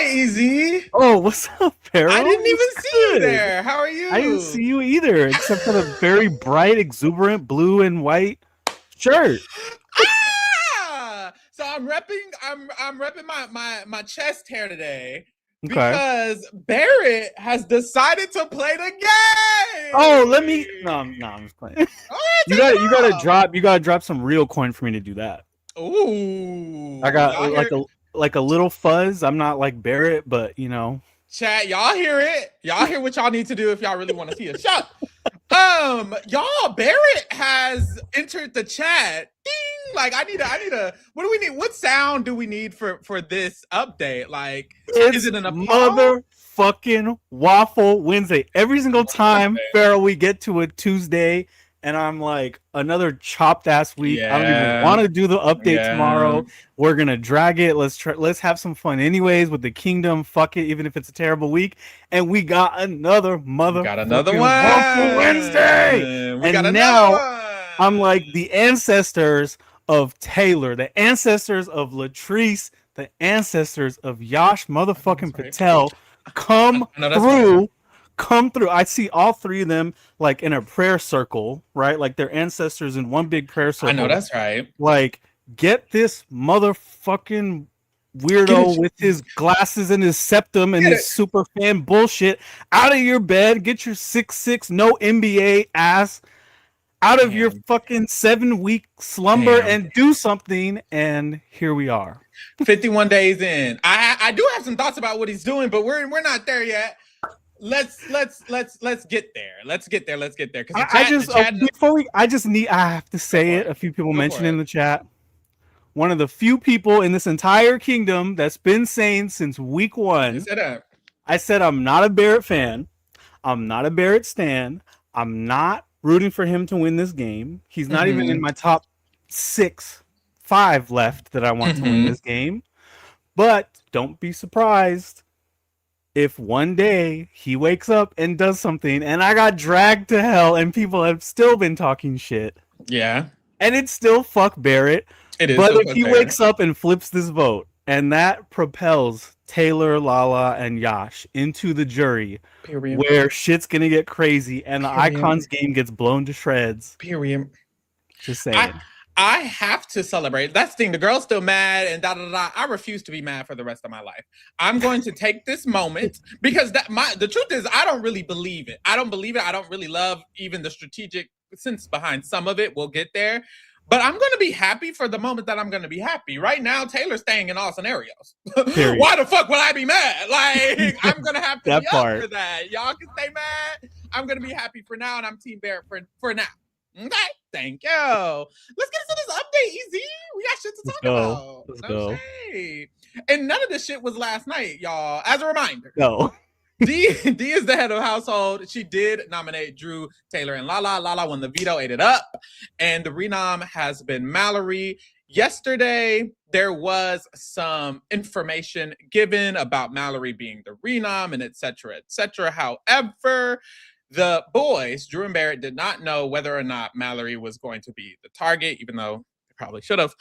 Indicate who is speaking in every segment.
Speaker 1: Hi, Easy.
Speaker 2: Oh, what's up,
Speaker 1: I
Speaker 2: Pharaoh?
Speaker 1: didn't
Speaker 2: What's
Speaker 1: even see you
Speaker 2: good?
Speaker 1: there. How are
Speaker 2: I didn't
Speaker 1: you?
Speaker 2: see you either, except for the very bright, exuberant blue and white shirt.
Speaker 1: So I'm repping my chest hair today
Speaker 2: Okay.
Speaker 1: because Barrett has decided to play the
Speaker 2: Oh, let me.
Speaker 1: game.
Speaker 2: No, I'm just playing.
Speaker 1: All right,
Speaker 2: You
Speaker 1: take
Speaker 2: got
Speaker 1: it
Speaker 2: you got to
Speaker 1: off.
Speaker 2: drop some real coin for me to do that. I
Speaker 1: Ooh,
Speaker 2: got
Speaker 1: y'all hear it?
Speaker 2: like a little fuzz. I'm not like Barrett, but
Speaker 1: Chat, y'all hear it? Y'all hear what y'all need to do if y'all really want to see a shot. Y'all, Barrett has entered the chat. Ding! Like, I need a. What do we need? What sound do we need for this update? Like, is
Speaker 2: it's
Speaker 1: it an applause?
Speaker 2: motherfucking Waffle Wednesday. Every single time,
Speaker 1: Wednesday.
Speaker 2: Pharaoh, we get to a Tuesday, and I'm like, another chopped ass week. I don't even
Speaker 1: Yeah,
Speaker 2: want to do the update
Speaker 1: yeah.
Speaker 2: tomorrow. We're gonna drag it. Let's have some fun anyways with the kingdom. Fuck it, even if it's a terrible week. And we got another
Speaker 1: We got another
Speaker 2: motherfucking Waffle Wednesday.
Speaker 1: one. We got
Speaker 2: And
Speaker 1: another
Speaker 2: now I'm
Speaker 1: one.
Speaker 2: like the ancestors of Taylor, the ancestors of Latrice, the ancestors of Yash
Speaker 1: I know that's
Speaker 2: motherfucking
Speaker 1: right.
Speaker 2: Patel come
Speaker 1: I know that's right.
Speaker 2: through. Come through. I see all three of them like in a prayer circle, right? Like their ancestors in one big prayer
Speaker 1: I know
Speaker 2: circle.
Speaker 1: that's right.
Speaker 2: Like, get this motherfucking
Speaker 1: Get it,
Speaker 2: weirdo with his glasses and his septum and
Speaker 1: get
Speaker 2: his
Speaker 1: it.
Speaker 2: super fan bullshit out of your bed. Get your 6'6", no NBA ass out of your
Speaker 1: Damn,
Speaker 2: fucking 7 week slumber
Speaker 1: damn.
Speaker 2: and do something. And here we are.
Speaker 1: 51 days in. I do have some thoughts about what he's doing, but we're not there yet. Let's get there. Let's get there. Let's get there. Because
Speaker 2: I
Speaker 1: the
Speaker 2: just
Speaker 1: chat.
Speaker 2: before we I have to
Speaker 1: Go
Speaker 2: say
Speaker 1: for
Speaker 2: it.
Speaker 1: it.
Speaker 2: A few people
Speaker 1: Go for
Speaker 2: mentioned in
Speaker 1: it.
Speaker 2: the chat. One of the few people in this entire kingdom that's been saying since week
Speaker 1: You
Speaker 2: one.
Speaker 1: said that.
Speaker 2: I said I'm not a Barrett fan. I'm not a Barrett stan. I'm not rooting for him to win this game. He's not even in
Speaker 1: Mm-hmm.
Speaker 2: my top six, five left that I want to win
Speaker 1: Mm-hmm.
Speaker 2: this game. But don't be surprised if one day he wakes up and does something and I got dragged to hell and people have still been talking shit.
Speaker 1: Yeah.
Speaker 2: And it's still fuck Barrett.
Speaker 1: It is
Speaker 2: But
Speaker 1: still
Speaker 2: if
Speaker 1: fuck
Speaker 2: he
Speaker 1: there.
Speaker 2: wakes up and flips this vote and that propels Taylor, Lala, and Yash into the jury
Speaker 1: Period.
Speaker 2: where shit's gonna get crazy and the
Speaker 1: Period.
Speaker 2: Icons game gets blown to shreds.
Speaker 1: Period.
Speaker 2: Just
Speaker 1: I
Speaker 2: saying.
Speaker 1: I have to celebrate. That's the thing. The girl's still mad and da da da. I refuse to be mad for the rest of my life. I'm going to take this moment because the truth is I don't really believe it. I don't believe it. I don't really love even the strategic sense behind some of it. We'll get there. But I'm going to be happy for the moment that I'm going to be happy. Right now, Taylor's staying in all scenarios.
Speaker 2: Period.
Speaker 1: Why the fuck would I be mad? Like, I'm going to have to be
Speaker 2: That
Speaker 1: up for
Speaker 2: part.
Speaker 1: that. Y'all can stay mad. I'm going to be happy for now, and I'm Team Barrett for now. Okay, thank you. Let's get into this update, Easy. We got shit to
Speaker 2: Let's
Speaker 1: talk
Speaker 2: go.
Speaker 1: about.
Speaker 2: Let's
Speaker 1: No
Speaker 2: go.
Speaker 1: shade. And none of this shit was last night, y'all. As a reminder,
Speaker 2: Go.
Speaker 1: D is the head of household. She did nominate Drew, Taylor, and Lala. Lala won the veto, ate it up. And the renom has been Mallory. Yesterday, there was some information given about Mallory being the renom and et cetera, et cetera. However, the boys, Drew and Barrett, did not know whether or not Mallory was going to be the target, even though they probably should have.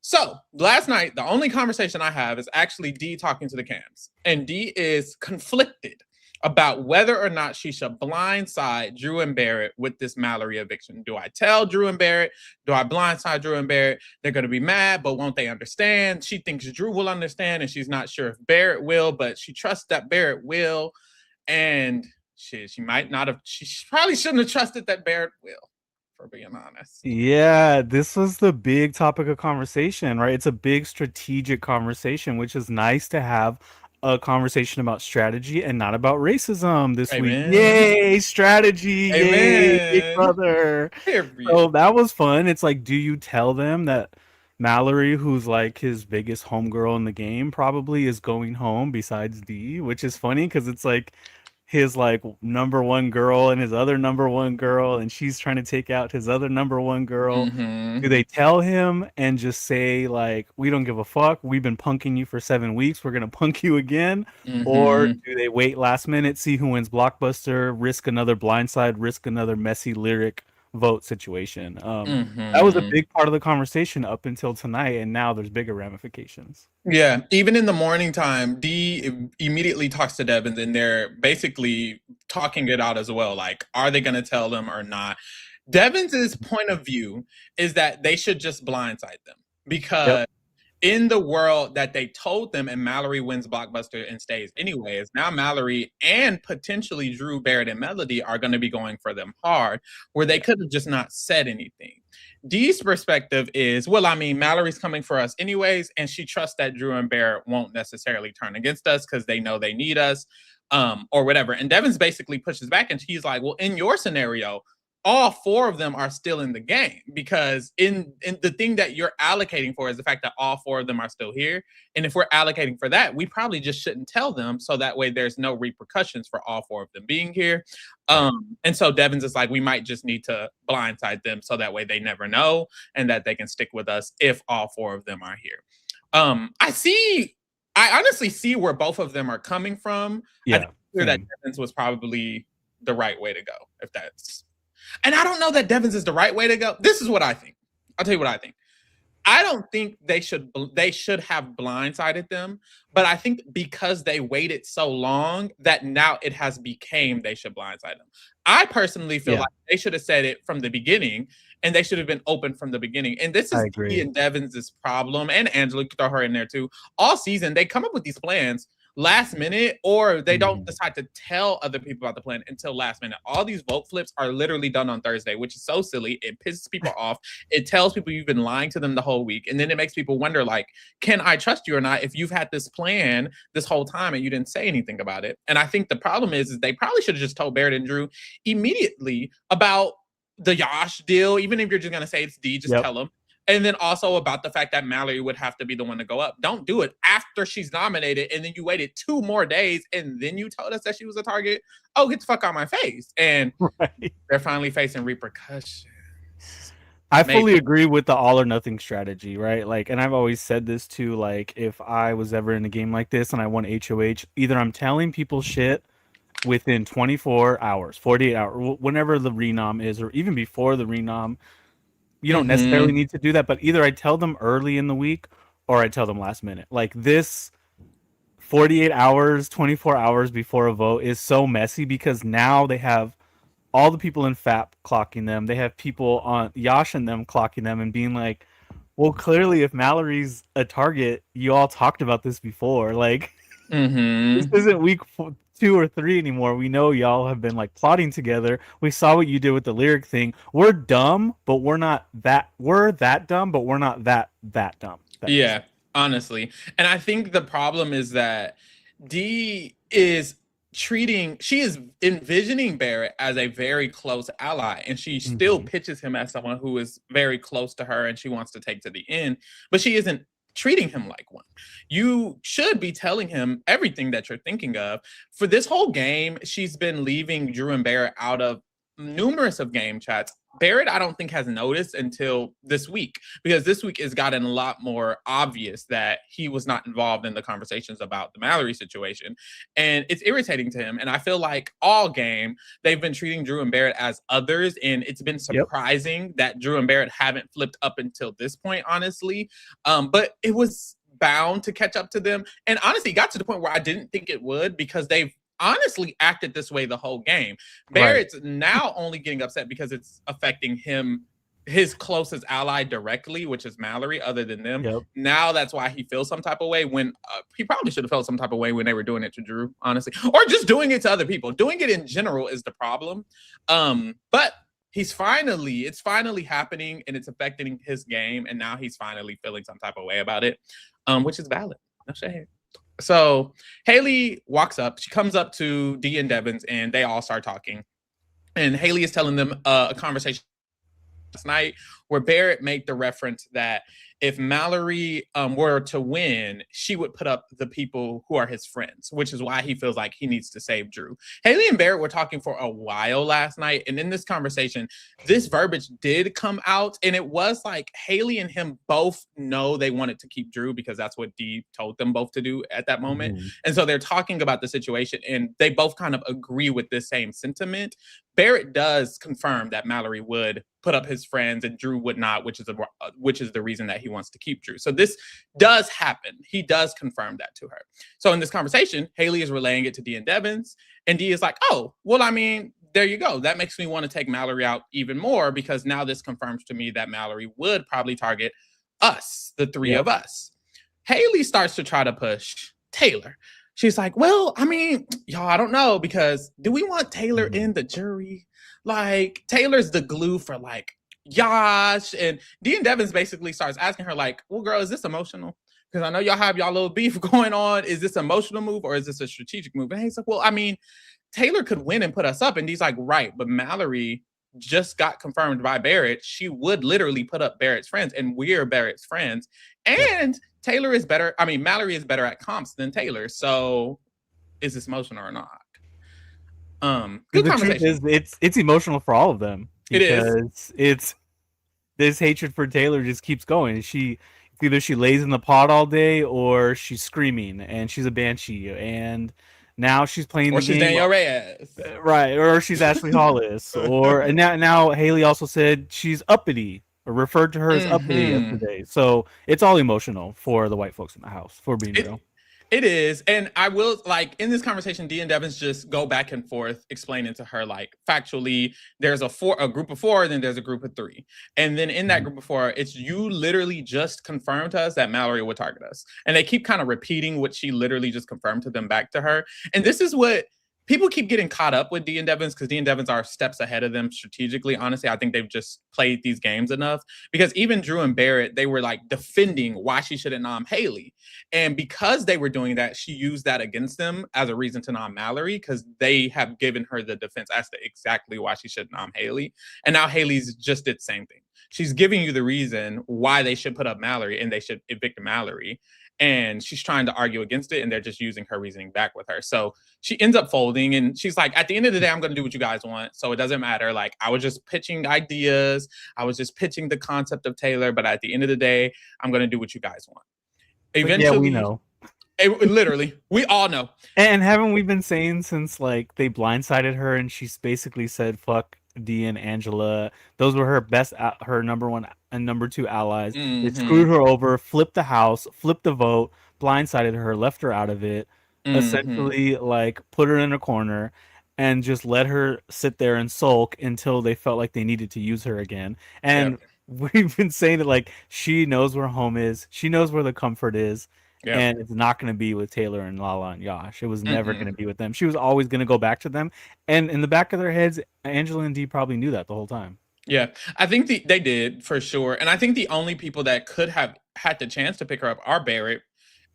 Speaker 1: So last night, the only conversation I have is actually D talking to the cams. And D is conflicted about whether or not she should blindside Drew and Barrett with this Mallory eviction. Do I tell Drew and Barrett? Do I blindside Drew and Barrett? They're going to be mad, but won't they understand? She thinks Drew will understand, and she's not sure if Barrett will, but she trusts that Barrett will. And she might not have, she probably shouldn't have trusted that Barrett will, for being honest.
Speaker 2: Yeah, this was the big topic of conversation, right? It's a big strategic conversation, which is nice to have a conversation about strategy and not about racism this week.
Speaker 1: Amen.
Speaker 2: Yay, strategy. Yay, big
Speaker 1: Amen.
Speaker 2: brother.
Speaker 1: Period.
Speaker 2: So that was fun. It's like, do you tell them that Mallory, who's like his biggest homegirl in the game, probably is going home besides D, which is funny because it's like his like number one girl and his other number one girl, and she's trying to take out his other number one girl. Do
Speaker 1: Mm-hmm.
Speaker 2: they tell him and just say like, we don't give a fuck, we've been punking you for 7 weeks, we're gonna punk you again? Or
Speaker 1: Mm-hmm.
Speaker 2: do they wait last minute, see who wins Blockbuster, risk another blindside, risk another messy lyric vote situation. That was a
Speaker 1: Mm-hmm.
Speaker 2: big part of the conversation up until tonight, and now there's bigger ramifications.
Speaker 1: Yeah, even in the morning time, Dee immediately talks to Devin, and they're basically talking it out as well. Like, are they going to tell them or not? Devin's point of view is that they should just blindside them
Speaker 2: Yep.
Speaker 1: because in the world that they told them, and Mallory wins Blockbuster and stays anyways, now Mallory and potentially Drew, Barrett, and Melody are going to be going for them hard, where they could have just not said anything. Dee's perspective is, well, I mean, Mallory's coming for us anyways, and she trusts that Drew and Barrett won't necessarily turn against us because they know they need us, or whatever. And Devin's basically pushes back, and he's like, well, in your scenario, all four of them are still in the game because in the thing that you're allocating for is the fact that all four of them are still here. And if we're allocating for that, we probably just shouldn't tell them. So that way there's no repercussions for all four of them being here.
Speaker 2: Right.
Speaker 1: And so Devin's is like, we might just need to blindside them so that way they never know and that they can stick with us if all four of them are here. I honestly see where both of them are coming from. I
Speaker 2: Yeah.
Speaker 1: think that Devin's was probably the right way to go, if that's. And I don't know that Devin's is the right way to go. This is what I think. I'll tell you what I think. I don't think they should have blindsided them, but I think because they waited so long that now it has became they should blindside them. I personally feel like they should have said it from the beginning and they should have been open from the beginning. And this is Dee and Devin's problem, and Angela, you could throw her in there too. All season, they come up with these plans last minute, or they don't decide to tell other people about the plan until last minute. All these vote flips are literally done on Thursday, which is so silly. It pisses people off. It tells people you've been lying to them the whole week. And then it makes people wonder, like, can I trust you or not if you've had this plan this whole time and you didn't say anything about it? And I think the problem is they probably should have just told Barrett and Drew immediately about the Yash deal. Even if you're just going to say it's D, just tell them. And then also about the fact that Mallory would have to be the one to go up. Don't do it after she's nominated and then you waited 2 more days and then you told us that she was a target. Oh, get the fuck out of my face. And they're finally facing repercussions.
Speaker 2: I fully agree with the all or nothing strategy, right? Like, and I've always said this too, like, if I was ever in a game like this and I won HOH, either I'm telling people shit within 24 hours, 48 hours, whenever the renom is, or even before the renom. You don't necessarily need to do that, but either I tell them early in the week or I tell them last minute. Like, this 48 hours, 24 hours before a vote is so messy because now they have all the people in FAP clocking them. They have people on Yash and them clocking them and being like, well, clearly if Mallory's a target, you all talked about this before. Like, this isn't week 2 or 3 anymore. We know y'all have been like plotting together. We saw what you did with the lyric thing. We're dumb, but we're not that. We're that dumb, but we're not that dumb.
Speaker 1: Yeah, honestly. And I think the problem is that Dee is envisioning Barrett as a very close ally, and she still pitches him as someone who is very close to her and she wants to take to the end, but she isn't treating him like one. You should be telling him everything that you're thinking of. For this whole game, she's been leaving Drew and Barrett out of numerous of game chats. Barrett, I don't think, has noticed until this week, because this week has gotten a lot more obvious that he was not involved in the conversations about the Mallory situation. And it's irritating to him. And I feel like all game, they've been treating Drew and Barrett as others. And it's been surprising that Drew and Barrett haven't flipped up until this point, honestly. But it was bound to catch up to them. And honestly, it got to the point where I didn't think it would, because they've honestly acted this way the whole game. Barrett's now only getting upset because it's affecting him, his closest ally directly, which is Mallory, other than them. Now that's why he feels some type of way, when he probably should have felt some type of way when they were doing it to Drew, honestly, or just doing it to other people. Doing it in general is the problem. But it's finally happening, and it's affecting his game, and now he's finally feeling some type of way about it, which is valid. No shade. So Haley walks up. She comes up to Dee and Devins, and they all start talking. And Haley is telling them a conversation last night where Barrett made the reference that if Mallory were to win, she would put up the people who are his friends, which is why he feels like he needs to save Drew. Haley and Barrett were talking for a while last night, and in this conversation, this verbiage did come out, and it was like Haley and him both know they wanted to keep Drew because that's what Dee told them both to do at that moment. And so they're talking about the situation, and they both kind of agree with this same sentiment. Barrett does confirm that Mallory would put up his friends and Drew would not, which is the reason that he wants to keep Drew. So this does happen. He does confirm that to her. So in this conversation, Haley is relaying it to Dee and Devins, and Dee is like, "Oh, well, I mean, there you go. That makes me want to take Mallory out even more because now this confirms to me that Mallory would probably target us, the three of us." Haley starts to try to push Taylor. She's like, "Well, I mean, y'all, I don't know, because do we want Taylor in the jury? Like, Taylor's the glue for like Yash." And Dee and Devins basically starts asking her, like, "Well, girl, is this emotional? Because I know y'all have y'all little beef going on. Is this an emotional move or is this a strategic move?" And he's like, "Well, I mean, Taylor could win and put us up." And he's like, "Right, but Mallory just got confirmed by Barrett. She would literally put up Barrett's friends, and we're Barrett's friends. And Taylor is better. I mean, Mallory is better at comps than Taylor. So is this emotional or not?" Good
Speaker 2: The
Speaker 1: conversation.
Speaker 2: truth is, it's emotional for all of them
Speaker 1: It is.
Speaker 2: because it's this hatred for Taylor just keeps going. Either she lays in the pot all day or she's screaming and she's a banshee, and now she's playing
Speaker 1: Or
Speaker 2: the
Speaker 1: she's
Speaker 2: game.
Speaker 1: Danielle Reyes.
Speaker 2: Right, or she's Ashley Hollis, and now Haley also said she's uppity, or referred to her as uppity yesterday. So it's all emotional for the white folks in the house, for being real.
Speaker 1: It is. And I will, like, in this conversation, Dee and Devins just go back and forth explaining to her, like, factually, there's a group of 4, then there's a group of 3. And then in that group of 4, it's you literally just confirmed to us that Mallory would target us. And they keep kind of repeating what she literally just confirmed to them back to her. And this is what people keep getting caught up with Dee and Devins, because Dee and Devins are steps ahead of them strategically. Honestly, I think they've just played these games enough, because even Drew and Barrett, they were like defending why she shouldn't nom Haley. And because they were doing that, she used that against them as a reason to nom Mallory, because they have given her the defense as to exactly why she should nom Haley. And now Haley's just did the same thing. She's giving you the reason why they should put up Mallory and they should evict Mallory. And she's trying to argue against it, and they're just using her reasoning back with her. So she ends up folding, and she's like, "At the end of the day, I'm going to do what you guys want. So it doesn't matter. Like, I was just pitching ideas. I was just pitching the concept of Taylor. But at the end of the day, I'm going to do what you guys want." Eventually,
Speaker 2: yeah, we know.
Speaker 1: Literally, we all know.
Speaker 2: And haven't we been saying since like they blindsided her and she's basically said fuck Dee and Angela? Those were her number 1 and number 2 allies. They screwed her over, flipped the house, flipped the vote, blindsided her, left her out of it, essentially like put her in a corner and just let her sit there and sulk until they felt like they needed to use her again. And we've been saying that, like, she knows where home is, she knows where the comfort is. And it's not going to be with Taylor and Lala and Yash. It was never going to be with them. She was always going to go back to them. And in the back of their heads, Angela and Dee probably knew that the whole time.
Speaker 1: Yeah, I think they did, for sure. And I think the only people that could have had the chance to pick her up are Barrett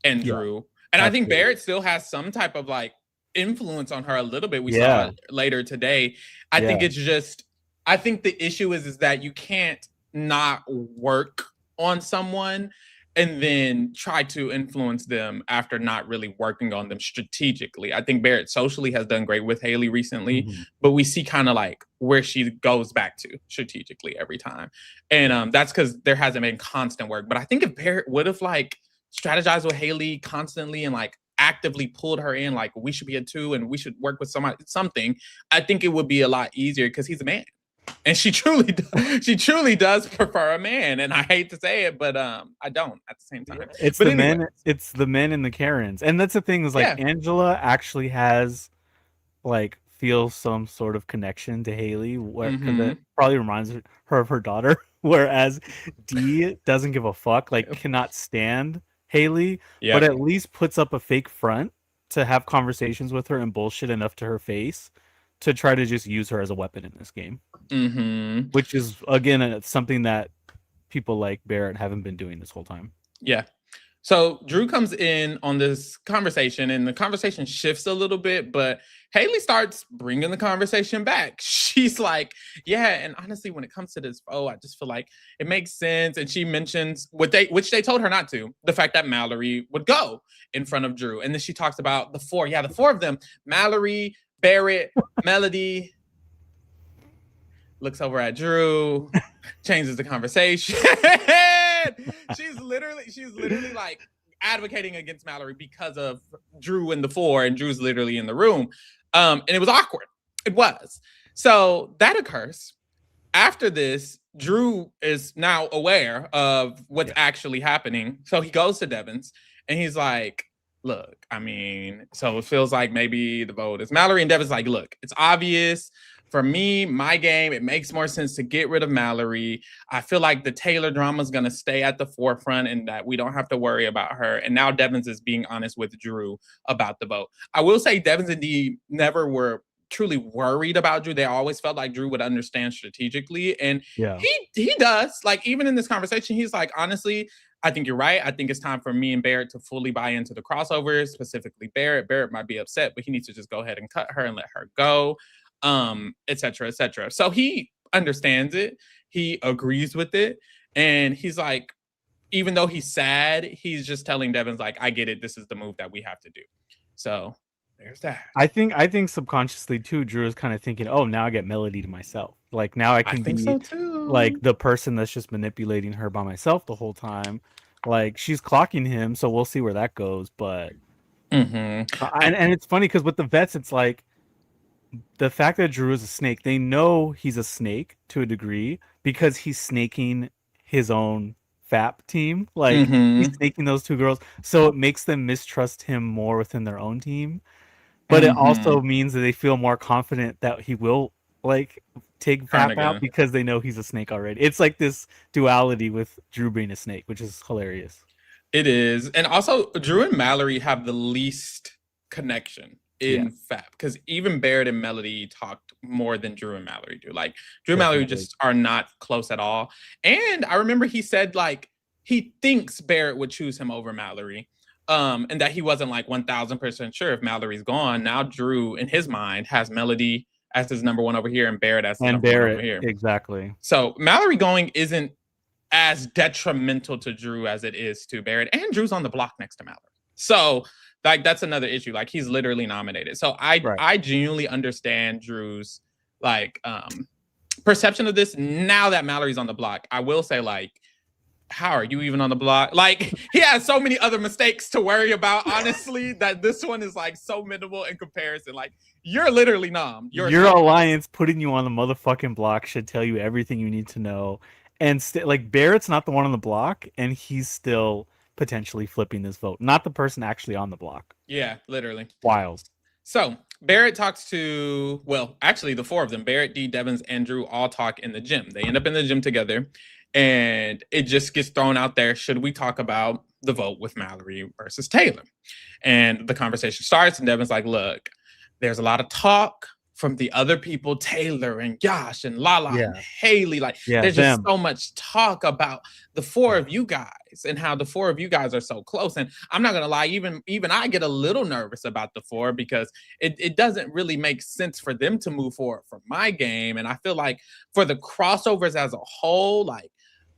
Speaker 1: and Drew. And I think Barrett still has some type of like influence on her a little bit. We saw it later today. I think it's just, I think the issue is that you can't not work on someone and then try to influence them after not really working on them strategically. I think Barrett socially has done great with Haley recently, but we see kind of like where she goes back to strategically every time. And that's because there hasn't been constant work. But I think if Barrett would have like strategized with Haley constantly and like actively pulled her in, like, we should be a 2 and we should work with something, I think it would be a lot easier, because he's a man. And she truly does prefer a man. And I hate to say it, but I don't at the same time.
Speaker 2: It's
Speaker 1: but
Speaker 2: the men, it's the men and the Karens. And that's the thing, is like Angela actually has like feels some sort of connection to Haley, because it probably reminds her of her daughter. Whereas Dee doesn't give a fuck, like cannot stand Haley, but at least puts up a fake front to have conversations with her and bullshit enough to her face to try to just use her as a weapon in this game. Which is, again, something that people like Barrett haven't been doing this whole time.
Speaker 1: Yeah. So Drew comes in on this conversation, and the conversation shifts a little bit, but Haley starts bringing the conversation back. She's like, yeah, and honestly, when it comes to this, I just feel like it makes sense. And she mentions which they told her not to, the fact that Mallory would go in front of Drew. And then she talks about the 4. Yeah, the 4 of them, Mallory, Barrett, Melody. Looks over at Drew, changes the conversation. she's literally like advocating against Mallory because of Drew and the 4, and Drew's literally in the room. And it was awkward. It was. So that occurs. After this, Drew is now aware of what's
Speaker 2: Yeah.
Speaker 1: actually happening. So he goes to Devon's and he's like, look, I mean, so it feels like maybe the vote is Mallory. And Devon's like, look, it's obvious. For me, my game, it makes more sense to get rid of Mallory. I feel like the Taylor drama is going to stay at the forefront and that we don't have to worry about her. And now Devon's is being honest with Drew about the vote. I will say Devon's and Dee never were truly worried about Drew. They always felt like Drew would understand strategically. And
Speaker 2: Yeah.
Speaker 1: he does. Like, even in this conversation, he's like, honestly, I think you're right. I think it's time for me and Barrett to fully buy into the crossovers, specifically Barrett. Barrett might be upset, but he needs to just go ahead and cut her and let her go, et cetera, et cetera. So he understands it. He agrees with it. And he's like, even though he's sad, he's just telling Devon's like, I get it. This is the move that we have to do. So there's that.
Speaker 2: I think subconsciously too, Drew is kind of thinking, oh, now I get Melody to myself. Like now I
Speaker 1: I
Speaker 2: can
Speaker 1: think
Speaker 2: be
Speaker 1: so too.
Speaker 2: like the person that's just manipulating her by myself the whole time. Like she's clocking him, so we'll see where that goes. But and it's funny because with the vets, it's like the fact that Drew is a snake. They know he's a snake to a degree because he's snaking his own FAP team. Like he's snaking those two girls, so it makes them mistrust him more within their own team. But it also means that they feel more confident that he will like take FAP out because they know he's a snake already. It's like this duality with Drew being a snake, which is hilarious.
Speaker 1: It is. And also, Drew and Mallory have the least connection in FAP because even Barrett and Melody talked more than Drew and Mallory do. Like, Drew and Mallory just are not close at all. And I remember he said, like, he thinks Barrett would choose him over Mallory. And that he wasn't like 1000% sure if Mallory's gone. Now Drew, in his mind, has Melody as his number one over here and Barrett as his number one over here.
Speaker 2: Exactly.
Speaker 1: So Mallory going isn't as detrimental to Drew as it is to Barrett. And Drew's on the block next to Mallory. So like that's another issue. Like he's literally nominated. So I genuinely understand Drew's like perception of this now that Mallory's on the block. I will say, like, how are you even on the block? Like, he has so many other mistakes to worry about, honestly, that this one is like so minimal in comparison. Like, you're literally nom.
Speaker 2: Your alliance putting you on the motherfucking block should tell you everything you need to know. And like Barrett's not the one on the block, and he's still potentially flipping this vote, not the person actually on the block.
Speaker 1: Yeah, literally.
Speaker 2: Wild.
Speaker 1: So Barrett talks to, well, actually the four of them, Barrett, Dee, Devons, and Drew, all talk in the gym. They end up in the gym together. And it just gets thrown out there. Should we talk about the vote with Mallory versus Taylor? And the conversation starts, and Devon's like, look, there's a lot of talk from the other people, Taylor and Josh and Lala and Haley. Like, there's just so much talk about the four of you guys and how the four of you guys are so close. And I'm not going to lie, even I get a little nervous about the four because it doesn't really make sense for them to move forward from my game. And I feel like for the crossovers as a whole, like,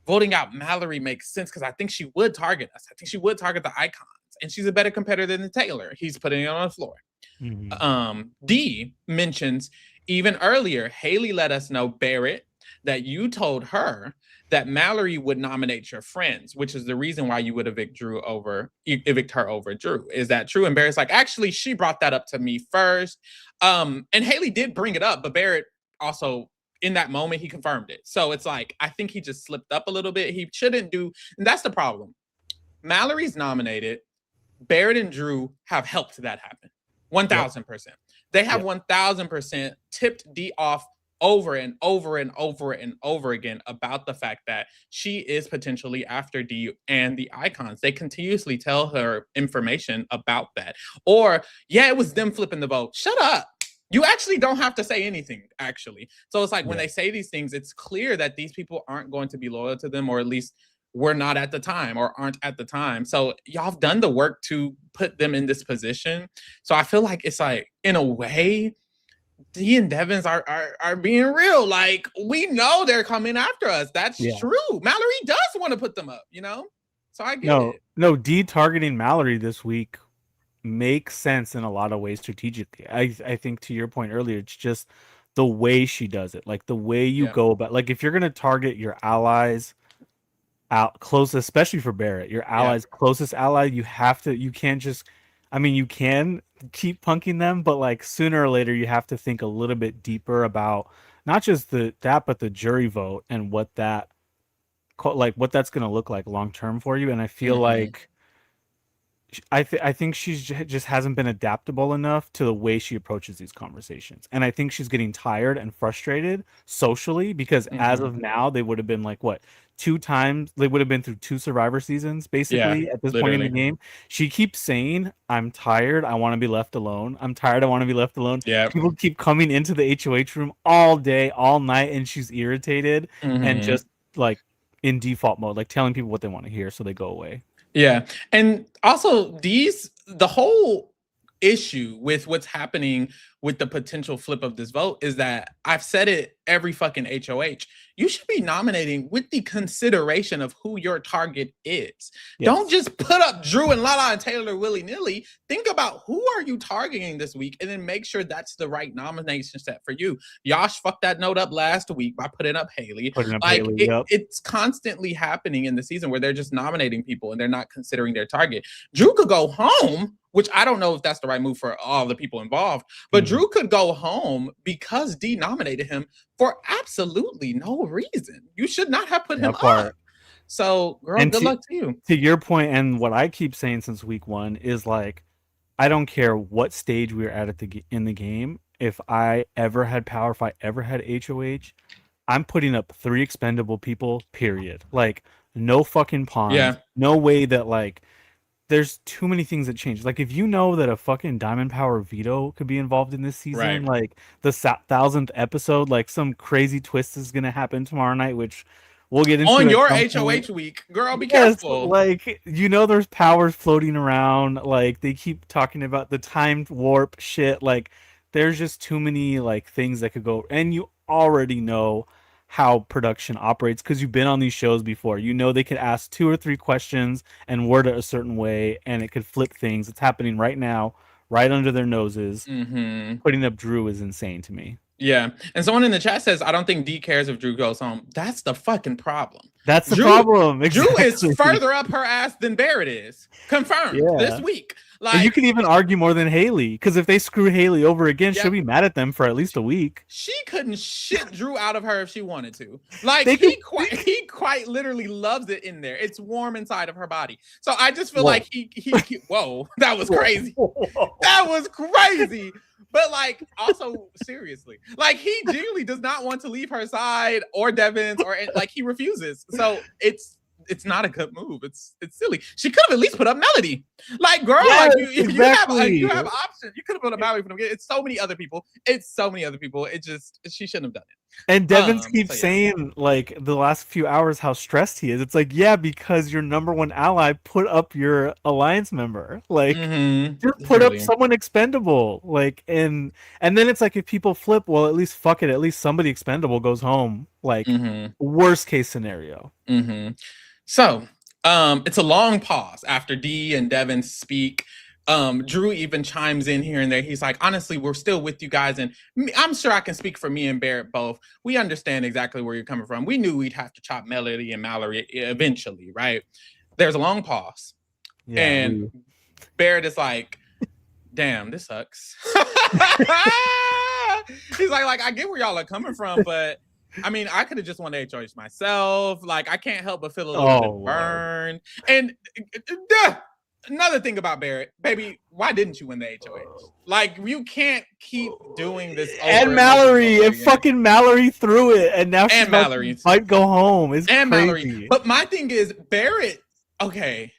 Speaker 1: voting out Mallory makes sense because I think she would target us. I think she would target the icons. And she's a better competitor than Taylor. He's putting it on the floor. Dee mentions even earlier, Haley let us know, Barrett, that you told her that Mallory would nominate your friends, which is the reason why you would evict her over Drew. Is that true? And Barrett's like, actually, she brought that up to me first. And Haley did bring it up, but Barrett also, in that moment, he confirmed it. So it's like, I think he just slipped up a little bit. He shouldn't do, and that's the problem. Mallory's nominated. Barrett and Drew have helped that happen. 1000%. They have 1000% tipped Dee off over and over and over and over again about the fact that she is potentially after Dee and the icons. They continuously tell her information about that. Or, yeah, it was them flipping the vote. Shut up. You actually don't have to say anything, actually. So it's like when they say these things, it's clear that these people aren't going to be loyal to them, or at least were not at the time or aren't at the time. So y'all have done the work to put them in this position. So I feel like it's like, in a way, Dee and Devons are being real. Like, we know they're coming after us. That's true. Mallory does want to put them up, you know? So I get it.
Speaker 2: No, Dee targeting Mallory this week makes sense in a lot of ways strategically. I think to your point earlier, it's just the way she does it. Like the way you go about, like if you're going to target your allies out close, especially for Barrett, your allies closest ally, you can't just I mean, you can keep punking them, but like sooner or later, you have to think a little bit deeper about not just but the jury vote and like what that's going to look like long term for you. And I feel
Speaker 1: Mm-hmm.
Speaker 2: like I think she's just hasn't been adaptable enough to the way she approaches these conversations, and I think she's getting tired and frustrated socially because as
Speaker 1: Mm-hmm.
Speaker 2: of now they would have been like what 2 times they would have been through 2 Survivor seasons
Speaker 1: Yeah,
Speaker 2: basically at this point in the
Speaker 1: literally.
Speaker 2: game. She keeps saying, "I'm tired. I want to be left alone. I'm tired. I want to be left alone."
Speaker 1: Yeah.
Speaker 2: People keep coming into the HOH room all day, all night, and she's irritated and
Speaker 1: Mm-hmm.
Speaker 2: just like in default mode, like telling people what they want to hear so they go away.
Speaker 1: Yeah. And also the whole issue with what's happening with the potential flip of this vote is that I've said it every fucking HOH. You should be nominating with the consideration of who your target is. Don't
Speaker 2: Yes.
Speaker 1: just put up Drew and Lala and Taylor willy-nilly. Think about who are you targeting this week and then make sure that's the right nomination set for you. Yash fucked that note up last week by putting up Haley.
Speaker 2: Putting up
Speaker 1: Like
Speaker 2: Haley. Yep.
Speaker 1: it's constantly happening in the season where they're just nominating people and they're not considering their target. Drew could go home, which I don't know if that's the right move for all the people involved, but Drew could go home because D nominated him for absolutely no reason. You should not have put him up. So, girl,
Speaker 2: And
Speaker 1: good luck to you.
Speaker 2: to your point, and what I keep saying since week one is like, I don't care what stage we're at in the game. If I ever had power, if I ever had HOH, I'm putting up 3 expendable people. Period. Like no fucking pawns.
Speaker 1: Yeah.
Speaker 2: No way that like there's too many things that change. Like if you know that a fucking Diamond Power veto could be involved in this season,
Speaker 1: Right.
Speaker 2: like the 1000th episode, like some crazy twist is gonna happen tomorrow night, which we'll get into
Speaker 1: on
Speaker 2: at
Speaker 1: your
Speaker 2: some
Speaker 1: HOH
Speaker 2: point.
Speaker 1: week, girl. Be
Speaker 2: Yes,
Speaker 1: careful.
Speaker 2: like you know, there's powers floating around. Like they keep talking about the time warp shit. Like there's just too many like things that could go, and you already know how production operates because you've been on these shows before. You know they could ask 2 or 3 questions and word it a certain way, and it could flip things. It's happening right now, right under their noses.
Speaker 1: Mm-hmm.
Speaker 2: Putting up Drew is insane to me.
Speaker 1: Yeah. And someone in the chat says, I don't think D cares if Drew goes home. That's the fucking problem.
Speaker 2: That's the problem. Exactly.
Speaker 1: Drew is further up her ass than Barrett is. Confirmed this week. Like,
Speaker 2: and you can even argue more than Haley, because if they screw Haley over again, she'll be mad at them for at least a week.
Speaker 1: She couldn't shit Drew out of her if she wanted to. Like he quite literally loves it in there. It's warm inside of her body. So I just feel like he whoa, that was crazy. That was crazy. But like, also seriously, like he genuinely does not want to leave her side or Devin's or like he refuses. So it's not a good move. It's silly. She could have at least put up Melody. Like, girl,
Speaker 2: yes,
Speaker 1: like you have options. You could have put up Melody from it's so many other people. It's so many other people. It just she shouldn't have done it.
Speaker 2: And Devin keeps saying like the last few hours how stressed he is. It's like, yeah, because your number one ally put up your alliance member. Like just put up someone expendable. Like and then it's like if people flip, well, at least fuck it. At least somebody expendable goes home. Like worst case scenario.
Speaker 1: So it's a long pause after D and Devin speak. Drew even chimes in here and there. He's like, honestly, we're still with you guys. And I'm sure I can speak for me and Barrett both. We understand exactly where you're coming from. We knew we'd have to chop Melody and Mallory eventually, right? There's a long pause. Yeah, and Barrett is like, damn, this sucks. He's like, I get where y'all are coming from, but I mean, I could have just won the HOH myself. Like, I can't help but feel a little bit burned. And another thing about Barrett, baby, why didn't you win the HOH? Like, you can't keep doing this over
Speaker 2: and Mallory, and fucking Mallory threw it, and now she's Mallory might go home. It's crazy. Mallory.
Speaker 1: But my thing is, Barrett, okay,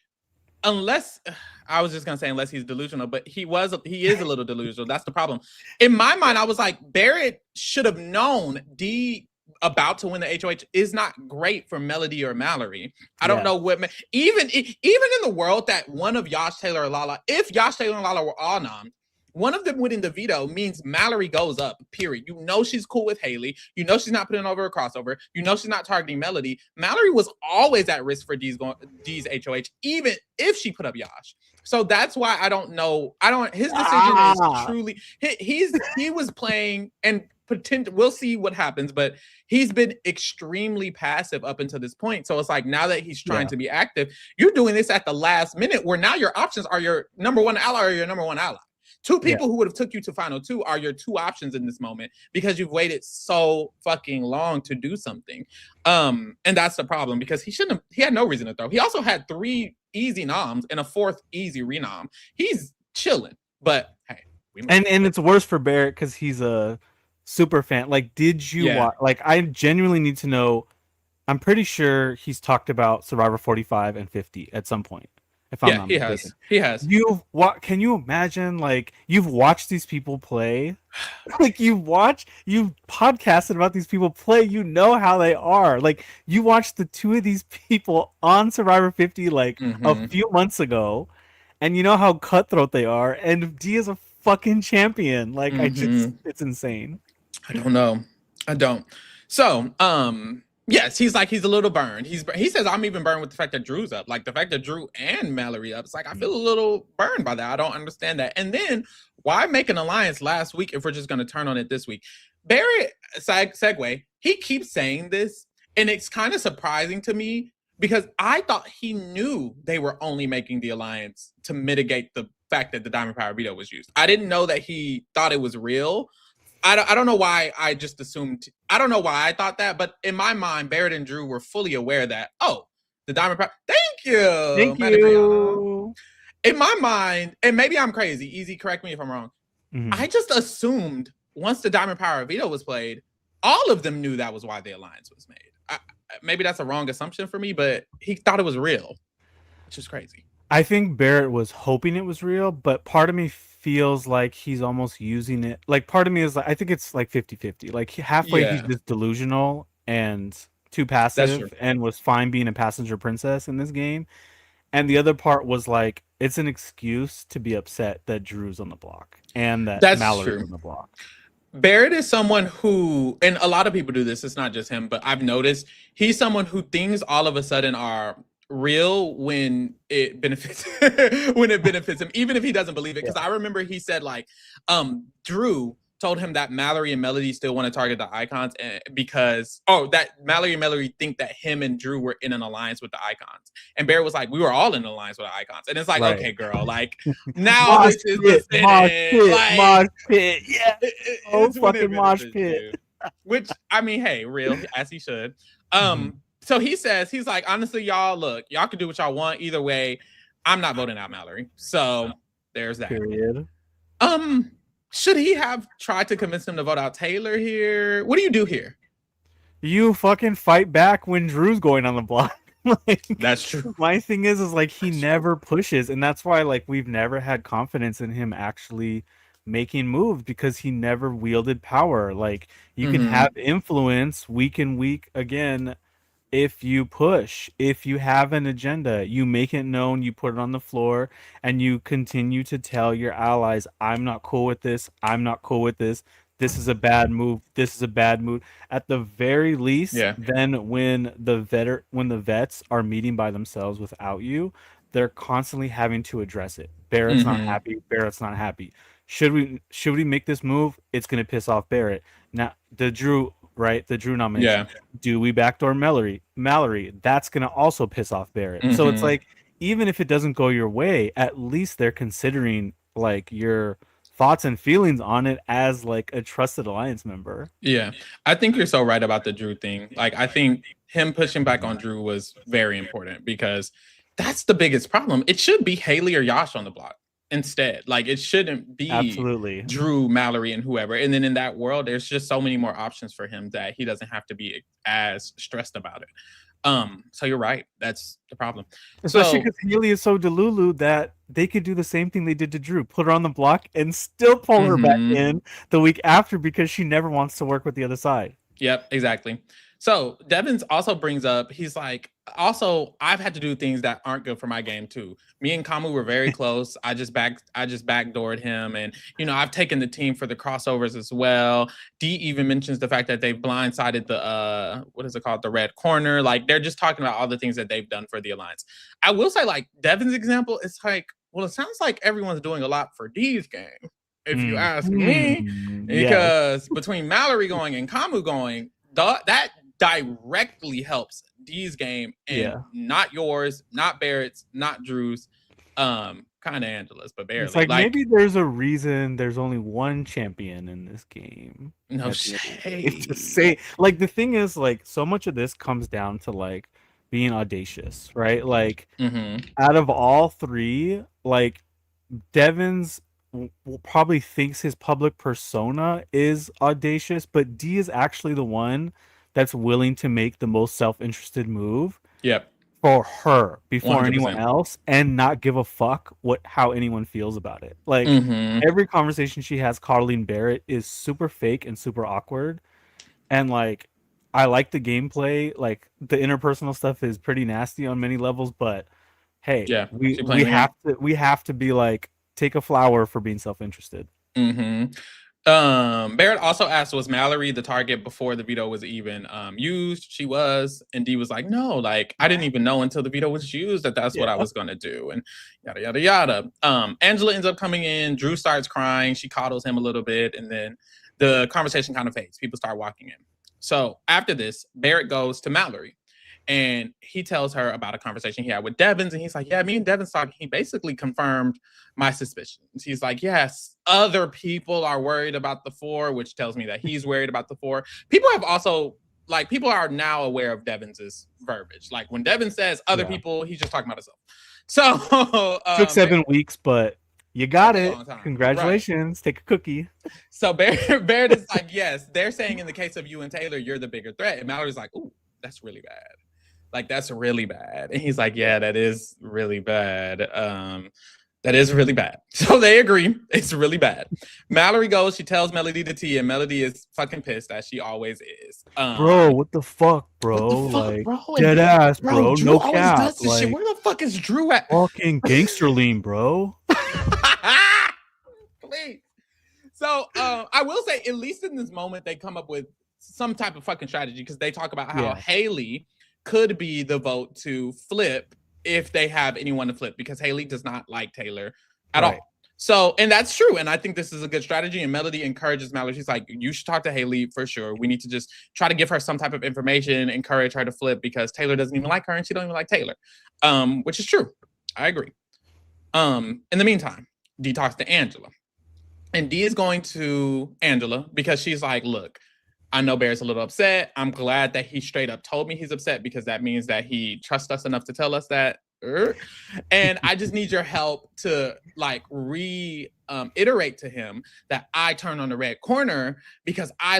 Speaker 1: unless I was just gonna say unless he's delusional, but he is a little delusional. That's the problem. In my mind, I was like, Barrett should have known D about to win the HOH is not great for Melody or Mallory. I don't know what even in the world that one of Yash, Taylor, or Lala, if Yash, Taylor, and Lala were all nom, one of them winning the veto means Mallory goes up, period. You know she's cool with Haley. You know she's not putting over a crossover. You know she's not targeting Melody. Mallory was always at risk for D's HOH, even if she put up Yash. So that's why I don't know. His decision is truly he was playing, and we'll see what happens, but he's been extremely passive up until this point. So it's like now that he's trying to be active, you're doing this at the last minute where now your options are your number one ally or your number one ally. Two people who would have took you to final two are your two options in this moment because you've waited so fucking long to do something. And that's the problem because he had no reason to throw. He also had 3 easy noms and a 4th easy renom. He's chilling, but hey.
Speaker 2: And it's worse for Barrett because he's a super fan. Like, did you watch? Like, I genuinely need to know. I'm pretty sure he's talked about Survivor 45 and 50 at some point. If I'm not mistaken.
Speaker 1: He has.
Speaker 2: Can you imagine? Like, you've watched these people play. Like, you've podcasted about these people play. You know how they are. Like, you watched the 2 of these people on Survivor 50 like a few months ago, and you know how cutthroat they are. And D is a fucking champion. Like, it's insane.
Speaker 1: I don't know. I don't. So, yes, he's a little burned. He says I'm even burned with the fact that Drew's up. Like the fact that Drew and Mallory up. It's like I feel a little burned by that. I don't understand that. And then why make an alliance last week if we're just going to turn on it this week? Barrett, segue, he keeps saying this, and it's kind of surprising to me because I thought he knew they were only making the alliance to mitigate the fact that the Diamond Power veto was used. I didn't know that he thought it was real. I don't know why I just assumed. I don't know why I thought that, but in my mind, Barrett and Drew were fully aware that, the Diamond Power. Thank you. In my mind, and maybe I'm crazy. Easy, correct me if I'm wrong. I just assumed once the Diamond Power veto was played, all of them knew that was why the alliance was made. Maybe that's a wrong assumption for me, but he thought it was real, which is crazy.
Speaker 2: I think Barrett was hoping it was real, but part of me feels like he's almost using it. Like, part of me is like, I think it's like 50-50. Like, halfway he's just delusional and too passive and was fine being a passenger princess in this game. And the other part was like, it's an excuse to be upset that Drew's on the block and that Mallory's on the block.
Speaker 1: Barrett is someone who, and a lot of people do this, it's not just him, but I've noticed he's someone who things all of a sudden are real when it benefits him, even if he doesn't believe it. Because I remember he said like Drew told him that Mallory and Melody still want to target the icons because that Mallory and Melody think that him and Drew were in an alliance with the icons, and Barrett was like, we were all in an alliance with the icons. And it's like, okay, girl, like now this is the
Speaker 2: mosh pit,
Speaker 1: it's fucking mosh pit. Which, I mean, hey, real as he should. So he says, he's like, honestly, y'all can do what y'all want. Either way, I'm not voting out Mallory. So there's that.
Speaker 2: Period.
Speaker 1: Should he have tried to convince him to vote out Taylor here? What do you do here?
Speaker 2: You fucking fight back when Drew's going on the block. Like,
Speaker 1: that's true.
Speaker 2: My thing is like he never pushes, and that's why like we've never had confidence in him actually making moves because he never wielded power. Like, you can have influence week in week again. If you push, if you have an agenda, you make it known, you put it on the floor, and you continue to tell your allies, I'm not cool with this. I'm not cool with this. This is a bad move. This is a bad move. At the very least, then when the vets are meeting by themselves without you, they're constantly having to address it. Barrett's not happy. Barrett's not happy. Should we make this move? It's going to piss off Barrett. Now, the Drew nomination. Do we backdoor Mallory? That's going to also piss off Barrett. So it's like, even if it doesn't go your way, at least they're considering like your thoughts and feelings on it as like a trusted alliance member.
Speaker 1: Yeah, I think you're so right about the Drew thing. Like, I think him pushing back on Drew was very important because that's the biggest problem. It should be Haley or Yash on the block instead. Like, it shouldn't be Drew, Mallory, and whoever. And then in that world, there's just so many more options for him that he doesn't have to be as stressed about it. So you're right. That's the problem.
Speaker 2: Especially because Haley is so delulu that they could do the same thing they did to Drew, put her on the block and still pull her back in the week after because she never wants to work with the other side.
Speaker 1: Yep, exactly. So Devins also brings up, he's like, also, I've had to do things that aren't good for my game too. Me and Kamu were very close. I just backdoored him, and I've taken the team for the crossovers as well. D even mentions the fact that they've blindsided the what is it called, the red corner. Like, they're just talking about all the things that they've done for the alliance. I will say, like, Devin's example, it's like, well, it sounds like everyone's doing a lot for D's game. If you ask me,
Speaker 2: Yes.
Speaker 1: Because between Mallory going and Kamu going, that directly helps D's game and
Speaker 2: Yeah.
Speaker 1: not yours, not Barrett's, not Drew's, kind of Angela's, but
Speaker 2: It's
Speaker 1: barely.
Speaker 2: like
Speaker 1: Like,
Speaker 2: maybe there's a reason there's only one champion in this game
Speaker 1: no
Speaker 2: at the end of the day. To
Speaker 1: shade.
Speaker 2: say like the thing is like so much of this comes down to like being audacious, right? Like
Speaker 1: Mm-hmm.
Speaker 2: out of all three, like Devon's probably thinks his public persona is audacious, but D is actually the one that's willing to make the most self-interested move
Speaker 1: Yep.
Speaker 2: for her before anyone
Speaker 1: 100%.
Speaker 2: else and not give a fuck what how anyone feels about it. Like
Speaker 1: Mm-hmm.
Speaker 2: every conversation she has Colleen Barrett is super fake and super awkward and like I like the gameplay, like the interpersonal stuff is pretty nasty on many levels, but hey,
Speaker 1: Yeah.
Speaker 2: we
Speaker 1: She
Speaker 2: we
Speaker 1: playing the game.
Speaker 2: have to be like take a flower for being self-interested.
Speaker 1: Mm-hmm. Barrett also asked, was Mallory the target before the veto was even used? She was, and D was like, no, like I didn't even know until the veto was used that that's what I
Speaker 2: Yeah.
Speaker 1: was gonna do, and yada yada yada. Angela ends up coming in. Drew starts crying. She coddles him a little bit, and then the conversation kind of fades. People start walking in. So after this, Barrett goes to Mallory. And he tells her about a conversation he had with Devins. And he's like, yeah, me and Devins talking. He basically confirmed my suspicions. He's like, yes, other people are worried about the four, which tells me that he's worried about the four. People have also, like, people are now aware of Devins's verbiage. Like, when Devin says other people, he's just talking about himself. So,
Speaker 2: took 7 weeks, but you got
Speaker 1: that's a
Speaker 2: it.
Speaker 1: long time.
Speaker 2: Congratulations. Take a cookie.
Speaker 1: So Barrett is like, yes, they're saying in the case of you and Taylor, you're the bigger threat. And Mallory's like, ooh, that's really bad. Like, that's really bad. And he's like, yeah, that is really bad. That is really bad. So they agree. It's really bad. Mallory goes, she tells Melody the tea, and Melody is fucking pissed, as she always is.
Speaker 2: Bro, what the fuck, bro?
Speaker 1: What the fuck,
Speaker 2: like,
Speaker 1: bro?
Speaker 2: dead ass,
Speaker 1: Bro,
Speaker 2: bro.
Speaker 1: Drew
Speaker 2: No
Speaker 1: always
Speaker 2: cap.
Speaker 1: does this
Speaker 2: like,
Speaker 1: shit. Where the fuck is Drew at?
Speaker 2: fucking gangster lean, bro.
Speaker 1: Please. So I will say, at least in this moment, they come up with some type of fucking strategy, because they talk about how Haley could be the vote to flip if they have anyone to flip, because Haley does not like Taylor at all. So, and that's true. And I think this is a good strategy. And Melody encourages Mallory. She's like, you should talk to Haley for sure. We need to just try to give her some type of information, encourage her to flip, because Taylor doesn't even like her and she don't even like Taylor. Which is true. I agree. In the meantime, D talks to Angela. And D is going to Angela because she's like, look, I know Barrett's a little upset. I'm glad that he straight up told me he's upset, because that means that he trusts us enough to tell us that. And I just need your help to like iterate to him that I turned on the red corner because I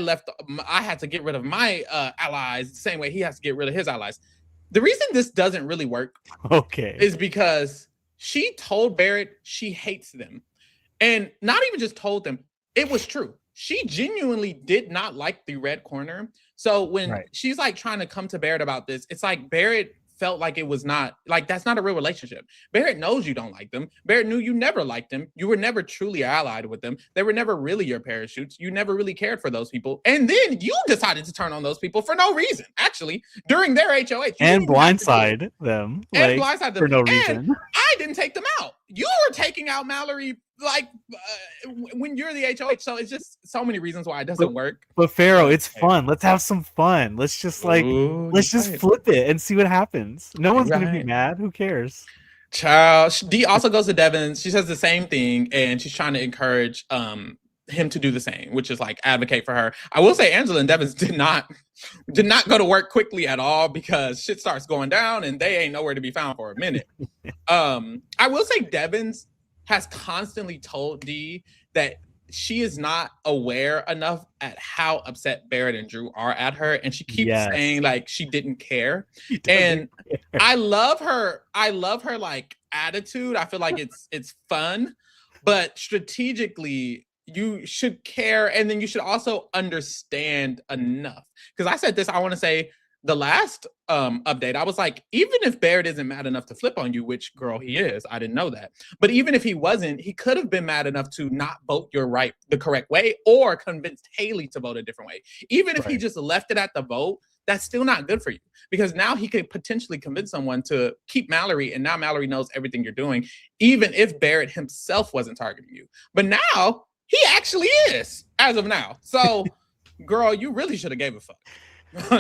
Speaker 1: had to get rid of my allies the same way he has to get rid of his allies. The reason this doesn't really work is because she told Barrett she hates them. And not even just told them, it was true. She genuinely did not like the red corner. So when she's like trying to come to Barrett about this, it's like Barrett felt like it was not, like, that's not a real relationship. Barrett knows you don't like them. Barrett knew you never liked them. You were never truly allied with them. They were never really your parachutes. You never really cared for those people. And then you decided to turn on those people for no reason, actually, during their HOH.
Speaker 2: And blindside them.
Speaker 1: And blindside them.
Speaker 2: For no reason.
Speaker 1: And I didn't take them out. You were taking out Mallory like when you're the HOH. So it's just so many reasons why it doesn't work.
Speaker 2: But Pharaoh, it's fun. Let's have some fun. Let's just let's just flip it and see what happens. No one's gonna be mad. Who cares?
Speaker 1: Child. D also goes to Devin. She says the same thing, and she's trying to encourage him to do the same, which is like advocate for her. I will say Angela and Devin did not go to work quickly at all, because shit starts going down and they ain't nowhere to be found for a minute. I will say Devins has constantly told D that she is not aware enough at how upset Barrett and Drew are at her, and she keeps saying like she didn't care. And I love her like attitude. I feel like it's fun, but strategically you should care, and then you should also understand enough. Because I said this, I want to say the last update, I was like, even if Barrett isn't mad enough to flip on you, which girl he is, I didn't know that. But even if he wasn't, he could have been mad enough to not vote the correct way, or convinced Haley to vote a different way. Even if he just left it at the vote, that's still not good for you, because now he could potentially convince someone to keep Mallory, and now Mallory knows everything you're doing, even if Barrett himself wasn't targeting you. But now He actually is as of now. So, girl, you really should have gave a fuck.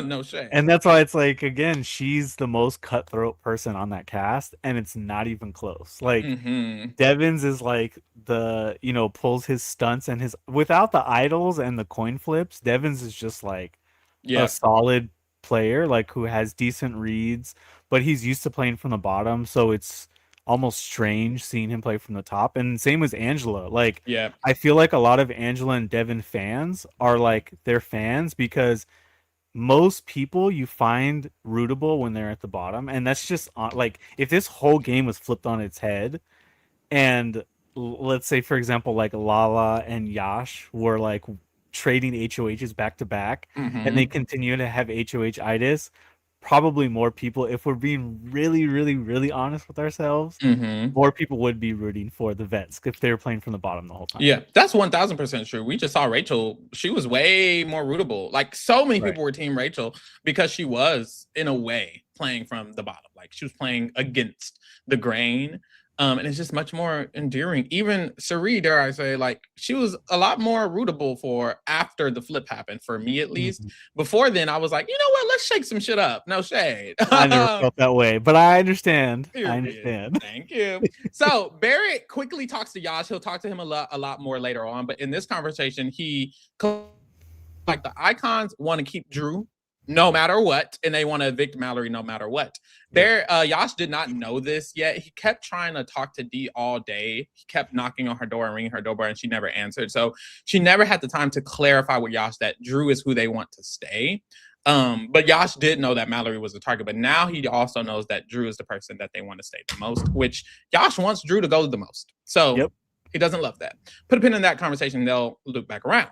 Speaker 1: No shade.
Speaker 2: And that's why it's like, again, she's the most cutthroat person on that cast, and it's not even close. Like
Speaker 1: Mm-hmm.
Speaker 2: Devins is like the, pulls his stunts and his without the idols and the coin flips, Devins is just like a
Speaker 1: Yeah.
Speaker 2: solid player, like who has decent reads, but he's used to playing from the bottom, so it's almost strange seeing him play from the top. And same with Angela. Like
Speaker 1: Yeah.
Speaker 2: I feel like a lot of Angela and Devin fans are like they're fans because most people you find rootable when they're at the bottom, and that's just like if this whole game was flipped on its head and let's say for example like Lala and Yash were like trading HOHs back to back and they
Speaker 1: Mm-hmm.
Speaker 2: continue to have HOH itis, probably more people, if we're being really really really honest with ourselves,
Speaker 1: Mm-hmm.
Speaker 2: more people would be rooting for the vets if they were playing from the bottom the whole time.
Speaker 1: Yeah, that's 1000% true. We just saw Rachel. She was way more rootable. Like so many
Speaker 2: Right.
Speaker 1: people were team Rachel because she was in a way playing from the bottom. Like she was playing against the grain. And it's just much more endearing. Even Cerie, dare I say, like she was a lot more rootable for after the flip happened, for me at least.
Speaker 2: Mhm.
Speaker 1: Before then, I was like, you know what? Let's shake some shit up. No shade.
Speaker 2: I never felt that way, but I understand. I
Speaker 1: Period.
Speaker 2: understand.
Speaker 1: Thank you. So Barrett quickly talks to Yash. He'll talk to him a lot more later on. But in this conversation, he like the icons want to keep Drew no matter what, and they want to evict Mallory no matter what. There, Yash did not know this yet. He kept trying to talk to Dee all day. He kept knocking on her door and ringing her doorbell, and she never answered. So she never had the time to clarify with Yash that Drew is who they want to stay. But Yash did know that Mallory was the target, but now he also knows that Drew is the person that they want to stay the most, which Yash wants Drew to go the most. So he doesn't love that. Put a pin in that conversation, they'll loop back around.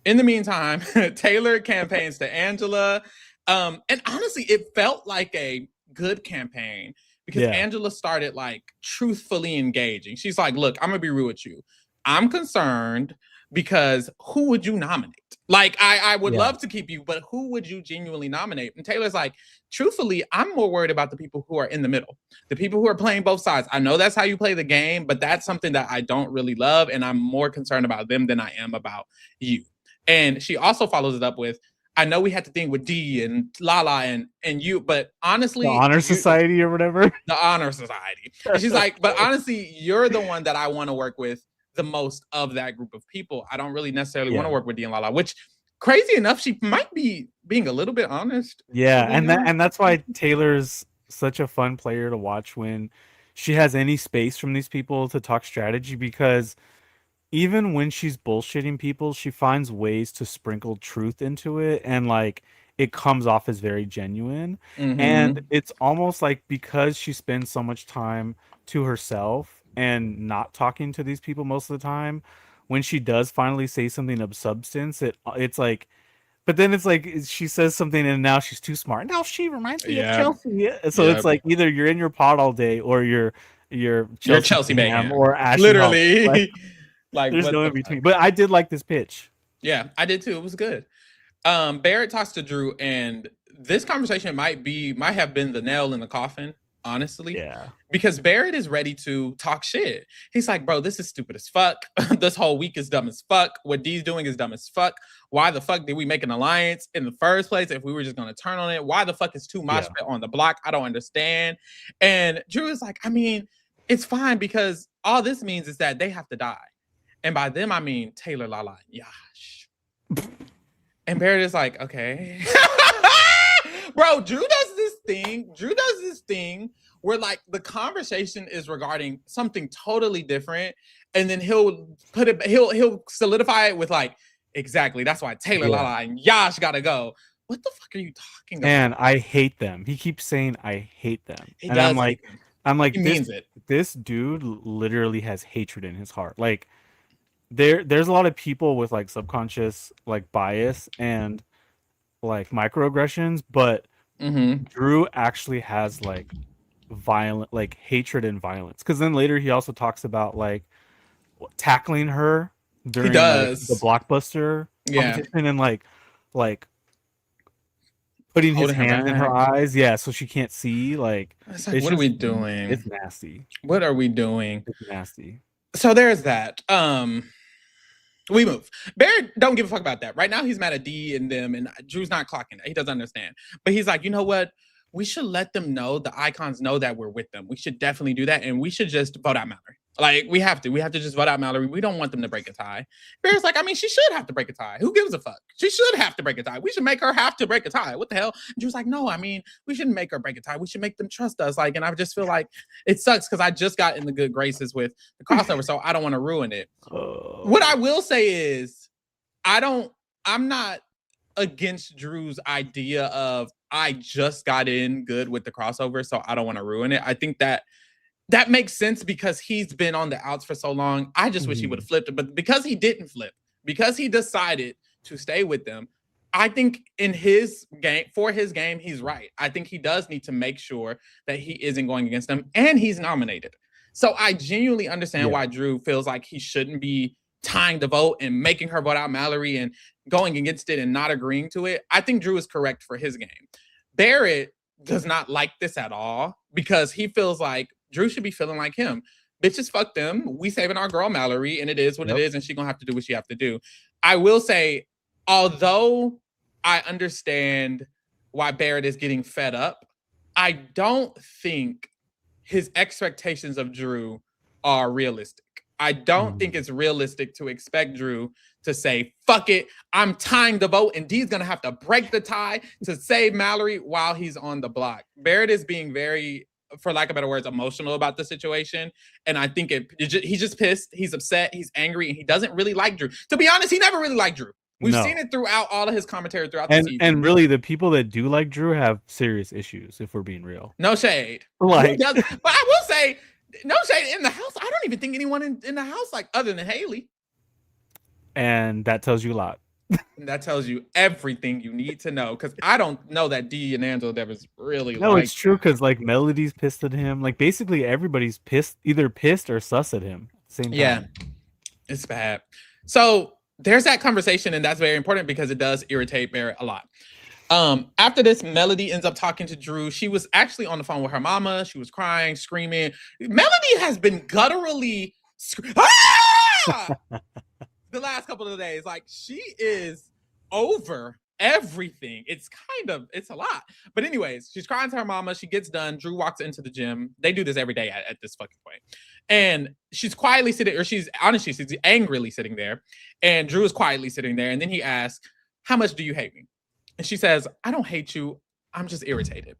Speaker 1: In the meantime, Taylor campaigns to Angela. And honestly, it felt like a good campaign because Angela started like truthfully engaging. She's like, look, I'm going to be real with you. I'm concerned because who would you nominate? Like, I would love to keep you, but who would you genuinely nominate? And Taylor's like, truthfully, I'm more worried about the people who are in the middle, the people who are playing both sides. I know that's how you play the game, but that's something that I don't really love. And I'm more concerned about them than I am about you. And she also follows it up with, I know we had the thing with Dee and Lala and you, but honestly,
Speaker 2: the Honor Society or whatever.
Speaker 1: The Honor Society. And she's like, but honestly, you're the one that I want to work with the most of that group of people. I don't really necessarily want to work with Dee and Lala, which crazy enough, she might be being a little bit honest.
Speaker 2: Yeah, and that's why Taylor's such a fun player to watch when she has any space from these people to talk strategy, because even when she's bullshitting people, she finds ways to sprinkle truth into it, and like it comes off as very genuine. And it's almost like because she spends so much time to herself and not talking to these people most of the time, when she does finally say something of substance, it's like, but then it's like she says something and now she's too smart. Now she reminds me of Chelsea. So it's like either you're in your pod all day or you're Chelsea Mayhem or Ashley
Speaker 1: literally.
Speaker 2: Like there's no in between. But I did like this pitch.
Speaker 1: Yeah, I did too. It was good. Barrett talks to Drew, and this conversation might have been the nail in the coffin, honestly.
Speaker 2: Yeah.
Speaker 1: Because Barrett is ready to talk shit. He's like, bro, this is stupid as fuck. This whole week is dumb as fuck. What Dee's doing is dumb as fuck. Why the fuck did we make an alliance in the first place if we were just going to turn on it? Why the fuck is too much on the block? I don't understand. And Drew is like, I mean, it's fine because all this means is that they have to die. And by them, I mean Taylor, Lala, and Yash. And Barrett is like, okay. Bro, Drew does this thing where like the conversation is regarding something totally different. And then he'll solidify it with like, exactly. That's why Taylor, Lala, and Yash gotta go. What the fuck are you talking about?
Speaker 2: And I hate them. He keeps saying I hate them.
Speaker 1: He
Speaker 2: and
Speaker 1: does
Speaker 2: I'm like,
Speaker 1: he means it.
Speaker 2: This dude literally has hatred in his heart. Like there's a lot of people with like subconscious like bias and like microaggressions, but Drew actually has like violent, like hatred and violence. Because then later he also talks about like tackling her during like, the blockbuster competition and like putting his hand in her eyes, so she can't see. Like,
Speaker 1: it's like, what are we doing?
Speaker 2: It's nasty.
Speaker 1: What are we doing?
Speaker 2: It's nasty.
Speaker 1: So there's that. We move. Barrett don't give a fuck about that. Right now, he's mad at D and them, and Drew's not clocking that. He doesn't understand. But he's like, you know what? We should let them know, the icons know that we're with them. We should definitely do that, and we should just vote out Mallory. Like, we have to. We have to just vote out Mallory. We don't want them to break a tie. Barrett's like, I mean, she should have to break a tie. Who gives a fuck? She should have to break a tie. We should make her have to break a tie. What the hell? And Drew's like, no, I mean, we shouldn't make her break a tie. We should make them trust us. Like, and I just feel like it sucks because I just got in the good graces with the crossover, so I don't want to ruin it. What I will say is, I'm not against Drew's idea of I just got in good with the crossover, so I don't want to ruin it. I think that makes sense because he's been on the outs for so long. I just wish he would have flipped it, but because he didn't flip, because he decided to stay with them, I think in his game, for his game, he's right. I think he does need to make sure that he isn't going against them, and he's nominated. So I genuinely understand why Drew feels like he shouldn't be tying the vote and making her vote out Mallory and going against it and not agreeing to it. I think Drew is correct for his game. Barrett does not like this at all because he feels like Drew should be feeling like him. Bitches, fuck them. We saving our girl Mallory, and it is what it is, and she gonna have to do what she have to do. I will say, although I understand why Barrett is getting fed up, I don't think his expectations of Drew are realistic. I don't think it's realistic to expect Drew to say, fuck it, I'm tying the vote, and D's going to have to break the tie to save Mallory while he's on the block. Barrett is being very, for lack of better words, emotional about the situation, and I think he's just pissed, he's upset, he's angry, and he doesn't really like Drew. To be honest, he never really liked Drew. We've seen it throughout all of his commentary throughout the season.
Speaker 2: And really, the people that do like Drew have serious issues, if we're being real.
Speaker 1: No shade.
Speaker 2: Like,
Speaker 1: but I will say, no shade in the house. I don't even think anyone in the house, like, other than Haley.
Speaker 2: And that tells you a lot.
Speaker 1: And that tells you everything you need to know, because I don't know that Dee and Angela Devers really
Speaker 2: No, it's true, because like Melody's pissed at him. Like basically everybody's either pissed or sus at him at the same time.
Speaker 1: Yeah, it's bad. So there's that conversation, and that's very important because it does irritate Barrett a lot. After this, Melody ends up talking to Drew. She was actually on the phone with her mama. She was crying, screaming. Melody has been gutturally the last couple of days. Like, she is over everything. It's a lot. But anyways, she's crying to her mama. She gets done. Drew walks into the gym. They do this every day at this fucking point. And she's quietly sitting, or she's angrily sitting there. And Drew is quietly sitting there. And then he asks, how much do you hate me? And she says, I don't hate you. I'm just irritated.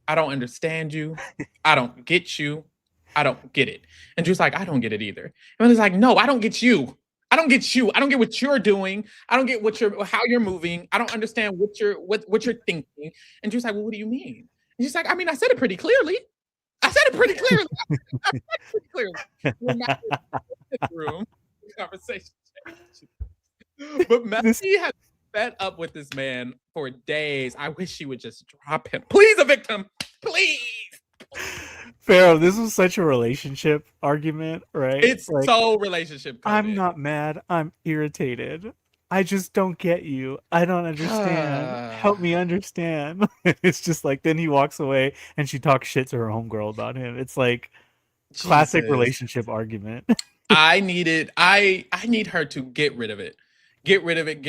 Speaker 1: I don't understand you. I don't get you. I don't get it. And Drew's like, I don't get it either. And he's like, no, I don't get you. I don't get you. I don't get what you're doing. I don't get how you're moving. I don't understand what you're thinking. And Drew's like, well, what do you mean? And she's like, I mean, I said it pretty clearly. We're not in this room. Conversation. But Melody has fed up with this man for days. I wish she would just drop him. Please evict him. Please.
Speaker 2: Pharaoh, this was such a relationship argument, right?
Speaker 1: It's like, so relationship coded.
Speaker 2: I'm not mad. I'm irritated. I just don't get you. I don't understand. Help me understand. It's just like, then he walks away and she talks shit to her homegirl about him. It's like classic relationship argument.
Speaker 1: I need her to get rid of it. Get rid of it.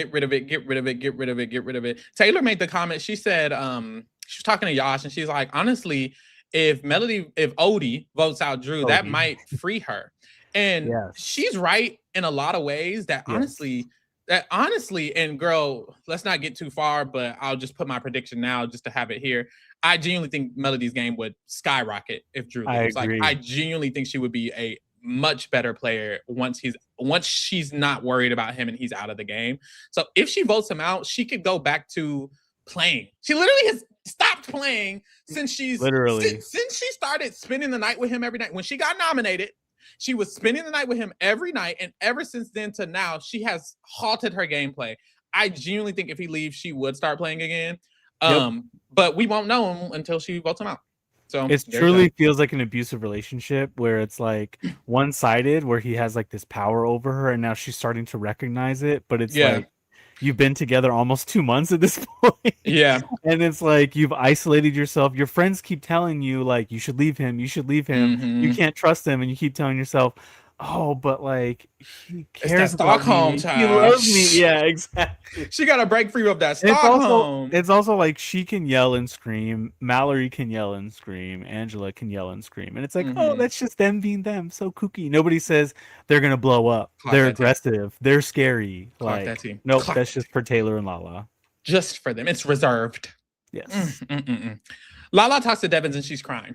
Speaker 1: Taylor made the comment. She said, she was talking to Yash, and she's like, honestly, if Odie votes out Drew, that might free her. And she's right in a lot of ways that honestly, and girl, let's not get too far, but I'll just put my prediction now just to have it here. I genuinely think Melody's game would skyrocket if Drew leaves. I genuinely think she would be a much better player once she's not worried about him and he's out of the game. So if she votes him out, she could go back to playing. She literally has stopped playing since she started spending the night with him every night. When she got nominated, she was spending the night with him every night, and ever since then to now, she has halted her gameplay. I genuinely think if he leaves, she would start playing again. But we won't know him until she votes him out. So
Speaker 2: it truly feels like an abusive relationship where it's like one-sided, where he has like this power over her, and now she's starting to recognize it. But it's like, you've been together almost 2 months at this point.
Speaker 1: Yeah.
Speaker 2: And it's like, you've isolated yourself. Your friends keep telling you, like, you should leave him. You should leave him. You can't trust him. And you keep telling yourself, Oh, but like he
Speaker 1: It's that
Speaker 2: cares about
Speaker 1: Stockholm
Speaker 2: me. He
Speaker 1: child.
Speaker 2: loves me. Yeah, exactly.
Speaker 1: She got to break free of that
Speaker 2: And
Speaker 1: Stockholm.
Speaker 2: it's also like she can yell and scream, Mallory can yell and scream, Angela can yell and scream. And it's like, oh,
Speaker 1: Mm-hmm.
Speaker 2: that's just them being them. So kooky. Nobody says they're gonna blow up.
Speaker 1: Clock
Speaker 2: They're
Speaker 1: that tea.
Speaker 2: aggressive. They're scary.
Speaker 1: Clock that
Speaker 2: Like,
Speaker 1: tea.
Speaker 2: nope,
Speaker 1: Clock
Speaker 2: that's
Speaker 1: that tea.
Speaker 2: just for Taylor and Lala.
Speaker 1: Just for them. It's reserved.
Speaker 2: Yes.
Speaker 1: Lala talks to Devins and she's crying.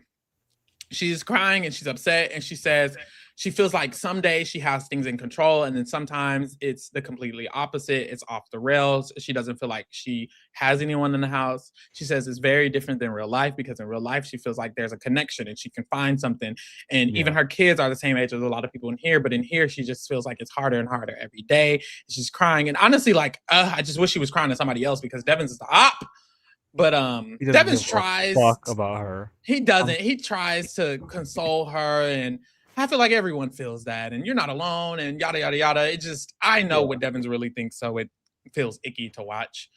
Speaker 1: She's crying and she's upset, and she says she feels like some days she has things in control, and then sometimes it's the completely opposite. It's off the rails. She doesn't feel like she has anyone in the house. She says it's very different than real life, because in real life she feels like there's a connection and she can find something. And
Speaker 2: Yeah.
Speaker 1: even her kids are the same age as a lot of people in here, but in here she just feels like it's harder and harder every day. She's crying, and honestly, like I just wish she was crying to somebody else, because Devins is the op. But
Speaker 2: He doesn't
Speaker 1: Devins
Speaker 2: give a
Speaker 1: tries.
Speaker 2: fuck about her.
Speaker 1: He doesn't. He tries to console her, and I feel like everyone feels that, and you're not alone, and yada yada yada. It just, I know what Devins really thinks, so it feels icky to watch.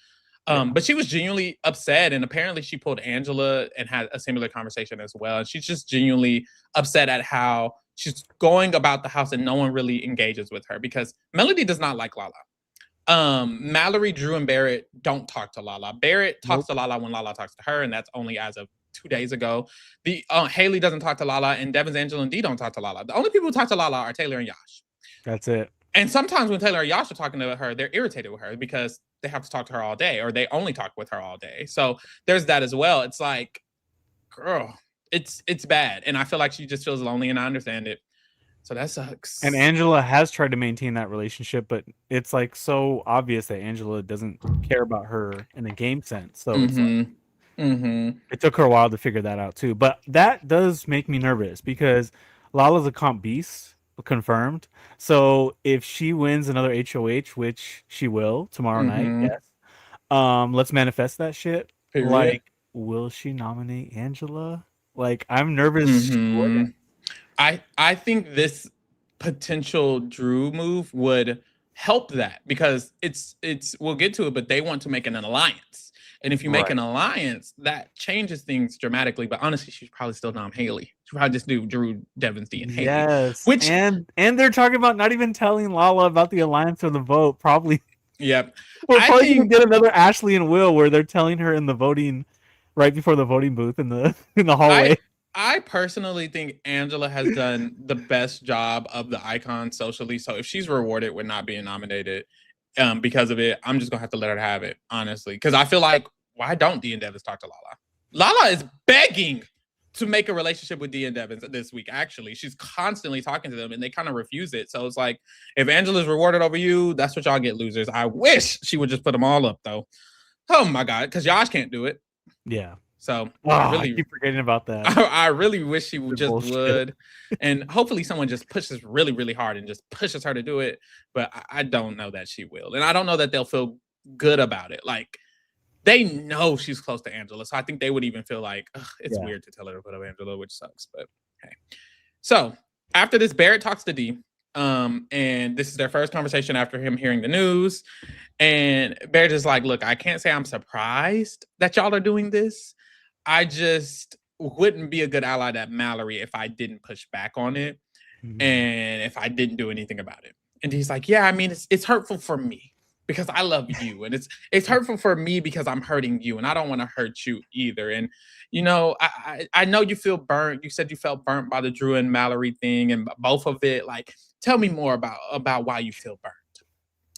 Speaker 1: But she was genuinely upset, and apparently she pulled Angela and had a similar conversation as well. And she's just genuinely upset at how she's going about the house and no one really engages with her, because Melody does not like Lala. Mallory, Drew, and Barrett don't talk to Lala. Barrett talks to Lala when Lala talks to her, and that's only as of 2 days ago. The Haley doesn't talk to Lala, and Devins, Angela, and Dee don't talk to Lala. The only people who talk to Lala are Taylor and Yash.
Speaker 2: That's it.
Speaker 1: And sometimes when Taylor and Yash are talking to her, they're irritated with her because they have to talk to her all day, or they only talk with her all day. So there's that as well. It's like, girl, it's bad, and I feel like she just feels lonely, and I understand it. So that sucks.
Speaker 2: And Angela has tried to maintain that relationship, but it's like so obvious that Angela doesn't care about her in a game sense. So it's like, it took her a while to figure that out too. But that does make me nervous because Lala's a comp beast, confirmed. So if she wins another HOH, which she will tomorrow night, yes. Let's manifest that shit.
Speaker 1: Period.
Speaker 2: Like, will she nominate Angela? Like, I'm nervous she wouldn't.
Speaker 1: I think this potential Drew move would help that, because it's we'll get to it, but they want to make an alliance. And if you make an alliance, that changes things dramatically. But honestly, she's probably still nom Haley. She'll probably just do Drew, Devins, Dee, and Haley.
Speaker 2: Yes.
Speaker 1: Which,
Speaker 2: and they're talking about not even telling Lala about the alliance or the vote. Probably.
Speaker 1: Yep.
Speaker 2: We're probably gonna get another Ashley and Will where they're telling her in the voting, right before the voting booth in the hallway.
Speaker 1: I personally think Angela has done the best job of the icon socially. So if she's rewarded with not being nominated because of it, I'm just gonna have to let her have it, honestly. Because I feel like, why don't Dee and Devins talk to Lala? Lala is begging to make a relationship with Dee and Devins this week. Actually, she's constantly talking to them, and they kind of refuse it. So it's like, if Angela's rewarded over you, that's what y'all get, losers. I wish she would just put them all up, though. Oh my god, because Josh can't do it.
Speaker 2: Yeah.
Speaker 1: So
Speaker 2: I keep forgetting about that.
Speaker 1: I really wish she would. And hopefully someone just pushes really, really hard and just pushes her to do it. But I don't know that she will. And I don't know that they'll feel good about it. Like, they know she's close to Angela. So I think they would even feel like, it's weird to tell her to put up Angela, which sucks. But hey. So after this, Barrett talks to Dee. And this is their first conversation after him hearing the news. And Barrett is like, look, I can't say I'm surprised that y'all are doing this. I just wouldn't be a good ally to Mallory if I didn't push back on it and if I didn't do anything about it. And he's like, yeah, I mean, it's hurtful for me because I love you, and it's hurtful for me because I'm hurting you, and I don't want to hurt you either. And you know, I know you feel burnt. You said you felt burnt by the Drew and Mallory thing, and both of it. Like, tell me more about why you feel burnt.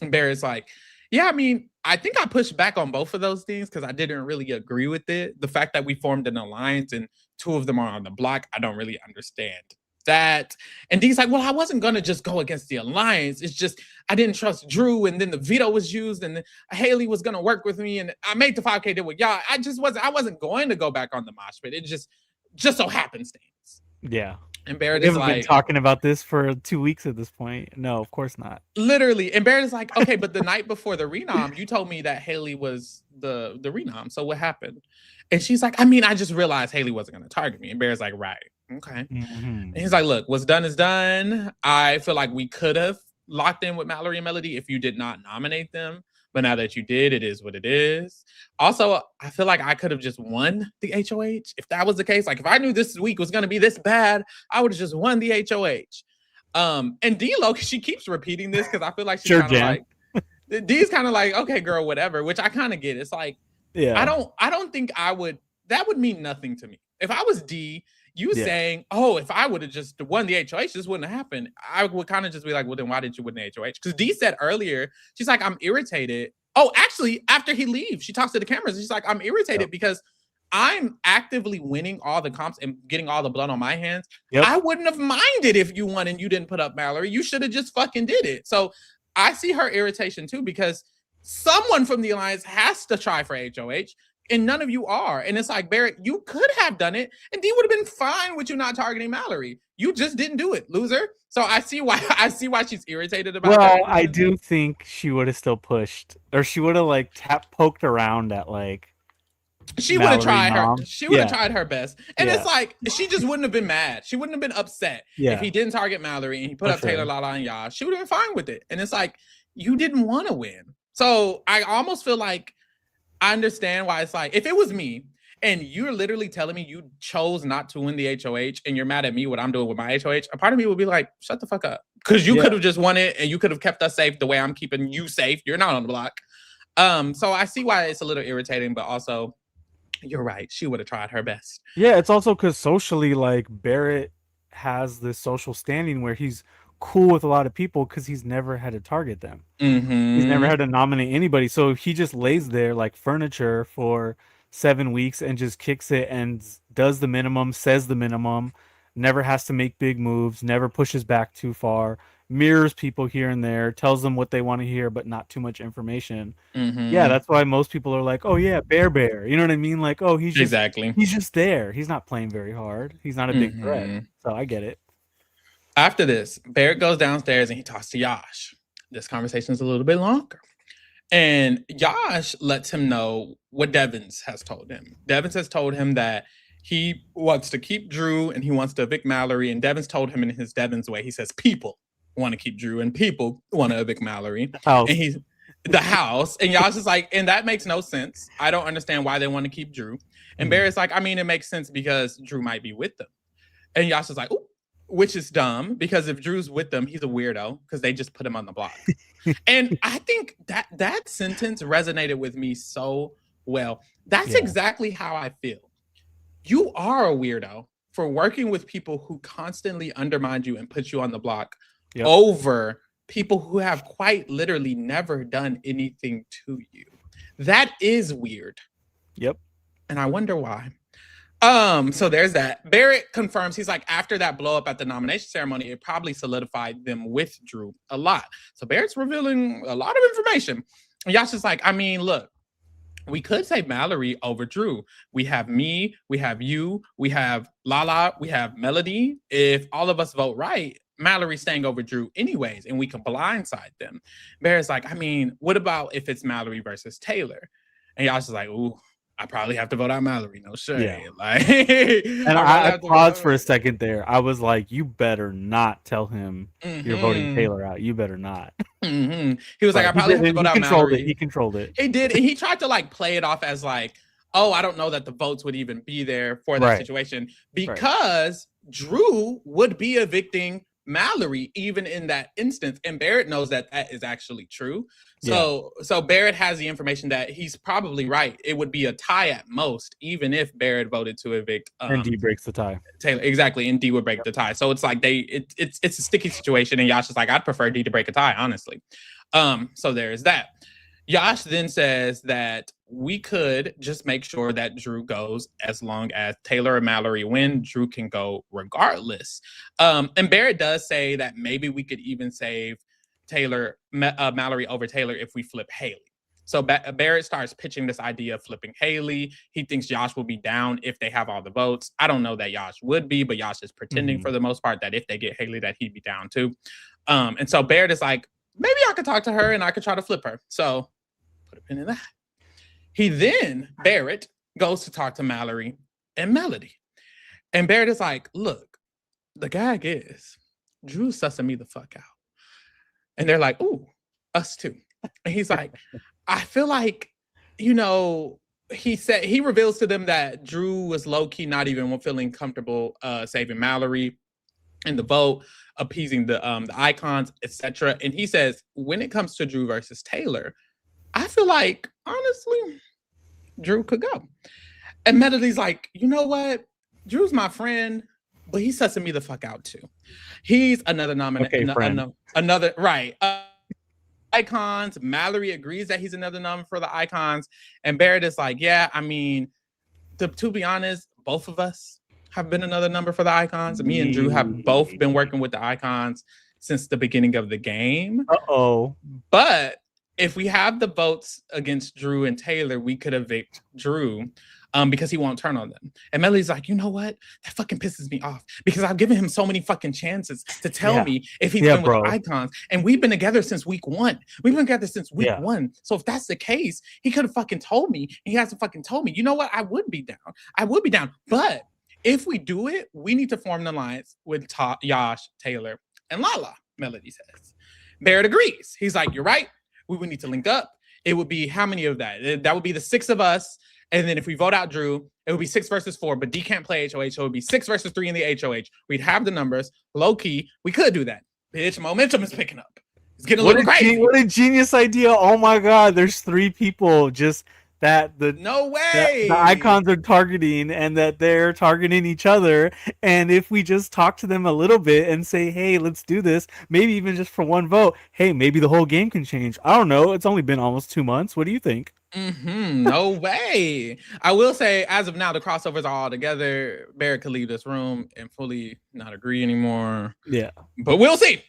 Speaker 1: And Barrett's like, yeah, I mean, I think I pushed back on both of those things because I didn't really agree with it. The fact that we formed an alliance and two of them are on the block, I don't really understand that. And Dee's like, well, I wasn't going to just go against the alliance. It's just I didn't trust Drew, and then the veto was used, and then Haley was going to work with me, and I made the 5K deal with y'all. I wasn't going to go back on the mosh pit. It just so happenstance.
Speaker 2: Yeah.
Speaker 1: And Barrett
Speaker 2: is like, been talking about this for 2 weeks at this point. No, of course not.
Speaker 1: Literally. And Barrett is like, okay, but the night before the renom, you told me that Haley was the renom. So what happened? And she's like, I mean, I just realized Haley wasn't going to target me. And Barrett's like, right. Okay. And he's like, look, what's done is done. I feel like we could have locked in with Mallory and Melody if you did not nominate them. But now that you did, it is what it is. Also, I feel like I could have just won the HOH if that was the case. Like, if I knew this week was going to be this bad, I would have just won the HOH. And D-Lo, she keeps repeating this because I feel like she's
Speaker 2: Sure,
Speaker 1: kind of
Speaker 2: Jan.
Speaker 1: like, D's kind of like, okay, girl, whatever, which I kind of get. It's like,
Speaker 2: Yeah.
Speaker 1: I don't think I would, that would mean nothing to me. If I was D, you
Speaker 2: Yeah.
Speaker 1: saying, oh, if I would have just won the HOH, this wouldn't have happened. I would kind of just be like, well, then why did you win the HOH? Because D said earlier, she's like, I'm irritated. Oh, actually, after he leaves, she talks to the cameras. She's like, I'm irritated because I'm actively winning all the comps and getting all the blood on my hands.
Speaker 2: Yep.
Speaker 1: I wouldn't have minded if you won and you didn't put up Mallory. You should have just fucking did it. So I see her irritation too, because someone from the alliance has to try for HOH and none of you are. And it's like, Barrett, you could have done it and D would have been fine with you not targeting Mallory. You just didn't do it, loser. So I see why she's irritated about that.
Speaker 2: Well, I do think she would have still pushed, or she would have like poked around at like
Speaker 1: she would have tried
Speaker 2: mom.
Speaker 1: her. She would have tried her best. And it's like, she just wouldn't have been mad. She wouldn't have been upset if he didn't target Mallory and he put up Taylor, Lala, and Yash. She would have been fine with it. And it's like, you didn't want to win. So I almost feel like I understand why it's like, if it was me and you're literally telling me you chose not to win the HOH and you're mad at me what I'm doing with my HOH, a part of me would be like, shut the fuck up. Because you could have just won it and you could have kept us safe the way I'm keeping you safe. You're not on the block. So I see why it's a little irritating, but also you're right. She would have tried her best.
Speaker 2: Yeah, it's also because socially, like, Barrett has this social standing where he's cool with a lot of people because he's never had to target them. He's never had to nominate anybody. So he just lays there like furniture for 7 weeks and just kicks it and does the minimum, says the minimum, never has to make big moves, never pushes back too far, mirrors people here and there, tells them what they want to hear, but not too much information. Yeah, that's why most people are like, oh yeah, Bear. You know what I mean? Like, oh, he's just there. He's not playing very hard. He's not a big threat. So I get it.
Speaker 1: After this, Barrett goes downstairs and he talks to Yash. This conversation is a little bit longer. And Yash lets him know what Devins has told him. Devins has told him that he wants to keep Drew and he wants to evict Mallory. And Devins told him in his Devins way, he says, people want to keep Drew and people want to evict Mallory. And he's the house. And Yash is like, and that makes no sense. I don't understand why they want to keep Drew. And Barrett's like, I mean, it makes sense because Drew might be with them. And Yash is like, ooh. Which is dumb because if Drew's with them, he's a weirdo because they just put him on the block. And I think that sentence resonated with me so well. That's exactly how I feel. You are a weirdo for working with people who constantly undermine you and put you on the block over people who have quite literally never done anything to you. That is weird.
Speaker 2: Yep.
Speaker 1: And I wonder why. So there's that. Barrett confirms, he's like, after that blow up at the nomination ceremony, it probably solidified them with Drew a lot. So Barrett's revealing a lot of information. And Yash is like, I mean, look, we could say Mallory over Drew. We have me, we have you, we have Lala, we have Melody. If all of us vote right, Mallory's staying over Drew anyways, and we can blindside them. Barrett's like, I mean, what about if it's Mallory versus Taylor? And Yash is like, ooh, I probably have to vote out Mallory. No shade. Yeah. Like,
Speaker 2: and I paused for a second there. I was like, you better not tell him you're voting Taylor out. You better not.
Speaker 1: He was like, I probably have to vote out Mallory.
Speaker 2: He controlled it.
Speaker 1: He did. And he tried to like play it off as like, oh, I don't know that the votes would even be there for that situation because Drew would be evicting Mallory even in that instance, and Barrett knows that that is actually true. So Barrett has the information that he's probably right. It would be a tie at most, even if Barrett voted to evict.
Speaker 2: And D breaks the tie.
Speaker 1: Taylor, exactly, and D would break the tie. So it's like it's a sticky situation, and Yash is like, I'd prefer D to break a tie, honestly. So there's that. Yash then says that we could just make sure that Drew goes as long as Taylor or Mallory win. Drew can go regardless. And Barrett does say that maybe we could even save Mallory over Taylor if we flip Haley. So Barrett starts pitching this idea of flipping Haley. He thinks Yash will be down if they have all the votes. I don't know that Yash would be, but Yash is pretending for the most part that if they get Haley, that he'd be down too. And so Barrett is like, maybe I could talk to her and I could try to flip her. So put a pin in that. Barrett goes to talk to Mallory and Melody. And Barrett is like, look, the gag is Drew's sussing me the fuck out. And they're like, ooh, us too. And he's like, I feel like, he reveals to them that Drew was low-key not even feeling comfortable saving Mallory. in the vote, appeasing the icons, etc. And he says, when it comes to Drew versus Taylor, I feel like honestly, Drew could go. And Melody's like, you know what? Drew's my friend, but he's sussing me the fuck out too. He's another
Speaker 2: Okay, friend.
Speaker 1: another right. Icons. Mallory agrees that he's another nominee for the icons, and Barrett is like, yeah, I mean, to be honest, both of us have been another number for the icons. Me and Drew have both been working with the icons since the beginning of the game.
Speaker 2: Uh-oh.
Speaker 1: But if we have the votes against Drew and Taylor, we could evict Drew. Because he won't turn on them. And Melody's like, you know what? That fucking pisses me off because I've given him so many fucking chances to tell me if he's been with the icons. And we've been together since week 1. We've been together since week 1. So if that's the case, he could have fucking told me. And he hasn't fucking told me. You know what? I would be down. I would be down. But if we do it, we need to form an alliance with Yash, Taylor, and Lala, Melody says. Barrett agrees. He's like, you're right. We would need to link up. It would be how many of that? That would be the 6 of us. And then if we vote out Drew, it would be 6 versus 4, but D can't play HOH, so it would be 6 versus 3 in the HOH. We'd have the numbers. Low key, we could do that. Bitch, momentum is picking up. It's getting a little crazy.
Speaker 2: What a genius idea. Oh my God, there's 3 people just that
Speaker 1: no way
Speaker 2: the icons are targeting and that they're targeting each other. And if we just talk to them a little bit and say, hey, let's do this, maybe even just for 1 vote, hey, maybe the whole game can change. I don't know. It's only been almost 2 months. What do you think?
Speaker 1: No way. I will say, as of now, the crossovers are all together. Barrett could leave this room and fully not agree anymore.
Speaker 2: Yeah,
Speaker 1: but we'll see.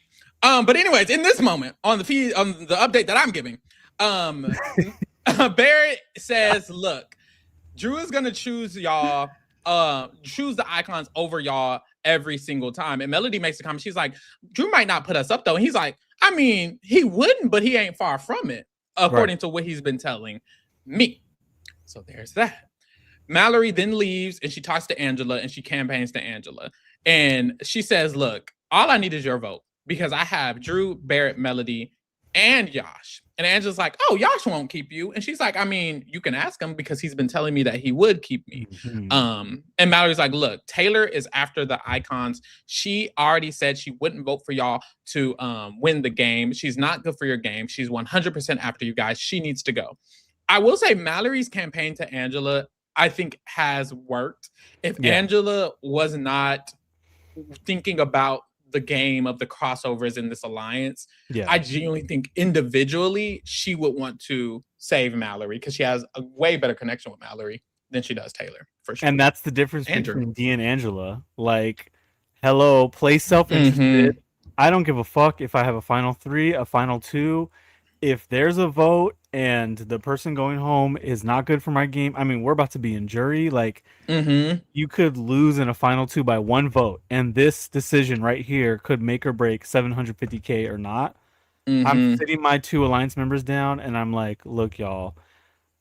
Speaker 1: But anyways, in this moment, on the feed, on the update that I'm giving, Barrett says, "Look, Drew is gonna choose y'all, choose the icons over y'all every single time." And Melody makes a comment. She's like, "Drew might not put us up though." And he's like, "I mean, he wouldn't, but he ain't far from it." According to what he's been telling me. So there's that. Mallory then leaves and she talks to Angela and she campaigns to Angela. And she says, look, all I need is your vote because I have Drew, Barrett, Melody, and Yash. And Angela's like, oh, Yash won't keep you. And she's like, I mean, you can ask him because he's been telling me that he would keep me. And Mallory's like, look, Taylor is after the icons. She already said she wouldn't vote for y'all to win the game. She's not good for your game. She's 100% after you guys. She needs to go. I will say Mallory's campaign to Angela, I think, has worked. If Angela was not thinking about the game of the crossovers in this alliance, I genuinely think individually she would want to save Mallory because she has a way better connection with Mallory than she does Taylor, for sure.
Speaker 2: And that's the difference between Dee and Angela. Like, hello, play self-interested. I don't give a fuck if I have a final 3, a final 2. If there's a vote and the person going home is not good for my game, I mean, we're about to be in jury. Like, you could lose in a final 2 by 1 vote. And this decision right here could make or break 750K or not. I'm sitting my 2 alliance members down and I'm like, look, y'all,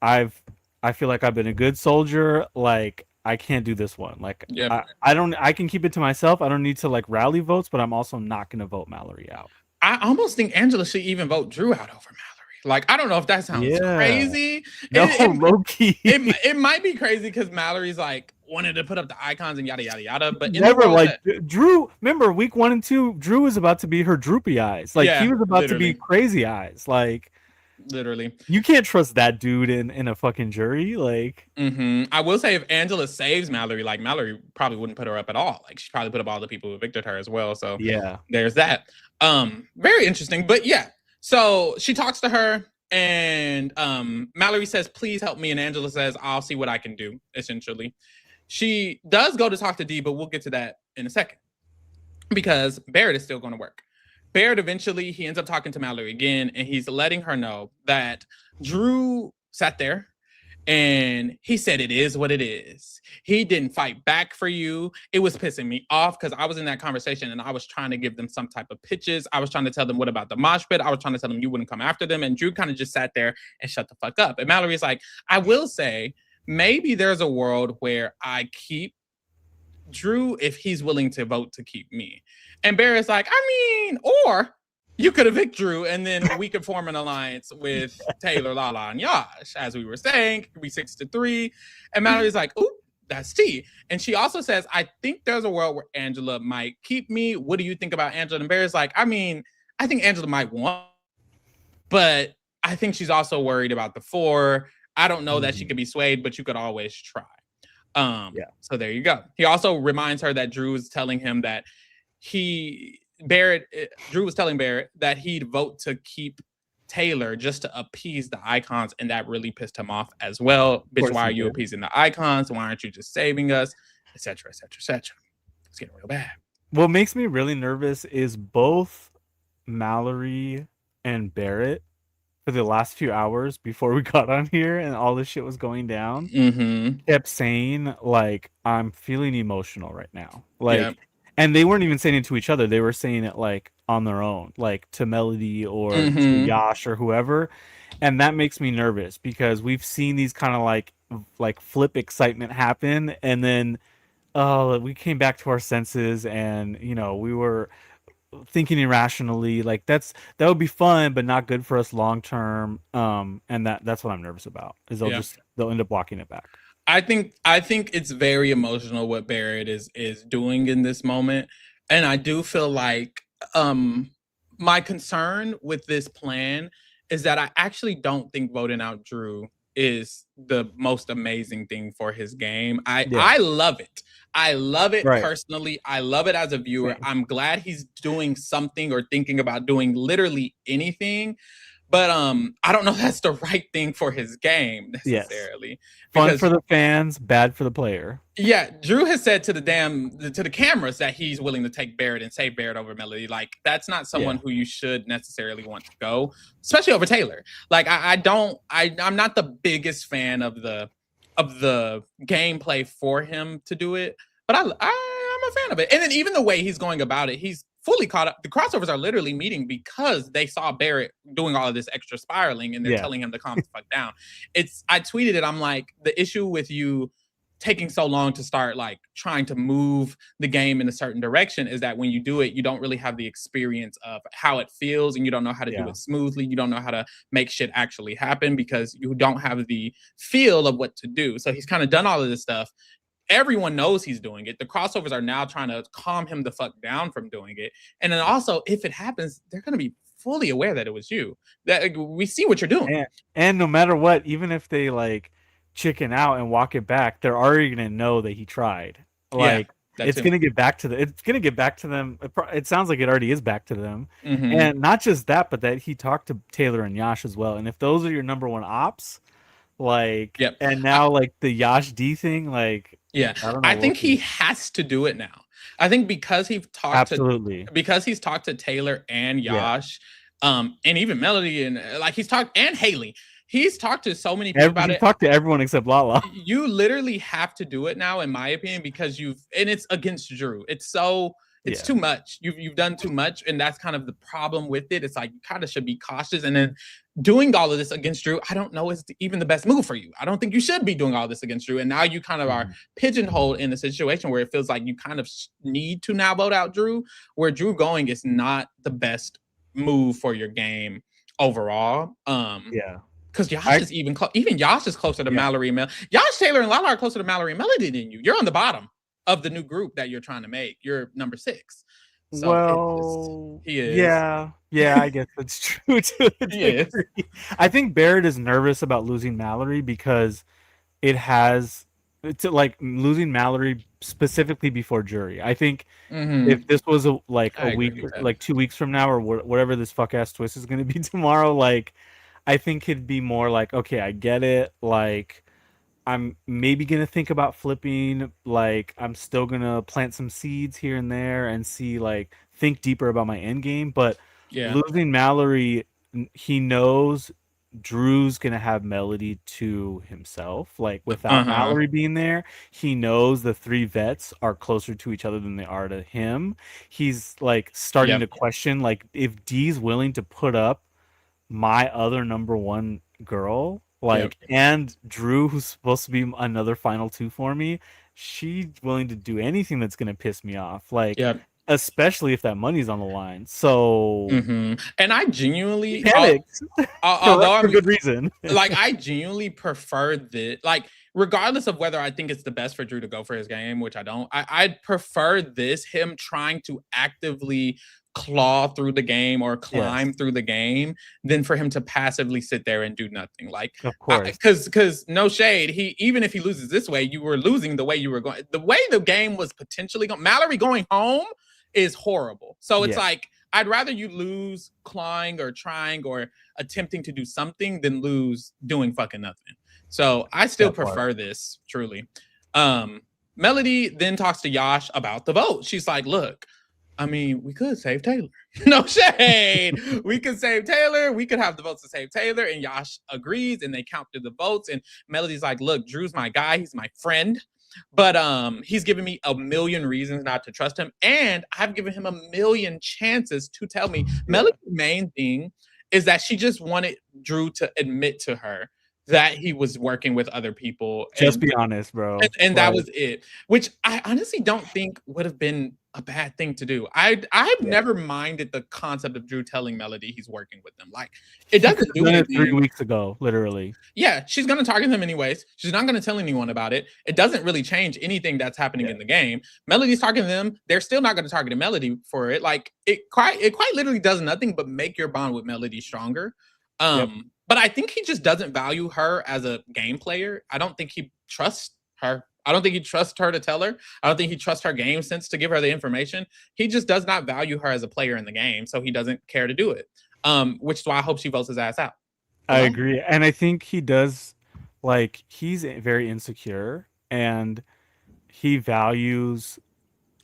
Speaker 2: I feel like I've been a good soldier. Like, I can't do this one. Like, I can keep it to myself. I don't need to like rally votes, but I'm also not going to vote Mallory out.
Speaker 1: I almost think Angela should even vote Drew out over Mallory. Like, I don't know if that sounds crazy.
Speaker 2: No, low-key.
Speaker 1: It might be crazy because Mallory's like wanted to put up the icons and yada yada yada. But
Speaker 2: never like Drew. Remember week 1 and 2, Drew was about to be her droopy eyes. Like he was about to be crazy eyes. Like
Speaker 1: literally,
Speaker 2: you can't trust that dude in a fucking jury. Like,
Speaker 1: I will say if Angela saves Mallory, like Mallory probably wouldn't put her up at all. Like she'd probably put up all the people who evicted her as well. So there's that. Very interesting. But so she talks to her and Mallory says, please help me. And Angela says, I'll see what I can do, essentially. She does go to talk to Dee, but we'll get to that in a second because Barrett is still going to work. Barrett eventually, he ends up talking to Mallory again, and he's letting her know that Drew sat there and he said, it is what it is. He didn't fight back for you. It was pissing me off because I was in that conversation and I was trying to give them some type of pitches. I was trying to tell them what about the mosh pit. I was trying to tell them you wouldn't come after them. And Drew kind of just sat there and shut the fuck up. And Mallory's like, I will say, maybe there's a world where I keep Drew if he's willing to vote to keep me. And Barrett's like, I mean, or you could evict Drew and then we could form an alliance with Taylor, Lala, and Yash. As we were saying, it could be 6-3. And Mallory's like, ooh, that's T. And she also says, I think there's a world where Angela might keep me. What do you think about Angela? And Barrett's like, I mean, I think Angela might want, but I think she's also worried about the 4. I don't know that she could be swayed, but you could always try.
Speaker 2: Yeah.
Speaker 1: So there you go. He also reminds her that Drew is telling him that Drew was telling Barrett that he'd vote to keep Taylor just to appease the icons, and that really pissed him off as well. Bitch, why are you appeasing the icons? Why aren't you just saving us? Etc. Etc. Etc. It's getting real bad.
Speaker 2: What makes me really nervous is both Mallory and Barrett for the last few hours before we got on here and all this shit was going down, kept saying like, I'm feeling emotional right now. Like, and they weren't even saying it to each other. They were saying it like on their own, like to Melody or to Yash or whoever. And that makes me nervous because we've seen these kind of like flip excitement happen. And then, we came back to our senses and, you know, we were thinking irrationally. Like that would be fun, but not good for us long term. And that's what I'm nervous about is they'll end up walking it back.
Speaker 1: I think it's very emotional what Barrett is doing in this moment. And I do feel like my concern with this plan is that I actually don't think voting out Drew is the most amazing thing for his game. I love it. I love it personally. I love it as a viewer. I'm glad he's doing something or thinking about doing literally anything. But I don't know if that's the right thing for his game necessarily.
Speaker 2: Yes. Fun for the fans, bad for the player.
Speaker 1: Yeah, Drew has said to the cameras that he's willing to take Barrett and save Barrett over Melody. Like that's not someone who you should necessarily want to go, especially over Taylor. Like I'm not the biggest fan of the gameplay for him to do it, but I'm a fan of it. And then even the way he's going about it, he's fully caught up. The crossovers are literally meeting because they saw Barrett doing all of this extra spiraling and they're telling him to calm the fuck down. I tweeted it. I'm like, the issue with you taking so long to start like trying to move the game in a certain direction is that when you do it, you don't really have the experience of how it feels and you don't know how to do it smoothly. You don't know how to make shit actually happen because you don't have the feel of what to do. So he's kind of done all of this stuff. Everyone knows he's doing it. The crossovers are now trying to calm him the fuck down from doing it. And then also, if it happens, they're going to be fully aware that it was you. That we see what you're doing.
Speaker 2: And no matter what, even if they like chicken out and walk it back, they're already going to know that he tried. Like it's going to get back to them. It sounds like it already is back to them. And not just that, but that he talked to Taylor and Yash as well. And if those are your number one ops, like, and now like the Yash D thing, like,
Speaker 1: I think he has to do it now. I think because he's talked to Taylor and Yash, and even Melody and like he's talked and Haley. He's talked to so many people about it.
Speaker 2: He's talked to everyone except Lala.
Speaker 1: You literally have to do it now, in my opinion, because it's against Drew. It's too much. You've done too much, and that's kind of the problem with it. It's like you kind of should be cautious, and then doing all of this against Drew, I don't know is even the best move for you. I don't think you should be doing all this against Drew, and now you kind of are pigeonholed in a situation where it feels like you kind of need to now vote out Drew, where Drew going is not the best move for your game overall. Because Yash is even Yash is closer to Mallory and Yash, Taylor, and Lala are closer to Mallory and Melody than you. You're on the bottom of the new group that you're trying to make. You're number 6.
Speaker 2: So
Speaker 1: he is.
Speaker 2: Yeah, I guess that's true too. I think Barrett is nervous about losing Mallory because it's like losing Mallory specifically before jury. I think if this was a week, like 2 weeks from now, or whatever this fuck ass twist is going to be tomorrow, like I think it'd be more like, okay, I get it. Like I'm maybe going to think about flipping. Like I'm still going to plant some seeds here and there and think deeper about my end game. But losing Mallory, he knows Drew's going to have Melody to himself. Like without Mallory being there, he knows the 3 vets are closer to each other than they are to him. He's like starting to question, like, if D's willing to put up my other number 1 girl, and Drew, who's supposed to be another final 2 for me, she's willing to do anything that's going to piss me off. Like, especially if that money's on the line. So,
Speaker 1: and I genuinely
Speaker 2: panicked, although for good reason.
Speaker 1: Like, I genuinely prefer that. Like, regardless of whether I think it's the best for Drew to go for his game, which I don't, I'd prefer him trying to actively claw through the game or climb through the game than for him to passively sit there and do nothing. Like,
Speaker 2: of course,
Speaker 1: because no shade, even if he loses this way, you were losing the way you were going. The way the game was potentially going, Mallory going home is horrible. So it's like, I'd rather you lose clawing or trying or attempting to do something than lose doing fucking nothing. So I still prefer this, truly. Melody then talks to Yash about the vote. She's like, look, I mean, we could save Taylor. No shade. We could save Taylor. We could have the votes to save Taylor. And Yash agrees and they count through the votes. And Melody's like, look, Drew's my guy. He's my friend. But he's given me a million reasons not to trust him. And I've given him a million chances to tell me. Melody's main thing is that she just wanted Drew to admit to her that he was working with other people.
Speaker 2: Just be honest, bro.
Speaker 1: And that was it, which I honestly don't think would have been a bad thing to do. I've never minded the concept of Drew telling Melody he's working with them. Like, it doesn't do anything.
Speaker 2: 3 weeks ago, literally.
Speaker 1: Yeah, she's going to target him anyways. She's not going to tell anyone about it. It doesn't really change anything that's happening in the game. Melody's targeting them. They're still not going to target Melody for it. Like, it quite literally does nothing but make your bond with Melody stronger. But I think he just doesn't value her as a game player. I don't think he trusts her. I don't think he trusts her to tell her. I don't think he trusts her game sense to give her the information. He just does not value her as a player in the game, so he doesn't care to do it. Which is why I hope she votes his ass out.
Speaker 2: I agree. And I think he does, like, he's very insecure and he values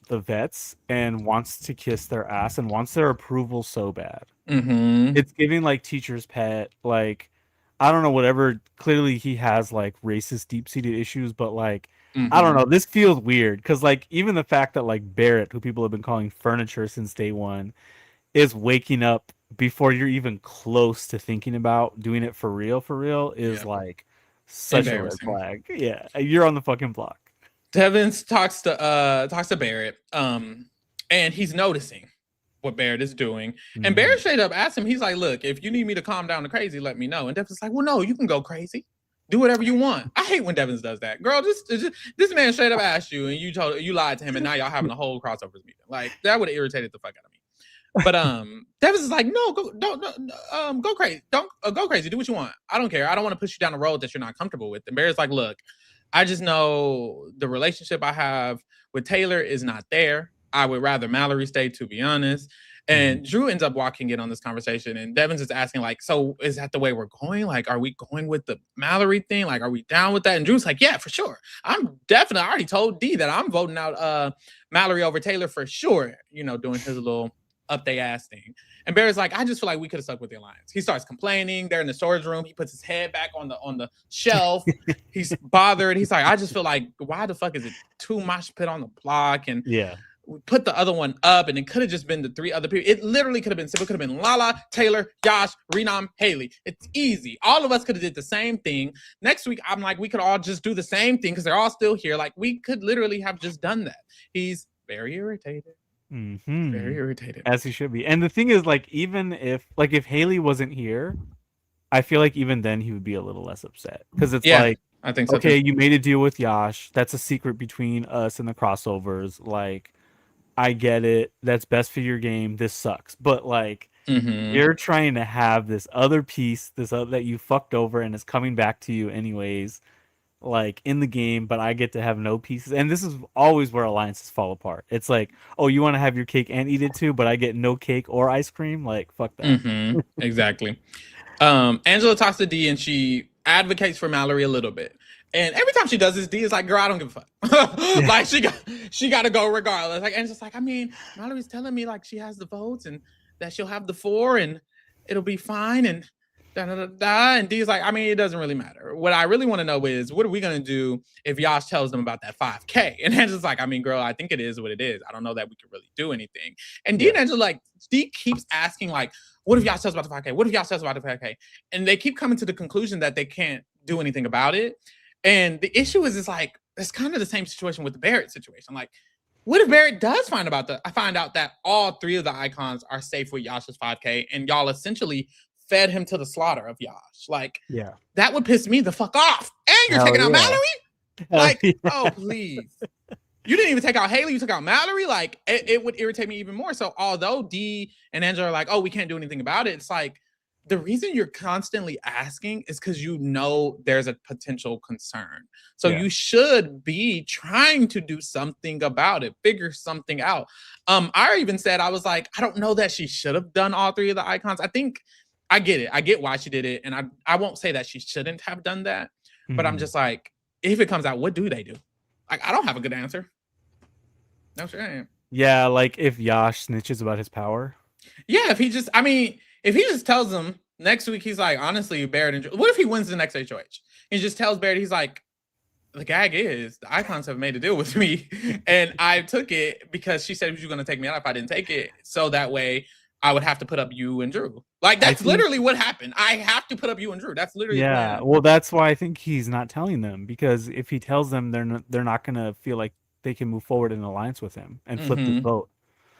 Speaker 2: the vets and wants to kiss their ass and wants their approval so bad. It's giving like teacher's pet, like, I don't know, whatever. Clearly he has like racist deep-seated issues, but like, I don't know, this feels weird because like even the fact that like Barrett, who people have been calling furniture since day one, is waking up before you're even close to thinking about doing it for real is like such a red flag. Yeah, you're on the fucking block.
Speaker 1: Devin talks to Barrett, and he's noticing what Barrett is doing. And Barrett straight up asks him, he's like, look, if you need me to calm down the crazy, let me know. And Devin's like, well, no, you can go crazy. Do whatever you want. I hate when Devin does that. Girl, just this man straight up asked you and you lied to him and now y'all having a whole crossovers meeting. Like, that would have irritated the fuck out of me. But Devin is like, no, go crazy. Don't go crazy. Do what you want. I don't care. I don't want to push you down a road that you're not comfortable with. And Barrett's like, look, I just know the relationship I have with Taylor is not there. I would rather Mallory stay, to be honest. And Drew ends up walking in on this conversation, and Devin's just asking, like, so is that the way we're going? Like, are we going with the Mallory thing? Like, are we down with that? And Drew's like, yeah, for sure. I already told D that I'm voting out Mallory over Taylor for sure, you know, doing his little up they ass thing. And Barry's like, I just feel like we could have stuck with the alliance. He starts complaining. They're in the storage room. He puts his head back on the shelf. He's bothered. He's like, I just feel like, why the fuck is it too much put on the block? And we put the other one up, and it could have just been the 3 other people. It literally could have been simple. It could have been Lala, Taylor, Josh, Renam, Haley. It's easy. All of us could have did the same thing. Next week, I'm like, we could all just do the same thing because they're all still here. Like, we could literally have just done that. He's very irritated. Very irritated,
Speaker 2: as he should be. And the thing is, like, even if Haley wasn't here, I feel like even then he would be a little less upset because it's like,
Speaker 1: I think so
Speaker 2: okay,
Speaker 1: too.
Speaker 2: you made a deal with Yash. That's a secret between us and the crossovers. Like, I get it. That's best for your game. This sucks, but like, you're trying to have this other piece, that you fucked over, and it's coming back to you anyways, like in the game, but I get to have no pieces. And this is always where alliances fall apart. It's like, oh, you want to have your cake and eat it too, but I get no cake or ice cream. Like, fuck that.
Speaker 1: Exactly. Angela talks to D and she advocates for Mallory a little bit. And every time she does this, D is like, girl, I don't give a fuck. Like, she got to go regardless. Like, Angela's like, I mean, Mallory's telling me like she has the votes and that she'll have the 4 and it'll be fine. And and D's like, I mean, it doesn't really matter. What I really want to know is, what are we going to do if Yash tells them about that 5K? And Angela's like, I mean, girl, I think it is what it is. I don't know that we can really do anything. And D and Angela, like, D keeps asking, like, what if Yash tells about the 5K? What if Yash tells about the 5K? And they keep coming to the conclusion that they can't do anything about it. And the issue is like, it's kind of the same situation with the Barrett situation. Like, what if Barrett does find out that all 3 of the icons are safe with Yash's 5K and y'all essentially fed him to the slaughter of Yash? Like, that would piss me the fuck off. you're
Speaker 2: Hell
Speaker 1: taking out
Speaker 2: yeah.
Speaker 1: Mallory?
Speaker 2: Hell
Speaker 1: Like,
Speaker 2: yeah.
Speaker 1: oh, please. You didn't even take out Haley. You took out Mallory. Like, it would irritate me even more. So, although Dee and Angela are like, oh, we can't do anything about it, it's like, the reason you're constantly asking is because you know there's a potential concern. So
Speaker 2: Yeah.
Speaker 1: you should be trying to do something about it, figure something out. I even said, I was like, I don't know that she should have done all three of the icons. I think I get it. I get why she did it. And I won't say that she shouldn't have done that, but I'm
Speaker 2: Mhm.
Speaker 1: just like, if it comes out, what do they do? Like, I don't have a good answer. No shame.
Speaker 2: Yeah, like if Yash snitches about his power.
Speaker 1: Yeah, if he just, I mean, if he just tells them next week, he's like, honestly, Barrett and what if he wins the next HOH? He just tells Barrett, he's like, the gag is the icons have made a deal with me, and I took it because she said she was going to take me out if I didn't take it. So that way I would have to put up you and Drew. Like, that's literally what happened. I have to put up you and Drew. That's literally the
Speaker 2: Yeah,
Speaker 1: plan.
Speaker 2: well, that's why I think he's not telling them, because if he tells them, they're not gonna feel like they can move forward in alliance with him and flip this vote.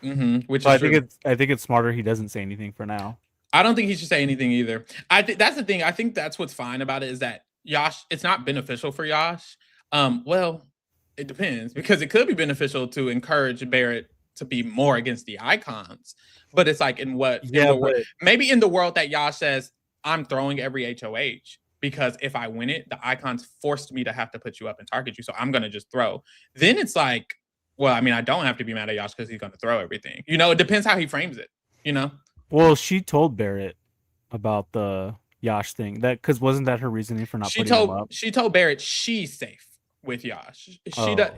Speaker 1: Which
Speaker 2: So
Speaker 1: is true.
Speaker 2: I think it's smarter he doesn't say anything for now.
Speaker 1: I don't think he should say anything either. I think that's the thing. I think that's what's fine about it is that Yash, it's not beneficial for Yash. Well, it depends, because it could be beneficial to encourage Barrett to be more against the icons. But it's like, in what,
Speaker 2: Yeah, but
Speaker 1: maybe in the world that Yash says, I'm throwing every HOH because if I win it, the icons forced me to have to put you up and target you. So I'm going to just throw. Then it's like, well, I mean, I don't have to be mad at Yash because he's going to throw everything. You know, it depends how he frames it, you know?
Speaker 2: well, she told Barrett about the Yash thing, that because wasn't that her reasoning for not putting him up?
Speaker 1: She told Barrett she's safe with Yash.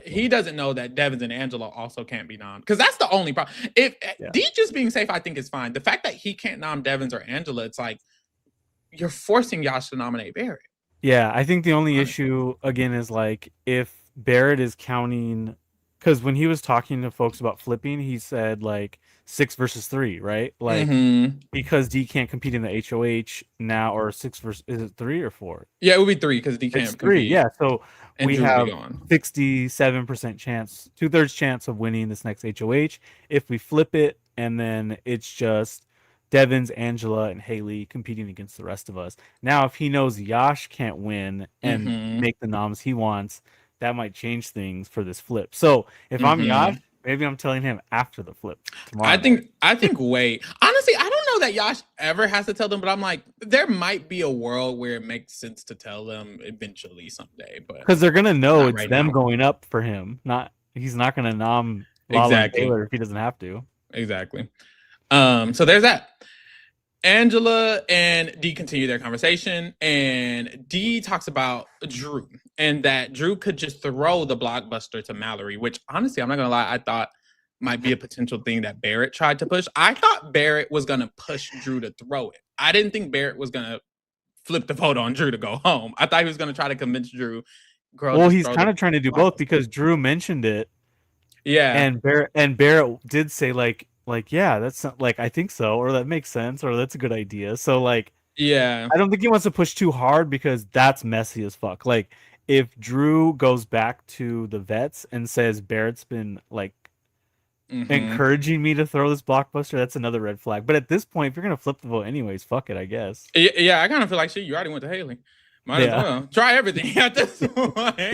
Speaker 1: He doesn't know that Devins and Angela also can't be nommed, because that's the only problem. If D just being safe, I think is fine. The fact that he can't nom Devins or Angela, it's like you're forcing Yash to nominate Barrett.
Speaker 2: Yeah, I think the only issue again is like if Barrett is counting, because when he was talking to folks about flipping, he said like 6 versus 3, right? Like because D can't compete in the HOH now, or 6 versus, is it 3 or 4?
Speaker 1: Yeah, it would be 3 because D can't compete.
Speaker 2: 3, yeah. So we have 67% chance, 2/3 chance of winning this next HOH. If we flip it, and then it's just Devins, Angela, and Haley competing against the rest of us. Now, if he knows Yash can't win and make the noms he wants, that might change things for this flip. So if I'm Yash, maybe I'm telling him after the flip tomorrow.
Speaker 1: I think wait. Honestly, I don't know that Yash ever has to tell them, but I'm like, there might be a world where it makes sense to tell them eventually someday. But
Speaker 2: because they're gonna know it's them going up for him. He's not gonna nom Lala and Taylor if he doesn't have to.
Speaker 1: Exactly. So there's that. Angela and Dee continue their conversation, and Dee talks about Drew and that Drew could just throw the blockbuster to Mallory, which honestly, I'm not gonna lie, I thought might be a potential thing that Barrett tried to push. I thought Barrett was gonna push Drew to throw it. I didn't think Barrett was gonna flip the vote on Drew to go home. I thought he was gonna try to convince Drew.
Speaker 2: Well, he's kind of trying to do both, because Drew mentioned it.
Speaker 1: Yeah.
Speaker 2: And Barrett did say like, yeah, that's not, like, I think so, or that makes sense, or that's a good idea. So like,
Speaker 1: yeah,
Speaker 2: I don't think he wants to push too hard, because that's messy as fuck. Like, if Drew goes back to the vets and says Barrett's been like encouraging me to throw this blockbuster, that's another red flag. But at this point, if you're gonna flip the vote anyways, fuck it, I guess.
Speaker 1: Yeah, I kind of feel like, shit, you already went to Haley. Might as well try everything at this point.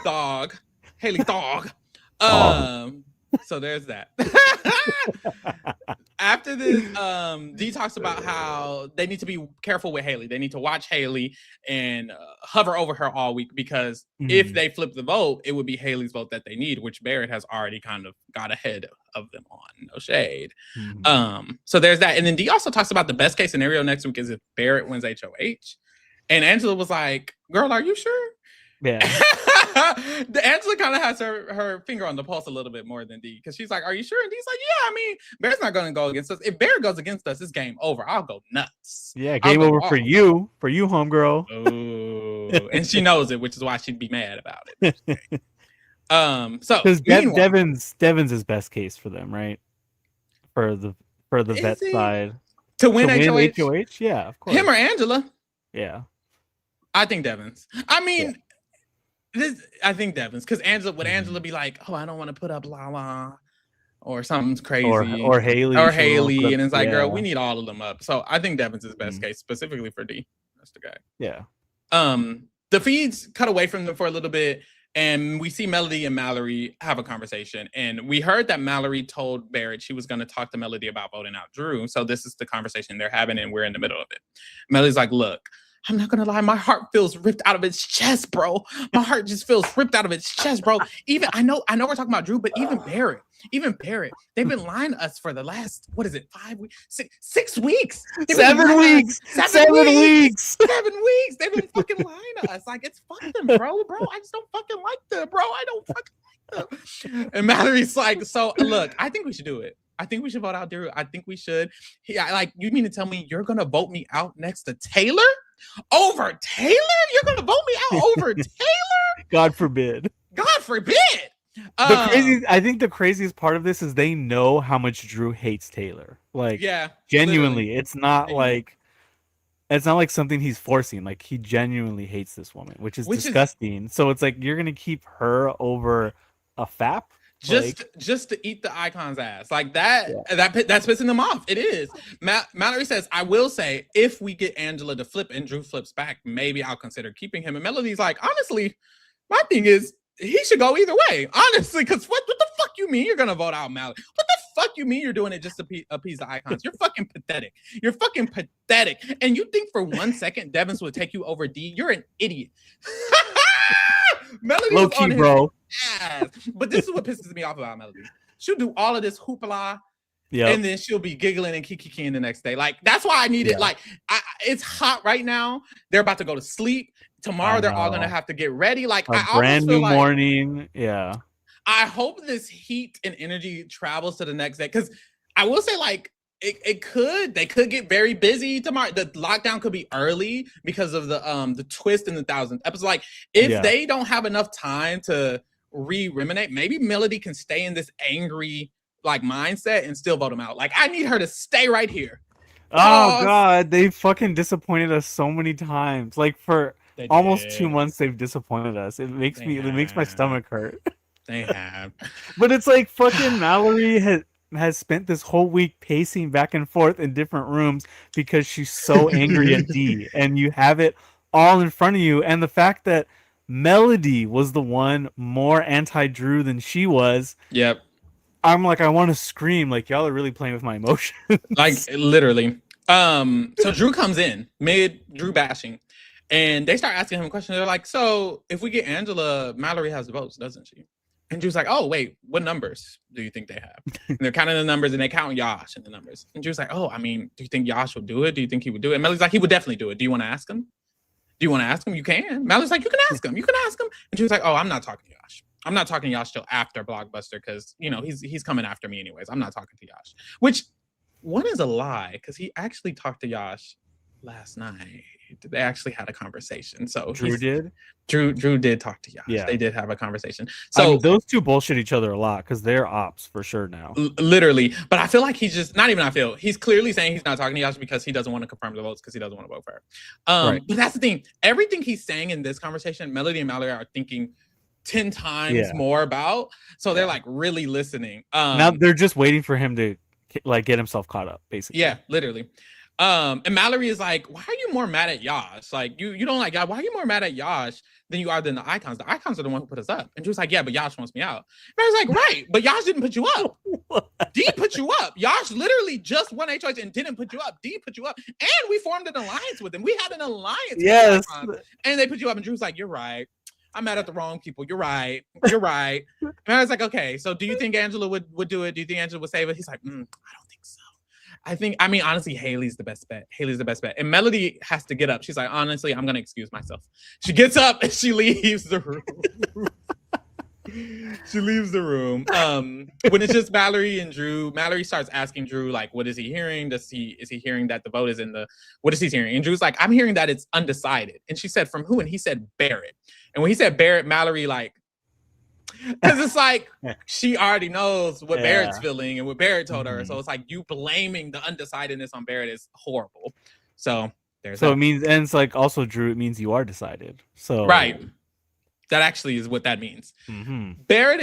Speaker 1: Dog. Haley dog. So there's that. After this, Dee talks about how they need to be careful with Haley. They need to watch Haley and hover over her all week, because if they flip the vote, it would be Haley's vote that they need, which Barrett has already kind of got ahead of them on. No shade. So there's that. And then Dee also talks about the best case scenario next week is if Barrett wins HOH. And Angela was like, girl, are you sure?
Speaker 2: Yeah.
Speaker 1: Angela kind of has her finger on the pulse a little bit more than Dee, because she's like, are you sure? And Dee's like, yeah, I mean, Barrett's not going to go against us. If Barrett goes against us, it's game over. I'll go nuts.
Speaker 2: Yeah, game over for you, homegirl.
Speaker 1: Oh, and she knows it, which is why she'd be mad about it. So
Speaker 2: because Devins is best case for them, right? For the vet side
Speaker 1: to win HOH?
Speaker 2: Yeah, of course.
Speaker 1: Him or Angela?
Speaker 2: Yeah,
Speaker 1: I think Devins. I mean, I think Devins, because Angela would be like, oh, I don't want to put up Lala or something's crazy,
Speaker 2: or Haley,
Speaker 1: and it's like, girl, we need all of them up. So I think Devins is best case, specifically for Dee. That's the guy.
Speaker 2: Yeah.
Speaker 1: the feeds cut away from them for a little bit, and we see Melody and Mallory have a conversation. And we heard that Mallory told Barrett she was going to talk to Melody about voting out Drew. So this is the conversation they're having, and we're in the middle of it. Melody's like, look, I'm not gonna lie, my heart feels ripped out of its chest, bro. My heart just feels ripped out of its chest, bro. Even I know we're talking about Drew, but even Barrett, they've been lying to us for the last, what is it, 5 weeks, 6 weeks,
Speaker 2: 7 weeks, 7 weeks,
Speaker 1: 7 weeks. They've been fucking lying to us. Like, it's fuck them, bro. I just don't fucking like them, bro. I don't fucking like them. And Mallory's like, so look, I think we should do it. I think we should vote out Drew. I think we should. Yeah, like, you mean to tell me you're gonna vote me out next to Taylor? Over Taylor? You're gonna vote me out over Taylor?
Speaker 2: God forbid.
Speaker 1: God forbid.
Speaker 2: I think the craziest part of this is they know how much Drew hates Taylor. Like,
Speaker 1: yeah,
Speaker 2: genuinely, literally. It's not like something he's forcing. Like, he genuinely hates this woman, which is disgusting. So it's like, you're gonna keep her over a FAP?
Speaker 1: Just to eat the icon's ass like that. Yeah. That's pissing them off. It is. Mallory says, I will say, if we get Angela to flip and Drew flips back, maybe I'll consider keeping him. And Melody's like, honestly, my thing is he should go either way. Honestly, because what the fuck you mean you're gonna vote out Mallory? What the fuck you mean you're doing it just to appease the icons? You're fucking pathetic. You're fucking pathetic. And you think for 1 second Devins would take you over D? You're an idiot. Melody
Speaker 2: low key, bro.
Speaker 1: Ass. But this is what pisses me off about Melody. She'll do all of this hoopla, and then she'll be giggling and kikiing the next day. Like, that's why I need it. Like, it's hot right now. They're about to go to sleep. Tomorrow they're all gonna have to get ready. Like,
Speaker 2: a brand new morning. Yeah.
Speaker 1: I hope this heat and energy travels to the next day. Because I will say, like, they could get very busy tomorrow. The lockdown could be early because of the twist in the 1000th episode. Like, if they don't have enough time to ruminate, maybe Melody can stay in this angry like mindset and still vote him out. Like, I need her to stay right here.
Speaker 2: Oh God, they fucking disappointed us so many times. Like, for almost 2 months, they've disappointed us. It makes my stomach hurt.
Speaker 1: They have.
Speaker 2: But it's like fucking Mallory has spent this whole week pacing back and forth in different rooms because she's so angry at D, and you have it all in front of you. And the fact that Melody was the one more anti-Drew than she was.
Speaker 1: Yep.
Speaker 2: I'm like, I want to scream. Like, y'all are really playing with my emotions.
Speaker 1: Like, literally. So Drew comes in mid Drew bashing, and they start asking him a question. They're like, so if we get Angela, Mallory has the votes, doesn't she? And Drew's like, oh, wait, what numbers do you think they have? And they're counting the numbers, and they count Yash in the numbers. And Drew's like, oh, I mean, do you think Yash will do it? Do you think he would do it? And Melody's like, he would definitely do it. Do you want to ask him? Do you want to ask him? You can. Mallory's like, you can ask him. You can ask him. And Drew's like, oh, I'm not talking to Yash. I'm not talking to Yash till after Blockbuster because, you know, he's coming after me anyways. I'm not talking to Yash. Which, one is a lie because he actually talked to Yash last night. They actually had a conversation. So
Speaker 2: Drew did?
Speaker 1: Drew did talk to Yash. Yeah. They did have a conversation. So
Speaker 2: I mean, those two bullshit each other a lot because they're ops for sure now.
Speaker 1: Literally. But I feel like he's just, not even I feel, he's clearly saying he's not talking to Yash because he doesn't want to confirm the votes because he doesn't want to vote for her. Right. But that's the thing. Everything he's saying in this conversation, Melody and Mallory are thinking 10 times more about. So they're like really listening.
Speaker 2: Now they're just waiting for him to like get himself caught up, basically.
Speaker 1: Yeah, literally. And Mallory is like, why are you more mad at Yash? Like, you don't like Yash. Why are you more mad at Yash than you are than the icons? The icons are the one who put us up. And Drew's like, yeah, but Yash wants me out. And I was like, right, but Yash didn't put you up. D put you up. Yash literally just won a choice and didn't put you up. D put you up. And we formed an alliance with them. We had an alliance with the icons, and they put you up. And Drew's like, you're right. I'm mad at the wrong people. You're right. You're right. And I was like, okay, so do you think Angela would do it? Do you think Angela would save it? He's like, I don't think so. I mean, honestly, Haley's the best bet. Haley's the best bet. And Melody has to get up. She's like, honestly, I'm going to excuse myself. She gets up and she leaves the room. She leaves the room. When it's just Mallory and Drew, Mallory starts asking Drew, like, what is he hearing? Is he hearing that the vote is in the, what is he hearing? And Drew's like, I'm hearing that it's undecided. And she said, from who? And he said, Barrett. And when he said Barrett, Mallory, like, because it's like she already knows what Barrett's feeling and what Barrett told her. So it's like you blaming the undecidedness on Barrett is horrible. So there's
Speaker 2: so that. It means, and it's like also Drew, it means you are decided. So
Speaker 1: right. That actually is what that means. Barrett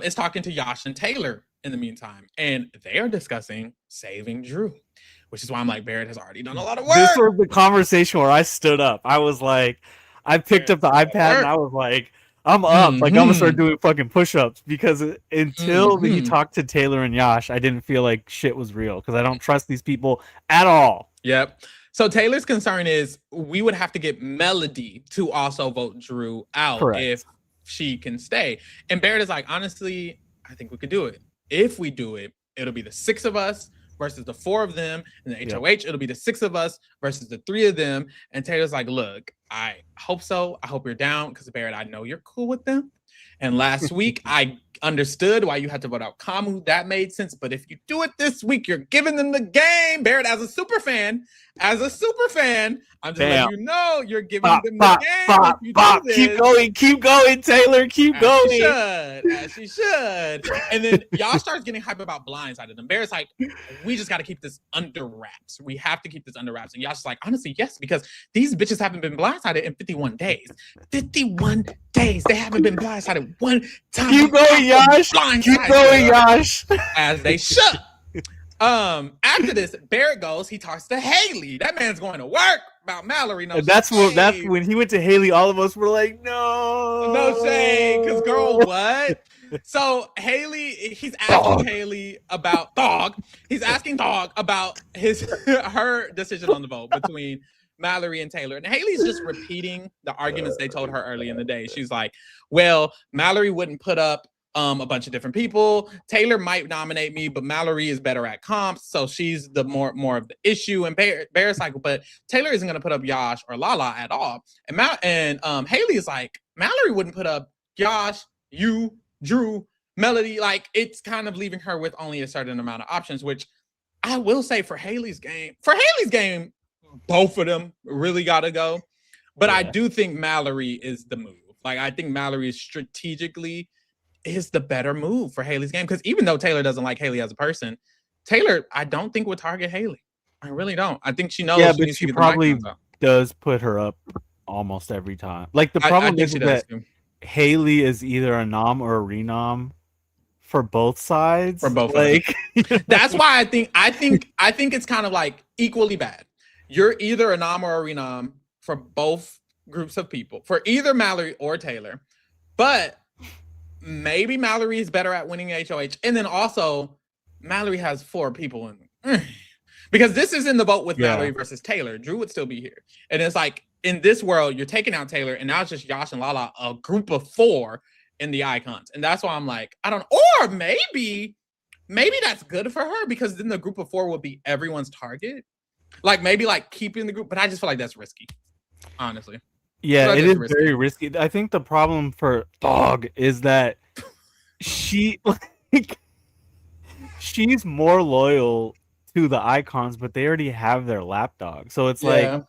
Speaker 1: is talking to Yash and Taylor in the meantime, and they are discussing saving Drew, which is why I'm like, Barrett has already done a lot of work.
Speaker 2: This was the conversation where I stood up. I was like, I picked up the iPad and I was like, I'm up. Like I'm gonna start doing fucking push-ups because until he talked to Taylor and Yash, I didn't feel like shit was real because I don't trust these people at all.
Speaker 1: Yep. So Taylor's concern is we would have to get Melody to also vote Drew out if she can stay. And Barrett is like, honestly, I think we could do it. If we do it, it'll be the 6 of us versus the 4 of them. And the HOH, it'll be the 6 of us versus the 3 of them. And Taylor's like, look, I hope so. I hope you're down because Barrett, I know you're cool with them. And last week, I understood why you had to vote out Kamu. That made sense. But if you do it this week, you're giving them the game. Barrett, as a super fan, I'm just letting you know you're giving them the game.
Speaker 2: Keep going, Taylor. Keep going.
Speaker 1: As she should. And then y'all starts getting hype about blindsided. And Barrett's like, we just got to keep this under wraps. We have to keep this under wraps. And y'all's like, honestly, yes, because these bitches haven't been blindsided in 51 days. 51 days. They haven't been blindsided one time.
Speaker 2: Keep going, Yash. Keep going, Yash.
Speaker 1: As they should. After this, Barrett goes, he talks to Haley. That man's going to work about Mallory. No,
Speaker 2: that's when he went to Haley, all of us were like, no
Speaker 1: shade. Because girl, what? So Haley, he's asking Haley about Dog. He's asking Dog about her decision on the vote between Mallory and Taylor. And Haley's just repeating the arguments they told her early in the day. She's like, well, Mallory wouldn't put up a bunch of different people. Taylor might nominate me, but Mallory is better at comps, so she's the more of the issue. And Barrett's like, but Taylor isn't gonna put up Yash or Lala at all. And Haley is like, Mallory wouldn't put up Yash, you, Drew, Melody. Like, it's kind of leaving her with only a certain amount of options, which I will say for Haley's game, both of them really gotta go. But I do think Mallory is the move. Like, I think Mallory is strategically is the better move for Haley's game. Because even though Taylor doesn't like Haley as a person, Taylor, I don't think would target Haley. I really don't. I think she knows.
Speaker 2: Yeah, but she probably does put her up almost every time. Like the problem is that Haley is either a nom or a renom for both sides.
Speaker 1: For both, like that's why I think it's kind of like equally bad. You're either a nom or a renom for both groups of people, for either Mallory or Taylor, but maybe Mallory is better at winning HOH. And then also, Mallory has 4 people in because this is in the vote with Mallory versus Taylor. Drew would still be here. And it's like, in this world, you're taking out Taylor, and now it's just Yash and Lala, a group of 4 in the icons. And that's why I'm like, I don't know. Or maybe that's good for her, because then the group of 4 will be everyone's target. Like, maybe like keeping the group, but I just feel like that's risky, honestly.
Speaker 2: Yeah, it is very risky. I think the problem for Dog is that she's more loyal to the icons, but they already have their lapdog. So it's like,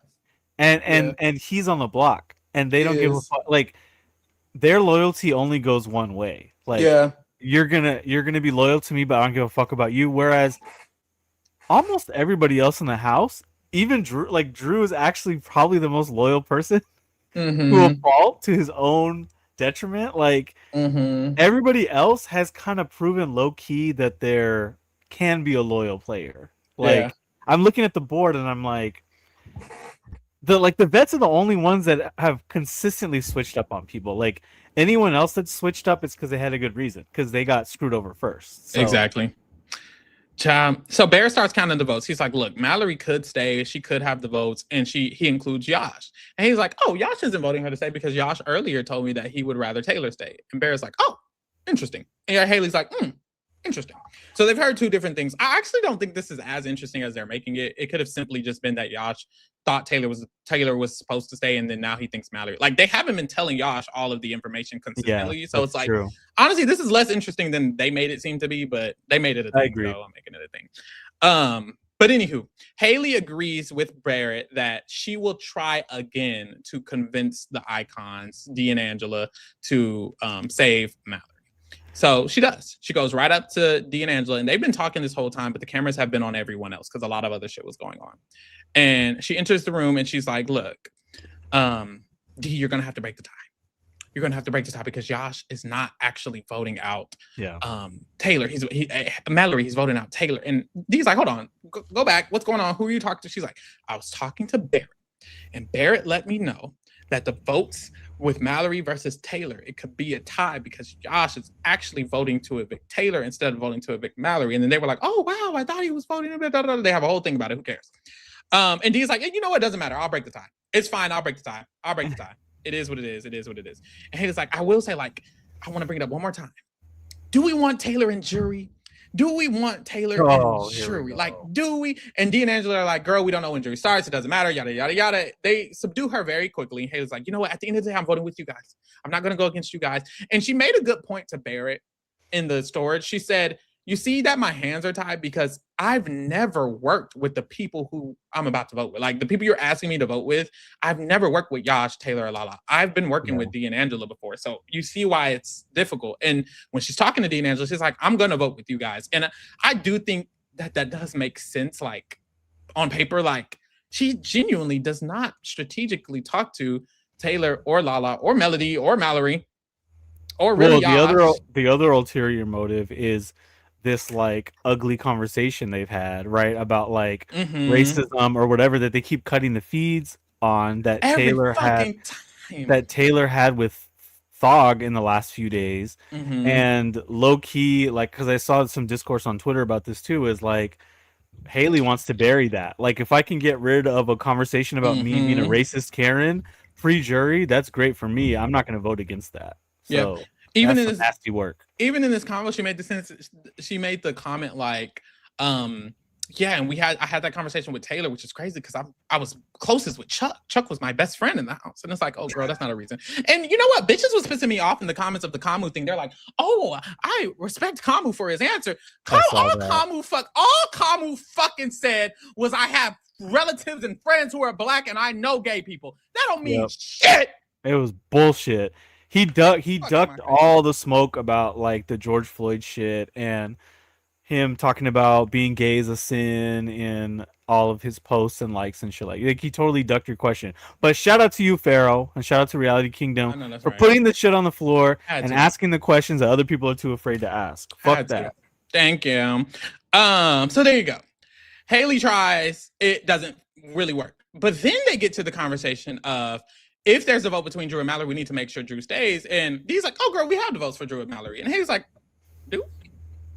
Speaker 2: and he's on the block, and they don't give a fuck. Like, their loyalty only goes one way. Like, you're gonna be loyal to me, but I don't give a fuck about you. Whereas almost everybody else in the house, even Drew is actually probably the most loyal person. To a fault, to his own detriment. Like, everybody else has kind of proven low key that there can be a loyal player. Like, I'm looking at the board and I'm like, the vets are the only ones that have consistently switched up on people. Like, anyone else that switched up, it's because they had a good reason, because they got screwed over first. So.
Speaker 1: Exactly. So Barrett starts counting the votes. He's like, look, Mallory could stay. She could have the votes. And he includes Yash. And he's like, oh, Yash isn't voting her to stay because Yash earlier told me that he would rather Taylor stay. And Barrett's like, oh, interesting. And Haley's like, interesting. So they've heard 2 different things. I actually don't think this is as interesting as they're making it. It could have simply just been that Yash thought Taylor was supposed to stay, and then now he thinks Mallory. Like, they haven't been telling Yash all of the information consistently. So it's like, honestly, this is less interesting than they made it seem to be, but they made it a thing. I agree. So I'm making it a thing. But anywho, Haley agrees with Barrett that she will try again to convince the icons, Dee and Angela, to save Mallory. So she does. She goes right up to Dee and Angela, and they've been talking this whole time, but the cameras have been on everyone else because a lot of other shit was going on. And she enters the room and she's like, look, Dee, you're going to have to break the tie. You're going to have to break the tie because Yash is not actually voting out Taylor. Mallory, he's voting out Taylor. And Dee's like, hold on, go back. What's going on? Who are you talking to? She's like, I was talking to Barrett. And Barrett let me know that the votes with Mallory versus Taylor, it could be a tie because Josh is actually voting to evict Taylor instead of voting to evict Mallory. And then they were like, oh, wow, I thought he was voting. They have a whole thing about it. Who cares? And Dee's like, hey, you know what? It doesn't matter. I'll break the tie. It's fine. I'll break the tie. I'll break the tie. It is what it is. It is what it is. And Haley's like, I will say, like, I want to bring it up one more time. Do we want Taylor and jury? Do we want Taylor and jury? Like, do we? And Dee and Angela are like, girl, we don't know when jury starts. It doesn't matter. Yada, yada, yada. They subdue her very quickly. And Haley's like, you know what? At the end of the day, I'm voting with you guys. I'm not going to go against you guys. And she made a good point to Barrett in the storage. She said, you see that my hands are tied because I've never worked with the people who I'm about to vote with. Like the people you're asking me to vote with, I've never worked with Yash, Taylor, or Lala. I've been working with Dee and Angela before. So you see why it's difficult. And when she's talking to Dee and Angela, she's like, I'm going to vote with you guys. And I do think that does make sense. Like on paper, like she genuinely does not strategically talk to Taylor or Lala or Melody or Mallory or really
Speaker 2: the other ulterior motive is this like ugly conversation they've had, right? About like racism or whatever that they keep cutting the feeds on that Taylor had with Thog in the last few days. And low key, like, because I saw some discourse on Twitter about this too, is like Haley wants to bury that. Like, if I can get rid of a conversation about me being a racist Karen pre-jury, that's great for me. I'm not going to vote against that. So even in this nasty work.
Speaker 1: Even in this convo, she made the comment like, yeah, and I had that conversation with Taylor, which is crazy because I was closest with Chuck. Chuck was my best friend in the house. And it's like, oh girl, that's not a reason. And you know what? Bitches was pissing me off in the comments of the Kamu thing. They're like, oh, I respect Kamu for his answer. All Kamu fucking said was I have relatives and friends who are black and I know gay people. That don't mean shit.
Speaker 2: It was bullshit. He ducked all the smoke about like the George Floyd shit and him talking about being gay is a sin in all of his posts and likes and shit like he totally ducked your question. But shout out to you, Pharaoh, and shout out to Reality Kingdom for putting the shit on the floor and asking the questions that other people are too afraid to ask. Fuck that.
Speaker 1: Thank you. So there you go. Haley tries, it doesn't really work. But then they get to the conversation of, if there's a vote between Drew and Mallory, we need to make sure Drew stays. And Dee's like, oh, girl, we have the votes for Drew and Mallory. And Haley's like, do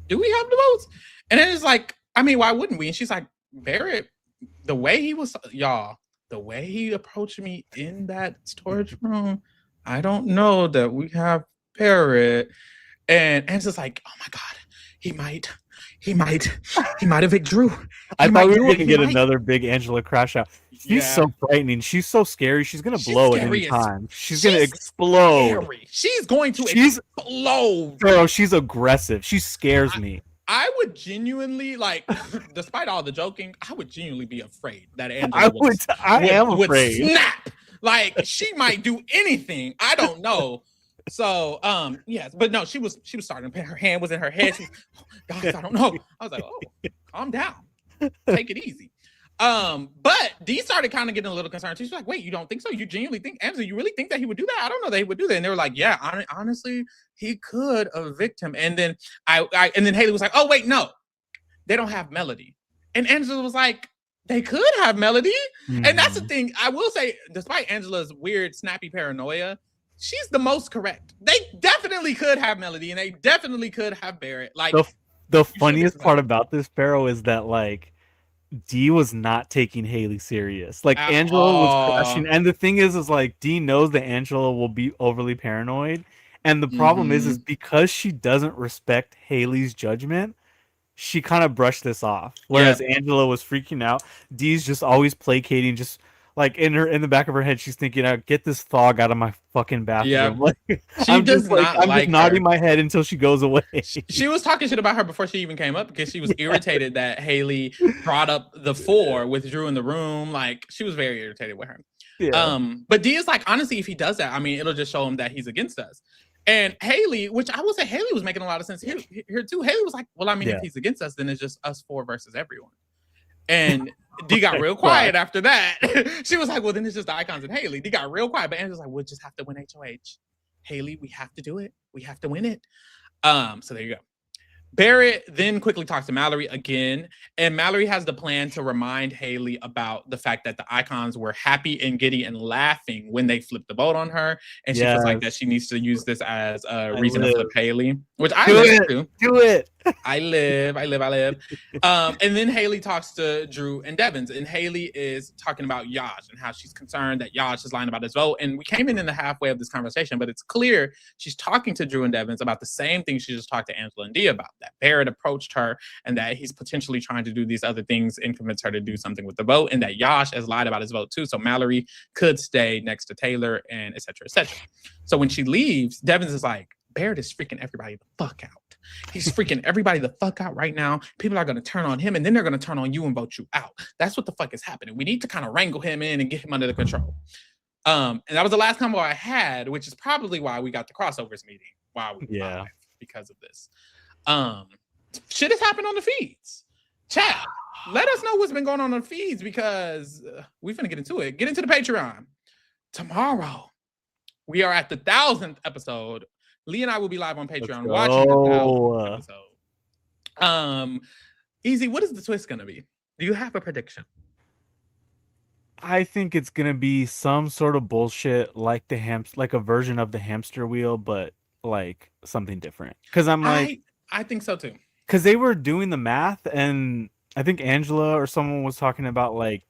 Speaker 1: we have the votes? And then it's like, I mean, why wouldn't we? And she's like, Barrett, the way he approached me in that storage room, I don't know that we have Barrett. And Angela's like, oh my God, he might evict Drew.
Speaker 2: I thought we were going to get another big Angela crash out. She's so frightening. She's so scary. She's going to blow at any time. She's going to explode.
Speaker 1: Scary. She's going to explode.
Speaker 2: Bro, she's aggressive. She scares me.
Speaker 1: I would genuinely, like, despite all the joking, I would genuinely be afraid that Angela would snap. Like, she might do anything. I don't know. So, yes, but no, she was starting to, her hand was in her head. She was, oh, guys, I don't know. I was like, oh, calm down. Take it easy. But Dee started kind of getting a little concerned. She's like, wait, you don't think so? You genuinely think, Angela, you really think that he would do that? I don't know that he would do that. And they were like, yeah, honestly, he could evict him. And then and then Haley was like, oh, wait, no, they don't have Melody. And Angela was like, they could have Melody. And that's the thing. I will say, despite Angela's weird, snappy paranoia, she's the most correct. They definitely could have Melody, and they definitely could have Barrett. Like
Speaker 2: the funniest part about this, Pharaoh, is that like Dee was not taking Haley serious. Like Angela was crushing, and the thing is like Dee knows that Angela will be overly paranoid, and the problem is because she doesn't respect Haley's judgment. She kind of brushed this off, whereas Angela was freaking out. Dee's just always placating, just like in the back of her head, she's thinking, "Get this Thog out of my fucking bathroom." Yeah. Like, I'm just nodding my head until she goes away.
Speaker 1: She was talking shit about her before she even came up because she was irritated that Haley brought up the 4 with Drew in the room. Like, she was very irritated with her. Yeah. But Dee is like, honestly, if he does that, I mean, it'll just show him that he's against us. And Haley, which I will say Haley was making a lot of sense here too. Haley was like, well, I mean, if he's against us, then it's just us 4 versus everyone. And Dee got real quiet after that. She was like, well, then it's just the Icons and Haley. Dee got real quiet, but Angela's like, we'll just have to win HOH. Haley, we have to do it. We have to win it. So there you go. Barrett then quickly talks to Mallory again, and Mallory has the plan to remind Haley about the fact that the icons were happy and giddy and laughing when they flipped the boat on her, and she feels like that
Speaker 2: Yes.
Speaker 1: she needs to use this as a
Speaker 2: I
Speaker 1: reason to
Speaker 2: live.
Speaker 1: flip Haley, which I
Speaker 2: Do
Speaker 1: live
Speaker 2: it.
Speaker 1: too.
Speaker 2: Do it.
Speaker 1: I live. And then Haley talks to Drew and Devins, and Haley is talking about Yash and how she's concerned that Yash is lying about his vote. And we came in the halfway of this conversation, but it's clear she's talking to Drew and Devins about the same thing she just talked to Angela and Dee about, that Barrett approached her and that he's potentially trying to do these other things and convince her to do something with the vote, and that Yash has lied about his vote too. So Mallory could stay next to Taylor, and et cetera, et cetera. So when she leaves, Devins is like, Barrett is freaking everybody the fuck out. He's freaking everybody the fuck out right now. People are going to turn on him, and then they're going to turn on you and vote you out. That's what the fuck is happening. We need to kind of wrangle him in and get him under the control. And that was the last combo I had, which is probably why we got the crossovers meeting while we were live, because of this. Shit has happened on the feeds. Chat, let us know what's been going on the feeds, because we're finna get into it. Get into the Patreon. Tomorrow, we are at the 1,000th episode. Lee and I will be live on Patreon watching the 1,000th episode. Easy, what is the twist going to be? Do you have a prediction?
Speaker 2: I think it's gonna be some sort of bullshit like like a version of the hamster wheel, but like something different. Because I'm like,
Speaker 1: I think so too.
Speaker 2: Because they were doing the math, and I think Angela or someone was talking about like,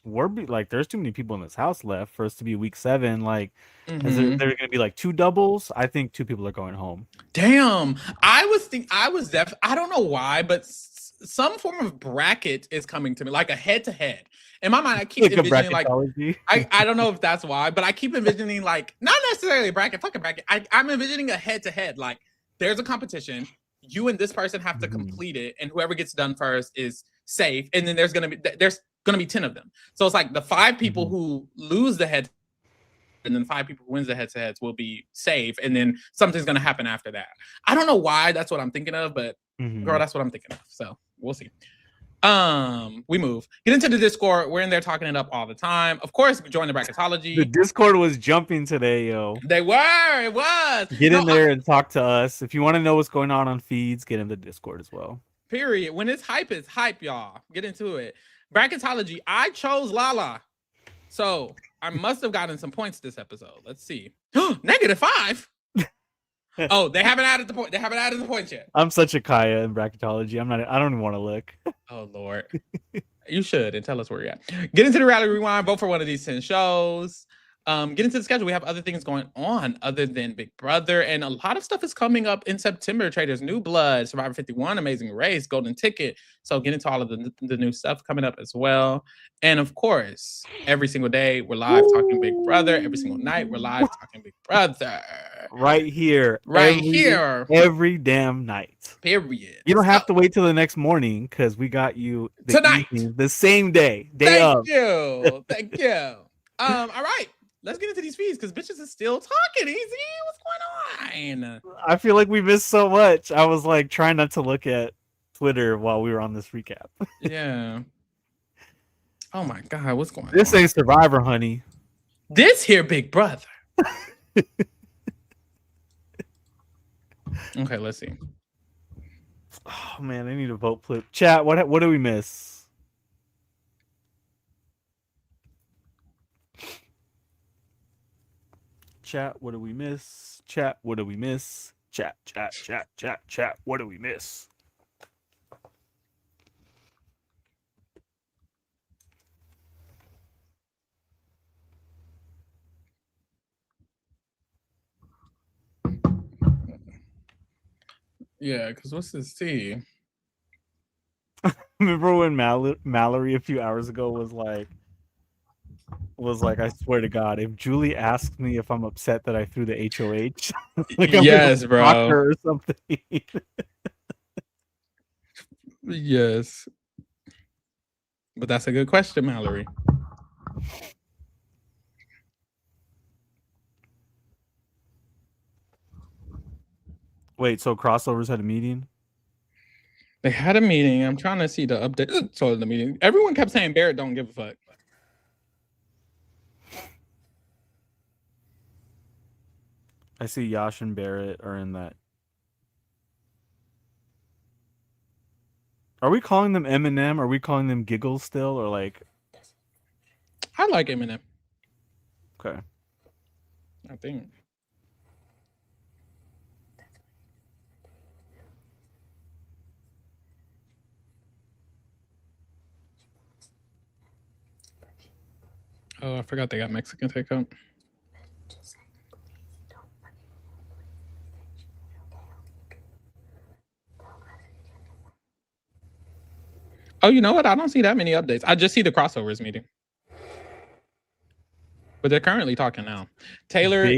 Speaker 2: there's too many people in this house left for us to be week 7. Like, is there gonna be like 2 doubles? I think 2 people are going home.
Speaker 1: Damn, I don't know why, but some form of bracket is coming to me, like a head-to-head. In my mind, I keep envisioning like I don't know if that's why, but I keep envisioning like not necessarily a bracket, fucking bracket. I'm envisioning a head-to-head. Like there's a competition, you and this person have to complete it, and whoever gets done first is safe. And then there's gonna be 10 of them. So it's like the 5 people who lose the head, and then 5 people who wins the head-to-heads will be safe, and then something's gonna happen after that. I don't know why that's what I'm thinking of, but girl, that's what I'm thinking of. So we'll see. We move. Get into the Discord. We're in there talking it up all the time. Of course, join the bracketology.
Speaker 2: The Discord was jumping today, yo.
Speaker 1: They were. It was.
Speaker 2: Get in there and talk to us. If you want to know what's going on feeds, get in the Discord as well.
Speaker 1: Period. When it's hype, y'all. Get into it. Bracketology. I chose Lala, so I must have gotten some points this episode. Let's see. -5. Oh, they haven't added the point. They haven't added the points yet.
Speaker 2: I'm such a Kaya in bracketology. I don't even want to look.
Speaker 1: Oh Lord. You should, and tell us where you're at. Get into the Reality Rewind. Vote for one of these 10 shows. Get into the schedule. We have other things going on other than Big Brother, and a lot of stuff is coming up in September. Traders, New Blood, Survivor 51, Amazing Race, Golden Ticket. So get into all of the new stuff coming up as well. And of course, every single day we're live talking Big Brother. Every single night we're live talking Big Brother.
Speaker 2: Right here. Every damn night.
Speaker 1: Period.
Speaker 2: You don't have to wait till the next morning, because we got you
Speaker 1: tonight.
Speaker 2: The same day.
Speaker 1: Thank you. Thank you. All right. Let's get into these feeds, because bitches is still talking. Easy, what's going on?
Speaker 2: I feel like we missed so much. I was like trying not to look at Twitter while we were on this recap.
Speaker 1: Yeah. Oh my God, what's going on?
Speaker 2: This ain't Survivor, honey.
Speaker 1: This here Big Brother. Okay, let's see.
Speaker 2: Oh man, I need a vote flip. Chat, what do we miss? Chat, what do we miss? Chat, what do we miss? Chat, what do we miss?
Speaker 1: Yeah, because what's this tea?
Speaker 2: Remember when Mallory a few hours ago was like, I swear to God, if Julie asks me if I'm upset that I threw the HOH, like
Speaker 1: yes, bro,
Speaker 2: or something.
Speaker 1: Yes, but that's a good question, Mallory.
Speaker 2: Wait, so crossovers had a meeting?
Speaker 1: They had a meeting. I'm trying to see the update. So the meeting. Everyone kept saying Barrett don't give a fuck.
Speaker 2: I see Yash and Barrett are in that. Are we calling them Eminem? Are we calling them Giggles still, or like?
Speaker 1: I like Eminem.
Speaker 2: Okay.
Speaker 1: I think. Oh, I forgot they got Mexican takeout. Oh, you know what? I don't see that many updates. I just see the crossovers meeting. But they're currently talking now. Taylor,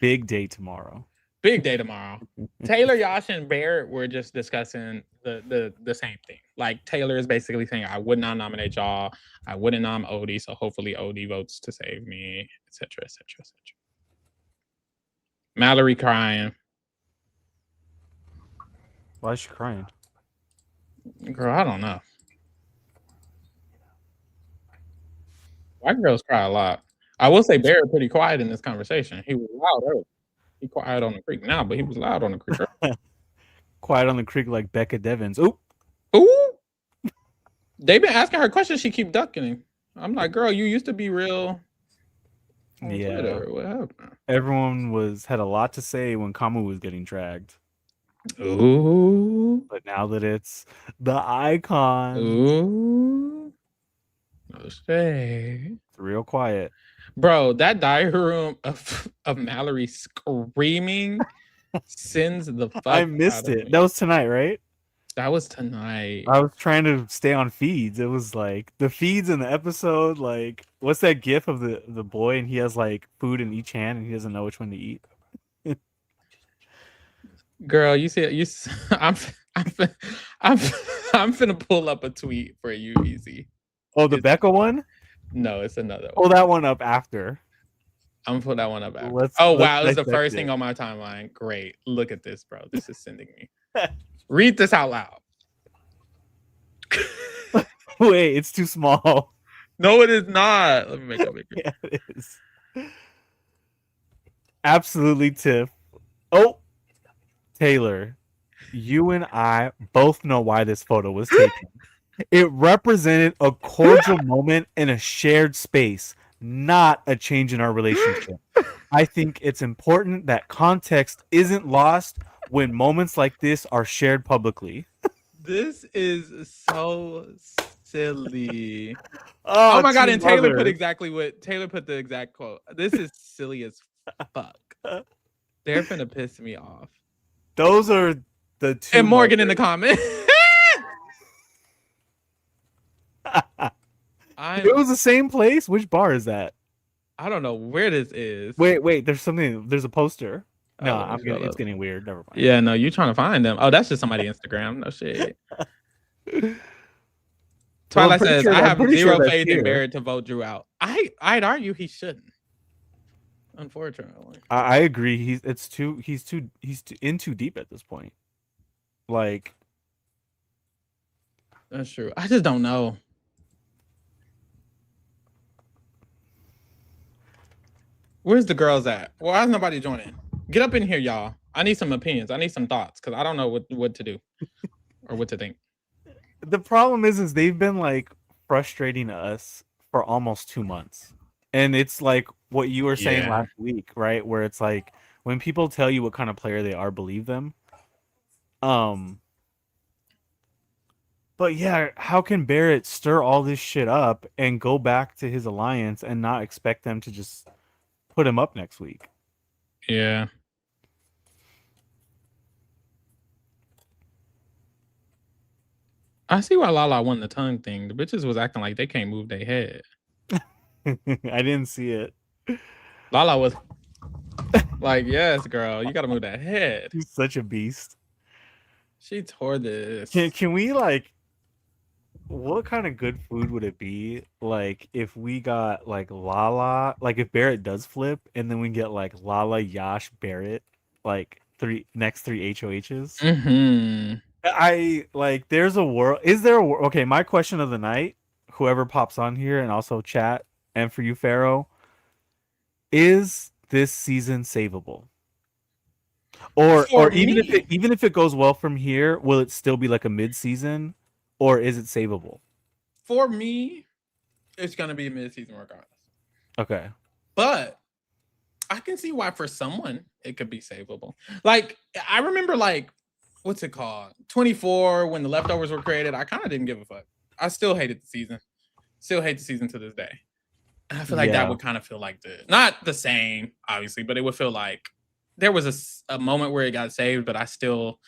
Speaker 2: big day tomorrow.
Speaker 1: Big day tomorrow. Taylor, Yash, and Barrett were just discussing the same thing. Like Taylor is basically saying, I would not nominate y'all. I wouldn't nom Odie, so hopefully Odie votes to save me, etc., etc., etc. Mallory crying.
Speaker 2: Why is she crying?
Speaker 1: Girl, I don't know. White girls cry a lot. I will say Barrett pretty quiet in this conversation. He was loud earlier. He quiet on the creek now, but he was loud on the creek.
Speaker 2: Quiet on the creek like Becca Devins. Oop.
Speaker 1: Ooh. They've been asking her questions. She keep ducking. I'm like, girl, you used to be real.
Speaker 2: Yeah.
Speaker 1: Twitter. What happened?
Speaker 2: Everyone had a lot to say when Kamu was getting dragged.
Speaker 1: Ooh.
Speaker 2: But now that it's the icon.
Speaker 1: Ooh. No shade.
Speaker 2: It's real quiet.
Speaker 1: Bro, that diary room of Mallory screaming sends the fuck.
Speaker 2: I missed it. That was tonight, right?
Speaker 1: That was tonight.
Speaker 2: I was trying to stay on feeds. It was like the feeds in the episode, like what's that gif of the boy and he has like food in each hand and he doesn't know which one to eat.
Speaker 1: Girl, you see it. I'm finna pull up a tweet for you, Easy.
Speaker 2: Oh, the Becca one?
Speaker 1: No, it's another one.
Speaker 2: Pull that one up after.
Speaker 1: I'm gonna put that one up after. Wow, it's the first thing on my timeline. Great. Look at this, bro. This is sending me. Read this out loud.
Speaker 2: Wait, it's too small.
Speaker 1: No, it is not. Let me make it bigger.
Speaker 2: Yeah, it is. Absolutely, Tiff. Oh, Taylor, you and I both know why this photo was taken. It represented a cordial moment in a shared space, not a change in our relationship. I think it's important that context isn't lost when moments like this are shared publicly.
Speaker 1: This is so silly. Oh my god! And Taylor put the exact quote. This is silly as fuck. They're finna piss me off.
Speaker 2: Those are the two.
Speaker 1: And Morgan in the comment.
Speaker 2: It was the same place. Which bar is that?
Speaker 1: I don't know where this is.
Speaker 2: Wait. There's a poster. No, it's getting weird. Never mind.
Speaker 1: Yeah, no, you trying to find them. Oh, that's just somebody Instagram. No shit. Twilight says, I have zero faith in Barrett to vote Drew out. I'd argue he shouldn't. Unfortunately.
Speaker 2: I agree. He's in too deep at this point. Like,
Speaker 1: that's true. I just don't know. Where's the girls at? Why is nobody joining? Get up in here, y'all. I need some opinions. I need some thoughts because I don't know what to do or what to think.
Speaker 2: The problem is they've been like frustrating us for almost 2 months. And it's like what you were saying last week, right? Where it's like when people tell you what kind of player they are, believe them. But yeah, how can Barrett stir all this shit up and go back to his alliance and not expect them to just put him up next week?
Speaker 1: Yeah. I see why Lala won the tongue thing. The bitches was acting like they can't move their head.
Speaker 2: I didn't see it.
Speaker 1: Lala was like, yes, girl, you gotta move that head.
Speaker 2: She's such a beast.
Speaker 1: She tore this.
Speaker 2: Can we like, what kind of good food would it be like if we got like Lala, like if Barrett does flip and then we get like Lala, Yash, Barrett, like next three HOHs?
Speaker 1: Mm-hmm.
Speaker 2: I like there's a world. Is there a world? Okay, my question of the night, whoever pops on here and also chat, and for you, Pharaoh, is this season savable? Or even if it goes well from here, will it still be like a mid-season? or is it savable?
Speaker 1: For me, it's gonna be a mid-season regardless.
Speaker 2: Okay.
Speaker 1: But I can see why for someone it could be savable. Like I remember, like what's it called, 24, when the leftovers were created. I kind of didn't give a fuck. I still hated the season. Still hate the season to this day. And I feel like that
Speaker 2: Yeah.
Speaker 1: would kind of feel like not the same, obviously, but it would feel like there was a moment where it got saved, but I still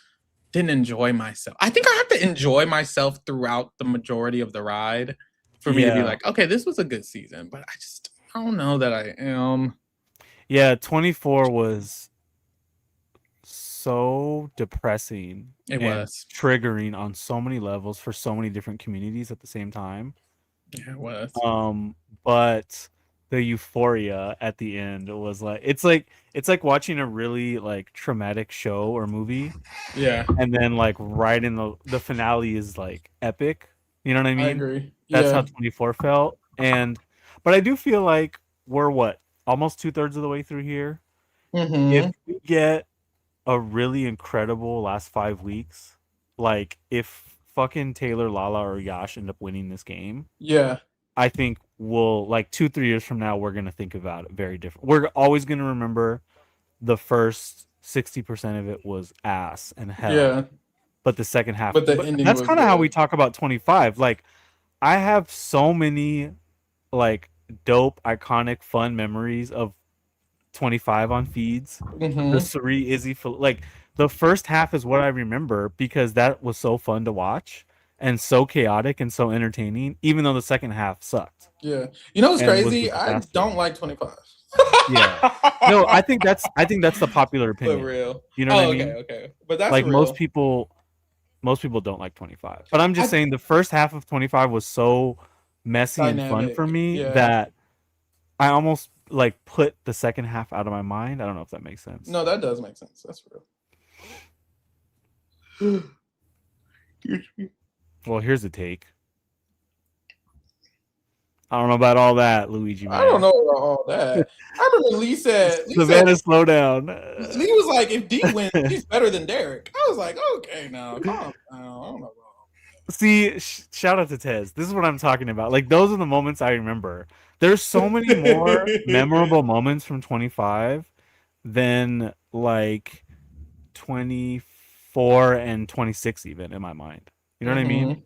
Speaker 1: didn't enjoy myself. I think I have to enjoy myself throughout the majority of the ride for me to be
Speaker 2: Yeah.
Speaker 1: like, okay, this was a good season. But I don't know that I am.
Speaker 2: Yeah, 24 was so depressing
Speaker 1: It
Speaker 2: and
Speaker 1: was.
Speaker 2: triggering on so many levels for so many different communities at the same time.
Speaker 1: Yeah, it was.
Speaker 2: Um, but the euphoria at the end was like it's like watching a really like traumatic show or movie,
Speaker 1: Yeah,
Speaker 2: and then like right in the finale is like epic. You know what I
Speaker 1: I
Speaker 2: mean?
Speaker 1: agree.
Speaker 2: That's how
Speaker 1: Yeah.
Speaker 2: 24 felt. And but I do feel like we're what, almost 2/3 of the way through here. If
Speaker 1: Mm-hmm.
Speaker 2: we get a really incredible last 5 weeks, like if fucking Taylor, Lala, or Yash end up winning this game,
Speaker 1: Yeah.
Speaker 2: I think we'll like 2-3 years from now we're gonna think about it very different. We're always gonna remember the first 60% of it was ass and hell,
Speaker 1: Yeah.
Speaker 2: but the second half,
Speaker 1: But the
Speaker 2: but
Speaker 1: ending
Speaker 2: that's
Speaker 1: was
Speaker 2: kind of how we
Speaker 1: good.
Speaker 2: talk about 25. Like I have so many like dope, iconic, fun memories of 25 on feeds. The
Speaker 1: Mm-hmm.
Speaker 2: Suri Izzy, like the first half is what I remember because that was so fun to watch and so chaotic and so entertaining, even though the second half sucked
Speaker 1: Yeah. You know what's
Speaker 2: and was a
Speaker 1: crazy? I
Speaker 2: disaster.
Speaker 1: don't like 25.
Speaker 2: Yeah. No, I think that's the popular
Speaker 1: But
Speaker 2: opinion.
Speaker 1: real.
Speaker 2: You know what I
Speaker 1: Oh, okay,
Speaker 2: mean?
Speaker 1: okay. But that's
Speaker 2: Like
Speaker 1: real.
Speaker 2: most people don't like 25. But I'm just
Speaker 1: I
Speaker 2: saying the first half of 25 was so messy and fun for
Speaker 1: dynamic.
Speaker 2: me
Speaker 1: Yeah.
Speaker 2: that I almost like put the second half out of my mind. I don't know if that makes sense.
Speaker 1: No, that does make sense. That's real.
Speaker 2: Well, here's a take. I don't know about all that, Luigi
Speaker 1: I don't
Speaker 2: man.
Speaker 1: know about all that. I remember Lee said
Speaker 2: Savannah, slow down.
Speaker 1: Lee was like, if D wins, he's better than Derek. I was like, okay, now calm down. I don't know.
Speaker 2: See, shout out to Tez. This is what I'm talking about. Like those are the moments I remember. There's so many more memorable moments from 25 than like 24 and 26 even in my mind. You know what I mean?
Speaker 1: Hmm.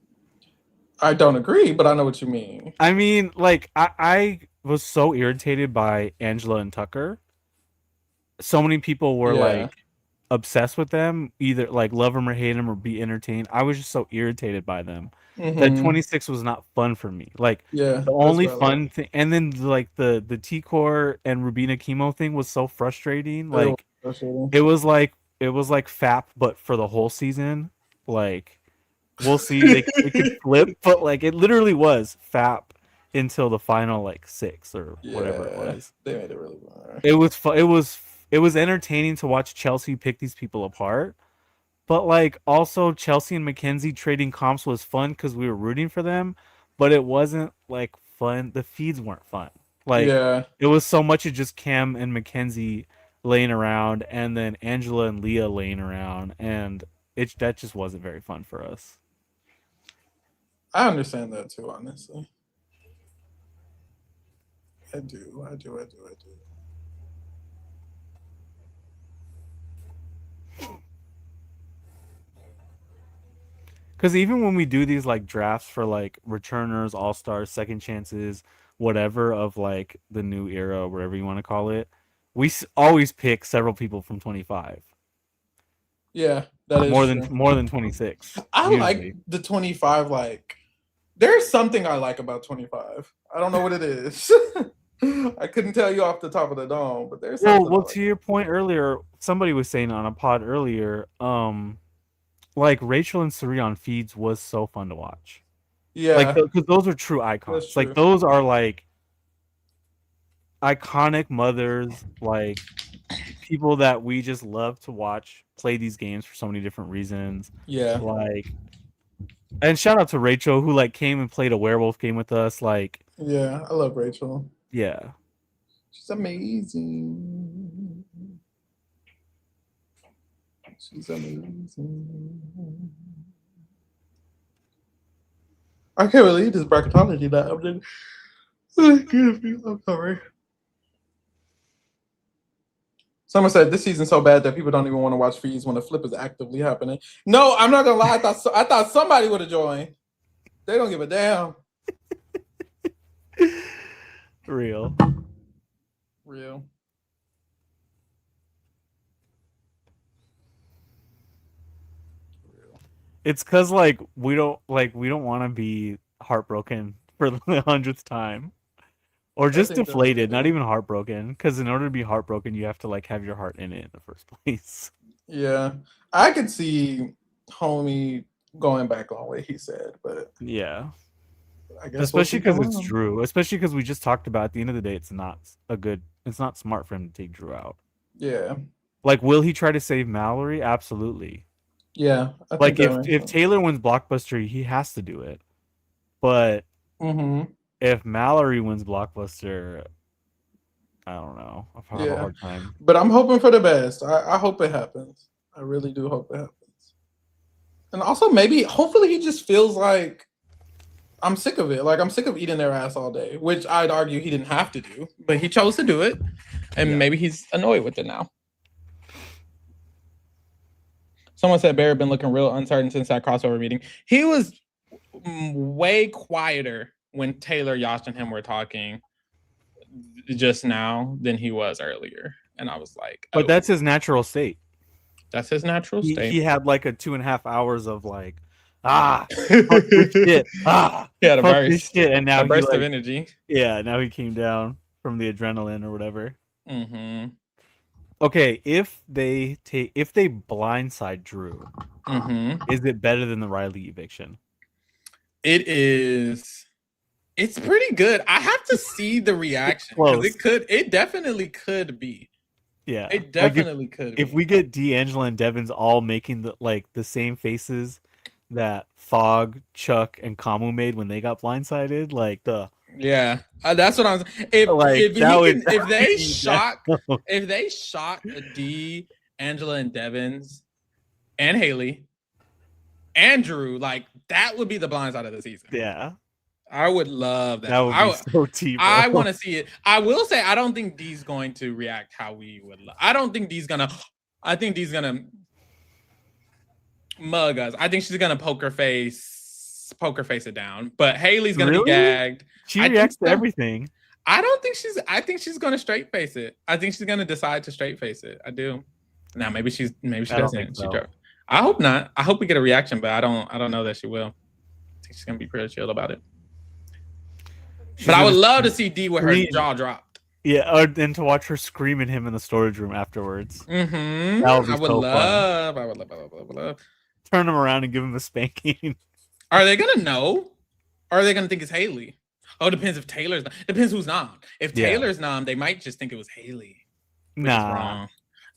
Speaker 1: I don't agree, but I know what you mean.
Speaker 2: I mean, like I was so irritated by Angela and Tucker. So many people were
Speaker 1: Yeah.
Speaker 2: like obsessed with them, either like love them or hate them or be entertained. I was just so irritated by them that
Speaker 1: Hmm.
Speaker 2: 26 was not fun for me. Like
Speaker 1: Yeah,
Speaker 2: the
Speaker 1: that's
Speaker 2: only
Speaker 1: valid.
Speaker 2: fun thing, and then like the T Core and Rubina chemo thing was so frustrating.
Speaker 1: It was
Speaker 2: Like
Speaker 1: frustrating.
Speaker 2: it was like FAP, but for the whole season. Like we'll see, it could flip, but like it literally was FAP until the final like six or whatever it
Speaker 1: Yeah,
Speaker 2: was.
Speaker 1: they made it really fun.
Speaker 2: It was entertaining to watch Chelsea pick these people apart, but like also Chelsea and Mackenzie trading comps was fun because we were rooting for them, but it wasn't like fun. The feeds weren't fun. Like
Speaker 1: Yeah,
Speaker 2: it was so much of just Cam and Mackenzie laying around, and then Angela and Leah laying around, and that just wasn't very fun for us.
Speaker 1: I understand that too, honestly. I do. I do. I do. I do.
Speaker 2: Because even when we do these like drafts for like returners, all stars, second chances, whatever of like the new era, whatever you want to call it, we always pick several people from 25,
Speaker 1: Yeah, that is true.
Speaker 2: more than 26
Speaker 1: I like
Speaker 2: usually.
Speaker 1: the 25. Like, there's something I like about 25. I don't know what it is. I couldn't tell you off the top of the dome, but there's something I
Speaker 2: Well,
Speaker 1: like.
Speaker 2: to your point earlier, somebody was saying on a pod earlier, like Rachel and Suri on feeds was so fun to watch. Like,
Speaker 1: Yeah,
Speaker 2: because those are true
Speaker 1: that's
Speaker 2: icons. Like,
Speaker 1: true.
Speaker 2: those are like iconic mothers, like people that we just love to watch play these games for so many different reasons.
Speaker 1: Yeah,
Speaker 2: Like, and shout out to Rachel who like came and played a werewolf game with us. Like,
Speaker 1: yeah. I love Rachel.
Speaker 2: yeah.
Speaker 1: She's amazing. She's amazing. I can't believe this bracketology that I'm doing. I'm sorry. Someone said this season's so bad that people don't even want to watch feeds when the flip is actively happening. No, I'm not gonna lie. I thought somebody would have joined. They don't give a damn.
Speaker 2: Real.
Speaker 1: Real.
Speaker 2: It's because like we don't want to be heartbroken for the 100th time, or
Speaker 1: I
Speaker 2: just
Speaker 1: think that's
Speaker 2: deflated. Not
Speaker 1: funny.
Speaker 2: even heartbroken, because in order to be heartbroken, you have to like have your heart in it in the first place.
Speaker 1: Yeah, I could see homie going back on what he said, but
Speaker 2: Yeah,
Speaker 1: I guess we'll
Speaker 2: especially
Speaker 1: see
Speaker 2: because it's
Speaker 1: tomorrow.
Speaker 2: Drew. Especially because we just talked about at the end of the day, it's not a good. It's not smart for him to take Drew out.
Speaker 1: Yeah,
Speaker 2: Like, will he try to save Mallory? Absolutely.
Speaker 1: yeah, I think
Speaker 2: Like,
Speaker 1: that
Speaker 2: if
Speaker 1: makes
Speaker 2: if
Speaker 1: sense.
Speaker 2: Taylor wins Blockbuster, he has to do it. But
Speaker 1: Mm-hmm.
Speaker 2: if Mallory wins Blockbuster, I don't know. I have a
Speaker 1: Yeah,
Speaker 2: hard time.
Speaker 1: but I'm hoping for the best. I hope it happens. I really do hope it happens. And also, maybe, hopefully, he just feels like I'm sick of it. Like I'm sick of eating their ass all day, which I'd argue he didn't have to do, but he chose to do it, and
Speaker 2: Yeah.
Speaker 1: maybe he's annoyed with it now. Someone said Barrett been looking real uncertain since that crossover meeting. He was way quieter when Taylor, Yash, and him were talking just now than he was earlier, and I was like,
Speaker 2: But
Speaker 1: "Oh,
Speaker 2: that's his natural state.
Speaker 1: that's his natural
Speaker 2: He
Speaker 1: state."
Speaker 2: had like a 2.5 hours of like, ah, fuck this shit. Ah,
Speaker 1: He had
Speaker 2: fuck this shit. And
Speaker 1: a
Speaker 2: now he
Speaker 1: burst of
Speaker 2: like,
Speaker 1: energy.
Speaker 2: yeah, now he came down from the adrenaline or whatever.
Speaker 1: Mm-hmm.
Speaker 2: Okay, if they blindside Drew,
Speaker 1: Mm-hmm.
Speaker 2: is it better than the Riley eviction?
Speaker 1: It is. It's pretty good. I have to see the
Speaker 2: It's
Speaker 1: reaction because
Speaker 2: close.
Speaker 1: it definitely could be.
Speaker 2: Yeah.
Speaker 1: It
Speaker 2: Like
Speaker 1: definitely could
Speaker 2: if
Speaker 1: be.
Speaker 2: we get D'Angelo and Devins all making the same faces that Fog, Chuck, and Kamu made when they got blindsided, like
Speaker 1: Yeah, that's what I'm. If
Speaker 2: that
Speaker 1: he
Speaker 2: would
Speaker 1: can, if they
Speaker 2: be
Speaker 1: shock,
Speaker 2: down.
Speaker 1: if they shock D, Angela and Devins, and Haley, and Drew, like that would be the blind side of the season.
Speaker 2: Yeah.
Speaker 1: I would love that.
Speaker 2: That would be so
Speaker 1: I
Speaker 2: T-bro.
Speaker 1: want to see it. I will say I don't think D's going to react how we would. I don't think D's gonna. I think D's gonna mug us. I think she's gonna poker face it down. But Haley's gonna be
Speaker 2: Really?
Speaker 1: gagged.
Speaker 2: She
Speaker 1: I think
Speaker 2: reacts to
Speaker 1: so.
Speaker 2: everything.
Speaker 1: I don't think she's. I think she's gonna straight face it. I think she's gonna decide to straight face it. I do. Now maybe she
Speaker 2: I don't think
Speaker 1: doesn't.
Speaker 2: so.
Speaker 1: I hope not. I hope we get a reaction, but I don't know that she will. I think she's gonna be pretty chill about it. But I would love to see D with her jaw dropped.
Speaker 2: Yeah, and to watch her scream at him in the storage room afterwards.
Speaker 1: Mm-hmm.
Speaker 2: That would be
Speaker 1: I would
Speaker 2: so
Speaker 1: love.
Speaker 2: fun.
Speaker 1: I would love. I would love.
Speaker 2: Turn him around and give him a spanking.
Speaker 1: Are they gonna know? Or are they gonna think it's Haley? Oh, it depends if Taylor's not. Depends who's not. If Taylor's not, they might just think it was Haley. Which is wrong.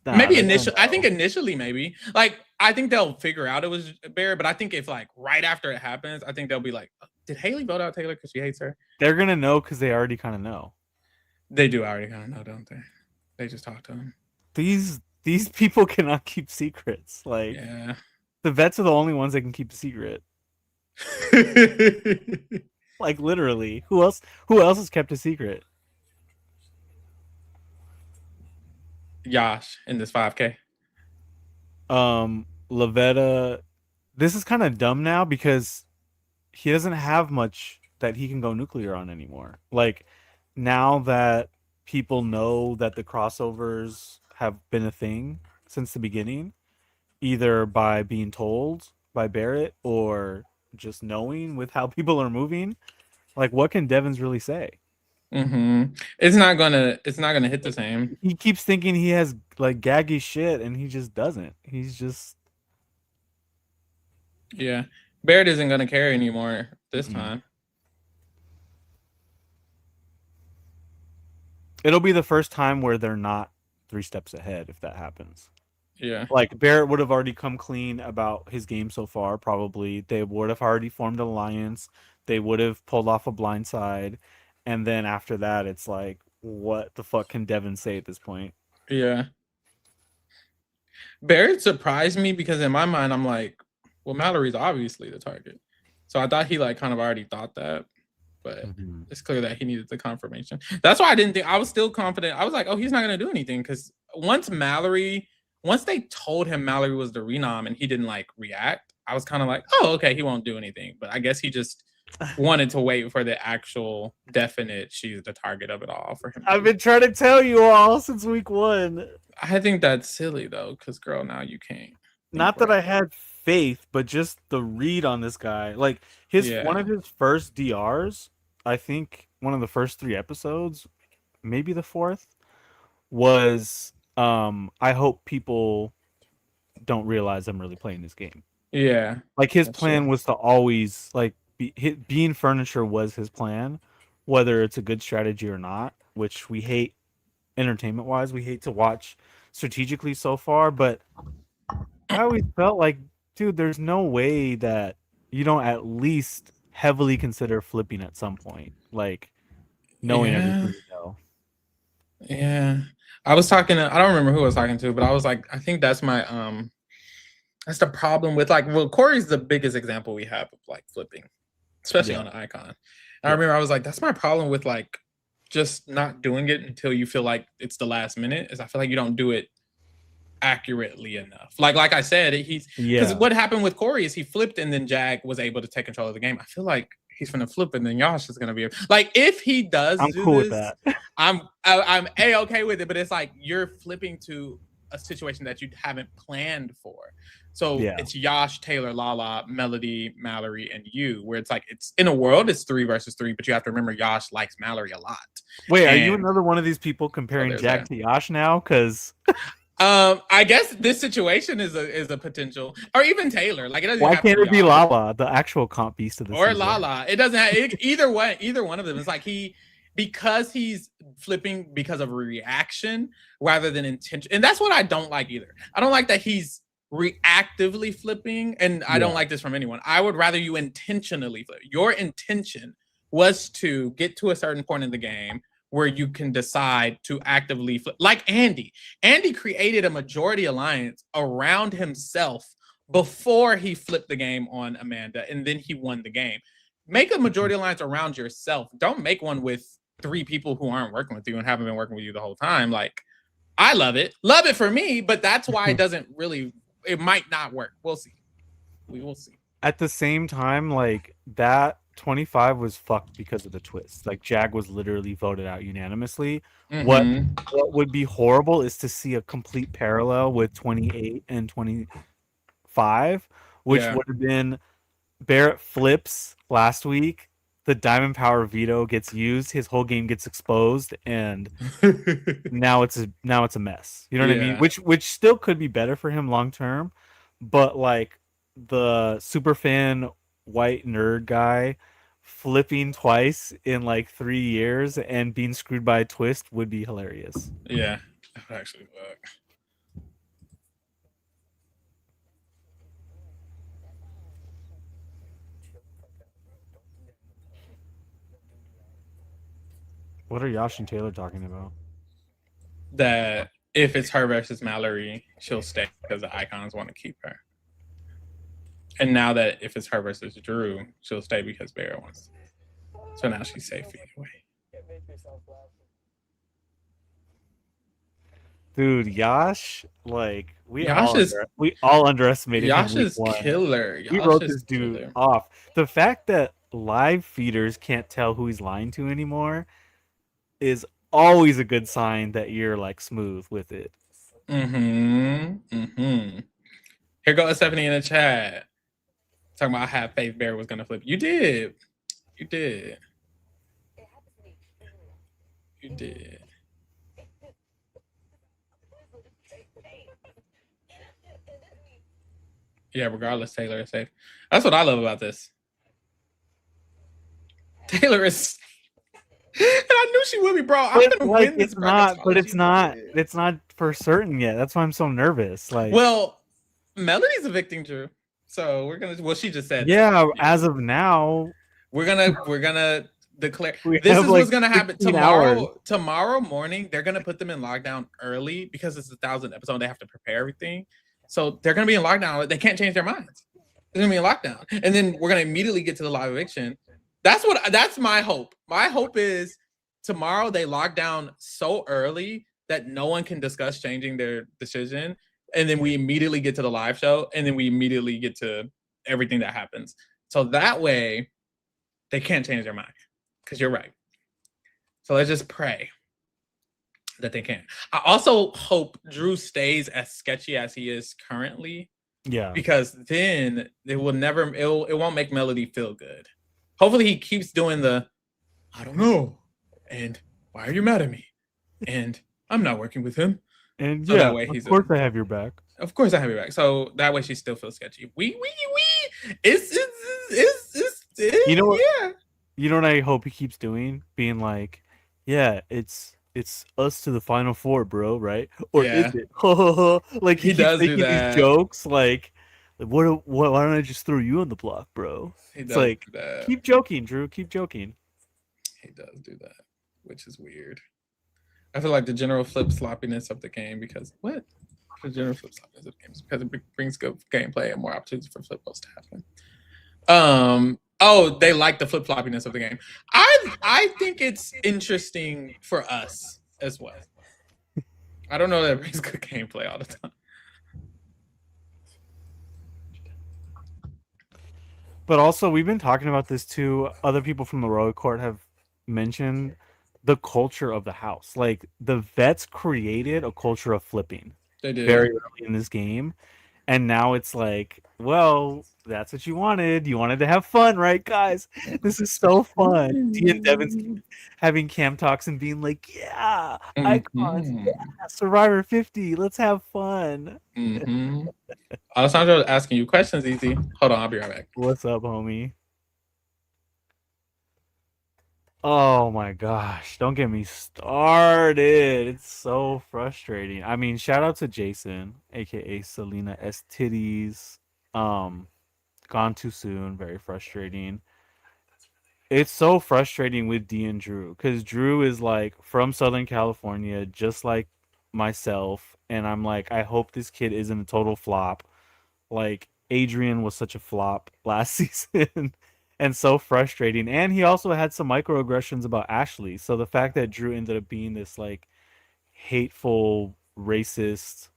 Speaker 1: Maybe initially. I think initially, maybe. Like, I think they'll figure out it was Barrett, but I think if like right after it happens, I think they'll be like, did Haley vote out Taylor because she hates her?
Speaker 2: They're gonna know because they already kind of know.
Speaker 1: They do already kind of know, don't they? They just talk to him.
Speaker 2: These people cannot keep secrets. Like,
Speaker 1: yeah.
Speaker 2: The vets are the only ones that can keep a secret. Like literally, who else has kept a secret?
Speaker 1: Yash in this 5K.
Speaker 2: Lavetta. This is kind of dumb now because he doesn't have much that he can go nuclear on anymore. Like now that people know that the crossovers have been a thing since the beginning, either by being told by Barrett or just knowing with how people are moving, like what can Devins really say?
Speaker 1: Mm-hmm. It's not gonna hit the same.
Speaker 2: He keeps thinking he has like gaggy shit and he just doesn't. He's just
Speaker 1: Barrett isn't gonna care anymore this time.
Speaker 2: It'll be the first time where they're not 3 steps ahead if that happens.
Speaker 1: Yeah.
Speaker 2: Like Barrett would have already come clean about his game so far, probably. They would have already formed an alliance. They would have pulled off a blind side. And then after that, it's like, what the fuck can Devin say at this point?
Speaker 1: Yeah. Barrett surprised me because in my mind, I'm like, well, Mallory's obviously the target. So I thought he like kind of already thought that, but
Speaker 2: Mhm.
Speaker 1: it's clear that he needed the confirmation. That's why I didn't think I was still confident. I was like, oh, he's not gonna do anything because once they told him Mallory was the renom and he didn't like react, I was kind of like, oh, okay, he won't do anything. But I guess he just wanted to wait for the actual definite she's the target of it all for him.
Speaker 2: I've been trying to tell you all since week 1.
Speaker 1: I think that's silly though, because girl, now you can't.
Speaker 2: Not that I had faith, but just the read on this guy. Like one of his first DRs, I think one of the first 3 episodes, maybe the 4th, was I hope people don't realize I'm really playing this game.
Speaker 1: Yeah.
Speaker 2: Like his plan was to always like being furniture was his plan, whether it's a good strategy or not, which we hate entertainment wise. We hate to watch strategically so far, but I always felt like, dude, there's no way that you don't at least heavily consider flipping at some point, like knowing everything you know.
Speaker 1: Yeah. I was talking to, I don't remember who I was talking to, but I was like, I think that's that's the problem with like, well, Corey's the biggest example we have of like flipping, especially on an icon. And I remember I was like, that's my problem with like just not doing it until you feel like it's the last minute, is I feel like you don't do it accurately enough. Like I said, because what happened with Corey is he flipped and then Jag was able to take control of the game. I feel like he's gonna flip and then Yosh is gonna be like, if he does,
Speaker 2: I'm cool with that.
Speaker 1: I'm okay with it, but it's like you're flipping to a situation that you haven't planned for. So it's Yosh, Taylor, Lala, Melody, Mallory, and you, where it's like it's in a world it's 3 versus 3, but you have to remember Yosh likes Mallory a lot.
Speaker 2: Wait, are you another one of these people comparing Jag to Yosh now? Because
Speaker 1: I guess this situation is a potential, or even Taylor. Like it doesn't.
Speaker 2: Why can't it be Lala, the actual comp beast of the
Speaker 1: or
Speaker 2: season?
Speaker 1: Lala? It doesn't have either way. Either one of them. It's like because he's flipping because of reaction rather than intention, and that's what I don't like either. I don't like that he's reactively flipping, and I don't like this from anyone. I would rather you intentionally flip. Your intention was to get to a certain point in the game where you can decide to actively flip. Like Andy. Andy created a majority alliance around himself before he flipped the game on Amanda, and then he won the game. Make a majority alliance around yourself. Don't make one with 3 people who aren't working with you and haven't been working with you the whole time. Like, I love it. Love it for me, but that's why it doesn't really, it might not work. We'll see. We will see.
Speaker 2: At the same time, like that 25 was fucked because of the twist. Like Jag was literally voted out unanimously. What would be horrible is to see a complete parallel with 28 and 25, which would have been Barrett flips last week, the Diamond Power veto gets used, his whole game gets exposed, and now it's a mess. You know what I mean? Which still could be better for him long term, but like the super fan white nerd guy flipping twice in like 3 years and being screwed by a twist would be hilarious.
Speaker 1: Yeah, that would actually work.
Speaker 2: What are Yosh and Taylor talking about?
Speaker 1: That if it's her versus Mallory, she'll stay because the icons want to keep her. And now that if it's her versus Drew, she'll stay because Bear wants to. So now she's safe either way.
Speaker 2: Dude, Yosh, like we all underestimated him.
Speaker 1: Yosh is killer.
Speaker 2: We wrote this dude off. The fact that live feeders can't tell who he's lying to anymore is always a good sign that you're like smooth with it.
Speaker 1: Here goes Stephanie in the chat. Talking about I have faith Bear was gonna flip. You did. You did. You did. Yeah, regardless, Taylor is safe. That's what I love about this. Taylor is and I knew she would be, bro. I'm gonna win this.
Speaker 2: It's not for certain yet. That's why I'm so nervous. Like,
Speaker 1: well, Melody's evicting Drew. So we're gonna. Well, she just said.
Speaker 2: Yeah, as of now,
Speaker 1: we're gonna declare. This is what's gonna happen tomorrow. Tomorrow morning, they're gonna put them in lockdown early because it's 1,000th episode. They have to prepare everything, so they're gonna be in lockdown. They can't change their minds. It's gonna be a lockdown, and then we're gonna immediately get to the live eviction. That's my hope. My hope is tomorrow they lock down so early that no one can discuss changing their decision, and then we immediately get to the live show, and then we immediately get to everything that happens. So that way they can't change their mind. Because you're right. So let's just pray that they can. I also hope Drew stays as sketchy as he is currently.
Speaker 2: Yeah.
Speaker 1: Because then it won't make Melody feel good. Hopefully he keeps doing the I don't know. And why are you mad at me? And I'm not working with him.
Speaker 2: And
Speaker 1: So
Speaker 2: yeah,
Speaker 1: that way
Speaker 2: of course I have your back.
Speaker 1: Of course I have your back. So that way she still feels sketchy. We.
Speaker 2: You know what?
Speaker 1: Yeah.
Speaker 2: You know what I hope he keeps doing? Being like, yeah, it's us to the final four, bro, right? Or
Speaker 1: Yeah.
Speaker 2: is it? Like he
Speaker 1: He
Speaker 2: keeps
Speaker 1: does do
Speaker 2: making these
Speaker 1: that.
Speaker 2: jokes like what why don't I just throw you on the block, bro?
Speaker 1: He
Speaker 2: It's
Speaker 1: does
Speaker 2: like
Speaker 1: do that.
Speaker 2: keep joking, Drew, keep joking.
Speaker 1: He does do that, which is weird. I feel like the general flip sloppiness of the game because what? The general flip sloppiness of games because it brings good gameplay and more opportunities for flip flops to happen. Oh, they like the flip floppiness of the game. I think it's interesting for us as well. I don't know that it brings good gameplay all the time.
Speaker 2: But also we've been talking about this too. Other people from the royal court have mentioned the culture of the house. Like the vets created a culture of flipping
Speaker 1: They did.
Speaker 2: very early in this game. And now it's like, well, that's what you wanted. You wanted to have fun, right, guys? This is so fun. T and Devin's having cam talks and being like, yeah, icons,
Speaker 1: Mm-hmm.
Speaker 2: yeah, Survivor 50, let's have fun.
Speaker 1: Mm-hmm. Alessandro is asking you questions, Easy. Hold on, I'll be right back.
Speaker 2: What's up, homie? Oh my gosh, don't get me started. It's so frustrating. I mean, shout out to Jason, aka Selena S Titties. Gone too soon, very frustrating. It's so frustrating with D and Drew because Drew is like from Southern California, just like myself, and I'm like, I hope this kid isn't a total flop. Like Adrian was such a flop last season, and so frustrating. And he also had some microaggressions about Ashley. So the fact that Drew ended up being this like hateful, racist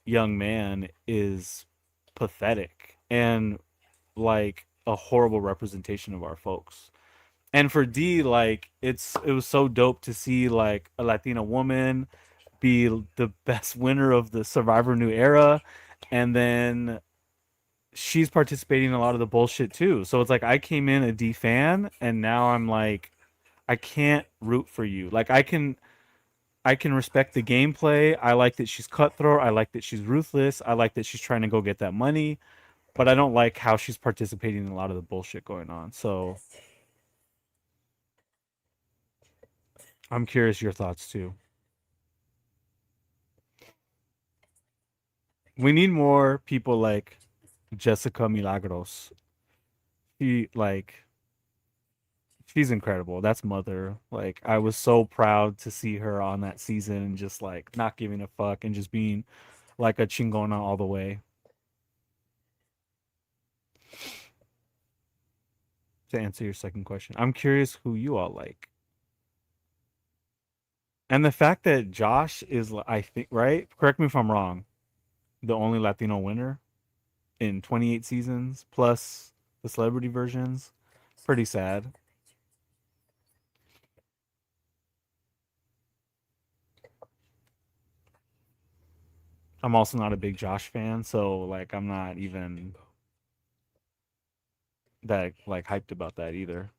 Speaker 2: young man is pathetic and like a horrible representation of our folks. And for D, like it was so dope to see like a Latina woman be the best winner of the Survivor New Era, and then she's participating in a lot of the bullshit too. So it's like I came in a D fan, and now I'm like, I can't root for you. Like I can respect the gameplay. I like that she's cutthroat. I like that she's ruthless. I like that she's trying to go get that money, but I don't like how she's participating in a lot of the bullshit going on. So I'm curious your thoughts too. We need more people like Jessica Milagros. She like she's incredible. That's Mother. Like I was so proud to see her on that season and just like not giving a fuck and just being like a chingona all the way. To answer your second question, I'm curious who you all like. And the fact that Josh is, I think, right? Correct me if I'm wrong. The only Latino winner in 28 seasons plus the celebrity versions. Pretty sad. I'm also not a big Josh fan, so like I'm not even that like hyped about that either.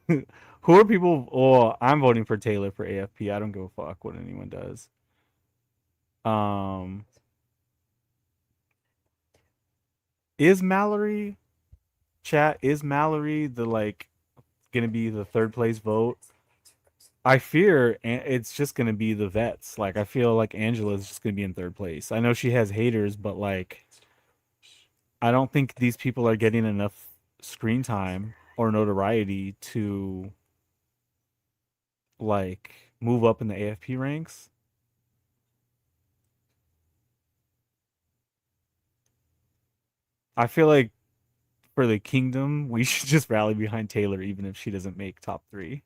Speaker 2: Who are people? Oh, I'm voting for Taylor for AFP. I don't give a fuck what anyone does. Um, is Mallory chat? Is Mallory the like gonna be the third place vote? I fear it's just gonna be the vets. Like I feel like Angela's just gonna be in third place. I know she has haters, but like I don't think these people are getting enough screen time or notoriety to like move up in the AFP ranks. I feel like for the kingdom, we should just rally behind Taylor, even if she doesn't make top 3.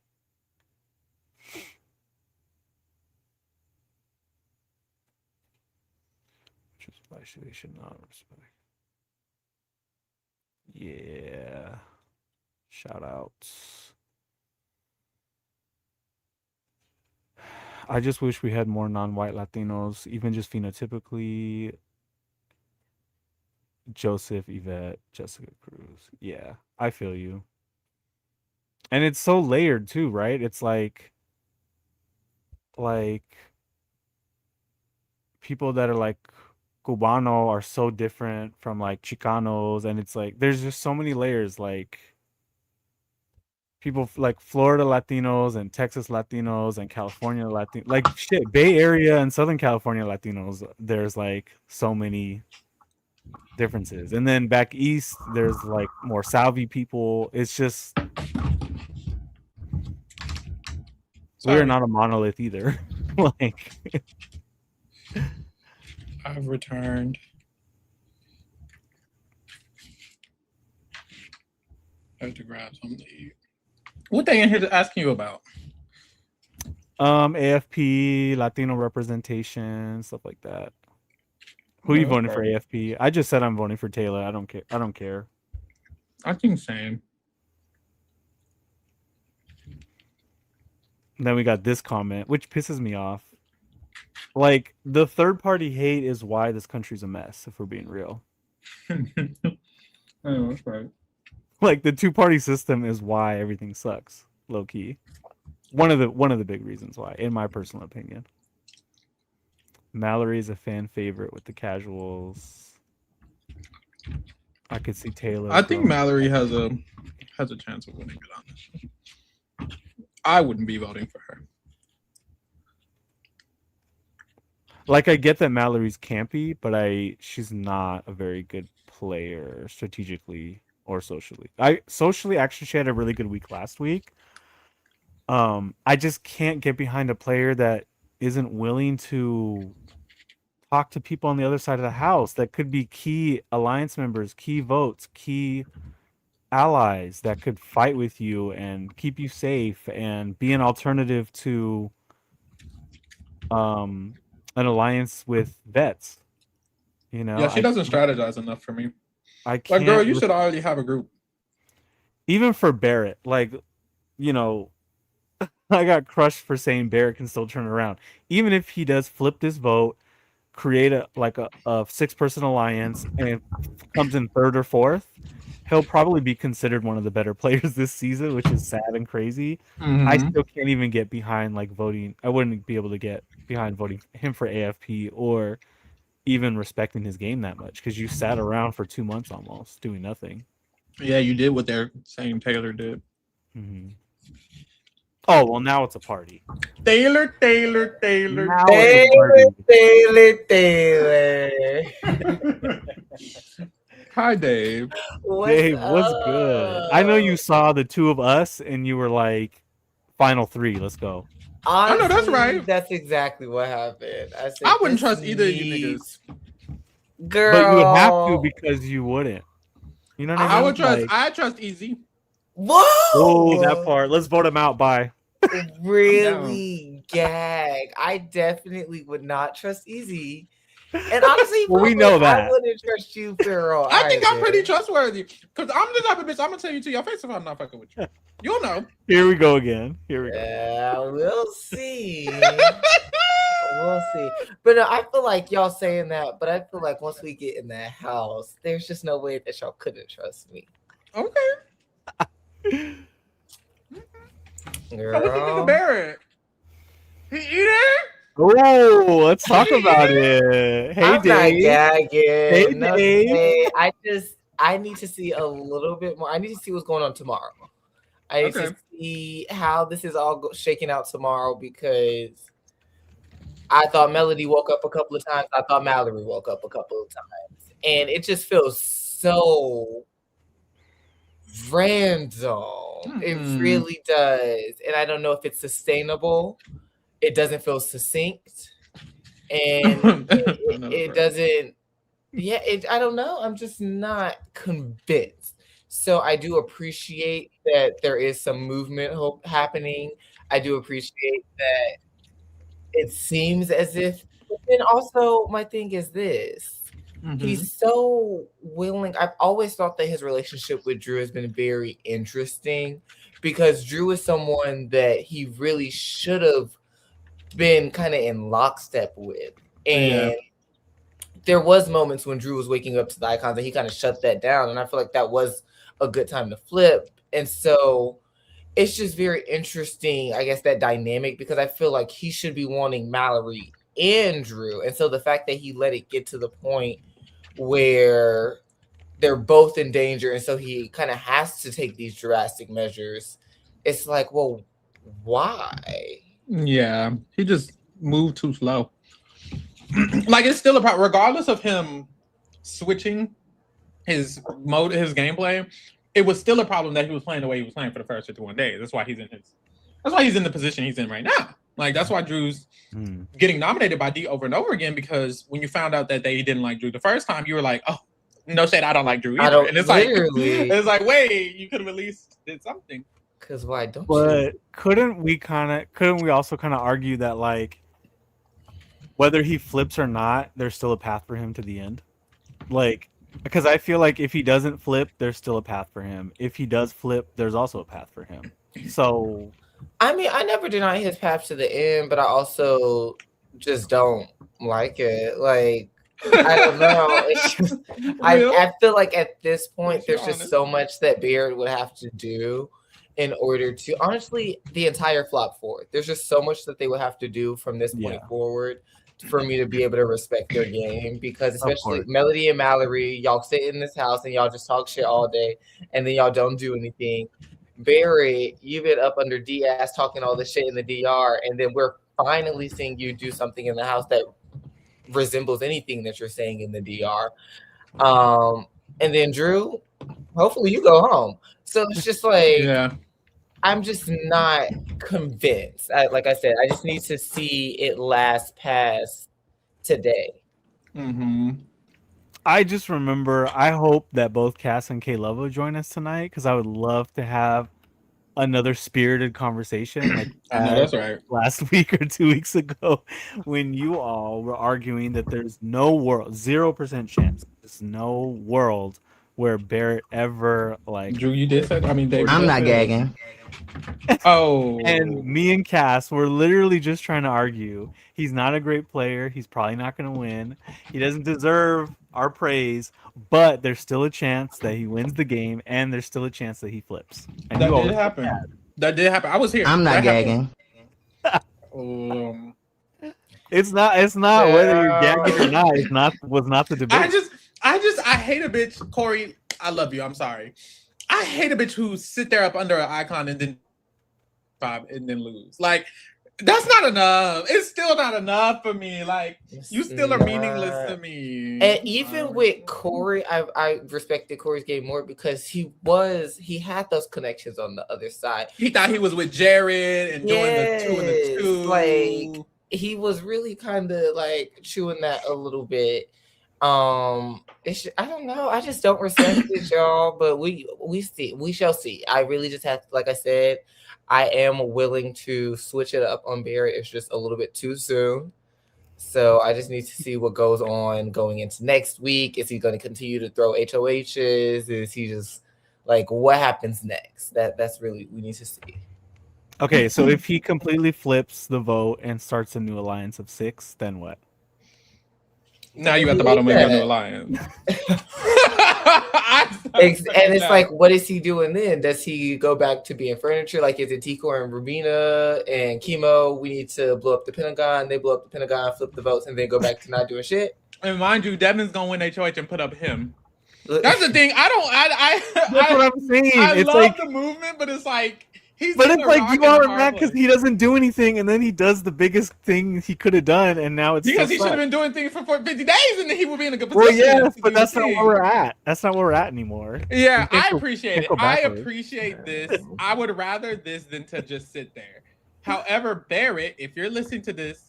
Speaker 2: Which is why they should not respect. Yeah. Shout outs. I just wish we had more non-white Latinos, even just phenotypically. Joseph, Yvette, Jessica Cruz. Yeah, I feel you. And it's so layered too, right? It's like people that are like Cubano are so different from like Chicanos, and it's like there's just so many layers. Like people like Florida Latinos and Texas Latinos and California Latinos, like shit, Bay Area and Southern California Latinos. There's like so many differences, and then back east, there's like more Salvi people. It's just we are
Speaker 1: Sorry,
Speaker 2: not a monolith either. Like
Speaker 1: I've returned. I have to grab something to eat. What they in here asking you about?
Speaker 2: AFP, Latino representation, stuff like that. Who you
Speaker 1: No,
Speaker 2: voting for AFP? I just said I'm voting for Taylor. I don't care. I don't care.
Speaker 1: I think same.
Speaker 2: And then we got this comment, which pisses me off. Like the third party hate is why this country's a mess, if we're being real.
Speaker 1: Oh, that's right.
Speaker 2: Like the two-party system is why everything sucks, low key. One of the big reasons why, in my personal opinion. Mallory is a fan favorite with the casuals. I could see Taylor.
Speaker 1: I think Mallory has a chance of winning it, honestly. I wouldn't be voting for her.
Speaker 2: Like I get that Mallory's campy, but she's not a very good player strategically or socially. Actually she had a really good week last week. I just can't get behind a player that isn't willing to talk to people on the other side of the house that could be key alliance members, key votes, key allies that could fight with you and keep you safe and be an alternative to an alliance with vets. You know,
Speaker 1: Yeah, she doesn't strategize enough for me.
Speaker 2: I can't.
Speaker 1: Like, girl, you should already have a group.
Speaker 2: Even for Barrett, like, you know, I got crushed for saying Barrett can still turn around. Even if he does flip this vote, create a 6-person alliance, and comes in third or fourth, he'll probably be considered one of the better players this season, which is sad and crazy.
Speaker 1: Mm-hmm.
Speaker 2: I still can't even get behind like voting. I wouldn't be able to get behind voting him for AFP or even respecting his game that much because you sat around for 2 months almost doing nothing.
Speaker 1: Yeah, you did what they're saying Taylor did.
Speaker 2: Mm-hmm. Oh, well, now it's a party.
Speaker 1: Taylor.
Speaker 2: Now
Speaker 3: Taylor.
Speaker 1: Hi, Dave.
Speaker 2: What's good? I know you saw the two of us and you were like, final 3, let's go.
Speaker 3: Honestly,
Speaker 1: I know that's right.
Speaker 3: That's exactly what happened.
Speaker 1: I wouldn't trust either of you niggas.
Speaker 3: Girl.
Speaker 2: But you would have to because you wouldn't. You know what I mean?
Speaker 1: I would trust. I trust Easy.
Speaker 3: Whoa!
Speaker 2: Oh, that part. Let's vote him out. Bye.
Speaker 3: Really gag. I definitely would not trust Easy. And honestly,
Speaker 2: well, we know that.
Speaker 3: I wouldn't trust you, Pharaoh.
Speaker 1: I think I'm pretty trustworthy. Because I'm the type of bitch, I'm going to tell you to your face if I'm not fucking with you. You'll know.
Speaker 2: Here we go again.
Speaker 3: Yeah, we'll see. We'll see. But no, I feel like y'all saying that, but I feel like once we get in that house, there's just no way that y'all couldn't trust me.
Speaker 1: Okay.
Speaker 3: Girl.
Speaker 1: So what you think of Barrett? He eating?
Speaker 2: Oh, let's talk about it. Hey,
Speaker 3: I'm
Speaker 2: Dave.
Speaker 3: not gagging.
Speaker 2: Hey,
Speaker 3: no,
Speaker 2: Dave.
Speaker 3: I need to see a little bit more. I need to see what's going on tomorrow. I need to see how this is all shaking out tomorrow because I thought Melody woke up a couple of times. I thought Mallory woke up a couple of times. And it just feels so random. It really does. And I don't know if it's sustainable. It doesn't feel succinct. And it doesn't, I don't know. I'm just not convinced. So I do appreciate that there is some movement happening. I do appreciate that it seems as if, but then also my thing is this. He's so willing. I've always thought that his relationship with Drew has been very interesting because Drew is someone that he really should have been kind of in lockstep with. And there was moments when Drew was waking up to the icons and he kind of shut that down. And I feel like that was a good time to flip. And so it's just very interesting, I guess, that dynamic, because I feel like he should be wanting Mallory and Drew. And so the fact that he let it get to the point where they're both in danger, and so he kind of has to take these drastic measures, it's like, well, why?
Speaker 1: Yeah, he just moved too slow. Like, it's still a problem, regardless of him switching his mode, his gameplay. It was still a problem that he was playing the way he was playing for the first 51 days. That's why he's in the position he's in right now. Like, that's why Drew's getting nominated by D over and over again, because when you found out that they didn't like Drew the first time, you were like, oh, no shade, I don't like Drew either. And it's like, wait, you could have at least did something.
Speaker 3: Because why don't you?
Speaker 2: But couldn't we also kind of argue that, like, whether he flips or not, there's still a path for him to the end? Like, because I feel like if he doesn't flip, there's still a path for him. If he does flip, there's also a path for him. So,
Speaker 3: I mean, I never deny his path to the end, but I also just don't like it. Like, I don't know. It's just, I feel like at this point, there's just so much that Barrett would have to do in order to, honestly, the entire flop forward. There's just so much that they would have to do from this point forward for me to be able to respect their game, because especially Melody and Mallory, y'all sit in this house and y'all just talk shit all day and then y'all don't do anything. Barry, you've been up under D-ass talking all this shit in the DR, and then we're finally seeing you do something in the house that resembles anything that you're saying in the DR. And then Drew, hopefully you go home. So it's just like, I'm just not convinced. Like I said, I just need to see it last past today.
Speaker 2: I just remember, I hope that both Cass and K-Love join us tonight, because I would love to have another spirited conversation like
Speaker 1: that's right.
Speaker 2: last week or 2 weeks ago, when you all were arguing that there's no world, 0% chance, there's no world where Barrett ever, like,
Speaker 1: Drew, you did say, I mean, David,
Speaker 3: I'm not gagging.
Speaker 1: Oh,
Speaker 2: and me and Cass were literally just trying to argue. He's not a great player. He's probably not going to win. He doesn't deserve our praise, but there's still a chance that he wins the game, and there's still a chance that he flips. And
Speaker 1: that did happen. That did happen. I was here.
Speaker 3: I'm not gagging.
Speaker 2: It's not whether you're gagging or not. Was not the debate.
Speaker 1: I hate a bitch, Corey. I love you. I'm sorry. I hate a bitch who sit there up under an icon and then lose. Like, that's not enough. It's still not enough for me. Like, you still are meaningless to me.
Speaker 3: And even with Corey, I respected Corey's game more because he had those connections on the other side.
Speaker 1: He thought he was with Jared and doing the 2 and the 2.
Speaker 3: Like, he was really kind of like chewing that a little bit. I don't know. I just don't respect it, y'all. But we shall see. I really just have to, like I said, I am willing to switch it up on Barrett. It's just a little bit too soon. So I just need to see what goes on going into next week. Is he going to continue to throw HOHs? Is he just like, what happens next? That's really, we need to see.
Speaker 2: Okay, so if he completely flips the vote and starts a new alliance of 6, then what?
Speaker 1: Now you at the bottom of your new alliance.
Speaker 3: And it's like, what is he doing then? Does he go back to being furniture? Like, is it Tikor and Rubina and Chemo? We need to blow up the Pentagon. They blow up the Pentagon, flip the votes, and then go back to not doing shit.
Speaker 1: And mind you, Devin's gonna win HOH and put up him. That's the thing.
Speaker 2: That's what I'm saying.
Speaker 1: I
Speaker 2: it's
Speaker 1: love
Speaker 2: like
Speaker 1: the movement, but it's like He's
Speaker 2: But
Speaker 1: in
Speaker 2: it's
Speaker 1: a
Speaker 2: like
Speaker 1: rock
Speaker 2: you
Speaker 1: and a
Speaker 2: are
Speaker 1: hard
Speaker 2: mad because
Speaker 1: place.
Speaker 2: he doesn't do anything, and then he does the biggest thing he could have done, and now it's
Speaker 1: Because
Speaker 2: still
Speaker 1: he should have
Speaker 2: sucks.
Speaker 1: been doing things for 50 days, and then he would be in a good
Speaker 2: Well,
Speaker 1: position
Speaker 2: yes,
Speaker 1: to
Speaker 2: but
Speaker 1: do the
Speaker 2: that's not where
Speaker 1: thing.
Speaker 2: we're at. That's not where we're at anymore.
Speaker 1: Yeah,
Speaker 2: We can't
Speaker 1: I
Speaker 2: go-
Speaker 1: appreciate
Speaker 2: can't
Speaker 1: it.
Speaker 2: go
Speaker 1: I
Speaker 2: backwards.
Speaker 1: appreciate this. I would rather this than to just sit there. However, Barrett, if you're listening to this,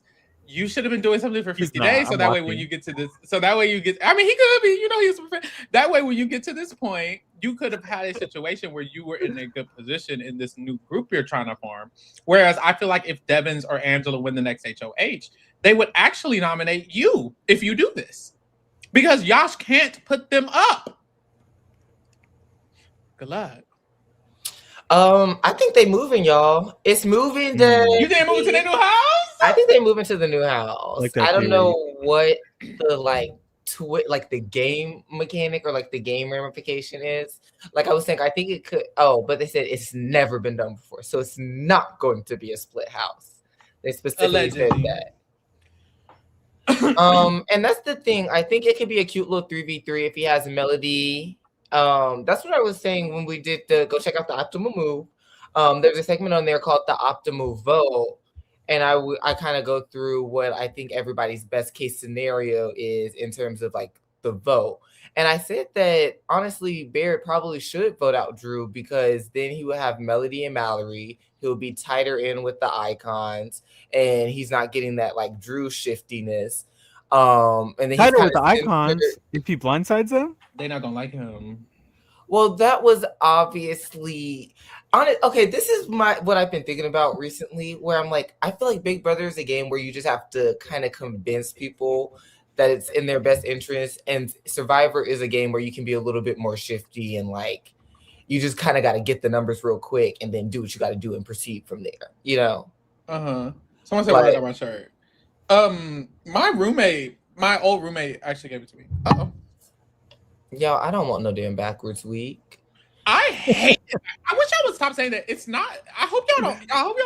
Speaker 1: you should have been doing something for
Speaker 2: He's
Speaker 1: 50
Speaker 2: not.
Speaker 1: days. So
Speaker 2: I'm
Speaker 1: that way,
Speaker 2: watching.
Speaker 1: when you get to this, so that way you get, I mean, he could be, you know, he's that way when you get to this point, you could have had a situation where you were in a good position in this new group you're trying to form. Whereas I feel like if Devins or Angela win the next HOH, they would actually nominate you if you do this. Because Yash can't put them up. Good luck.
Speaker 3: I think they moving, y'all. It's moving.
Speaker 1: You think move to the new house?
Speaker 3: I think they moving to the new house.
Speaker 2: Like that
Speaker 3: I don't
Speaker 2: theory.
Speaker 3: know what the like the game mechanic or like the game ramification is. Like I was saying, I think it could. Oh, but they said it's never been done before, so it's not going to be a split house. They specifically said that. And that's the thing. I think it could be a cute little 3v3 if he has a melody. That's what I was saying when we did the go check out the optimal move. There's a segment on there called the optimal vote, and I kind of go through what I think everybody's best case scenario is in terms of like the vote. And I said that honestly, Barrett probably should vote out Drew because then he would have Melody and Mallory. He'll be tighter in with the icons, and he's not getting that like Drew shiftiness. And then
Speaker 2: Tighter
Speaker 3: he's
Speaker 2: with the icons. If he blindsides them,
Speaker 1: they're not gonna like him.
Speaker 3: Well, that was obviously on it. Okay, this is what I've been thinking about recently, where I'm like, I feel like Big Brother is a game where you just have to kind of convince people that it's in their best interest, and Survivor is a game where you can be a little bit more shifty and like you just kind of got to get the numbers real quick and then do what you got to do and proceed from there. You know?
Speaker 1: Someone said words on my shirt. My old roommate actually gave it to me.
Speaker 3: Yo, I don't want no damn backwards week.
Speaker 1: I hate it. I wish I would stop saying that. It's not. I hope y'all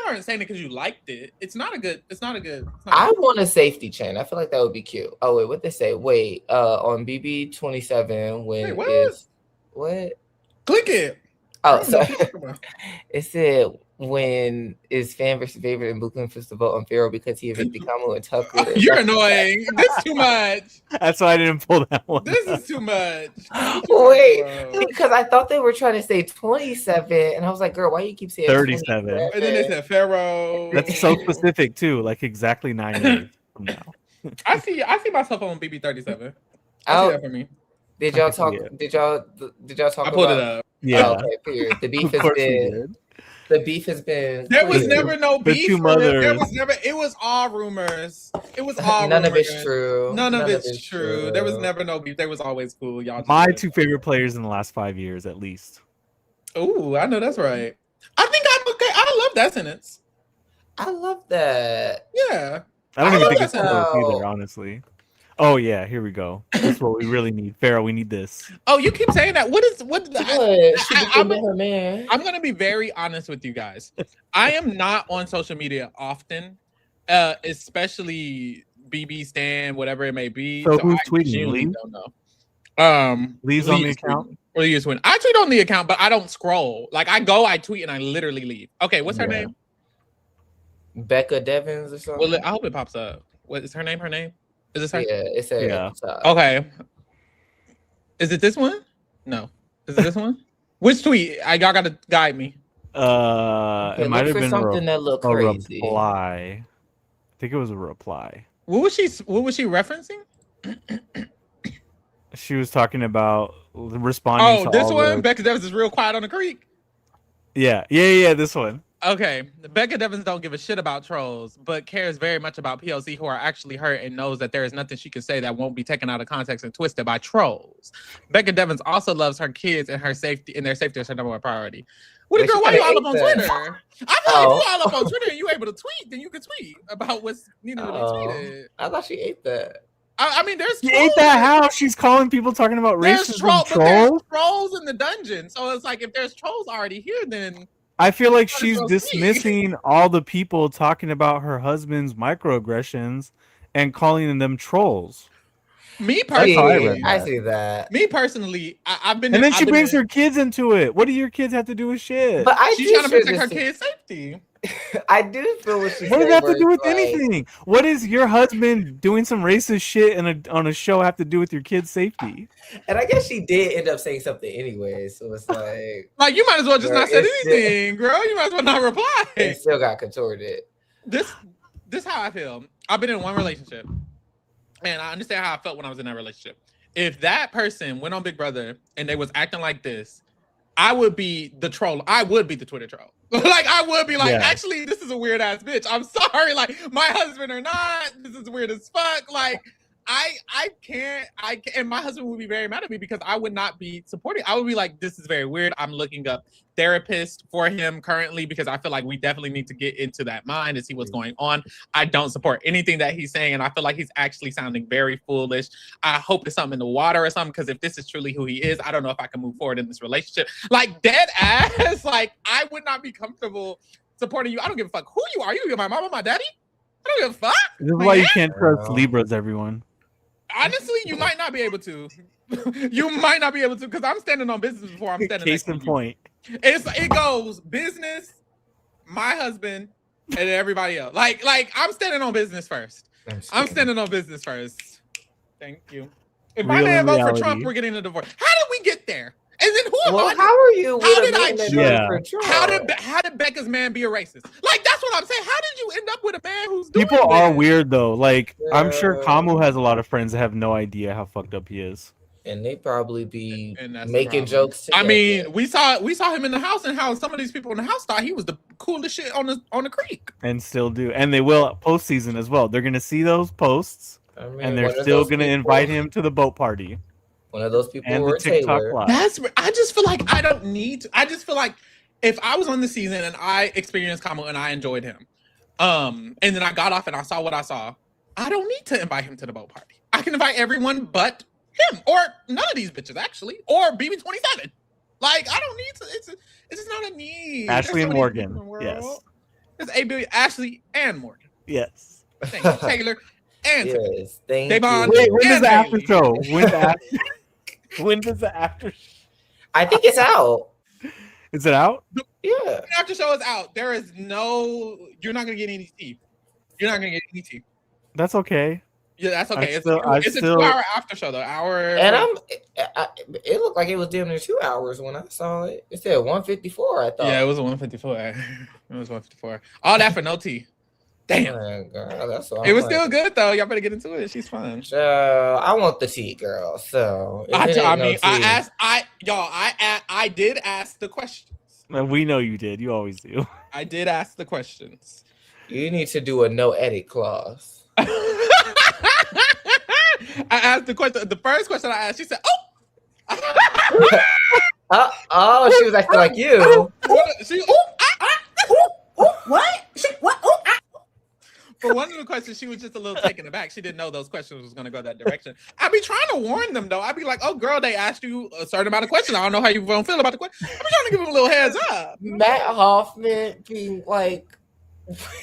Speaker 1: aren't saying it because you liked it. It's not a good.
Speaker 3: I want a safety chain. I feel like that would be cute. Oh wait, what they say? Wait, on BB 27 when what?
Speaker 1: Click it.
Speaker 3: Oh, sorry. It said when is fan versus favorite and Brooklyn supposed to vote on Pharaoh because he evicted Kamu and Tucker.
Speaker 1: You're annoying. This is too much.
Speaker 2: That's why I didn't pull that one.
Speaker 1: This is too much.
Speaker 3: Wait, because I thought they were trying to say 27, and I was like, "Girl, why you keep saying
Speaker 2: 37?"
Speaker 1: And then they said Pharaoh.
Speaker 2: That's so specific too. Like exactly 9 years from now.
Speaker 1: I see myself on BB 37.
Speaker 3: I
Speaker 1: see that for me.
Speaker 3: Did y'all talk? Did y'all talk?
Speaker 1: I pulled it up.
Speaker 2: Yeah.
Speaker 3: Oh, okay, period. The beef has been. The beef has been.
Speaker 1: There was never no beef.
Speaker 2: Two mothers.
Speaker 1: There was never. It was all rumors. It was all.
Speaker 3: None
Speaker 1: rumors.
Speaker 3: of it's true.
Speaker 1: None of it's true. There was never no beef. There was always cool. Y'all.
Speaker 2: My two favorite players in the last 5 years, at least.
Speaker 1: Oh, I know that's right. I think I'm okay. I love that sentence.
Speaker 3: I love that.
Speaker 1: Yeah.
Speaker 2: I don't even think it's close either, honestly. Oh yeah, here we go. That's what we really need. Pharaoh, we need this.
Speaker 1: Oh, you keep saying that. I'm gonna be very honest with you guys. I am not on social media often, especially BB Stan, whatever it may be.
Speaker 2: So who's tweeting? Lee?
Speaker 1: Don't know.
Speaker 2: Lee's on the account.
Speaker 1: Or Lee's tweeting. I tweet on the account, but I don't scroll. Like I go, I tweet, and I literally leave. Okay, what's her name?
Speaker 3: Becca Devins or something.
Speaker 1: Well, I hope it pops up. What is her name? Her name? Is this her?
Speaker 3: Yeah, it said.
Speaker 2: Yeah.
Speaker 1: Okay. Is it this one? No. Is it this one? Which tweet? Y'all gotta guide me.
Speaker 2: It might have been
Speaker 3: something that looked crazy.
Speaker 2: Reply. I think it was a reply.
Speaker 1: What was she referencing?
Speaker 2: She was talking about responding.
Speaker 1: Oh, this one. Becca Devins is real quiet on the creek.
Speaker 2: Yeah. This one.
Speaker 1: Okay, Becca Devins don't give a shit about trolls, but cares very much about POC who are actually hurt and knows that there is nothing she can say that won't be taken out of context and twisted by trolls. Becca Devins also loves her kids and their safety is her number one priority. What girl? Why you all up on Twitter? I thought if you all up on Twitter and you able to tweet, then you can tweet about what's needed to be tweeted.
Speaker 3: I thought she ate that.
Speaker 1: I mean, there's
Speaker 2: she ate that how? She's calling people talking about racism.
Speaker 1: There's trolls in the dungeon, so it's like if there's trolls already here, then.
Speaker 2: I feel like she's dismissing all the people talking about her husband's microaggressions and calling them trolls.
Speaker 1: Me
Speaker 2: That's how I
Speaker 1: personally,
Speaker 2: read
Speaker 3: I
Speaker 2: that.
Speaker 3: see that.
Speaker 1: me personally, I've been.
Speaker 2: And then
Speaker 1: I've
Speaker 2: she
Speaker 1: been
Speaker 2: brings her kids into it. What do your kids have to do with shit?
Speaker 3: But I
Speaker 1: She's
Speaker 3: do
Speaker 1: trying to
Speaker 3: share
Speaker 1: protect her
Speaker 3: this.
Speaker 1: kids' safety.
Speaker 3: I do feel what she
Speaker 2: What does
Speaker 3: said.
Speaker 2: that have
Speaker 3: Where
Speaker 2: to do
Speaker 3: it's
Speaker 2: with
Speaker 3: like,
Speaker 2: anything? What does your husband doing some racist shit on a show have to do with your kids' safety?
Speaker 3: and I guess she did end up saying something anyway. So it's like,
Speaker 1: Like you might as well just
Speaker 3: Girl,
Speaker 1: not say
Speaker 3: it's still-
Speaker 1: anything, girl. You might as well not reply.
Speaker 3: it still got contorted.
Speaker 1: This how I feel. I've been in one relationship, and I understand how I felt when I was in that relationship. If that person went on Big Brother and they was acting like this, I would be the troll. I would be the Twitter troll. Like I would be like,
Speaker 2: Yeah.
Speaker 1: actually, this is a weird ass bitch. I'm sorry. Like my husband or not, this is weird as fuck. Like I can't. And my husband would be very mad at me because I would not be supporting. I would be like, this is very weird. I'm looking up therapist for him currently because I feel like we definitely need to get into that mind and see what's going on. I don't support anything that he's saying, and I feel like he's actually sounding very foolish. I hope there's something in the water or something, because if this is truly who he is, I don't know if I can move forward in this relationship. Like dead ass, like I would not be comfortable supporting you. I don't give a fuck who you are. You my mama, my daddy. I don't give a fuck.
Speaker 2: This is
Speaker 1: My
Speaker 2: why you
Speaker 1: aunt?
Speaker 2: can't trust
Speaker 3: Girl.
Speaker 2: Libras, everyone.
Speaker 1: Honestly, you might not be able to. You might not be able to, because I'm standing on business before I'm standing
Speaker 2: Case
Speaker 1: next to
Speaker 2: in
Speaker 1: you.
Speaker 2: point.
Speaker 1: It goes business, my husband, and everybody else. Like I'm standing on business first. I'm standing on business first. Thank you. If my
Speaker 2: Real
Speaker 1: man
Speaker 2: in
Speaker 1: vote for
Speaker 2: reality.
Speaker 1: Trump, we're getting a divorce. How did we get there? And then who am
Speaker 3: Well,
Speaker 1: I?
Speaker 3: how are you?
Speaker 1: How
Speaker 3: with a
Speaker 1: did I
Speaker 3: man that
Speaker 1: choose-
Speaker 3: voted
Speaker 2: Yeah.
Speaker 3: for Trump?
Speaker 1: How did Becca's man be a racist? Like that's what I'm saying. How did you end up with a man who's doing
Speaker 2: People are
Speaker 1: this?
Speaker 2: weird though. Like I'm sure
Speaker 3: Yeah.
Speaker 2: Kamu has a lot of friends that have no idea how fucked up he is.
Speaker 3: And they probably be
Speaker 1: And that's the
Speaker 3: making
Speaker 1: problem.
Speaker 3: jokes.
Speaker 1: I
Speaker 3: together.
Speaker 1: mean, we saw him in the house, and how some of these people in the house thought he was the coolest shit on the creek.
Speaker 2: And still do. And they will postseason as well. They're gonna see those posts
Speaker 3: I mean,
Speaker 2: and they're
Speaker 3: one of
Speaker 2: still
Speaker 3: those
Speaker 2: gonna
Speaker 3: people-
Speaker 2: invite him to the boat party
Speaker 3: One of those people
Speaker 2: and the
Speaker 3: were
Speaker 2: TikTok
Speaker 3: Taylor.
Speaker 2: live.
Speaker 1: I just feel like I don't need to. I just feel like if I was on the season and I experienced Kamo and I enjoyed him, and then I got off and I saw what I saw, I don't need to invite him to the boat party. I can invite everyone but him, or none of these bitches actually, or BB27. Like I don't need to. It's just not a need.
Speaker 2: Ashley
Speaker 1: There's
Speaker 2: and
Speaker 1: so many people in
Speaker 2: Morgan.
Speaker 1: the world.
Speaker 2: Yes.
Speaker 1: There's A. Ashley and Morgan.
Speaker 2: Yes.
Speaker 1: Thank you, Taylor and
Speaker 3: Yes, thank
Speaker 1: Devon.
Speaker 3: you.
Speaker 2: Wait, when does
Speaker 1: And
Speaker 2: the after
Speaker 1: Bailey.
Speaker 2: show? When does the after
Speaker 3: I think it's out.
Speaker 2: Is it out?
Speaker 3: Yeah.
Speaker 1: After show is out. There is no. You're not gonna get any tea. You're not gonna get any tea.
Speaker 2: That's okay.
Speaker 1: Yeah, that's okay. It's a
Speaker 2: still-
Speaker 1: 2-hour after show though. Hour.
Speaker 3: And it looked like it was damn near 2 hours when I saw it. It said 154, I thought.
Speaker 1: Yeah, it was a 154. It was 154. All that for no tea. Damn.
Speaker 3: Man, girl, that's all
Speaker 1: It was
Speaker 3: I'm
Speaker 1: still
Speaker 3: like,
Speaker 1: good though. Y'all better get into it. She's fun.
Speaker 3: I want the tea, girl. So if it
Speaker 1: I
Speaker 3: ain't no
Speaker 1: mean, I
Speaker 3: tea-
Speaker 1: asked. I did ask the questions.
Speaker 2: And we know you did. You always do.
Speaker 1: I did ask the questions.
Speaker 3: You need to do a no edit clause.
Speaker 1: I asked the question. The first question I asked, she said, "Oh."
Speaker 3: Oh, she was acting like you.
Speaker 4: What? What?
Speaker 1: For one of the questions, she was just a little taken aback. She didn't know those questions was going to go that direction. I'd be trying to warn them, though. I'd be like, "Oh, girl, they asked you a certain amount of questions. I don't know how you gonna feel about the question." I'd be trying to give them a little heads up.
Speaker 3: Matt Hoffman being like,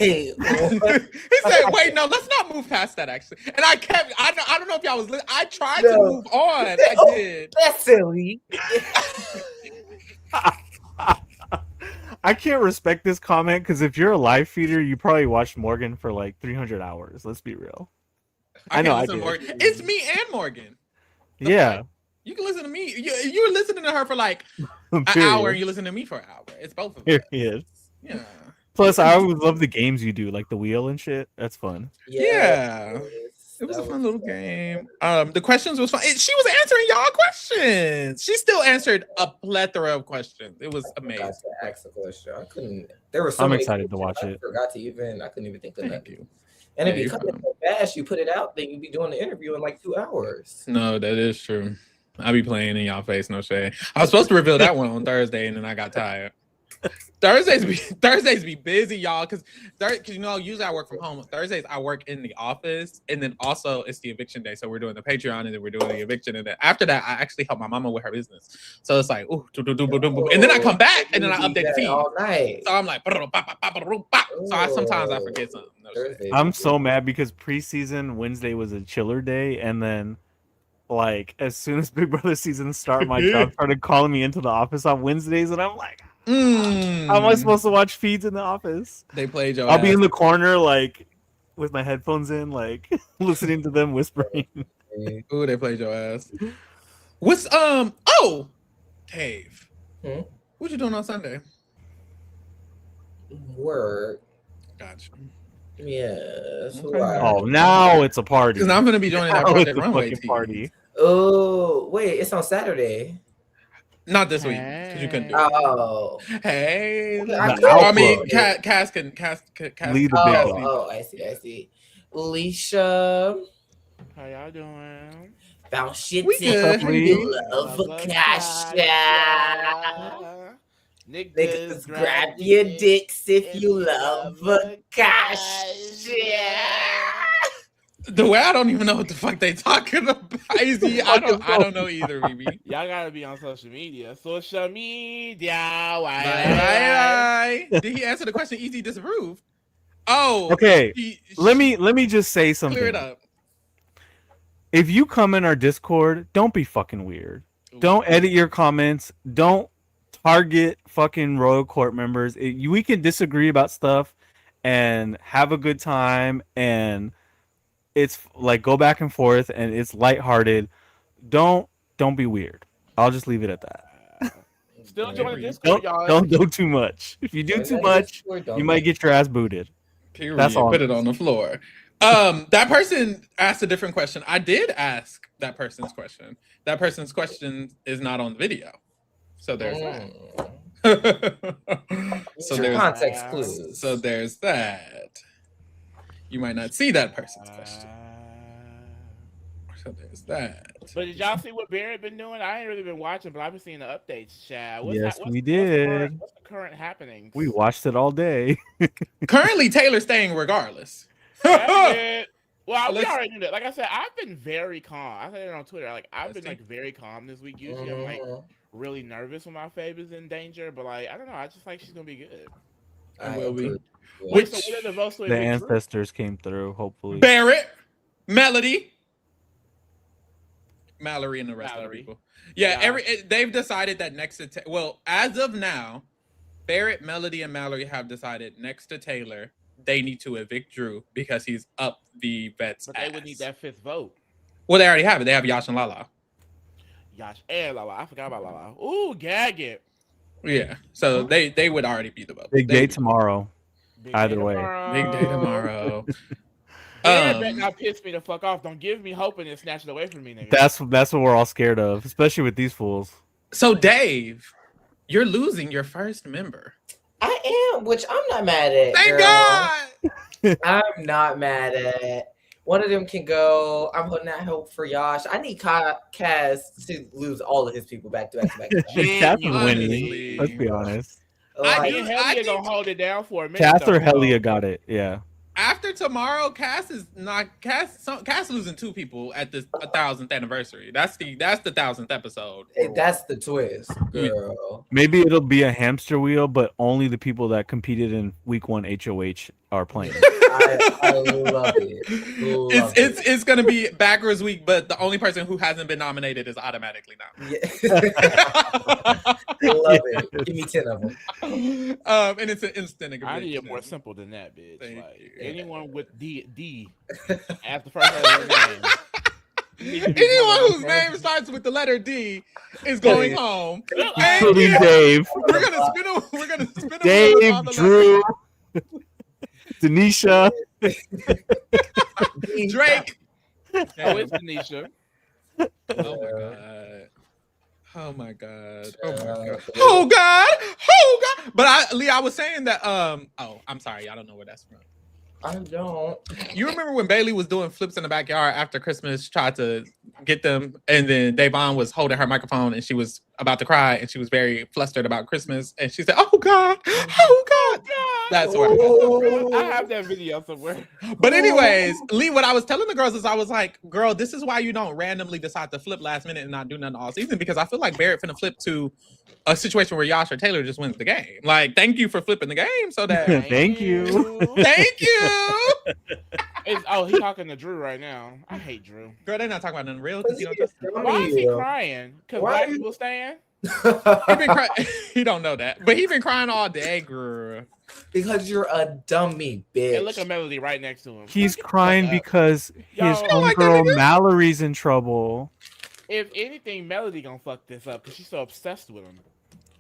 Speaker 3: wait, what?
Speaker 1: He said, "Wait, no, let's not move past that." Actually, and I kept. I don't know if y'all was. I tried to
Speaker 3: No.
Speaker 1: move on. I did.
Speaker 3: That's silly.
Speaker 2: I can't respect this comment because if you're a live feeder, you probably watched Morgan for like 300 hours. Let's be real. I know,
Speaker 1: can't
Speaker 2: I
Speaker 1: listen to
Speaker 2: did.
Speaker 1: Morgan. It's me and Morgan.
Speaker 2: Yeah.
Speaker 1: You can listen to me. You were listening to her for like an
Speaker 2: Period.
Speaker 1: hour, and you listen to me for an hour. It's both of us.
Speaker 2: Period.
Speaker 1: Yeah.
Speaker 2: Plus, I always love the games you do, like the wheel and shit. That's fun.
Speaker 1: Yeah. It was a fun little game. The questions was fun. She was answering y'all questions. She still answered a plethora of questions. It was
Speaker 3: I
Speaker 1: amazing.
Speaker 3: forgot to ask the question. I couldn't. There were so
Speaker 2: I'm
Speaker 3: many
Speaker 2: excited to
Speaker 3: questions
Speaker 2: watch
Speaker 3: I
Speaker 2: it.
Speaker 3: forgot to even. I couldn't even think of
Speaker 1: Thank
Speaker 3: nothing.
Speaker 1: you.
Speaker 3: And if
Speaker 1: Yeah,
Speaker 3: you
Speaker 1: you're
Speaker 3: come in so fast, you put it out, then you be doing the interview in like 2 hours.
Speaker 1: No, that is true. I be playing in y'all face, no shade. I was supposed to reveal that one on Thursday, and then I got tired. Thursdays be busy, y'all, because you know usually I work from home. Thursdays I work in the office, and then also it's the eviction day, so we're doing the Patreon, and then we're doing the eviction, and then after that I actually help my mama with her business. So it's like ooh, and then I come back and then I update the feed.
Speaker 3: all night.
Speaker 1: So I'm like, so sometimes I forget something. No shit.
Speaker 3: Thursdays
Speaker 2: I'm
Speaker 3: be
Speaker 2: so mad because preseason Wednesday was a chiller day, and then like as soon as Big Brother season start, my job started calling me into the office on Wednesdays, and I'm like, how am I supposed to watch feeds in the office?
Speaker 1: They played your
Speaker 2: I'll
Speaker 1: ass.
Speaker 2: be in the corner like with my headphones in, like listening to them whispering.
Speaker 1: Ooh, they played your ass. What's Dave. What you doing on Sunday?
Speaker 3: Work.
Speaker 1: Gotcha.
Speaker 3: Yes.
Speaker 1: Okay.
Speaker 2: Oh, now it's a party.
Speaker 1: Because I'm gonna be joining that
Speaker 2: Now
Speaker 1: Project
Speaker 2: it's a
Speaker 1: Runway
Speaker 2: fucking
Speaker 1: team.
Speaker 2: party.
Speaker 3: Oh, wait, it's on Saturday.
Speaker 1: Not this week, because you couldn't do it.
Speaker 3: Oh.
Speaker 1: Hey,
Speaker 3: Okay,
Speaker 2: I
Speaker 1: mean,
Speaker 3: could.
Speaker 1: Cass can
Speaker 2: Lead the big dog.
Speaker 3: Oh, I see. Alicia.
Speaker 5: How y'all doing?
Speaker 3: Found shit
Speaker 1: We good.
Speaker 3: you love Kasha. Niggas grab your dicks if you love Kasha.
Speaker 1: The way I don't even know what the fuck they talking about. Easy, I don't know either, BB.
Speaker 5: Y'all gotta be on social media. Social media.
Speaker 1: Why? Did he answer the question? Easy disapproved. Oh,
Speaker 2: okay. Let me just say something.
Speaker 1: Clear it up.
Speaker 2: If you come in our Discord, don't be fucking weird. Don't edit your comments. Don't target fucking Royal Court members. We can disagree about stuff and have a good time, and it's like go back and forth, and it's lighthearted. Don't be weird. I'll just leave it at that.
Speaker 5: Still join the Discord, y'all.
Speaker 2: Don't do too much. If you do too much, you might get your ass booted.
Speaker 1: Period.
Speaker 2: That's all.
Speaker 1: Put it on the floor. That person asked a different question. I did ask that person's question. That person's question is not on the video. So there's that. So there's
Speaker 3: context clues.
Speaker 1: So there's that. You might not see that person's question. So there's that.
Speaker 5: But did y'all see what Barrett been doing? I ain't really been watching, but I've been seeing the updates, Chad.
Speaker 2: We did.
Speaker 5: What's the current happenings?
Speaker 2: We watched it all day.
Speaker 1: Currently, Taylor's staying regardless.
Speaker 5: Well, we already knew that. Like I said, I've been very calm. I said it on Twitter. Like I've been like very calm this week. Usually, I'm like really nervous when my fave is in danger. But like I don't know. I just like she's gonna be good.
Speaker 1: I will be.
Speaker 5: Which so what are the votes?
Speaker 2: The ancestors came through. Hopefully,
Speaker 1: Barrett, Melody, Mallory, and the rest of the people. Yeah, they've decided that next to as of now, Barrett, Melody, and Mallory have decided next to Taylor, they need to evict Drew because he's up the vet's
Speaker 5: But they would need that fifth vote.
Speaker 1: Well, they already have it. They have Yash and Lala.
Speaker 5: Yash and Lala. I forgot about Lala. Ooh, gag it.
Speaker 1: Yeah. So they would already be the vote.
Speaker 2: Big day tomorrow. Either way.
Speaker 1: Big day tomorrow.
Speaker 5: That not piss me the fuck off. Don't give me hope and then snatch it away from me, nigga.
Speaker 2: That's what we're all scared of, especially with these fools.
Speaker 1: So Dave, you're losing your first member.
Speaker 3: I am, which I'm not mad at.
Speaker 1: Thank
Speaker 3: God. I'm not mad at. One of them can go. I'm holding out hope for Yash. I need Kaz to lose all of his people back to back.
Speaker 2: Kaz is winning. Let's be honest.
Speaker 5: I think Helia gonna hold it down for a minute.
Speaker 2: Kaz or Helia got it. Yeah.
Speaker 1: After tomorrow, Cass losing two people at the 1000th anniversary. That's the 1000th episode.
Speaker 3: That's the twist, girl.
Speaker 2: Maybe it'll be a hamster wheel, but only the people that competed in week 1 HOH are playing.
Speaker 3: I love it.
Speaker 1: It's gonna be backwards week, but the only person who hasn't been nominated is automatically nominated.
Speaker 3: Yeah. Love it. Give me 10 of them.
Speaker 1: And it's an instant.
Speaker 5: I need it more simple than that, bitch.
Speaker 1: Thank
Speaker 5: like
Speaker 1: you.
Speaker 5: Anyone with D as the first letter of their name.
Speaker 1: Anyone whose name starts with the letter D is going home.
Speaker 2: Including Dave.
Speaker 1: We're gonna spin a
Speaker 2: Dave, Drew, Denisha,
Speaker 1: Drake.
Speaker 5: Oh, it's Denisha.
Speaker 1: Oh my god. Oh god. But I was saying that I'm sorry, I don't know where that's from.
Speaker 3: I don't.
Speaker 1: You remember when Bailey was doing flips in the backyard after Christmas, tried to get them, and then Davon was holding her microphone and she was about to cry and she was very flustered about Christmas and she said, "Oh God, oh God." That's where
Speaker 5: I have that video somewhere.
Speaker 1: But anyways, Lee, what I was telling the girls is I was like, girl, this is why you don't randomly decide to flip last minute and not do nothing all season, because I feel like Barrett finna flip to a situation where Yash or Taylor just wins the game. Like, thank you for flipping the game so that
Speaker 2: Thank you.
Speaker 1: Thank you.
Speaker 5: He's talking to Drew right now. I hate Drew.
Speaker 1: Girl, they're not talking about nothing real because he don't trust him.
Speaker 5: Why is he crying? Because black people stand?
Speaker 1: He been crying. He don't know that, but he been crying all day, girl.
Speaker 3: Because you're a dummy, bitch.
Speaker 5: And look at Melody right next to him.
Speaker 2: He's crying because
Speaker 5: Yo,
Speaker 2: his
Speaker 5: you don't
Speaker 1: like that
Speaker 2: homegirl
Speaker 1: nigga?
Speaker 2: Mallory's in trouble.
Speaker 5: If anything, Melody gonna fuck this up because she's so obsessed with him.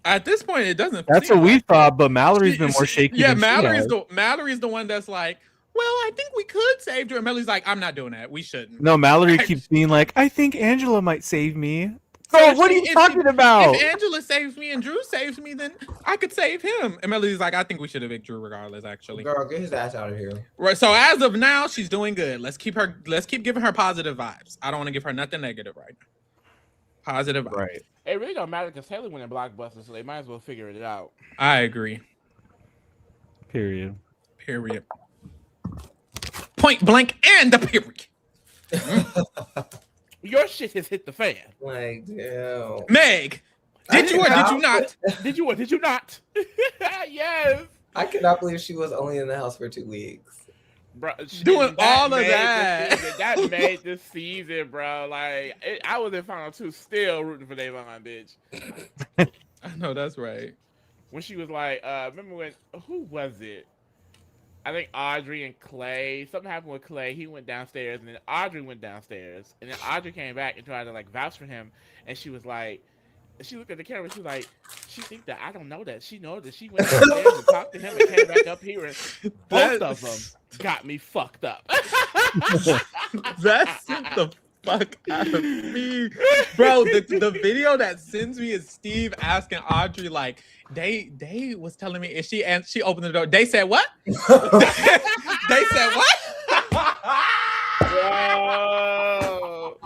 Speaker 1: At this point, it doesn't.
Speaker 2: That's
Speaker 1: seem
Speaker 2: what we
Speaker 1: like
Speaker 2: thought, but Mallory's been more shaky.
Speaker 1: Yeah,
Speaker 2: than she
Speaker 1: Mallory's
Speaker 2: has.
Speaker 1: Mallory's the one that's like, well, I think we could save Drew. And Melody's like, I'm not doing that. We shouldn't.
Speaker 2: No, Mallory keeps being like, I think Angela might save me.
Speaker 1: So
Speaker 2: Bro,
Speaker 1: if
Speaker 2: what are
Speaker 1: she-
Speaker 2: you
Speaker 1: if
Speaker 2: talking
Speaker 1: she-
Speaker 2: about?
Speaker 1: If Angela saves me and Drew saves me, then I could save him. And Melody's like, I think we should evict Drew regardless, actually.
Speaker 3: Girl, get his ass out of here.
Speaker 1: Right. So as of now, she's doing good. Let's keep giving her positive vibes. I don't want to give her nothing negative right now. Positive vibes.
Speaker 2: Right.
Speaker 5: It really don't matter because Taylor went in Blockbuster, so they might as well figure it out.
Speaker 1: I agree.
Speaker 2: Period.
Speaker 1: Period. Point blank and the period.
Speaker 5: Your shit has hit the fan.
Speaker 3: Like, damn.
Speaker 1: Meg, did you or did you not?
Speaker 5: Did you or did you not? Yes.
Speaker 3: I cannot believe she was only in the house for 2 weeks.
Speaker 5: Bro,
Speaker 1: Doing all of
Speaker 5: made this
Speaker 1: that.
Speaker 5: season. That made this season, bro. Like, I was in final 2 still rooting for Davon, bitch.
Speaker 1: I know that's right.
Speaker 5: When she was like, remember when, who was it? I think Audrey and Clay. Something happened with Clay. He went downstairs, and then Audrey went downstairs. And then Audrey came back and tried to, like, vouch for him. And she was like, she looked at the camera and she was like, she think that I don't know that. She knows that she went downstairs and talked to him and came back up here. And both of them got me fucked up.
Speaker 1: That's the fuck out of me. Bro, the video that sends me is Steve asking Audrey, like, they was telling me, is she, and she opened the door. They said what? They said what?
Speaker 5: Bro.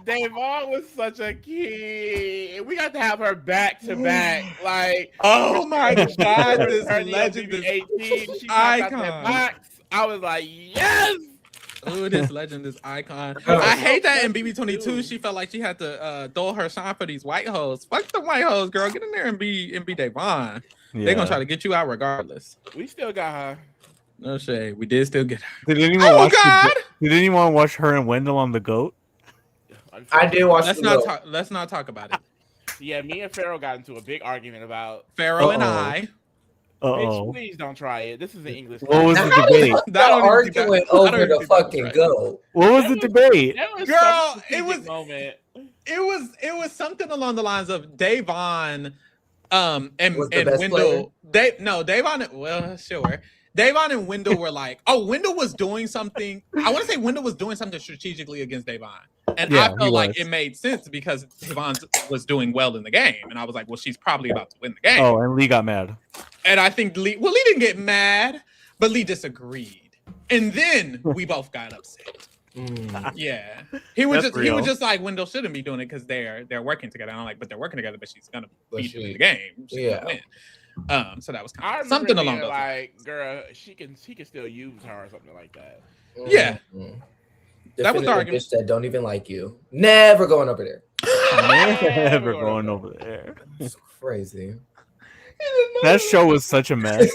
Speaker 5: Davon was such a kid. We got to have her back to back. Like,
Speaker 1: Oh my God,
Speaker 5: her
Speaker 1: this
Speaker 5: turning up
Speaker 1: legend,
Speaker 5: BB
Speaker 1: this
Speaker 5: 18. She popped out that
Speaker 1: icon.
Speaker 5: box. I was like, yes.
Speaker 1: Ooh, this legend, this icon.
Speaker 3: Oh.
Speaker 1: I hate that in BB22 she felt like she had to throw her shine for these white hoes. Fuck the white hoes, girl. Get in there and be Davon. They're gonna try to get you out regardless.
Speaker 5: We still got her.
Speaker 1: No shade. We did still get her.
Speaker 2: Did anyone
Speaker 1: Oh
Speaker 2: watch?
Speaker 1: God!
Speaker 2: Did anyone watch her and Wendell on the goat?
Speaker 3: I did watch
Speaker 1: Let's
Speaker 3: the
Speaker 1: not
Speaker 3: goat.
Speaker 1: talk. Let's not talk about it.
Speaker 5: Yeah, me and Pharaoh got into a big argument about.
Speaker 1: Pharaoh and
Speaker 2: Uh-oh.
Speaker 1: I.
Speaker 5: Bitch,
Speaker 2: Uh-oh.
Speaker 5: please don't try it. This is an English.
Speaker 2: What was
Speaker 5: class.
Speaker 2: the debate?
Speaker 1: That
Speaker 3: That
Speaker 1: don't even-
Speaker 3: arguing
Speaker 1: I don't
Speaker 3: over
Speaker 1: even
Speaker 3: the
Speaker 1: think that's
Speaker 3: fucking
Speaker 1: right.
Speaker 3: goat.
Speaker 2: What was the debate?
Speaker 5: That was
Speaker 1: Girl,
Speaker 5: some
Speaker 1: it
Speaker 5: strategic
Speaker 1: was-
Speaker 5: moment.
Speaker 1: It was something along the lines of Davon and
Speaker 3: Was the best
Speaker 1: Wendell. Davon, well, sure. Davon and Wendell were like, Wendell was doing something. I want to say Wendell was doing something strategically against Davon. And
Speaker 2: Yeah,
Speaker 1: I
Speaker 2: he
Speaker 1: felt like
Speaker 2: was.
Speaker 1: it made sense because Davon was doing well in the game. And I was like, well, she's probably about to win the game.
Speaker 2: Oh, and Lee got mad.
Speaker 1: And I think Lee didn't get mad, but Lee disagreed. And then we both got upset. Yeah. He was
Speaker 2: That's
Speaker 1: just
Speaker 2: real.
Speaker 1: like Wendell shouldn't be doing it because they're working together. And I'm like, but they're working together, but she's gonna
Speaker 3: But
Speaker 1: beat him in
Speaker 3: she-
Speaker 1: the game. She's
Speaker 3: yeah.
Speaker 1: gonna win. So that was
Speaker 5: I
Speaker 1: kind of
Speaker 5: remember
Speaker 1: something
Speaker 5: being
Speaker 1: along those lines.
Speaker 5: like, girl, he can still use her or something like that.
Speaker 1: Yeah.
Speaker 3: Mhm.
Speaker 1: That was the
Speaker 3: Definitive
Speaker 1: argument.
Speaker 3: bitch that don't even like you. Never going over there.
Speaker 2: Never going over there.
Speaker 3: It's crazy.
Speaker 2: That show was such a mess.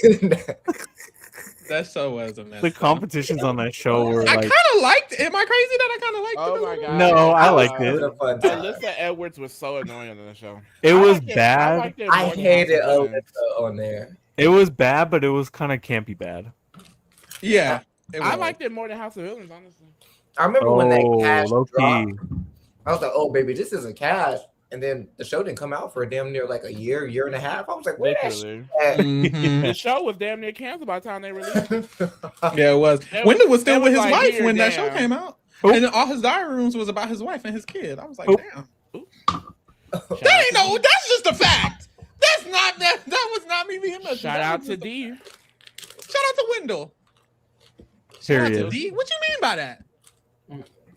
Speaker 1: That show was a mess.
Speaker 2: The competitions on that show were
Speaker 1: I
Speaker 2: like,
Speaker 1: kind of liked. Am I crazy that I kind of liked
Speaker 5: Oh
Speaker 1: it?
Speaker 5: my god!
Speaker 2: No, I liked
Speaker 3: It
Speaker 2: it.
Speaker 3: was a fun time.
Speaker 5: Alyssa Edwards was so annoying on the show.
Speaker 2: It
Speaker 5: I
Speaker 2: was
Speaker 5: liked it-
Speaker 2: bad.
Speaker 5: liked it
Speaker 3: I
Speaker 5: more than
Speaker 3: hated
Speaker 5: House of Villains.
Speaker 3: Alyssa on there.
Speaker 2: It was bad, but it was kind of campy bad.
Speaker 1: Yeah.
Speaker 5: I liked it more than House of Villains, honestly.
Speaker 3: I remember when that cash
Speaker 2: low key.
Speaker 3: dropped. I was like, "Oh, baby, this isn't cash." And then the show didn't come out for damn near like a year and a half. I was like, "Where that shit
Speaker 5: Literally.
Speaker 3: at?"
Speaker 1: Mhm.
Speaker 5: The show was damn near canceled by the time they released it.
Speaker 1: Yeah, it was.
Speaker 5: That
Speaker 1: Wendell was still
Speaker 5: that
Speaker 1: with
Speaker 5: was
Speaker 1: his
Speaker 5: like,
Speaker 1: wife
Speaker 5: here,
Speaker 1: when that
Speaker 5: damn.
Speaker 1: show came out.
Speaker 2: Oop.
Speaker 1: And then all his diary rooms was about his wife and his kid. I was like,
Speaker 2: Oop.
Speaker 1: damn.
Speaker 5: Shout
Speaker 1: That
Speaker 5: out
Speaker 1: ain't no, that's just a fact. That's not that was not me being
Speaker 5: to-
Speaker 1: a
Speaker 5: Shout out to D.
Speaker 1: Shout out to Wendell. Shout out to
Speaker 2: Period.
Speaker 1: D. What you mean by that?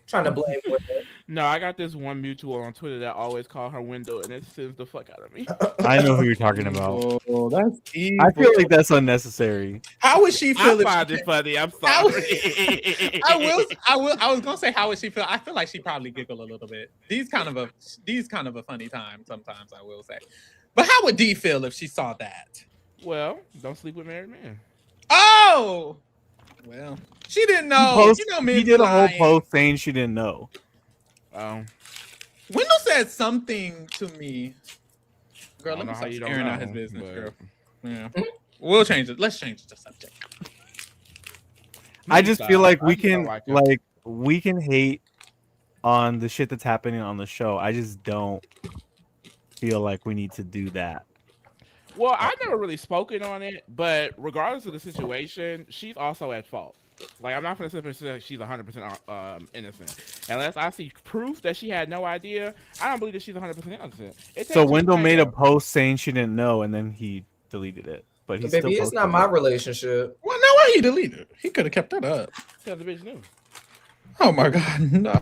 Speaker 3: Trying to blame Wendell.
Speaker 5: No, I got this one mutual on Twitter that always call her window, and it sends the fuck out of me.
Speaker 2: I know who you're talking about.
Speaker 1: Oh, that's evil.
Speaker 2: I feel like that's unnecessary.
Speaker 1: How would she
Speaker 5: I
Speaker 1: feel if
Speaker 5: find
Speaker 1: she,
Speaker 5: it funny. I'm
Speaker 1: How-
Speaker 5: sorry.
Speaker 1: I was gonna say how would she feel? I feel like she probably giggle a little bit. These kind of a funny time sometimes, I will say. But how would Dee feel if she saw that?
Speaker 5: Well, don't sleep with married men.
Speaker 1: Oh, Well, she didn't know.
Speaker 2: He did a whole post saying she didn't know.
Speaker 1: Wendell said something to me. Girl, let me stop
Speaker 5: you
Speaker 1: airing
Speaker 5: don't
Speaker 1: out his
Speaker 5: know,
Speaker 1: business,
Speaker 5: but-
Speaker 1: girl. Yeah. We'll change it. Let's change the subject.
Speaker 2: I just feel like we
Speaker 5: I just don't
Speaker 2: can
Speaker 5: like him.
Speaker 2: we can hate on the shit that's happening on the show. I just don't feel like we need to do that.
Speaker 5: Well, I've never really spoken on it, but regardless of the situation, she's also at fault. Like, I'm not going to say she's 100% innocent. Unless I see proof that she had no idea, I don't believe that she's 100% innocent.
Speaker 2: So Wendell made a post saying she didn't know, and then he deleted it. But he
Speaker 3: Baby,
Speaker 2: still
Speaker 3: it's not my relationship.
Speaker 1: Well, now why he deleted it? He could have kept that up.
Speaker 5: Because the bitch knew.
Speaker 1: Oh my God, no.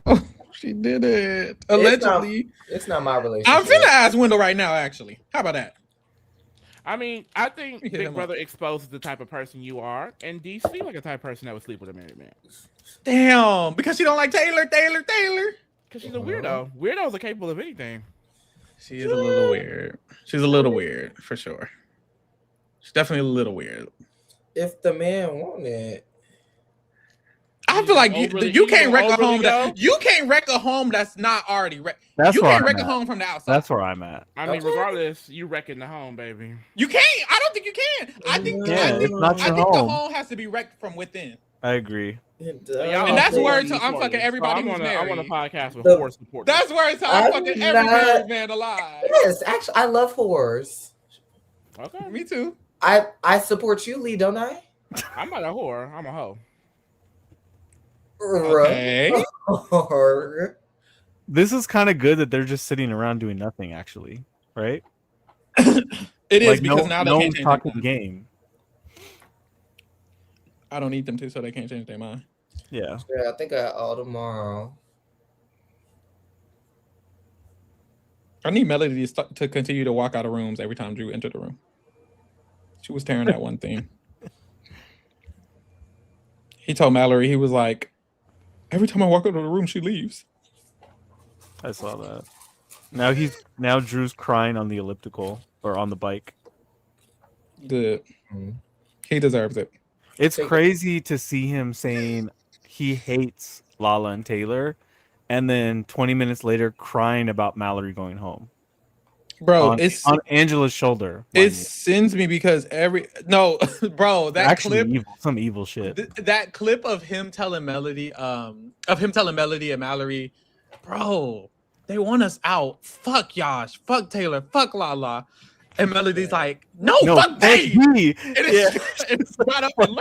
Speaker 1: She did it. Allegedly.
Speaker 3: It's not my relationship.
Speaker 1: I'm finna ask Wendell right now, actually. How about that?
Speaker 5: I mean, I think
Speaker 1: Hit
Speaker 5: Big
Speaker 1: him
Speaker 5: Brother exposes the type of person you are, and D seems like a type of person that would sleep with a married man.
Speaker 1: Damn, because she don't like Taylor.
Speaker 5: Because she's a weirdo. Weirdos are capable of anything.
Speaker 1: She is a little weird. She's a little weird, for sure. She's definitely a little weird.
Speaker 3: If the man wanted.
Speaker 1: I feel like you can't wreck a home you can't wreck a home that's not already wrecked. You can't wreck a home from the outside.
Speaker 2: That's where I'm at.
Speaker 5: I mean, regardless, you wrecking the home, baby.
Speaker 1: You can't. I don't think you can. I think the home has to be wrecked from within.
Speaker 2: I agree.
Speaker 1: And that's where I'm fucking everybody who's married.
Speaker 5: I'm on a podcast with four support.
Speaker 1: That's where I'm fucking every married man alive.
Speaker 3: Yes, actually, I love whores.
Speaker 5: Okay.
Speaker 1: Me too.
Speaker 3: I support you, Lee, don't I?
Speaker 5: I'm not a whore. I'm a hoe.
Speaker 1: Okay.
Speaker 2: This is kind of good that they're just sitting around doing nothing, actually, right?
Speaker 1: It is because now they can't change
Speaker 2: talking game.
Speaker 1: I don't need them to, so they can't change their mind.
Speaker 2: Yeah.
Speaker 3: Yeah, I think I all tomorrow.
Speaker 1: I need Melody to continue to walk out of rooms every time Drew entered the room. She was tearing that one thing. He told Mallory, he was like, every time I walk into the room, she leaves.
Speaker 2: I saw that. Now Drew's crying on the elliptical or on the bike.
Speaker 1: Good. He deserves it.
Speaker 2: It's crazy to see him saying he hates Lala and Taylor, and then 20 minutes later crying about Mallory going home.
Speaker 1: Bro,
Speaker 2: it's on Angela's shoulder.
Speaker 1: It sends me because that clip,
Speaker 2: some evil shit.
Speaker 1: That clip of him telling Melody, and Mallory, bro, they want us out. Fuck Yash, fuck Taylor, fuck Lala. And Melody's like, no, fuck me. It's right up and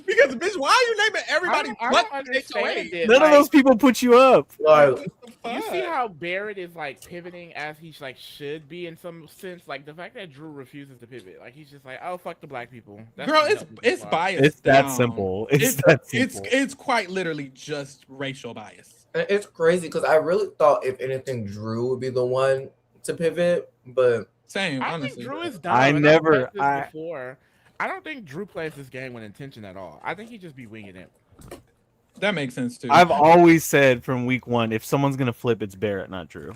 Speaker 1: because bitch, why are you naming everybody?
Speaker 5: I don't understand it.
Speaker 2: None of those people put you up.
Speaker 5: You see how Barrett is like pivoting as he like should be in some sense. Like the fact that Drew refuses to pivot, like he's just like, oh fuck the black people. That's
Speaker 1: girl, it's biased.
Speaker 2: It's that simple.
Speaker 1: It's quite literally just racial bias.
Speaker 3: It's crazy because I really thought if anything, Drew would be the one to pivot, but
Speaker 1: same.
Speaker 5: I
Speaker 1: honestly,
Speaker 5: think Drew is dumb. I don't think Drew plays this game with intention at all. I think he just be winging it.
Speaker 1: That makes sense too.
Speaker 2: I've always said from week one, if someone's gonna flip, it's Barrett, not Drew.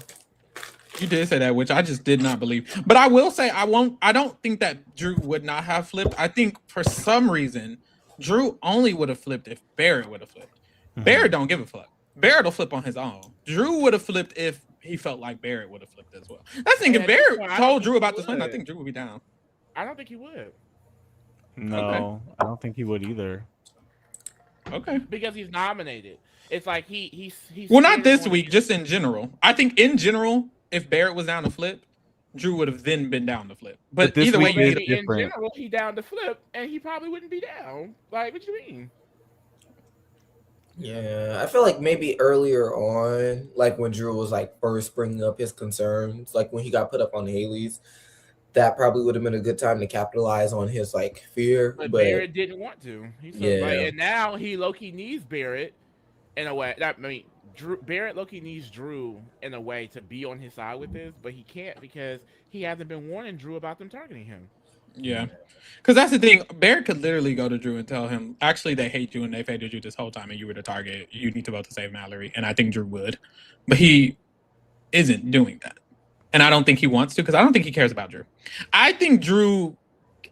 Speaker 1: You did say that, which I just did not believe. But I will say I don't think that Drew would not have flipped. I think for some reason, Drew only would have flipped if Barrett would have flipped. Mm-hmm. Barrett don't give a fuck. Barrett will flip on his own. Drew would have flipped if he felt like Barrett would have flipped as well. That's the thing. If Barrett told Drew about this win, I think Drew would be down.
Speaker 5: I don't think he would.
Speaker 2: No, I don't think he would either.
Speaker 1: Okay.
Speaker 5: Because he's nominated. It's like he's
Speaker 1: well, not this week, just in general. I think in general, if Barrett was down to flip, Drew would have then been down to flip. But either way,
Speaker 5: in general, he down to flip, and he probably wouldn't be down. Like, what you mean?
Speaker 3: Yeah, I feel like maybe earlier on, like when Drew was like first bringing up his concerns, like when he got put up on Haley's, that probably would have been a good time to capitalize on his like fear.
Speaker 5: But Barrett didn't want to. He said, and now he low-key needs Barrett in a way. Barrett low-key needs Drew in a way to be on his side with this, but he can't because he hasn't been warning Drew about them targeting him.
Speaker 1: Yeah. Because that's the thing. Barrett could literally go to Drew and tell him, actually, they hate you and they hated you this whole time and you were the target. You need to vote to save Mallory. And I think Drew would. But he isn't doing that. And I don't think he wants to because I don't think he cares about Drew. I think Drew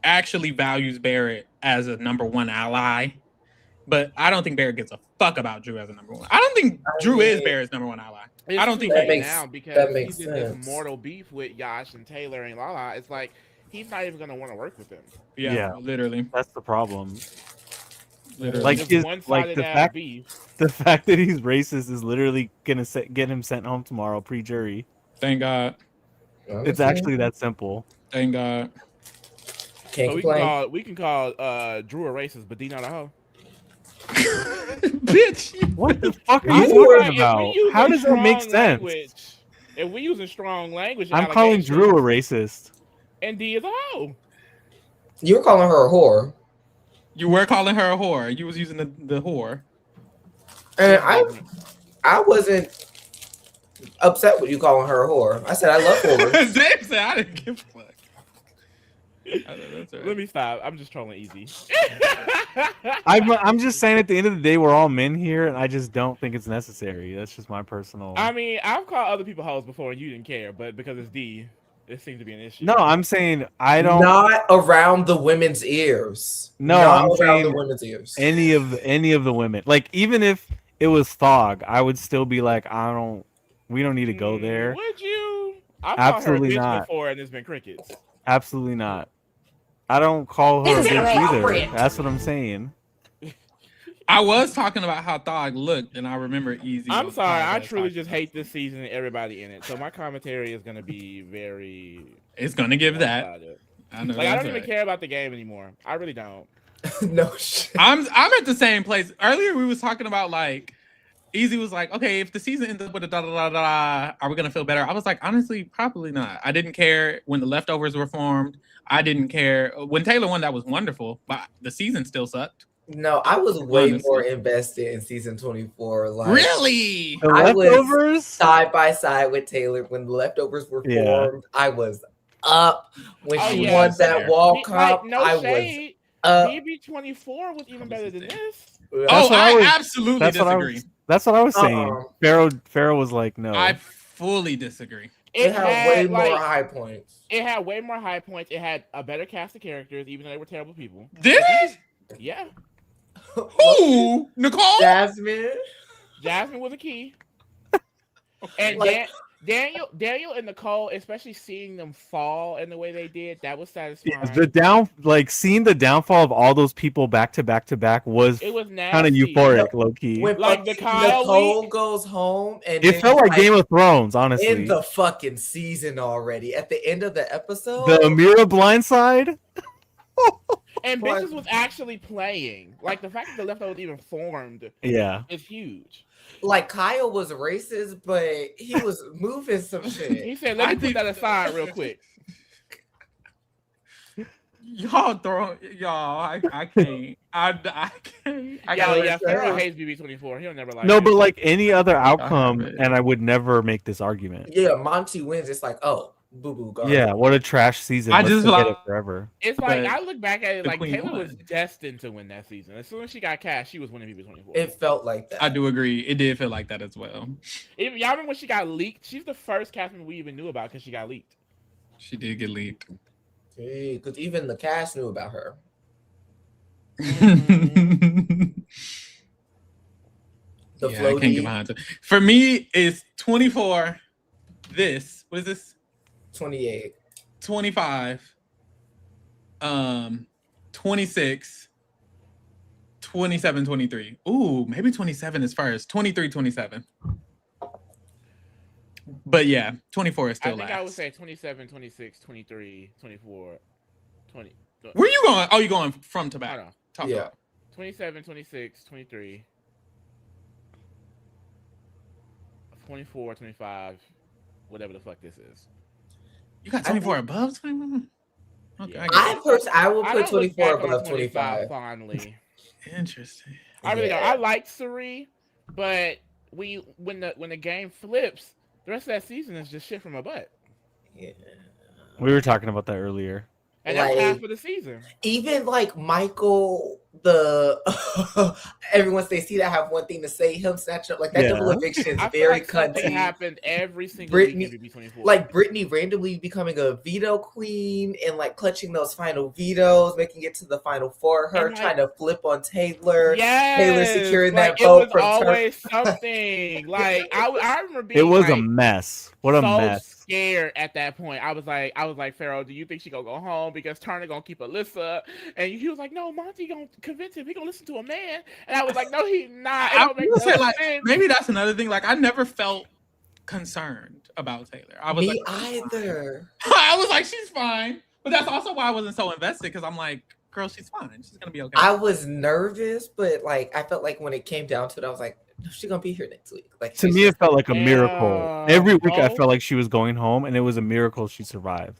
Speaker 1: actually values Barrett as a number one ally. But I don't think Barrett gives a fuck about Drew as a number one. I don't think Drew is Barrett's number one ally. I don't think
Speaker 3: that
Speaker 1: he
Speaker 3: makes
Speaker 1: is.
Speaker 5: now because
Speaker 3: makes
Speaker 5: he's in this
Speaker 3: sense.
Speaker 5: mortal beef with Yash and Taylor and Lala. It's like he's not even gonna want to work with them.
Speaker 1: Yeah, literally.
Speaker 2: That's the problem.
Speaker 1: Literally.
Speaker 2: Like
Speaker 5: Just
Speaker 2: his,
Speaker 5: one-sided
Speaker 2: the
Speaker 5: ass
Speaker 2: fact,
Speaker 5: beef.
Speaker 2: the fact that he's racist is literally gonna get him sent home tomorrow pre-jury.
Speaker 1: Thank God.
Speaker 2: It's actually that simple.
Speaker 1: Thank God.
Speaker 3: Can't
Speaker 5: So
Speaker 3: complain.
Speaker 5: we can call Drew a racist, but D not a hoe.
Speaker 1: Bitch.
Speaker 2: What the fuck are
Speaker 5: I
Speaker 2: you
Speaker 5: feel
Speaker 2: talking
Speaker 5: like if we
Speaker 2: about?
Speaker 5: use
Speaker 2: How
Speaker 5: a
Speaker 2: does that make
Speaker 5: strong
Speaker 2: sense?
Speaker 5: language- If we using strong language,
Speaker 2: I'm calling Drew a racist.
Speaker 5: and D is a hoe.
Speaker 3: You were calling her a whore.
Speaker 1: You were calling her a whore. You was using the whore.
Speaker 3: And I wasn't upset with you calling her a whore. I said I love whores.
Speaker 1: Zach said I didn't give a fuck. That's right.
Speaker 5: Let me stop. I'm just trolling easy.
Speaker 2: I'm just saying at the end of the day, we're all men here, and I just don't think it's necessary. That's just my personal.
Speaker 5: I mean, I've called other people hoes before, and you didn't care, but because it's D, it seems to be an issue.
Speaker 2: No, I'm saying I don't.
Speaker 3: Not around the women's ears.
Speaker 2: No,
Speaker 3: Not
Speaker 2: I'm
Speaker 3: around
Speaker 2: saying
Speaker 3: the women's ears.
Speaker 2: any of the women. Like even if it was Thog, I would still be like, we don't need to go there.
Speaker 5: Would you? I've
Speaker 2: Absolutely
Speaker 5: called her a bitch
Speaker 2: not.
Speaker 5: before, and there's been crickets.
Speaker 2: Absolutely not. I don't call her a bitch either.
Speaker 4: Inappropriate.
Speaker 2: That's what I'm saying.
Speaker 1: I was talking about how Thog looked, and I remember Easy.
Speaker 5: I'm
Speaker 1: was
Speaker 5: sorry.
Speaker 1: Thog
Speaker 5: I
Speaker 1: that
Speaker 5: truly
Speaker 1: talked
Speaker 5: just
Speaker 1: about.
Speaker 5: hate this season and everybody in it. So my commentary is gonna be very.
Speaker 1: It's gonna give that.
Speaker 5: one-sided.
Speaker 1: I know.
Speaker 5: Like I
Speaker 1: that's
Speaker 5: don't even
Speaker 1: right.
Speaker 5: care about the game anymore. I really don't.
Speaker 3: No shit.
Speaker 1: I'm at the same place. Earlier we was talking about like Easy was like, okay, if the season ends up with a da da da da, are we gonna feel better? I was like, honestly, probably not. I didn't care when the leftovers were formed. I didn't care when Taylor won. That was wonderful, but the season still sucked.
Speaker 3: No, I was way
Speaker 1: Honestly.
Speaker 3: more invested in season 24. Like
Speaker 1: Really?
Speaker 2: The
Speaker 3: I was
Speaker 2: leftovers.
Speaker 3: side by side with Taylor when the leftovers were
Speaker 2: Yeah.
Speaker 3: formed. I was up when
Speaker 5: Oh,
Speaker 3: she
Speaker 5: yeah.
Speaker 3: won that
Speaker 1: Fair.
Speaker 3: wall
Speaker 5: Like,
Speaker 3: cup.
Speaker 5: no
Speaker 3: I
Speaker 5: shade.
Speaker 3: was up.
Speaker 5: BB24 was even better than this.
Speaker 1: Oh,
Speaker 2: what I
Speaker 1: I
Speaker 2: was-
Speaker 1: absolutely
Speaker 2: That's what I
Speaker 1: disagree.
Speaker 2: was. That's what I was saying. Pharaoh was like, no.
Speaker 1: I fully disagree.
Speaker 3: It had way more
Speaker 5: like,
Speaker 3: high points.
Speaker 5: It had way more high points. It had a better cast of characters, even though they were terrible people.
Speaker 1: Did it?
Speaker 5: Yeah,
Speaker 1: Who? Nicole?
Speaker 3: Jasmine.
Speaker 5: Jasmine was a key, and
Speaker 3: Like-
Speaker 5: Daniel and Nicole, especially seeing them fall in the way they did, that was satisfying.
Speaker 2: Seeing the downfall of all those people back to back to back was
Speaker 5: It was nasty.
Speaker 2: kind of euphoric, low key.
Speaker 3: When
Speaker 5: Like the
Speaker 3: fucking
Speaker 5: Kyle
Speaker 3: Nicole
Speaker 5: week.
Speaker 3: goes home and
Speaker 2: It
Speaker 3: then
Speaker 2: felt like
Speaker 3: like,
Speaker 2: Game of Thrones, honestly.
Speaker 3: in the fucking season already. At the end of the episode,
Speaker 2: The Amira blindside.
Speaker 5: And
Speaker 3: But-
Speaker 5: bitches was actually playing. Like the fact that the leftovers even formed
Speaker 2: Yeah.
Speaker 5: is huge.
Speaker 3: like Kyle was racist, but he was moving some shit.
Speaker 5: He said, "Let
Speaker 1: I
Speaker 5: me put
Speaker 1: think-
Speaker 5: that aside real quick."
Speaker 1: Y'all I can't. I can't. I
Speaker 5: Yeah,
Speaker 1: gotta
Speaker 5: yeah.
Speaker 1: let
Speaker 5: Pharaoh
Speaker 1: go.
Speaker 5: hates BB24. He'll never like.
Speaker 2: No,
Speaker 5: it.
Speaker 2: but like any other outcome,
Speaker 1: it.
Speaker 2: and I would never make this argument.
Speaker 3: Yeah, Monty wins. It's like, oh, boo boo. garbage.
Speaker 2: Yeah, what a trash season.
Speaker 1: I
Speaker 2: Let's
Speaker 1: just
Speaker 2: forget
Speaker 1: like-
Speaker 2: it forever.
Speaker 5: It's like
Speaker 1: But
Speaker 5: I look back at it
Speaker 1: the
Speaker 5: like
Speaker 1: queen
Speaker 5: Taylor was
Speaker 1: won.
Speaker 5: destined to win that season. As soon as she got cast, she was winning BB24.
Speaker 3: It felt like that.
Speaker 1: I do agree. It did feel like that as well.
Speaker 5: Y'all remember when she got leaked? She's the first cast member we even knew about because she got leaked.
Speaker 1: She did get leaked.
Speaker 3: Because even the cast knew about her.
Speaker 1: The
Speaker 3: The
Speaker 1: I can't
Speaker 3: floaty.
Speaker 1: get behind it. For me, it's 24. This, what is this?
Speaker 3: 28.
Speaker 1: 25. 26. 27, 23. Ooh, maybe 27 is first. 23, 27. But yeah, 24 is still
Speaker 5: I think
Speaker 1: last.
Speaker 5: I would say 27, 26, 23, 24, 20.
Speaker 1: Where you going? Oh, you going from to back.
Speaker 5: Hold on.
Speaker 1: Talk
Speaker 3: Yeah.
Speaker 1: about.
Speaker 5: 27, 26, 23, 24, 25, whatever the fuck this is.
Speaker 1: You got 24 above 21? Okay,
Speaker 5: Yeah.
Speaker 1: I get it.
Speaker 3: I will
Speaker 5: I
Speaker 3: put
Speaker 5: don't look
Speaker 3: 24
Speaker 5: back on
Speaker 3: above 25.
Speaker 5: fondly.
Speaker 1: Interesting.
Speaker 5: I really don't.
Speaker 3: Yeah.
Speaker 5: I like Suri, but when the game flips, the rest of that season is just shit from a butt.
Speaker 3: Yeah.
Speaker 2: We were talking about that earlier.
Speaker 5: And that's
Speaker 3: Like,
Speaker 5: half of the season.
Speaker 3: even like Michael, everyone they see that have one thing to say, him snatching up like that double eviction is
Speaker 5: I feel
Speaker 3: very
Speaker 5: like something
Speaker 3: cunty.
Speaker 5: happened every single week in BB24.
Speaker 3: Like Brittany randomly becoming a veto queen and like clutching those final vetoes, making it to the final four. Her trying to flip on Taylor.
Speaker 5: Yes,
Speaker 3: Taylor securing
Speaker 5: like,
Speaker 3: that vote.
Speaker 5: It was always something. Like I remember being.
Speaker 2: It was
Speaker 5: like,
Speaker 2: a mess. What a mess.
Speaker 5: Scared at that point. I was like, Pharaoh, do you think she gonna go home because Turner gonna keep Alyssa? And he was like, no, Monty gonna convince him. He gonna listen to a man. And I was like, no, he not.
Speaker 1: I would say like maybe that's another thing. Like I never felt concerned about Taylor. I was
Speaker 3: Me
Speaker 1: like,
Speaker 3: either.
Speaker 1: I was like, she's fine. But that's also why I wasn't so invested because I'm like, girl, she's fine. She's gonna be okay.
Speaker 3: I was nervous, but like I felt like when it came down to it, I was like, no, she's gonna be here next week. Like
Speaker 2: to me, it felt like a miracle. Every week, I felt like she was going home, and it was a miracle she survived.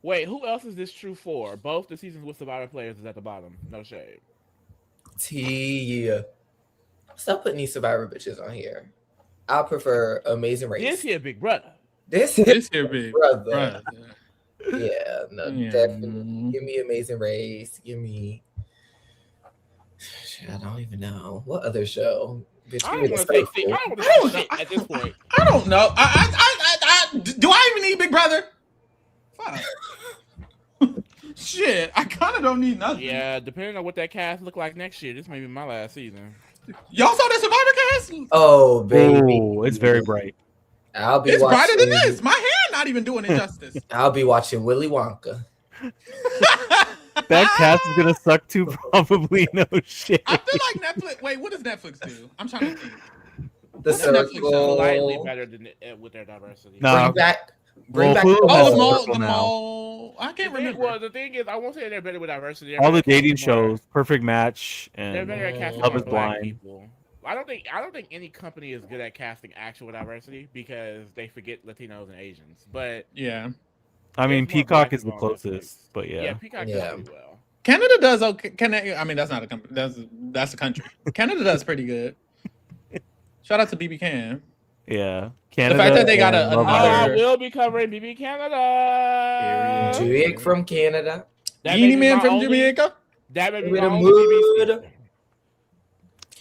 Speaker 5: Wait, who else is this true for? Both the seasons with Survivor players is at the bottom. No shade.
Speaker 3: Stop putting these Survivor bitches on here. I prefer Amazing Race.
Speaker 5: This here, Big Brother.
Speaker 3: This here, Big Brother. Yeah, no, definitely. Give me Amazing Race. Give me. I don't even know what other show. Bitch,
Speaker 5: I don't want to say shit at this point.
Speaker 1: I don't know. Do I even need Big Brother? Fuck. Shit, I kind of don't need nothing.
Speaker 5: Yeah, depending on what that cast look like next year, this may be my last season.
Speaker 1: Y'all saw the Survivor cast?
Speaker 3: Oh, baby.
Speaker 2: Ooh, it's very bright.
Speaker 1: It's brighter than this. My hair not even doing it justice.
Speaker 3: I'll be watching Willy Wonka.
Speaker 2: That cast is gonna suck too, probably. No shit.
Speaker 1: I feel like Netflix. Wait, what does Netflix do? I'm trying to think.
Speaker 3: The Circle.
Speaker 5: Slightly better than with their diversity.
Speaker 2: No.
Speaker 3: Bring back
Speaker 1: the mall. I can't remember.
Speaker 5: Well, the thing is, I won't say they're better with diversity.
Speaker 2: All the dating shows, Perfect Match, and
Speaker 5: they're better at casting
Speaker 2: Love is
Speaker 5: black
Speaker 2: Blind.
Speaker 5: people. I don't think any company is good at casting actual diversity because they forget Latinos and Asians. But
Speaker 1: yeah,
Speaker 2: I mean Peacock is the closest, but yeah,
Speaker 5: Peacock does pretty well.
Speaker 1: Canada does okay. I mean, that's not a company. That's a country. Canada does pretty good. Shout out to BB Can.
Speaker 2: Yeah, Canada.
Speaker 1: The fact that they got
Speaker 5: I will be covering BB Canada.
Speaker 3: Jake from Canada.
Speaker 1: Beanie Man from Jamaica.
Speaker 5: That may be my only BBC.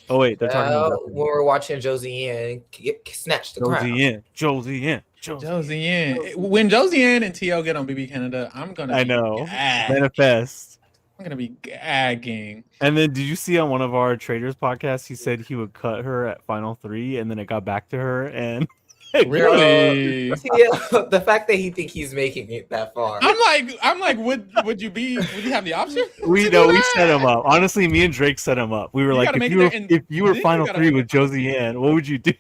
Speaker 2: Oh wait, they're talking about
Speaker 3: when we're watching Josie Ann snatch the crown.
Speaker 2: Josie Ann.
Speaker 1: When Josie Ann and T.O. get on BB Canada, I'm gonna.
Speaker 2: I know. Manifest.
Speaker 1: I'm gonna be gagging.
Speaker 2: And then, did you see on one of our traders podcasts? He said he would cut her at Final 3, and then it got back to her. And
Speaker 1: really,
Speaker 3: the fact that he think he's making it that far.
Speaker 1: I'm like, would you have the option?
Speaker 2: We set him up. Honestly, me and Drake set him up. We were like, if you were Final 3 with Josie Ann, what would you do?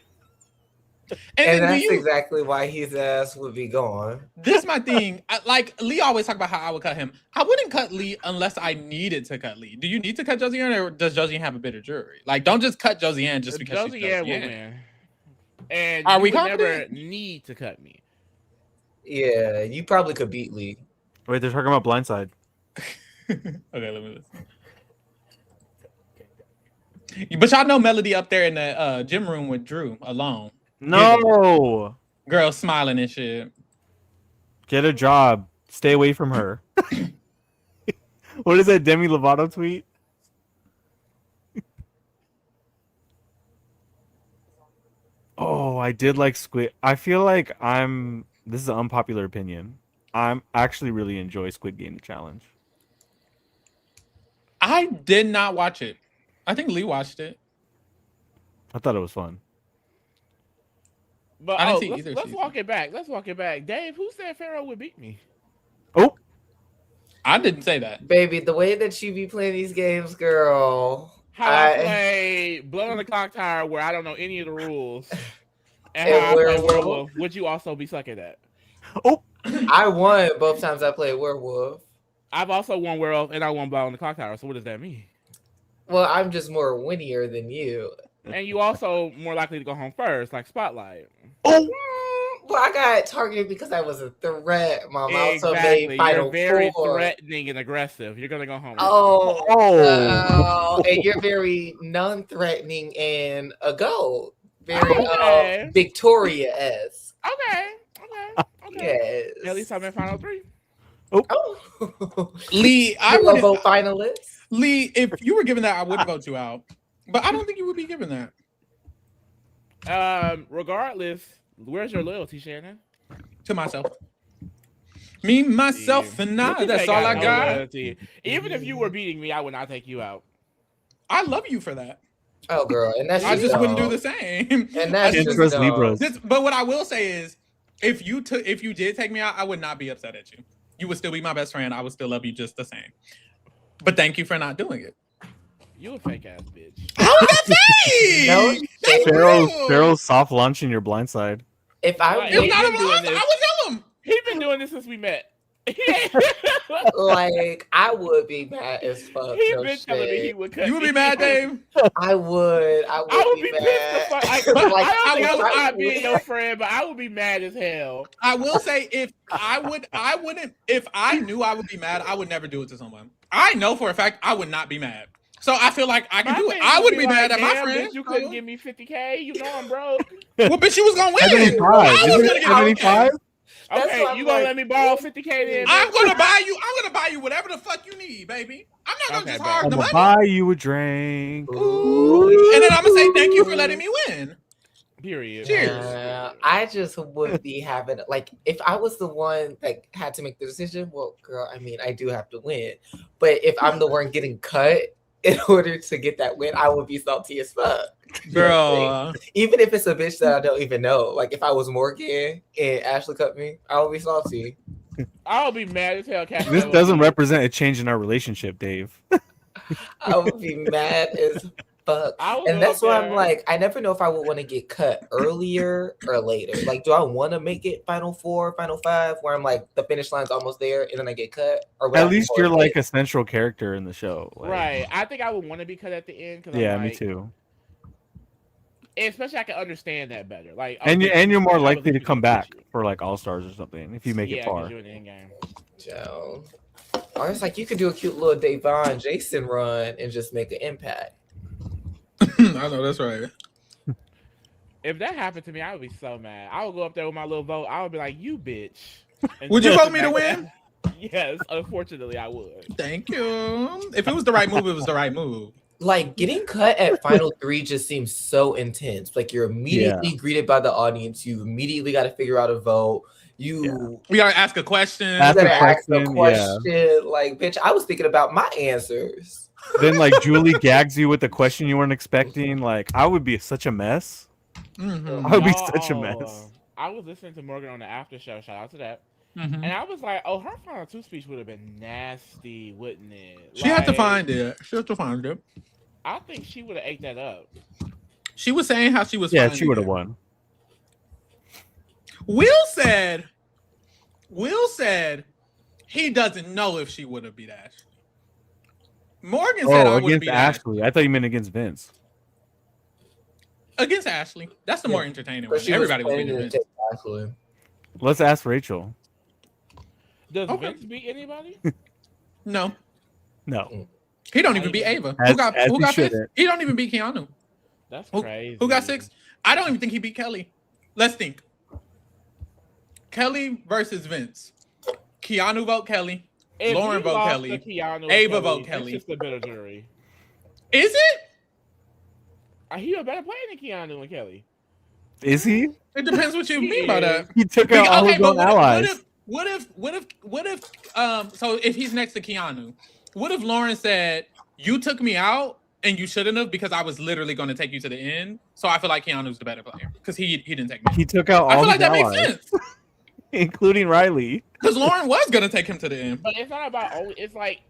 Speaker 3: And that's exactly why his ass would be gone.
Speaker 1: This is my thing. Like Lee always talk about how I would cut him. I wouldn't cut Lee unless I needed to cut Lee. Do you need to cut Josie Ann, or does Josie Ann have a better jury? Like, don't just cut Josie Ann just because
Speaker 5: Josie Ann will win. And
Speaker 1: are we
Speaker 5: never need to cut me?
Speaker 3: Yeah, you probably could beat Lee.
Speaker 2: Wait, they're talking about Blindside.
Speaker 1: Okay, let me listen. But y'all know Melody up there in the gym room with Drew alone.
Speaker 2: No,
Speaker 1: girl smiling and shit.
Speaker 2: Get a job. Stay away from her. What is that Demi Lovato tweet? Oh, I did like Squid. I feel like this is an unpopular opinion. I'm actually really enjoy Squid Game Challenge.
Speaker 1: I did not watch it. I think Lee watched it.
Speaker 2: I thought it was fun.
Speaker 5: But let's walk it back. Let's walk it back. Dave, who said Pharaoh would beat me?
Speaker 2: Oh,
Speaker 1: I didn't say that.
Speaker 3: Baby, the way that you be playing these games, girl.
Speaker 5: How I play Blood on the Clock Tower where I don't know any of the rules. And how I play Werewolf. Would you also be sucking at?
Speaker 2: Oh,
Speaker 3: I won both times I played Werewolf.
Speaker 5: I've also won Werewolf and I won Blood on the Clock Tower. So what does that mean?
Speaker 3: Well, I'm just more winnier than you.
Speaker 5: And you also more likely to go home first, like Spotlight.
Speaker 2: Oh,
Speaker 3: well, I got targeted because I was a threat, Mom.
Speaker 5: Exactly.
Speaker 3: I also made Final
Speaker 5: You're very
Speaker 3: Four.
Speaker 5: threatening and aggressive. You're gonna go home.
Speaker 3: And you're very non-threatening and a goat. Very Victoria-esque.
Speaker 5: Okay.
Speaker 3: Yes.
Speaker 5: At least I'm in Final 3.
Speaker 3: Oh.
Speaker 1: Lee, I
Speaker 3: You're a
Speaker 1: would
Speaker 3: vote finalist.
Speaker 1: Lee, if you were given that, I would vote you out. But I don't think you would be given that.
Speaker 5: Regardless, where's your loyalty, Shannon?
Speaker 1: To myself. Me, myself, and I.
Speaker 5: You
Speaker 1: That's
Speaker 5: ain't
Speaker 1: all I
Speaker 5: no
Speaker 1: got.
Speaker 5: loyalty. Even if you were beating me, I would not take you out.
Speaker 1: I love you for that.
Speaker 3: Oh, girl, and that's
Speaker 1: I just wouldn't do
Speaker 3: dumb.
Speaker 1: the same.
Speaker 3: And that's
Speaker 1: I
Speaker 3: just
Speaker 2: Trust
Speaker 3: dumb.
Speaker 2: Libras.
Speaker 1: But what I will say is, if you did take me out, I would not be upset at you. You would still be my best friend. I would still love you just the same. But thank you for not doing it.
Speaker 5: You a fake ass bitch.
Speaker 1: How is that fake?
Speaker 3: No,
Speaker 1: That's
Speaker 2: Pharaoh's,
Speaker 1: real.
Speaker 2: Pharaoh's soft launching your blind side.
Speaker 3: if I
Speaker 5: He's
Speaker 1: It's not a
Speaker 5: been doing
Speaker 1: lie.
Speaker 5: this.
Speaker 1: I would tell him.
Speaker 5: He's been doing this since we met.
Speaker 3: like, I would be mad as fuck.
Speaker 5: He's
Speaker 3: No
Speaker 5: been telling me he
Speaker 3: shit.
Speaker 5: would cut
Speaker 1: You would be
Speaker 5: me.
Speaker 1: mad, Dave?
Speaker 3: I would
Speaker 5: I would be pissed the
Speaker 3: mad.
Speaker 5: fuck.
Speaker 3: Like,
Speaker 5: I don't think
Speaker 1: I
Speaker 5: I would
Speaker 1: will-
Speaker 5: not be your friend, but I would be mad as hell.
Speaker 1: I will say if I wouldn't if I knew I would be mad, I would never do it to someone. I know for a fact I would not be mad. So I feel like I can
Speaker 5: My
Speaker 1: do it.
Speaker 5: thing
Speaker 1: I
Speaker 5: would
Speaker 1: wouldn't be mad
Speaker 5: like,
Speaker 1: at my
Speaker 5: "Damn,
Speaker 1: friend.
Speaker 5: bitch, you couldn't give me 50K. You know I'm broke.
Speaker 1: Well, but she was gonna win.
Speaker 2: 75.
Speaker 1: I was
Speaker 2: Isn't
Speaker 1: gonna
Speaker 2: it
Speaker 1: get
Speaker 2: 75?
Speaker 3: That's
Speaker 5: Okay,
Speaker 3: what
Speaker 5: you
Speaker 3: I'm
Speaker 5: gonna
Speaker 3: like-
Speaker 5: let me borrow 50K then?
Speaker 1: I'm
Speaker 5: bitch?
Speaker 1: gonna buy you whatever the fuck you need, baby. I'm not gonna
Speaker 5: Okay,
Speaker 1: just
Speaker 5: bet.
Speaker 1: hog
Speaker 2: I'm
Speaker 1: the
Speaker 2: gonna
Speaker 1: money.
Speaker 2: buy you a drink.
Speaker 1: Ooh. And then I'm gonna say thank you for letting me win.
Speaker 5: Period.
Speaker 1: Cheers.
Speaker 3: I just would be having like if I was the one that had to make the decision. Well, girl, I mean, I do have to win, but if I'm the one getting cut in order to get that win, I would be salty as fuck.
Speaker 1: Girl.
Speaker 3: Even if it's a bitch that I don't even know. Like if I was Morgan and Ashley cut me, I would be salty.
Speaker 5: I'll be mad as hell. Cat
Speaker 2: This
Speaker 5: Melody.
Speaker 2: doesn't represent a change in our relationship, Dave.
Speaker 3: I would be mad as fuck.
Speaker 5: I would
Speaker 3: And
Speaker 5: go
Speaker 3: that's why
Speaker 5: there.
Speaker 3: I'm like, I never know if I would want to get cut earlier or later. Like, do I want to make it final 4, final 5, where I'm like the finish line's almost there and then I get cut? Or would I
Speaker 2: At
Speaker 3: be
Speaker 2: least
Speaker 3: more
Speaker 2: you're like
Speaker 3: pissed?
Speaker 2: a central character in the show. Like,
Speaker 5: Right. I think I would want to be cut at the end because
Speaker 2: Yeah,
Speaker 5: I'm
Speaker 2: me
Speaker 5: like,
Speaker 2: too.
Speaker 5: especially I can understand that better. Like,
Speaker 2: And
Speaker 5: okay,
Speaker 2: you're more
Speaker 5: I was
Speaker 2: likely to
Speaker 5: literally
Speaker 2: come
Speaker 5: gonna
Speaker 2: back
Speaker 5: get you.
Speaker 2: for like All Stars or something if you make it
Speaker 5: Yeah,
Speaker 2: far.
Speaker 5: because you're in the end game.
Speaker 3: Joe. Or it's like you could do a cute little Davon Jason run and just make an impact.
Speaker 1: I know that's right.
Speaker 5: If that happened to me, I would be so mad. I would go up there with my little vote. I would be like, "You bitch." And
Speaker 1: Would you
Speaker 5: just
Speaker 1: vote me to
Speaker 5: back
Speaker 1: win?
Speaker 5: down. Yes, unfortunately, I would.
Speaker 1: Thank you. If it was the right move, it was the right move.
Speaker 3: Like getting cut at final 3 just seems so intense. Like you're immediately greeted by the audience. You immediately got to figure out a vote. You
Speaker 1: We gotta ask a question.
Speaker 2: Ask
Speaker 3: gotta
Speaker 2: a
Speaker 3: ask a
Speaker 2: question,
Speaker 3: question. Like, bitch, I was thinking about my answers.
Speaker 2: Then like Julie gags you with a question you weren't expecting. Like I would be such a mess.
Speaker 1: Mhm.
Speaker 2: I would be such a mess.
Speaker 5: I was listening to Morgan on the after show. Shout out to that.
Speaker 1: Mhm.
Speaker 5: And I was like, "Oh, her final 2 speech would have been nasty, wouldn't it?"
Speaker 1: She had to
Speaker 5: Like,
Speaker 1: find it. She had to find it.
Speaker 5: I think she would have ate that up.
Speaker 1: She was saying how she was.
Speaker 2: Yeah,
Speaker 1: finding
Speaker 2: she would have
Speaker 1: it.
Speaker 2: won.
Speaker 1: Will said he doesn't know if she would have beat Ashley. Morgan said I
Speaker 2: Oh,
Speaker 1: would have
Speaker 2: against
Speaker 1: beat Ashley.
Speaker 2: Ashley. I thought you meant against Vince.
Speaker 1: Against Ashley. That's the
Speaker 3: Yeah,
Speaker 1: more entertaining
Speaker 3: But
Speaker 1: one.
Speaker 3: she
Speaker 1: Everybody was
Speaker 3: was
Speaker 1: beating
Speaker 3: planning to
Speaker 1: Vince.
Speaker 3: take Ashley.
Speaker 2: Let's ask Rachel.
Speaker 5: Does
Speaker 1: Okay.
Speaker 5: Vince beat anybody?
Speaker 1: No,
Speaker 2: No.
Speaker 1: he don't even beat Ava.
Speaker 2: As-
Speaker 1: who got
Speaker 2: as
Speaker 1: who
Speaker 2: he
Speaker 1: got fifth?
Speaker 2: shouldn't.
Speaker 1: He don't even beat Keanu.
Speaker 5: That's
Speaker 1: Who-
Speaker 5: crazy.
Speaker 1: Who got 6? I don't even think he beat Kelly. Let's think. Kelly versus Vince. Keanu vote Kelly.
Speaker 5: If
Speaker 1: Lauren
Speaker 5: you
Speaker 1: vote
Speaker 5: lost
Speaker 1: Kelly.
Speaker 5: to Keanu and
Speaker 1: Ava
Speaker 5: Kelly,
Speaker 1: vote
Speaker 5: that's
Speaker 1: Kelly.
Speaker 5: just a better jury.
Speaker 1: Is it?
Speaker 5: He a better player than Keanu and Kelly.
Speaker 2: Is he?
Speaker 1: It depends what you mean by that.
Speaker 2: He took out all his own allies.
Speaker 1: what if so if he's next to Keanu, what if Lauren said, you took me out and you shouldn't have because I was literally going to take you to the end. So I feel like Keanu's the better player because he didn't take me.
Speaker 2: He took out
Speaker 1: I
Speaker 2: all
Speaker 1: feel
Speaker 2: his
Speaker 1: like that
Speaker 2: allies,
Speaker 1: makes sense
Speaker 2: including Riley.
Speaker 1: because Lauren was going to take him to the end.
Speaker 5: But it's not about only. It's like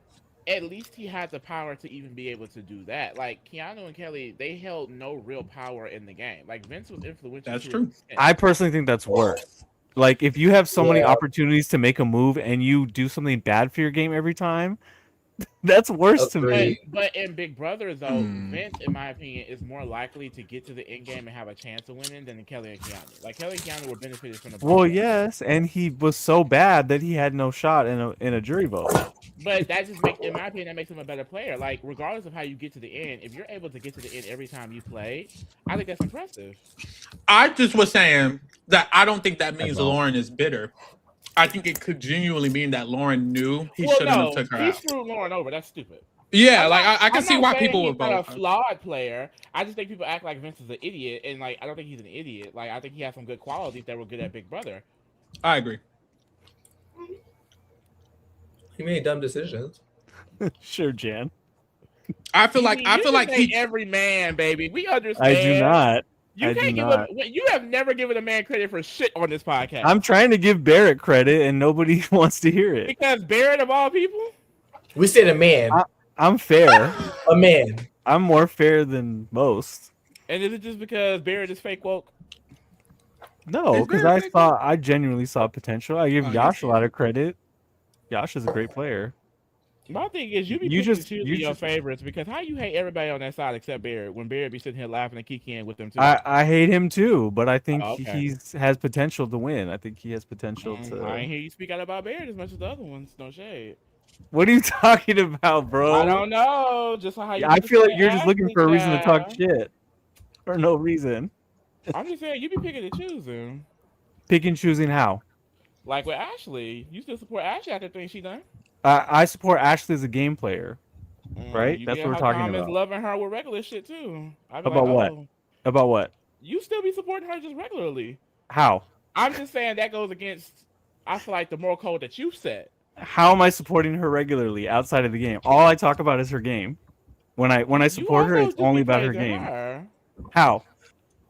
Speaker 5: at least he had the power to even be able to do that. Like Keanu and Kelly, they held no real power in the game. Like Vince was influential.
Speaker 1: That's
Speaker 5: to
Speaker 1: true.
Speaker 5: an extent.
Speaker 2: I personally think that's worse. Like if you have so many
Speaker 3: Yeah.
Speaker 2: opportunities to make a move and you do something bad for your game every time, that's worse to me.
Speaker 3: Agreed.
Speaker 5: But in Big Brother, though,
Speaker 1: Hmm.
Speaker 5: Vince, in my opinion, is more likely to get to the end game and have a chance of winning than Kelly and Keanu. Like Kelly and Keanu were benefited from the.
Speaker 2: Well, yes, and he was so bad that he had no shot in a jury vote.
Speaker 5: But that just makes, in my opinion, that makes him a better player. Like regardless of how you get to the end, if you're able to get to the end every time you play, I think that's impressive.
Speaker 1: I just was saying that I don't think that means
Speaker 2: don't.
Speaker 1: Lauren is bitter. I think it could genuinely mean that Lauren knew he shouldn't have took her
Speaker 5: he
Speaker 1: out.
Speaker 5: screwed Lauren over. That's stupid.
Speaker 1: Yeah, I can see why people would
Speaker 5: vote. He's not a
Speaker 1: vote.
Speaker 5: flawed player. I just think people act like Vince is an idiot, and like I don't think he's an idiot. Like I think he has some good qualities that were good at Big Brother.
Speaker 1: I agree.
Speaker 3: He made dumb decisions.
Speaker 2: Sure, Jan.
Speaker 1: I feel like he
Speaker 5: every man, baby. We understand.
Speaker 2: I do not.
Speaker 5: You can't give him. You have never given a man credit for shit on this podcast.
Speaker 2: I'm trying to give Barrett credit, and nobody wants to hear it.
Speaker 5: Because Barrett, of all people,
Speaker 3: we said a man.
Speaker 2: I'm fair.
Speaker 3: A man.
Speaker 2: I'm more fair than most.
Speaker 5: And is it just because Barrett is fake woke?
Speaker 2: No, because I genuinely saw potential. I give Yash a lot of credit. Yash is a great player.
Speaker 5: My thing is, you choosing your favorites because how you hate everybody on that side except Barrett when Barrett be sitting here laughing and kikiing with them too.
Speaker 2: I hate him too, but I think he has potential to win. I think he has potential to.
Speaker 5: I ain't hear you speak out about Barrett as much as the other ones. No shade.
Speaker 2: What are you talking about, bro?
Speaker 5: I don't know. Just how you.
Speaker 2: I feel like you're just looking for a reason to talk shit for no reason.
Speaker 5: I'm just saying you be picking and choosing.
Speaker 2: Pick and choosing how?
Speaker 5: Like with Ashley, you still support Ashley after things she done.
Speaker 2: I support Ashley as a game player, right?
Speaker 5: You
Speaker 2: That's what we're talking about.
Speaker 5: Loving her with regular shit too.
Speaker 2: About what? About what?
Speaker 5: You still be supporting her just regularly.
Speaker 2: How?
Speaker 5: I'm just saying that goes against. I feel like the moral code that you set.
Speaker 2: How am I supporting her regularly outside of the game? All I talk about is her game. When I support her, it's only about her game. How?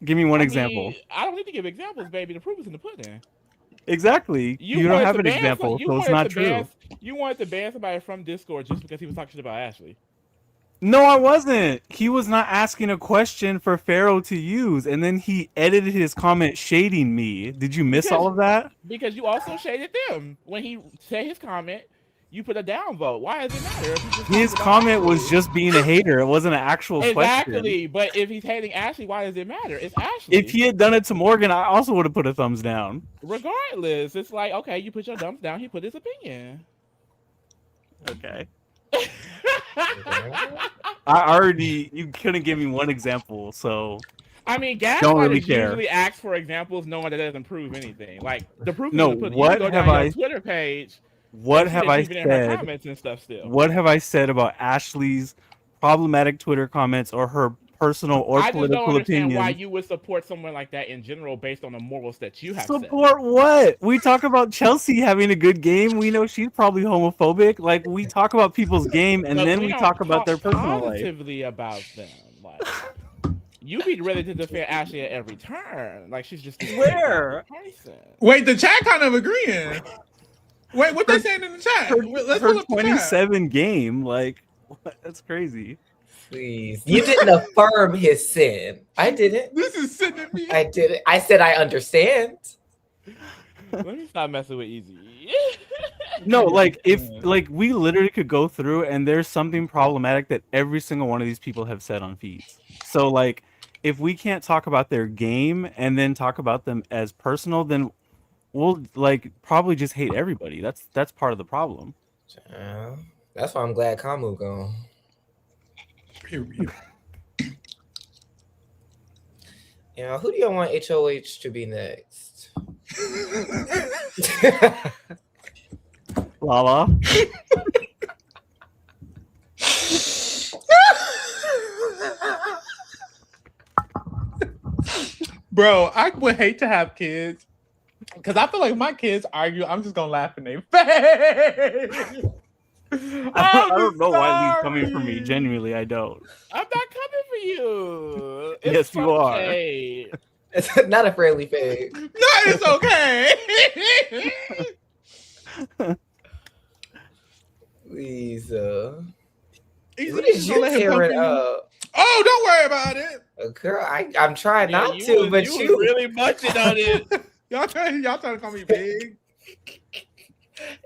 Speaker 2: Give me one example.
Speaker 5: I don't need to give examples, baby. The proof is in the pudding.
Speaker 2: Exactly. You don't have an example, so it's not true.
Speaker 5: You wanted to ban somebody from Discord just because he was talking shit about Ashley.
Speaker 2: No, I wasn't. He was not asking a question for Pharaoh to use, and then he edited his comment shading me. Did you miss all of that?
Speaker 5: Because you also shaded them. When he said his comment, you put a down vote. Why does it matter?
Speaker 2: His comment was just being a hater. It wasn't an actual question.
Speaker 5: Exactly. But if he's hating Ashley, why does it matter? It's Ashley.
Speaker 2: If he had done it to Morgan, I also would have put a thumbs down.
Speaker 5: Regardless, it's like, okay, you put your thumbs down. He put his opinion.
Speaker 2: Okay. You couldn't give me one example, so
Speaker 5: I mean, Gaslighters usually ask for examples knowing that doesn't prove anything. Like the proof.
Speaker 2: No, what have I?
Speaker 5: Twitter page.
Speaker 2: What have I said?
Speaker 5: Comments and stuff still.
Speaker 2: What have I said about Ashley's problematic Twitter comments or her personal or political opinions? I just don't understand
Speaker 5: why you would support someone like that in general based on the morals that you have.
Speaker 2: Support what? We talk about Chelsea having a good game. We know she's probably homophobic. Like we talk about people's game and then we talk about their personal life.
Speaker 5: Positively about them. Like you be ready to defend Ashley at every turn. Like she's just
Speaker 2: where?
Speaker 1: Wait, the chat kind of agreeing. Wait, what they saying in the chat?
Speaker 2: Let's her 27 game, like what? That's crazy.
Speaker 3: Please, you didn't affirm his sin. I didn't.
Speaker 1: This is sending me.
Speaker 3: I didn't. I said I understand.
Speaker 5: Let me stop messing with Easy.
Speaker 2: No, like if we literally could go through and there's something problematic that every single one of these people have said on feeds. So like if we can't talk about their game and then talk about them as personal, then we'll like probably just hate everybody. That's part of the problem.
Speaker 3: That's why I'm glad Kamu gone.
Speaker 1: Period.
Speaker 3: Yeah, who do y'all want HOH to be next?
Speaker 2: Lala.
Speaker 1: Bro, I would hate to have kids because I feel like my kids argue. I'm just gonna laugh in their face.
Speaker 2: I don't know why he's coming for me. Genuinely, I don't.
Speaker 5: I'm not coming for you.
Speaker 2: Yes, you are.
Speaker 3: It's not a friendly fade.
Speaker 1: No, it's okay.
Speaker 3: Please,
Speaker 1: what is
Speaker 3: you tearing up?
Speaker 1: Oh, don't worry about it.
Speaker 3: Girl, I'm trying not to, but you
Speaker 5: really munching on it.
Speaker 1: y'all trying to call me big.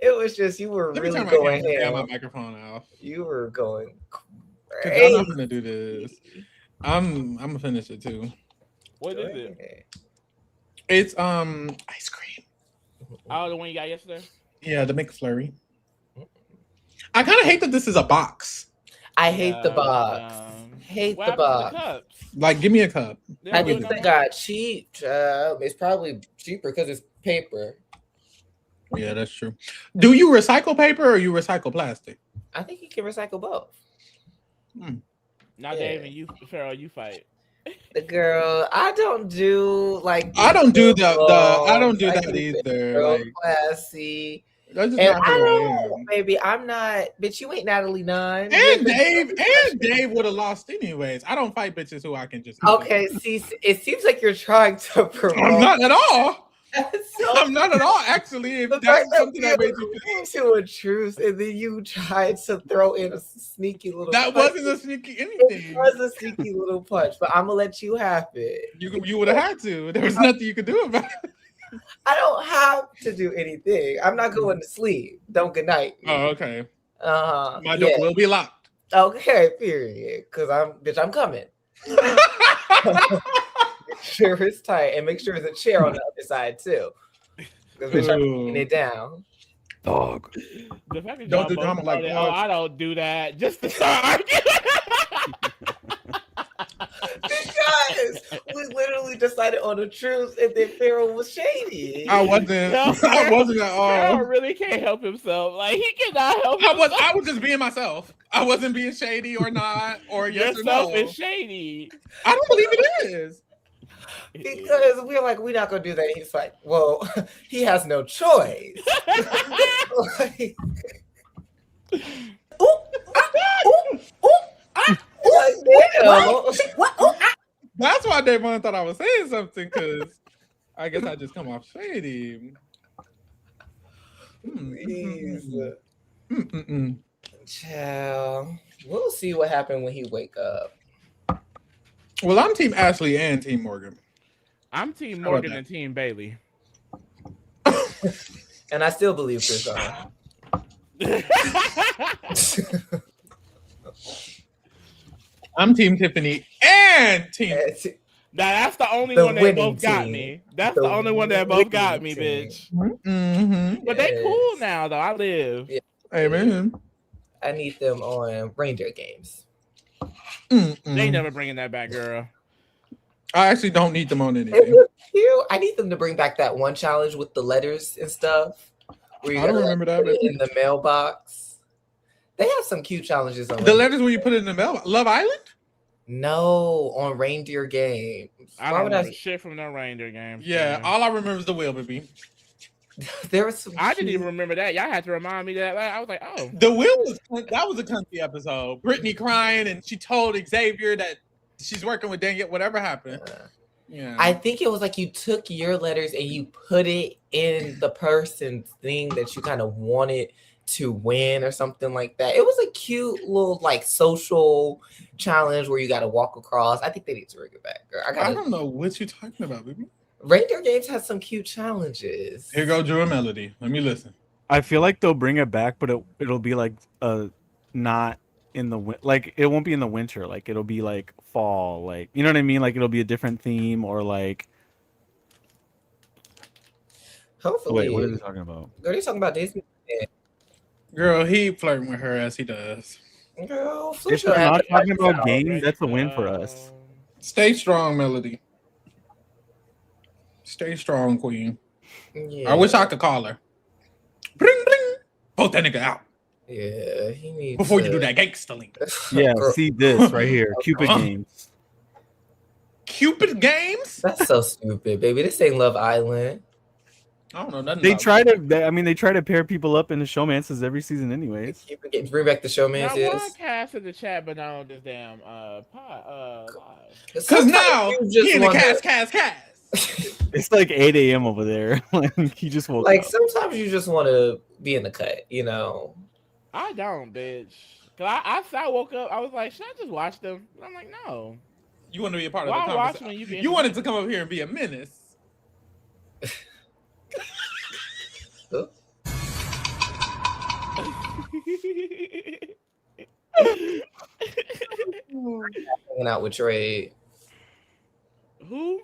Speaker 3: It was just you were really going ham.
Speaker 1: My microphone off.
Speaker 3: You were going
Speaker 1: crazy. I'm not gonna do this. I'm gonna finish it too.
Speaker 5: What is it?
Speaker 1: It's ice cream.
Speaker 5: Oh, the one you got yesterday?
Speaker 1: Yeah, the McFlurry. I kind of hate that this is a box.
Speaker 3: I hate the box. Hate the box.
Speaker 1: Like, give me a cup.
Speaker 3: I think they got cheap. It's probably cheaper because it's paper.
Speaker 1: Yeah, that's true. Do you recycle paper or you recycle plastic?
Speaker 3: I think you can recycle both.
Speaker 5: Now, Dave and you, Pharaoh, you fight.
Speaker 3: The girl, I don't do like.
Speaker 1: I don't do the I don't
Speaker 3: songs.
Speaker 1: do
Speaker 3: I
Speaker 1: that
Speaker 3: keep it
Speaker 1: either.
Speaker 3: real
Speaker 1: Like
Speaker 3: classy.
Speaker 1: that's just
Speaker 3: And
Speaker 1: not
Speaker 3: I
Speaker 1: who I
Speaker 3: don't,
Speaker 1: am.
Speaker 3: baby. I'm not. Bitch, you ain't Natalie Nunn.
Speaker 1: And Dave would have lost anyways. I don't fight bitches who I can just.
Speaker 3: Okay, see, it seems like you're trying to promote.
Speaker 1: I'm not at all.
Speaker 3: So,
Speaker 1: I'm not at all. Actually, if
Speaker 3: the
Speaker 1: that's
Speaker 3: fact that
Speaker 1: something that
Speaker 3: we
Speaker 1: made you feel.
Speaker 3: to a truce, and then you tried to throw in a sneaky little.
Speaker 1: That
Speaker 3: punch.
Speaker 1: wasn't a sneaky
Speaker 3: It
Speaker 1: anything.
Speaker 3: was a sneaky little punch, but I'm gonna let you have it.
Speaker 1: You would have had to. There was nothing you could do about it.
Speaker 3: I don't have to do anything. I'm not going to sleep. Don't good night.
Speaker 1: Oh, okay.
Speaker 3: My
Speaker 1: My door will be locked.
Speaker 3: Okay, period. Cause I'm coming. Make sure it's tight and make sure there's a chair on the other side too. Because bitch, I'm taking it down.
Speaker 2: Dog.
Speaker 5: The fact that
Speaker 1: Don't
Speaker 5: y'all
Speaker 1: do
Speaker 5: both
Speaker 1: drama like
Speaker 5: started,
Speaker 1: that.
Speaker 5: oh, I don't do that. Just to start arguing.
Speaker 3: Because we literally decided on a truce and then Pharaoh was shady.
Speaker 1: I wasn't.
Speaker 5: No.
Speaker 1: I wasn't at
Speaker 5: Pharaoh
Speaker 1: all.
Speaker 5: really can't help himself. Like he cannot help himself.
Speaker 1: I was just being myself. I wasn't being shady or not or yes or
Speaker 5: Yourself
Speaker 1: no.
Speaker 5: is shady.
Speaker 1: I don't believe it is.
Speaker 3: Because we're like, we're not gonna do that. He's like, well, he has no choice. Like, like, damn.
Speaker 4: What? Oh,
Speaker 1: That's why Davon thought I was saying something because I guess I just come off shady.
Speaker 3: Please.
Speaker 1: Mm-mm-mm.
Speaker 3: Child. We'll see what happened when he wake up.
Speaker 1: Well, I'm Team Ashley and Team Morgan.
Speaker 5: I'm Team
Speaker 1: How about
Speaker 5: Morgan
Speaker 1: that?
Speaker 5: and Team Bailey.
Speaker 3: And I still believe Chris on.
Speaker 1: I'm Team Tiffany and Team.
Speaker 5: Now that's the only
Speaker 3: The
Speaker 5: one that
Speaker 3: winning
Speaker 5: both got
Speaker 3: team.
Speaker 5: me. That's
Speaker 3: The
Speaker 5: the only one that both got
Speaker 3: winning
Speaker 5: me,
Speaker 3: team.
Speaker 5: bitch.
Speaker 1: Mm-hmm.
Speaker 5: But they cool now, though. I live.
Speaker 3: Yeah.
Speaker 1: Amen.
Speaker 3: I need them on reindeer games.
Speaker 1: Mm-mm.
Speaker 5: They never bringing that back, girl.
Speaker 1: I actually don't need them on
Speaker 3: It
Speaker 1: anything.
Speaker 3: was cute. I need them to bring back that one challenge with the letters and stuff. Where you
Speaker 1: I don't
Speaker 3: gotta,
Speaker 1: remember that.
Speaker 3: put it in the mailbox. They have some cute challenges on
Speaker 1: The letters where you put it in the mail. Love Island?
Speaker 3: No, on reindeer games.
Speaker 5: I
Speaker 3: Why
Speaker 5: don't
Speaker 3: would
Speaker 5: remember shit from no reindeer game.
Speaker 1: Yeah, all I remember is the wheel, baby.
Speaker 3: There was some.
Speaker 5: I didn't
Speaker 3: cute-
Speaker 5: even remember that. Y'all had to remind me that. I was like, oh.
Speaker 1: The wheel was a country episode. Brittany crying and she told Xavier that she's working with Daniel. Whatever happened. Yeah.
Speaker 3: I think it was like you took your letters and you put it in the person's thing that you kind of wanted to win or something like that. It was a cute little like social challenge where you got to walk across. I think they need to bring it back. Girl.
Speaker 1: I don't know what you're talking about, baby.
Speaker 3: Reindeer games has some cute challenges.
Speaker 1: Here go Drew and Melody. Let me listen.
Speaker 2: I feel like they'll bring it back, but it'll be like not in the like it won't be in the winter. Like it'll be like fall. Like you know what I mean? Like it'll be a different theme or like.
Speaker 3: Hopefully.
Speaker 2: Wait, what are they talking about?
Speaker 3: Girl, they talking about Disney.
Speaker 1: Girl, he flirting with her as he does.
Speaker 3: Girl,
Speaker 2: If
Speaker 3: Felicia
Speaker 2: they're
Speaker 3: had
Speaker 2: not
Speaker 3: to
Speaker 2: talking
Speaker 3: fight
Speaker 2: about
Speaker 3: out.
Speaker 2: games, that's a win for us.
Speaker 1: Stay strong, Melody. Stay strong, Queen.
Speaker 3: Yeah.
Speaker 1: I wish I could call her. Bring, bring. Vote that nigga out
Speaker 3: Yeah, he needs
Speaker 1: before
Speaker 3: to...
Speaker 1: you do that gangster link.
Speaker 2: Yeah,
Speaker 3: Girl,
Speaker 2: see this right here, Cupid Games.
Speaker 1: Cupid games?
Speaker 3: that's so stupid, baby. This ain't Love Island.
Speaker 1: I don't know nothing.
Speaker 2: They
Speaker 1: about
Speaker 2: try
Speaker 1: that.
Speaker 2: to. I mean, they try to pair people up into showmances every season, anyways.
Speaker 3: Bring back the showman.
Speaker 5: Now,
Speaker 3: Yes.
Speaker 5: why cast in the chat, but not on this damn live?
Speaker 1: Cause now he in the cast.
Speaker 2: It's like 8 a.m. over there. Like he just woke
Speaker 3: Like
Speaker 2: up.
Speaker 3: sometimes you just want to be in the cut, you know.
Speaker 5: I don't, bitch. Cause I woke up, I was like, should I just watch them? And I'm like, no.
Speaker 1: You want to be a part of
Speaker 5: Why
Speaker 1: the
Speaker 5: watch
Speaker 1: conversation?
Speaker 5: when you can?
Speaker 1: You wanted to come up here and be a menace.
Speaker 3: Hanging out with trade.
Speaker 5: Who?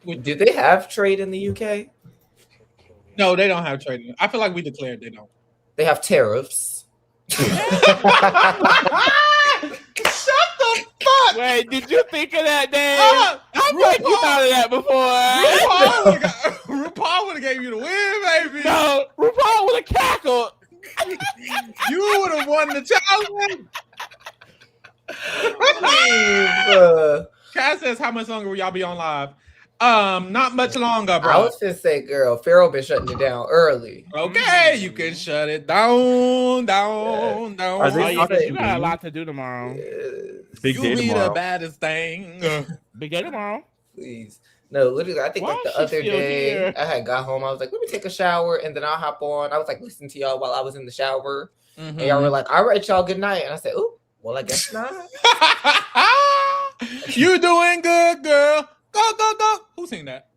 Speaker 3: Do they have trade in the UK?
Speaker 1: No, they don't have trading. I feel like we declared they don't.
Speaker 3: They have tariffs.
Speaker 1: Shut the the fuck?
Speaker 5: Wait, did you think of that, Dave?
Speaker 1: Uh,
Speaker 5: I feel like you thought of that before.
Speaker 1: RuPaul would have gave you the win, baby.
Speaker 5: No, RuPaul would have cackled.
Speaker 1: You would have won the challenge. Cass says, how much longer will y'all be on live? Not much longer, bro.
Speaker 3: I was just say, girl, Pharaoh been shutting it down early.
Speaker 1: Okay, you can shut it down.
Speaker 2: Are they
Speaker 5: You
Speaker 2: talking
Speaker 5: got a lot to do tomorrow.
Speaker 2: Big
Speaker 1: You
Speaker 2: day
Speaker 1: be
Speaker 2: tomorrow.
Speaker 1: the baddest thing.
Speaker 5: Big day tomorrow.
Speaker 3: Please. No, literally, I think
Speaker 5: Why
Speaker 3: like the
Speaker 5: is she
Speaker 3: other
Speaker 5: still
Speaker 3: day
Speaker 5: here?
Speaker 3: I had got home. I was like, let me take a shower, and then I'll hop on. I was like listening to y'all while I was in the shower, and y'all were like, all right, y'all, good night. And I said, oh, well, I guess not.
Speaker 1: You doing good, girl. Go, go, go. Who sing that?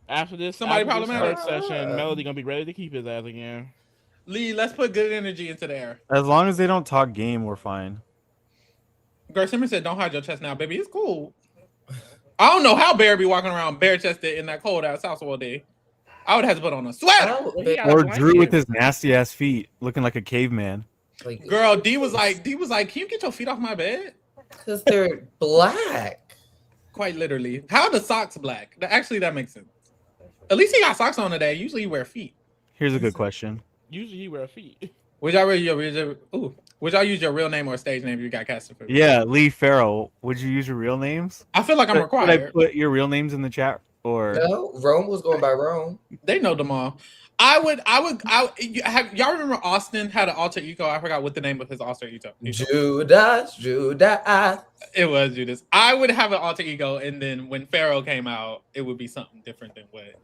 Speaker 5: After this,
Speaker 1: Somebody
Speaker 5: after this
Speaker 1: problematic?
Speaker 5: third session, Melody gonna be ready to keep his ass again.
Speaker 1: Lee, let's put good energy into the air.
Speaker 2: As long as they don't talk game, we're fine.
Speaker 1: Girl Simmer said, don't hide your chest now, baby. It's cool. I don't know how Bear be walking around bare chested in that cold ass house all day. I would have to put on a sweater.
Speaker 3: Oh,
Speaker 5: He got a
Speaker 2: Or
Speaker 5: blanket.
Speaker 2: Drew with his nasty ass feet, looking like a caveman.
Speaker 3: like,
Speaker 1: Girl, D was like, can you get your feet off my bed?
Speaker 3: because they're black.
Speaker 1: Quite literally. How are the socks black? Actually, that makes sense. At least he got socks on today. Usually you wear feet.
Speaker 2: Here's a good question.
Speaker 5: Usually he wear feet.
Speaker 1: Would y'all use your real name or stage name if you got casted for?
Speaker 2: Yeah, Lee Pharaoh. Would you use your real names?
Speaker 1: I feel like I'm
Speaker 2: Could I
Speaker 1: required.
Speaker 2: put your real names in the chat? Or
Speaker 3: No, Rome was going by Rome.
Speaker 1: They know them all. Y'all remember Austin had an alter ego? I forgot what the name of his alter ego.
Speaker 3: Judas.
Speaker 1: It was Judas. I would have an alter ego, and then when Pharaoh came out, it would be something different than what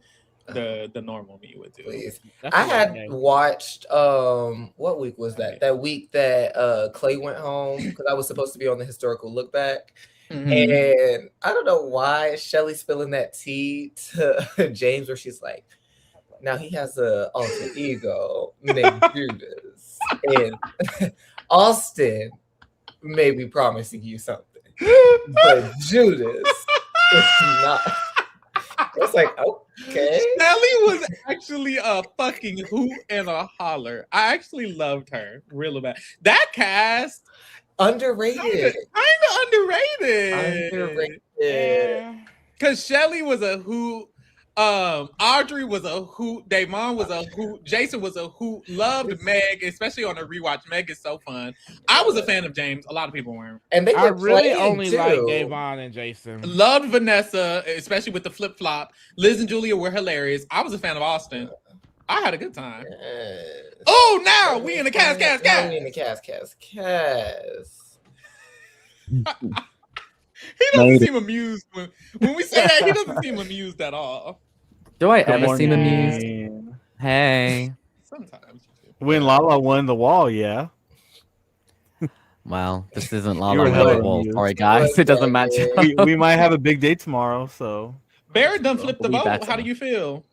Speaker 1: the normal me would do.
Speaker 3: Please.
Speaker 5: That's
Speaker 3: I
Speaker 5: a
Speaker 3: had
Speaker 5: name.
Speaker 3: watched what week was that? That week that Clay went home because I was supposed to be on the historical look back.
Speaker 1: Mhm.
Speaker 3: And I don't know why Shelly spilling that tea to James where she's like, now he has a alter ego named Judas. And Austin may be promising you something. But Judas is not. It's like, okay.
Speaker 1: Shelly was actually a fucking hoot and a holler. I actually loved her real bad. That cast
Speaker 3: Underrated.
Speaker 1: kind of underrated.
Speaker 3: Underrated.
Speaker 5: Yeah.
Speaker 1: Because Shelly was a hoot. Audrey was a hoot. Damon was a hoot. Jason was a hoot. Loved Meg, especially on the rewatch. Meg is so fun. I was a fan of James. A lot of people weren't.
Speaker 3: And they
Speaker 5: I
Speaker 3: were
Speaker 5: really
Speaker 3: playing
Speaker 5: only
Speaker 3: too.
Speaker 5: like Davon and Jason.
Speaker 1: Loved Vanessa, especially with the flip flop. Liz and Julia were hilarious. I was a fan of Austin. I had a good time. Oh, now we in the cast.
Speaker 3: Now we in the cast.
Speaker 1: He doesn't seem amused when we say that. He doesn't seem amused at all.
Speaker 6: Do I
Speaker 2: Good
Speaker 6: ever seem amused?
Speaker 2: morning.
Speaker 6: Hey.
Speaker 1: Sometimes.
Speaker 2: When Lala won the wall, yeah.
Speaker 6: Well, this isn't
Speaker 2: You
Speaker 6: La
Speaker 2: were
Speaker 6: La
Speaker 2: hella
Speaker 6: Land Wall.
Speaker 2: amused.
Speaker 6: Sorry, guys. It doesn't match up.
Speaker 2: we might have a big day tomorrow, so
Speaker 1: Barrett done flipped the
Speaker 6: We
Speaker 1: vote.
Speaker 6: better.
Speaker 1: How do you feel?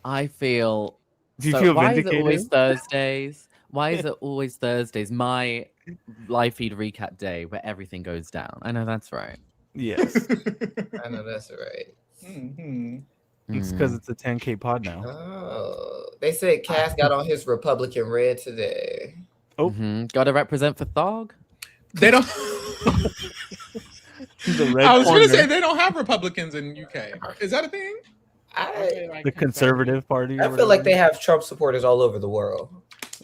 Speaker 6: I feel.
Speaker 2: do you
Speaker 6: So
Speaker 2: feel
Speaker 6: why
Speaker 2: vindicated?
Speaker 6: is it always Thursdays? Why is it always Thursdays? My live feed recap day where everything goes down. I know that's right.
Speaker 2: Yes.
Speaker 3: I know that's right.
Speaker 1: Mhm.
Speaker 2: It's
Speaker 6: Mm.
Speaker 2: because it's a 10K pod now.
Speaker 3: Oh, they said Cass got on his Republican red today.
Speaker 2: Oh.
Speaker 6: Gotta represent for Thog.
Speaker 1: They don't.
Speaker 2: The red
Speaker 1: I was going to
Speaker 2: corner.
Speaker 1: say they don't have Republicans in UK. Is that a thing?
Speaker 3: I
Speaker 2: The Conservative Party.
Speaker 3: I feel like they have Trump supporters all over the world.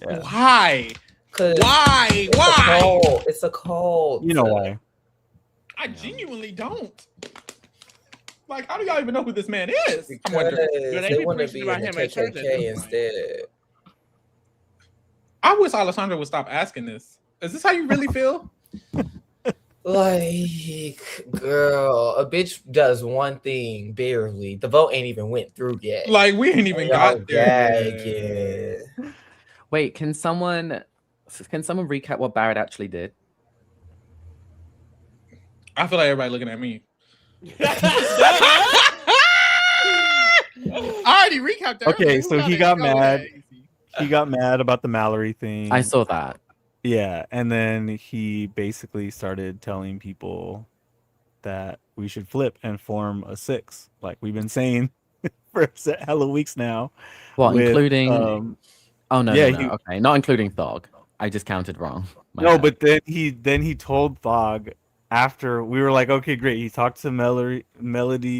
Speaker 2: Yeah.
Speaker 1: Why?
Speaker 3: 'Cause
Speaker 1: Why?
Speaker 3: it's
Speaker 1: Why?
Speaker 3: a cult. It's a cult.
Speaker 2: You know why?
Speaker 1: I genuinely don't. Like, how do y'all even know who this man is? I'm
Speaker 3: Because
Speaker 1: wondering.
Speaker 5: they
Speaker 3: they
Speaker 5: be
Speaker 3: want to
Speaker 5: preaching
Speaker 3: be
Speaker 5: about
Speaker 3: in the
Speaker 5: him at church at
Speaker 3: KKK
Speaker 5: this point.
Speaker 3: instead.
Speaker 1: I wish Alessandra would stop asking this. Is this how you really feel?
Speaker 3: Like, girl, a bitch does one thing barely. The vote ain't even went through yet.
Speaker 1: Like, we ain't even
Speaker 3: Y'all
Speaker 1: got there.
Speaker 3: gagging.
Speaker 6: Wait, can someone recap what Barrett actually did?
Speaker 1: I feel like everybody looking at me. I already recapped that.
Speaker 2: Okay,
Speaker 1: Who
Speaker 2: so he
Speaker 1: it?
Speaker 2: got
Speaker 1: Go
Speaker 2: mad.
Speaker 1: ahead.
Speaker 2: He got mad about the Mallory thing.
Speaker 6: I saw that.
Speaker 2: Yeah, and then he basically started telling people that we should flip and form a six, like we've been saying for hella weeks now.
Speaker 6: What,
Speaker 2: with,
Speaker 6: including? Oh no,
Speaker 2: yeah,
Speaker 6: no, no. Okay, not including Thog. I just counted wrong. My
Speaker 2: No,
Speaker 6: bad.
Speaker 2: but then he told Thog after we were like, okay, great. He talked to Melody.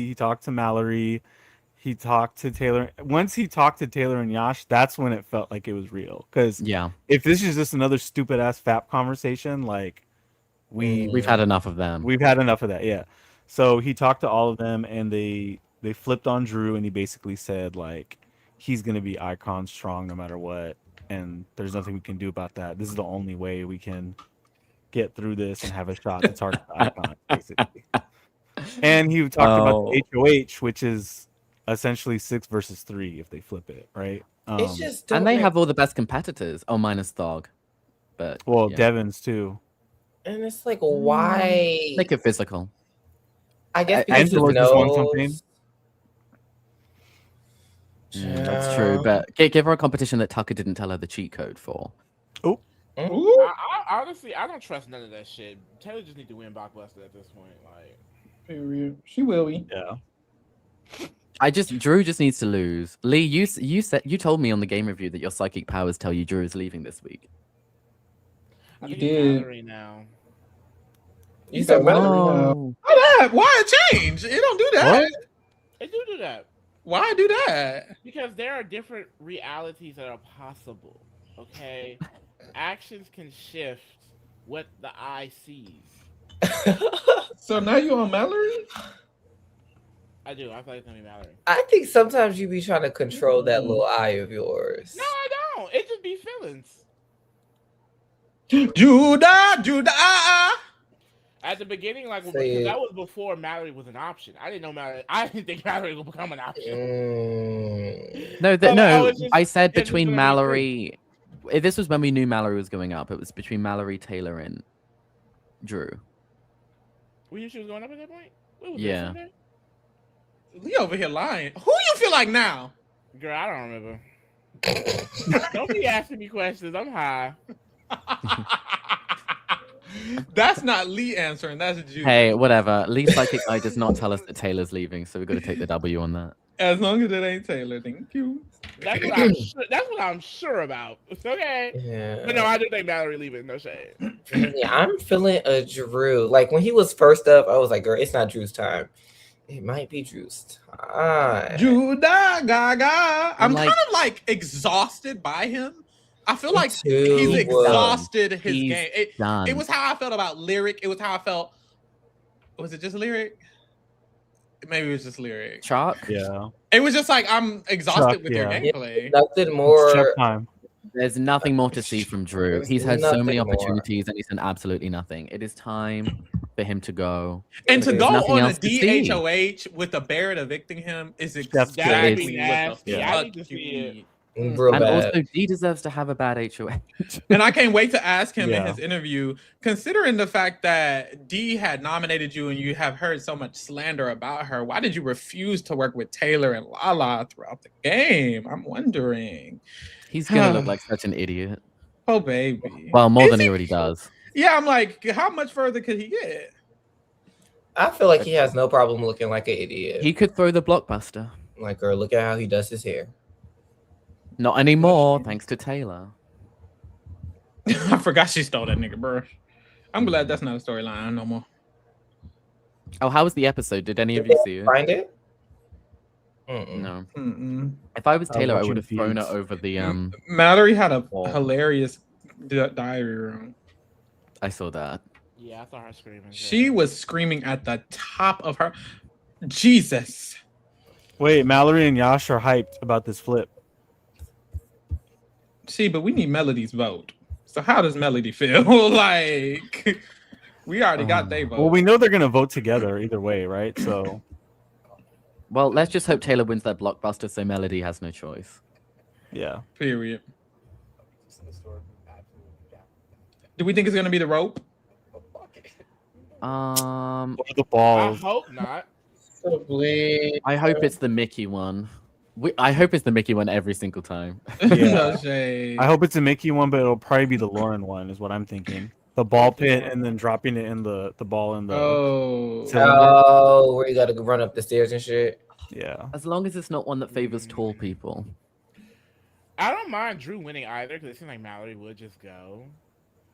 Speaker 2: He talked to Mallory. He talked to Taylor. Once he talked to Taylor and Yash, that's when it felt like it was real. Because
Speaker 6: Yeah,
Speaker 2: if this is just another stupid ass FAP conversation, like
Speaker 6: we've had enough of them.
Speaker 2: we've had enough of that. Yeah. So he talked to all of them, and they flipped on Drew, and he basically said like he's gonna be icon strong no matter what, and there's nothing we can do about that. This is the only way we can get through this and have a shot to target the icon, basically. And he talked about the HOH, which is essentially 6 versus 3 if they flip it, right?
Speaker 3: It's just
Speaker 6: And
Speaker 3: don't
Speaker 6: they
Speaker 3: make-
Speaker 6: have all the best competitors. Oh, minus Thog. But
Speaker 2: well,
Speaker 6: yeah.
Speaker 2: Devon's too.
Speaker 3: and it's like why?
Speaker 6: Make it physical.
Speaker 3: I guess because
Speaker 2: Angelo
Speaker 3: he
Speaker 2: just won
Speaker 3: knows.
Speaker 2: something.
Speaker 6: That's true. But give her a competition that Tucker didn't tell her the cheat code for.
Speaker 1: Ooh.
Speaker 5: I honestly, I don't trust none of that shit. Taylor just need to win Blockbuster at this point. Like,
Speaker 1: Period. She will be.
Speaker 2: Yeah.
Speaker 6: Drew just needs to lose. Lee, you told me on the game review that your psychic powers tell you Drew is leaving this week.
Speaker 5: I
Speaker 1: You
Speaker 5: think it's
Speaker 1: did.
Speaker 5: Mallory now.
Speaker 3: You said Mallory.
Speaker 6: No.
Speaker 1: Why that? Why it change? It don't do that.
Speaker 2: What?
Speaker 5: They do that
Speaker 1: Why do that?
Speaker 5: because there are different realities that are possible. Okay, actions can shift what the eye sees.
Speaker 1: So now you on Mallory?
Speaker 5: I do. I feel like it's gonna be Mallory.
Speaker 3: I think sometimes you be trying to control that little eye of yours.
Speaker 5: No, I don't. It just be feelings.
Speaker 1: Judah.
Speaker 5: At the beginning, like
Speaker 3: Say
Speaker 5: because
Speaker 3: it.
Speaker 5: that was before Mallory was an option. I didn't know Mallory. I didn't think Mallory would become an option.
Speaker 6: No,
Speaker 5: But,
Speaker 6: no.
Speaker 5: it's just-
Speaker 6: I said
Speaker 5: it's just
Speaker 6: between
Speaker 5: gonna be
Speaker 6: Mallory. This was when we knew Mallory was going up. It was between Mallory, Taylor, and Drew.
Speaker 5: We knew she was going up at that point. What was
Speaker 6: Yeah.
Speaker 5: that,
Speaker 1: Lee over here lying. Who you feel like now?
Speaker 5: girl, I don't remember. Don't be asking me questions. I'm high.
Speaker 1: That's not Lee answering. That's Judah.
Speaker 6: Hey, whatever. Lee psychic eye does not tell us that Taylor's leaving, so we've got to take the W on that.
Speaker 1: As long as it ain't Taylor, thank you.
Speaker 5: That's what I'm sure about. Okay.
Speaker 3: Yeah.
Speaker 5: But no, I do think Mallory leaving. No shade.
Speaker 3: Yeah, I'm feeling a Drew. Like when he was first up, I was like, girl, it's not Drew's time. It might be Drew's time.
Speaker 1: Judah Gaga. I'm
Speaker 6: like-
Speaker 1: kind of like exhausted by him. I feel
Speaker 3: Me
Speaker 1: like
Speaker 3: too.
Speaker 1: he's exhausted his
Speaker 6: He's
Speaker 1: game.
Speaker 6: Done.
Speaker 1: It was how I felt about Lyric. It was how I felt. Was it just Lyric? Maybe it was just Lyric.
Speaker 6: Chalk.
Speaker 2: Yeah.
Speaker 1: It was just like I'm exhausted
Speaker 2: Chuck,
Speaker 1: with your
Speaker 2: yeah.
Speaker 1: gameplay.
Speaker 3: Nothing
Speaker 2: It's
Speaker 3: more.
Speaker 2: Chuck time.
Speaker 6: There's nothing more to see from Drew.
Speaker 3: There's
Speaker 6: He's had so many
Speaker 3: nothing more.
Speaker 6: opportunities and he's done absolutely nothing. It is time for him to go.
Speaker 1: And to
Speaker 3: There's
Speaker 1: go
Speaker 6: nothing
Speaker 1: on a
Speaker 6: else to see.
Speaker 1: DHOH with the Barrett evicting him is
Speaker 2: That's
Speaker 5: That'd
Speaker 1: exactly
Speaker 5: be
Speaker 1: what
Speaker 5: nasty.
Speaker 1: the
Speaker 2: Yeah.
Speaker 5: I
Speaker 1: fuck
Speaker 5: need to
Speaker 1: you
Speaker 5: see
Speaker 1: need.
Speaker 5: it.
Speaker 3: Real
Speaker 6: And
Speaker 3: bad.
Speaker 6: also, D deserves to have a bad HOH.
Speaker 1: And I can't wait to ask him in
Speaker 2: Yeah.
Speaker 1: his interview, considering the fact that D had nominated you and you have heard so much slander about her, why did you refuse to work with Taylor and Lala throughout the game? I'm wondering.
Speaker 6: He's gonna look like such an idiot.
Speaker 1: Oh, baby.
Speaker 6: Well, more
Speaker 1: Is
Speaker 6: than he already does.
Speaker 1: Yeah, I'm like, how much further could he get?
Speaker 3: I feel like he has no problem looking like an idiot.
Speaker 6: He could throw the blockbuster.
Speaker 3: Like, girl, look at how he does his hair.
Speaker 6: Not anymore, thanks to Taylor.
Speaker 1: I forgot she stole that nigga, bro. I'm glad that's not a storyline no more.
Speaker 6: Oh, how was the episode? Did any of you see it?
Speaker 3: Find it? Mm-mm.
Speaker 6: No.
Speaker 1: Mm-mm.
Speaker 6: If I was
Speaker 2: I was
Speaker 6: Taylor, I
Speaker 2: watching
Speaker 6: would have thrown it
Speaker 2: feeds.
Speaker 6: over the
Speaker 1: Mallory had a
Speaker 6: Oh.
Speaker 1: hilarious diary room.
Speaker 6: I saw that.
Speaker 5: Yeah, I saw her screaming.
Speaker 1: She was screaming at the top of her. Jesus.
Speaker 2: Wait, Mallory and Yash are hyped about this flip.
Speaker 1: See, but we need Melody's vote. So how does Melody feel? Like, we already got their vote.
Speaker 2: Well, we know they're gonna vote together either way, right? So
Speaker 6: Well, let's just hope Taylor wins that blockbuster so Melody has no choice.
Speaker 2: yeah.
Speaker 1: Period. Do we think it's gonna be the rope?
Speaker 6: Um,
Speaker 2: Or the
Speaker 5: I
Speaker 2: balls.
Speaker 5: hope not.
Speaker 3: Probably.
Speaker 6: I hope it's the Mickey one. I hope it's the Mickey one every single time.
Speaker 1: No shade.
Speaker 2: I hope it's a Mickey one, but it'll probably be the Lauren one, is what I'm thinking. The ball pit and then dropping it in the ball in the
Speaker 1: Oh.
Speaker 3: Oh, where you gotta run up the stairs and shit.
Speaker 2: yeah.
Speaker 6: As long as it's not one that favors tall people.
Speaker 5: I don't mind Drew winning either because it seems like Mallory would just go.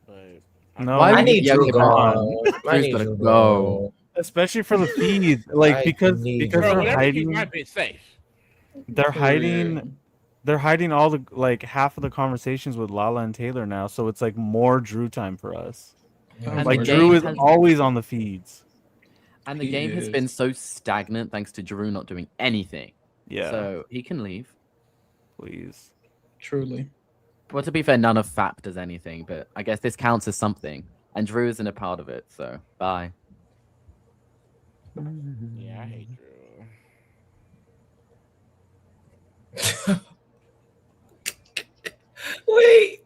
Speaker 5: But
Speaker 2: No,
Speaker 6: Why
Speaker 3: I
Speaker 6: would
Speaker 3: need
Speaker 6: yeah,
Speaker 3: Drew
Speaker 6: okay,
Speaker 3: gone. I
Speaker 6: Drew's
Speaker 3: need
Speaker 6: gotta
Speaker 3: Drew
Speaker 6: go.
Speaker 3: gone.
Speaker 2: especially for the feeds, like
Speaker 3: I
Speaker 2: because
Speaker 3: need
Speaker 2: because
Speaker 5: bro,
Speaker 3: Drew
Speaker 2: they're
Speaker 5: whatever keeps
Speaker 2: hiding,
Speaker 5: my bitch safe.
Speaker 2: they're hiding all the like half of the conversations with Lala and Taylor now, so it's like more Drew time for us.
Speaker 6: And
Speaker 2: Like
Speaker 6: the
Speaker 2: Drew
Speaker 6: game
Speaker 2: is
Speaker 6: has
Speaker 2: always on the feeds.
Speaker 6: and the
Speaker 1: He
Speaker 6: game has
Speaker 1: is.
Speaker 6: been so stagnant thanks to Drew not doing anything.
Speaker 2: Yeah,
Speaker 6: So he can leave.
Speaker 2: please.
Speaker 1: Truly.
Speaker 6: Well, to be fair, none of FAP does anything, but I guess this counts as something. And Drew isn't a part of it, so bye.
Speaker 5: Yeah, I hate Drew.
Speaker 3: Wait,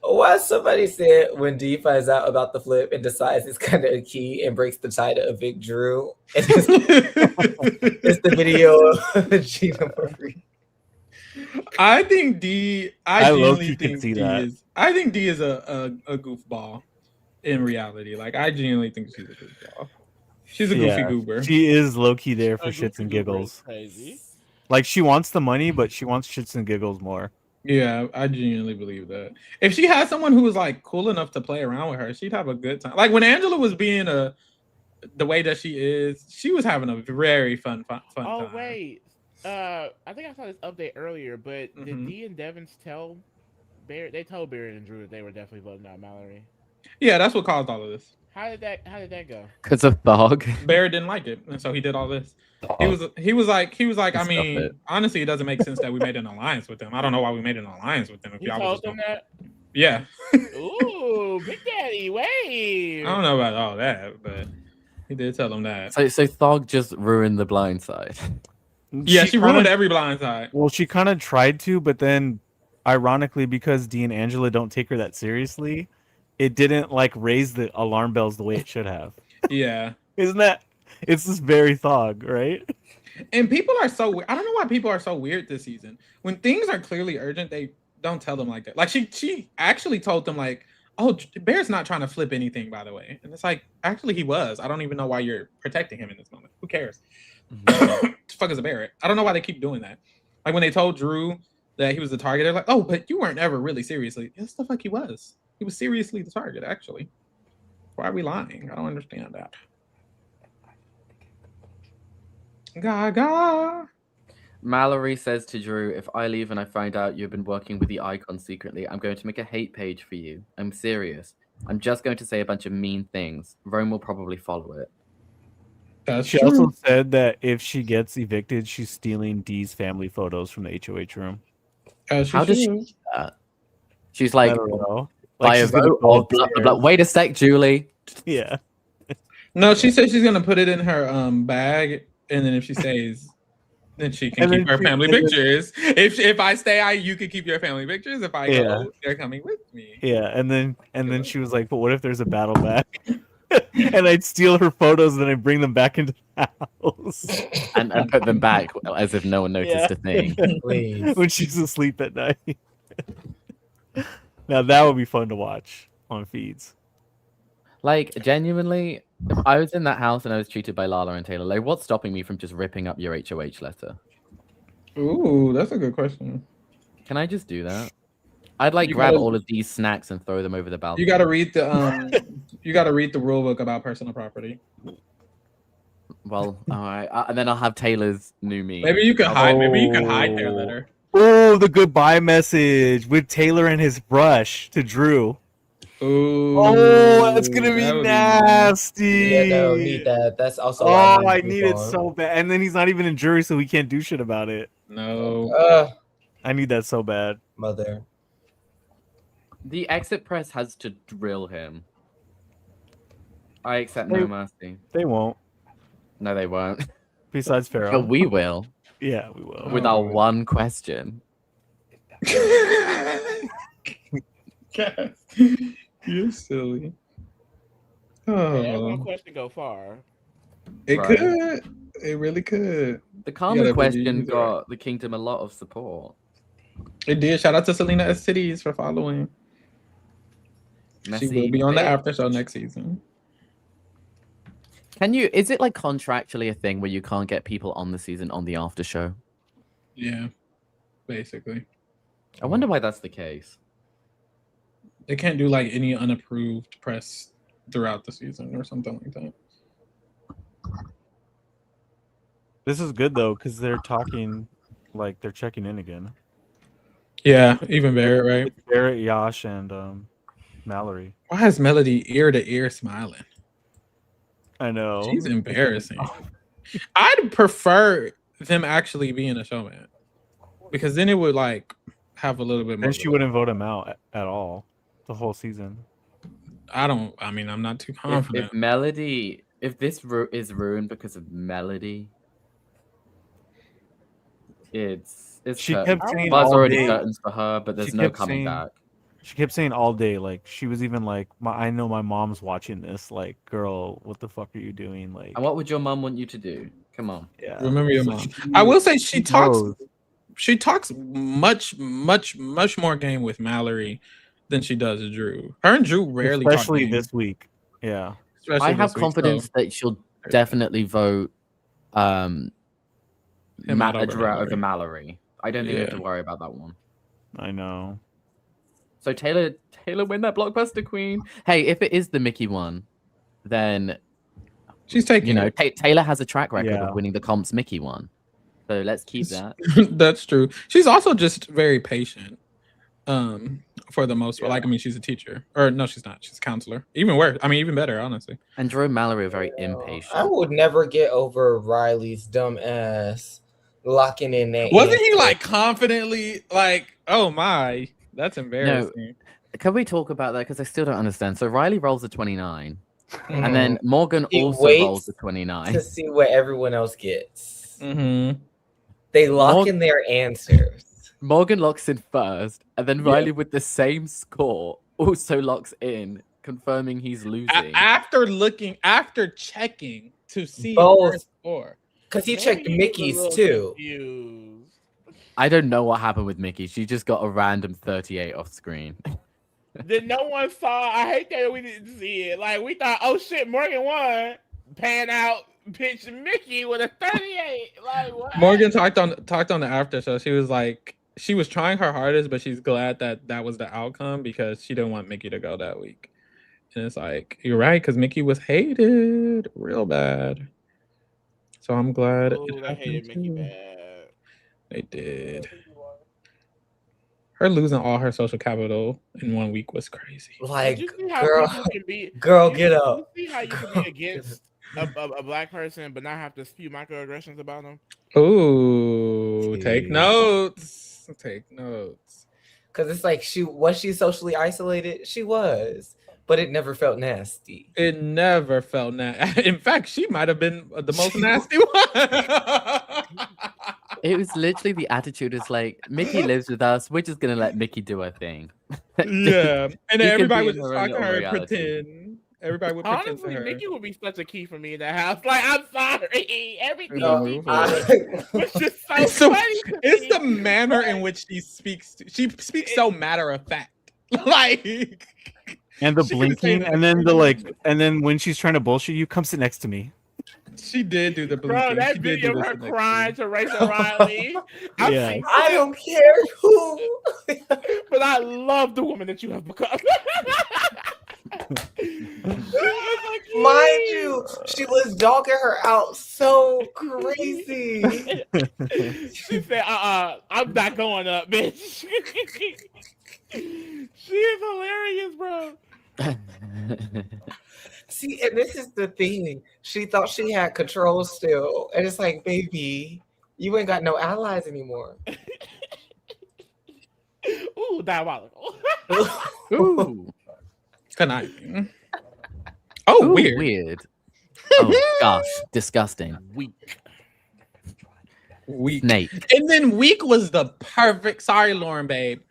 Speaker 3: why somebody said when D finds out about the flip and decides it's kind of a key and breaks the tie to evict Drew, and it's the video of Gina Marie.
Speaker 1: I think D.
Speaker 2: I
Speaker 1: genuinely
Speaker 2: low-key could
Speaker 1: think
Speaker 2: see
Speaker 1: D
Speaker 2: that.
Speaker 1: is. I think D is a goofball in reality. Like I genuinely think she's a goofball. She's a goofy goober.
Speaker 2: She is low key there for
Speaker 5: A
Speaker 2: shits
Speaker 5: goofy
Speaker 2: and
Speaker 5: goober is
Speaker 2: giggles.
Speaker 5: crazy.
Speaker 2: Like she wants the money, but she wants shits and giggles more.
Speaker 1: Yeah, I genuinely believe that. If she had someone who was like cool enough to play around with her, she'd have a good time. Like when Angela was being the way that she was having a very fun time.
Speaker 5: Oh wait, I think I saw this update earlier, but did
Speaker 1: Mhm.
Speaker 5: D and Devins tell Barrett? They told Barrett and Drew that they were definitely voting out Mallory.
Speaker 1: Yeah, that's what caused all of this.
Speaker 5: How did that go?
Speaker 6: Because of Thog.
Speaker 1: Barrett didn't like it, and so he did all this. He was like, I
Speaker 6: Stop
Speaker 1: mean,
Speaker 6: it.
Speaker 1: honestly, it doesn't make sense that we made an alliance with them. I don't know why we made an alliance with them. If
Speaker 5: He
Speaker 1: y'all
Speaker 5: told
Speaker 1: was just
Speaker 5: them
Speaker 1: gonna-
Speaker 5: that.
Speaker 1: Yeah,
Speaker 5: Ooh, Big Daddy,
Speaker 1: I
Speaker 5: wait.
Speaker 1: don't know about all that, but he did tell them that.
Speaker 6: So Thog just ruined the blind side.
Speaker 1: Yeah, she
Speaker 2: kinda-
Speaker 1: ruined every blind side.
Speaker 2: Well, she kind of tried to, but then, ironically, because Dee and Angela don't take her that seriously, it didn't like raise the alarm bells the way it should have.
Speaker 1: Yeah,
Speaker 2: Isn't that? It's this very Thog, right?
Speaker 1: and people are so. I don't know why people are so weird this season. When things are clearly urgent, they don't tell them like that. Like she actually told them like, "Oh, Bear's not trying to flip anything, by the way." And it's like, actually, he was. I don't even know why you're protecting him in this moment. Who cares? The fuck is a Barrett? I don't know why they keep doing that. Like when they told Drew that he was the target, they're like, "Oh, but you weren't ever really seriously." Yes, the fuck he was. He was seriously the target, actually. Why are we lying? I don't understand that. Gaga.
Speaker 6: Mallory says to Drew, if I leave and I find out you've been working with the Icon secretly, I'm going to make a hate page for you. I'm serious. I'm just going to say a bunch of mean things. Rome will probably follow it.
Speaker 1: That's
Speaker 2: She
Speaker 1: true.
Speaker 2: also said that if she gets evicted, she's stealing Dee's family photos from the HOH room.
Speaker 6: How does she do that? She's
Speaker 2: I
Speaker 6: like,
Speaker 2: don't know.
Speaker 6: by
Speaker 2: Like
Speaker 6: a
Speaker 2: she's gonna
Speaker 6: vote
Speaker 2: go
Speaker 6: of blah, blah, blah.
Speaker 2: upstairs.
Speaker 6: Wait a sec, Julie.
Speaker 2: Yeah.
Speaker 1: No, she said she's gonna put it in her bag, and then if she stays, then she can
Speaker 2: And
Speaker 1: keep
Speaker 2: then
Speaker 1: her
Speaker 2: she-
Speaker 1: family
Speaker 2: and then-
Speaker 1: pictures. If I stay, you can keep your family pictures. If I
Speaker 2: Yeah.
Speaker 1: go, they're coming with me.
Speaker 2: Yeah, and then she was like, "But what if there's a battle back?" And I'd steal her photos, and then I'd bring them back into the house
Speaker 6: And put them back as if no one noticed a thing.
Speaker 3: Please.
Speaker 2: when she's asleep at night. Now that would be fun to watch on feeds.
Speaker 6: Like, genuinely, if I was in that house and I was treated by Lala and Taylor, like, what's stopping me from just ripping up your HOH letter?
Speaker 1: Ooh, that's a good question.
Speaker 6: Can I just do that? I'd like
Speaker 1: You
Speaker 6: grab
Speaker 1: gotta-
Speaker 6: all of these snacks and throw them over the balcony.
Speaker 1: You got to read the you got to read the rule book about personal property.
Speaker 6: Well, all right, and then I'll have Taylor's new me.
Speaker 1: Maybe you could hide. Maybe you could hide their letter.
Speaker 2: Oh, the goodbye message with Taylor and his brush to Drew.
Speaker 1: Ooh,
Speaker 2: Oh, that's gonna be
Speaker 1: that would
Speaker 2: nasty.
Speaker 3: Yeah, no, need that. That's also.
Speaker 2: Oh,
Speaker 3: why
Speaker 2: I need it so bad. And then he's not even in jury, so we can't do shit about it.
Speaker 1: No.
Speaker 2: I need that so bad.
Speaker 3: Mother.
Speaker 6: The exit press has to drill him. I accept no mercy.
Speaker 2: They won't.
Speaker 6: No, they won't.
Speaker 2: Besides Pharaoh.
Speaker 6: But we will.
Speaker 2: Yeah, we will.
Speaker 6: With our one question.
Speaker 1: You're silly.
Speaker 5: Yeah, one
Speaker 1: Oh,
Speaker 5: question go far.
Speaker 1: it
Speaker 6: Right.
Speaker 1: could. It really could.
Speaker 6: The
Speaker 1: gotta
Speaker 6: Karma
Speaker 1: be
Speaker 6: question
Speaker 1: easier.
Speaker 6: got the kingdom a lot of support.
Speaker 1: It did. Shout out to Selena STDs for following.
Speaker 6: Messy
Speaker 1: She will be on the
Speaker 6: bitch.
Speaker 1: after show next season.
Speaker 6: Is it like contractually a thing where you can't get people on the season on the after show?
Speaker 1: Yeah, basically.
Speaker 6: I wonder why that's the case.
Speaker 1: They can't do like any unapproved press throughout the season or something like that.
Speaker 2: This is good though, because they're talking, like they're checking in again.
Speaker 1: Yeah, even Barrett, right?
Speaker 2: It's Barrett, Yash, and Mallory.
Speaker 1: Why is Melody ear to ear smiling?
Speaker 2: I know.
Speaker 1: She's embarrassing. I'd prefer them actually being a showman, because then it would like have a little bit more.
Speaker 2: Then she wouldn't vote him out at all the whole season.
Speaker 1: I mean, I'm not too confident.
Speaker 6: If Melody, if this is ruined because of Melody, it's
Speaker 2: She
Speaker 6: curtains.
Speaker 2: kept saying
Speaker 6: Buzz
Speaker 2: all
Speaker 6: already
Speaker 2: day.
Speaker 6: curtains for her, but there's
Speaker 2: She
Speaker 6: no
Speaker 2: kept
Speaker 6: coming
Speaker 2: saying-
Speaker 6: back.
Speaker 2: She kept saying all day, like she was even like, I know my mom's watching this. Like, girl, what the fuck are you doing? Like,
Speaker 6: And what would your mum want you to do? Come on.
Speaker 2: yeah.
Speaker 1: Remember your
Speaker 2: So
Speaker 1: mom.
Speaker 2: she-
Speaker 1: I will say she talks.
Speaker 2: knows.
Speaker 1: She talks much more game with Mallory than she does Drew. Her and Drew rarely
Speaker 2: especially
Speaker 1: talk game,
Speaker 2: this week. Yeah.
Speaker 1: especially
Speaker 6: I have
Speaker 1: this week,
Speaker 6: confidence
Speaker 1: so-
Speaker 6: that she'll definitely vote
Speaker 1: Him out over
Speaker 6: Drew out
Speaker 1: Mallory.
Speaker 6: over Mallory. I don't think we have
Speaker 1: Yeah.
Speaker 6: to worry about that one.
Speaker 2: I know.
Speaker 6: So Taylor win that blockbuster queen. Hey, if it is the Mickey one, then
Speaker 1: She's taking
Speaker 6: you know
Speaker 1: it.
Speaker 6: Taylor has a track record
Speaker 2: Yeah.
Speaker 6: of winning the comps Mickey one. So let's keep that.
Speaker 1: That's true. She's also just very patient. For the most part. Like, I mean, she's a teacher. Or no, she's not. She's a counselor. Even worse. I mean, even better, honestly.
Speaker 6: And Drew and Mallory are very impatient.
Speaker 3: I would never get over Riley's dumb ass locking in that.
Speaker 1: Wasn't he
Speaker 3: answer.
Speaker 1: like confidently like, oh my, that's embarrassing.
Speaker 6: Can we talk about that? Because I still don't understand. So Riley rolls a 29, and then Morgan
Speaker 3: He
Speaker 6: also
Speaker 3: waits
Speaker 6: rolls a 29.
Speaker 3: to see what everyone else gets?
Speaker 1: Mm-hmm.
Speaker 3: They lock in their answers.
Speaker 6: Morgan locks in first, and then Riley with the same score also locks in, confirming he's losing.
Speaker 1: After checking to see
Speaker 3: Both.
Speaker 1: her score.
Speaker 3: Because he
Speaker 5: Maybe
Speaker 3: checked
Speaker 5: was a
Speaker 3: Mickey's
Speaker 5: little
Speaker 3: too.
Speaker 5: confused.
Speaker 6: I don't know what happened with Mickey. She just got a random 38 off screen.
Speaker 5: Then no one saw. I hate that we didn't see it. Like we thought, oh shit, Morgan won. Pan out, pitch Mickey with a 38. Like what?
Speaker 1: Morgan talked on the after show. She was like, she was trying her hardest, but she's glad that was the outcome because she didn't want Mickey to go that week. And it's like, you're right, because Mickey was hated real bad. So I'm glad
Speaker 5: Ooh,
Speaker 1: it
Speaker 5: they
Speaker 1: happened
Speaker 5: hated Mickey
Speaker 1: too.
Speaker 5: bad.
Speaker 1: They did. Her losing all her social capital in 1 week was crazy.
Speaker 3: Like,
Speaker 5: Did you see how
Speaker 3: girl,
Speaker 5: people can be?
Speaker 3: girl,
Speaker 5: you
Speaker 3: get
Speaker 5: see-
Speaker 3: up.
Speaker 5: You see how you can be against a black person, but not have to spew microaggressions about them?
Speaker 1: Ooh, take
Speaker 3: Jeez.
Speaker 1: notes. Take notes.
Speaker 3: Because it's like was she socially isolated? She was, but it never felt nasty.
Speaker 1: It never felt nasty. In fact, she might have been the most nasty one.
Speaker 6: It was literally the attitude is like, Mickey lives with us. We're just going to let Mickey do her thing.
Speaker 1: Yeah. And then
Speaker 6: You can
Speaker 1: everybody
Speaker 6: be
Speaker 1: would
Speaker 6: in
Speaker 1: just
Speaker 6: her own
Speaker 1: talk to
Speaker 6: little
Speaker 1: her and
Speaker 6: reality.
Speaker 1: pretend. Everybody would pretend
Speaker 5: Honestly,
Speaker 1: to her.
Speaker 5: Mickey would be such a key for me in the house. Like, I'm sorry. Everything
Speaker 1: No,
Speaker 5: she
Speaker 1: I-
Speaker 5: did was just so
Speaker 1: It's the-
Speaker 5: funny to
Speaker 1: It's
Speaker 5: me.
Speaker 1: the manner in which she speaks. She speaks so matter of fact. Like,
Speaker 2: And the
Speaker 1: She could've
Speaker 2: blinking,
Speaker 1: said
Speaker 2: and then the like, and then when she's trying to bullshit you, come sit next to me.
Speaker 1: she did do the
Speaker 5: Bro,
Speaker 1: blinking.
Speaker 5: that
Speaker 1: She did
Speaker 5: video
Speaker 1: do
Speaker 5: of
Speaker 1: this
Speaker 5: her
Speaker 1: the next
Speaker 5: crying
Speaker 1: day.
Speaker 5: to Rachel Riley. I've
Speaker 2: Yeah.
Speaker 5: seen
Speaker 3: I don't care who.
Speaker 5: but I love the woman that you have become.
Speaker 3: Mind you, she was dogging her out so crazy.
Speaker 5: She said, I'm not going up, bitch. She is hilarious, bro.
Speaker 3: See, and this is the thing. She thought she had control still. And it's like, baby, you ain't got no allies anymore.
Speaker 5: Ooh, diabolical.
Speaker 6: Ooh.
Speaker 1: Conniving. Oh,
Speaker 6: Ooh,
Speaker 1: weird.
Speaker 6: Oh, gosh. Disgusting.
Speaker 5: Weak.
Speaker 1: Weak.
Speaker 6: Snake.
Speaker 1: And then weak was the perfect. Sorry, Lauren, babe.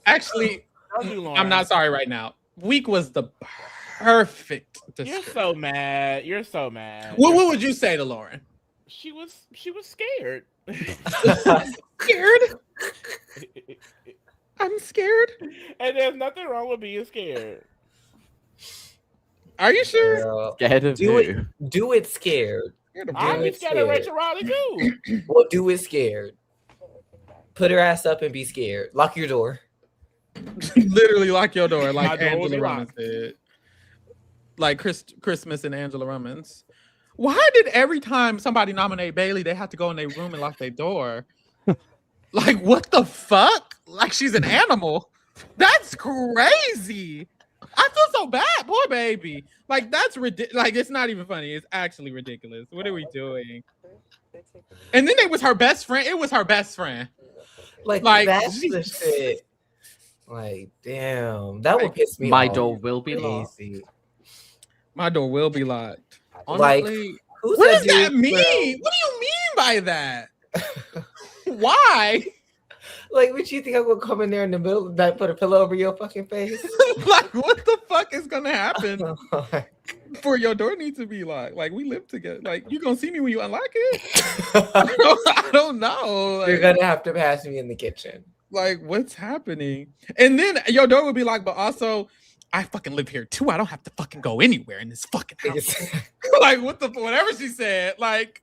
Speaker 1: Actually,
Speaker 5: Don't do Lauren.
Speaker 1: I'm not sorry right now. Weak was the perfect
Speaker 5: You're
Speaker 1: description.
Speaker 5: so mad. You're so mad.
Speaker 1: What would you say to Lauren?
Speaker 5: She was scared.
Speaker 1: Scared? I'm scared.
Speaker 5: And there's nothing wrong with being scared.
Speaker 1: Are you sure?
Speaker 3: Girl,
Speaker 6: Scared of
Speaker 3: do
Speaker 6: who?
Speaker 3: it. Do it scared.
Speaker 1: Scared of
Speaker 5: I'm
Speaker 1: Lauren.
Speaker 3: it
Speaker 5: scared of
Speaker 3: scared.
Speaker 5: Rachel Riley too.
Speaker 3: Well, do it scared. Put her ass up and be scared. Lock your door.
Speaker 1: Literally lock your door,
Speaker 5: My
Speaker 1: like
Speaker 5: door will be
Speaker 1: Angela Rummans
Speaker 5: locked.
Speaker 1: did. Like Christmas and Angela Rummans. Why did every time somebody nominate Bailey, they have to go in their room and lock their door? Like, what the fuck? Like she's an animal. That's crazy. I feel so bad, poor baby. Like that's ridiculous. Like it's not even funny. It's actually ridiculous. What are we doing? And then it was her best friend. It was her best friend.
Speaker 3: Like that's the shit. Like, damn, that would piss me
Speaker 6: My
Speaker 3: off.
Speaker 6: door will be locked.
Speaker 3: Crazy.
Speaker 1: My door will be locked.
Speaker 3: Like,
Speaker 1: Honestly,
Speaker 3: who
Speaker 1: what
Speaker 3: said
Speaker 1: does that
Speaker 3: you-
Speaker 1: mean? What do you mean by that? Why?
Speaker 3: Like, what you think I'm gonna come in there in the middle of the night, put a pillow over your fucking face?
Speaker 1: Like, what the fuck is gonna happen for your door needs to be locked? Like, we live together. Like, you gonna see me when you unlock it? I don't know. Like,
Speaker 3: You're gonna have to pass me in the kitchen.
Speaker 1: like, what's happening? And then your door would be locked, but also, I fucking live here too. I don't have to fucking go anywhere in this fucking house. Like, what the whatever she said. Like,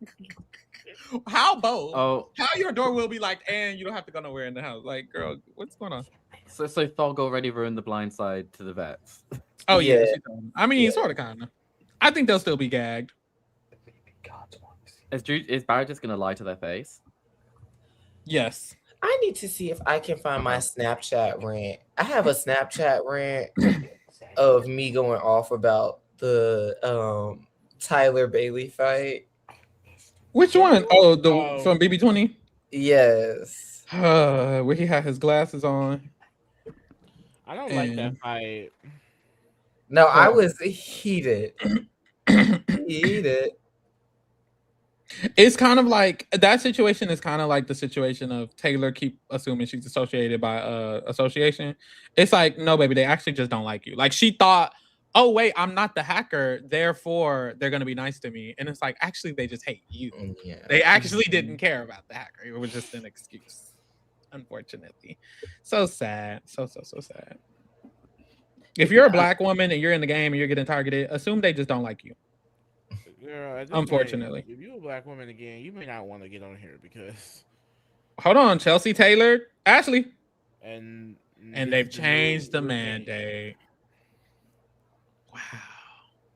Speaker 1: how both?
Speaker 6: Oh,
Speaker 1: How your door will be locked and you don't have to go nowhere in the house? Like, girl, what's going on?
Speaker 6: so Thog already ruined the blind side to the vets.
Speaker 1: Oh yeah,
Speaker 3: Yeah.
Speaker 1: she told me. I mean, sort of, kind of. I think they'll still be gagged.
Speaker 6: Is Barrett just gonna lie to their face?
Speaker 1: Yes.
Speaker 3: I need to see if I can find my Snapchat rant. I have a Snapchat rant of me going off about the Tyler Bailey fight.
Speaker 1: Which one? Oh, the from BB20.
Speaker 3: Yes.
Speaker 1: Where he had his glasses on.
Speaker 5: I don't like that fight.
Speaker 3: No, I was heated. Heated.
Speaker 1: It's kind of like that situation is kind of like the situation of Taylor keep assuming she's associated by association. It's like, no, baby, they actually just don't like you. Like she thought, oh wait, I'm not the hacker, therefore they're gonna be nice to me. And it's like, actually, they just hate you.
Speaker 3: Yeah.
Speaker 1: They actually didn't care about the hacker. It was just an excuse, unfortunately. So sad. So sad. If you're a black woman and you're in the game and you're getting targeted, assume they just don't like you.
Speaker 5: Girl, at this
Speaker 1: Unfortunately.
Speaker 5: point, if you're a black woman again, you may not want to get on here because.
Speaker 1: Hold on, Chelsea Taylor, Ashley.
Speaker 5: And
Speaker 1: They've changed the mandate. Wow.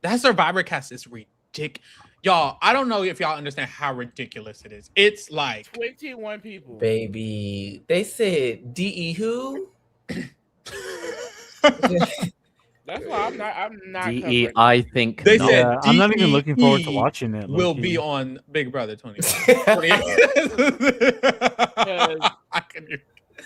Speaker 1: That Survivor cast is ridiculous. Y'all, I don't know if y'all understand how ridiculous it is. It's like
Speaker 5: 21 people.
Speaker 3: Baby, they said DE who?
Speaker 5: That's why I'm not
Speaker 6: DE,
Speaker 5: covering.
Speaker 6: I think
Speaker 1: They
Speaker 6: not.
Speaker 1: said
Speaker 2: Yeah, I'm not even looking forward to
Speaker 1: DE
Speaker 2: watching it.
Speaker 1: will
Speaker 2: low-key.
Speaker 1: be on Big Brother 20.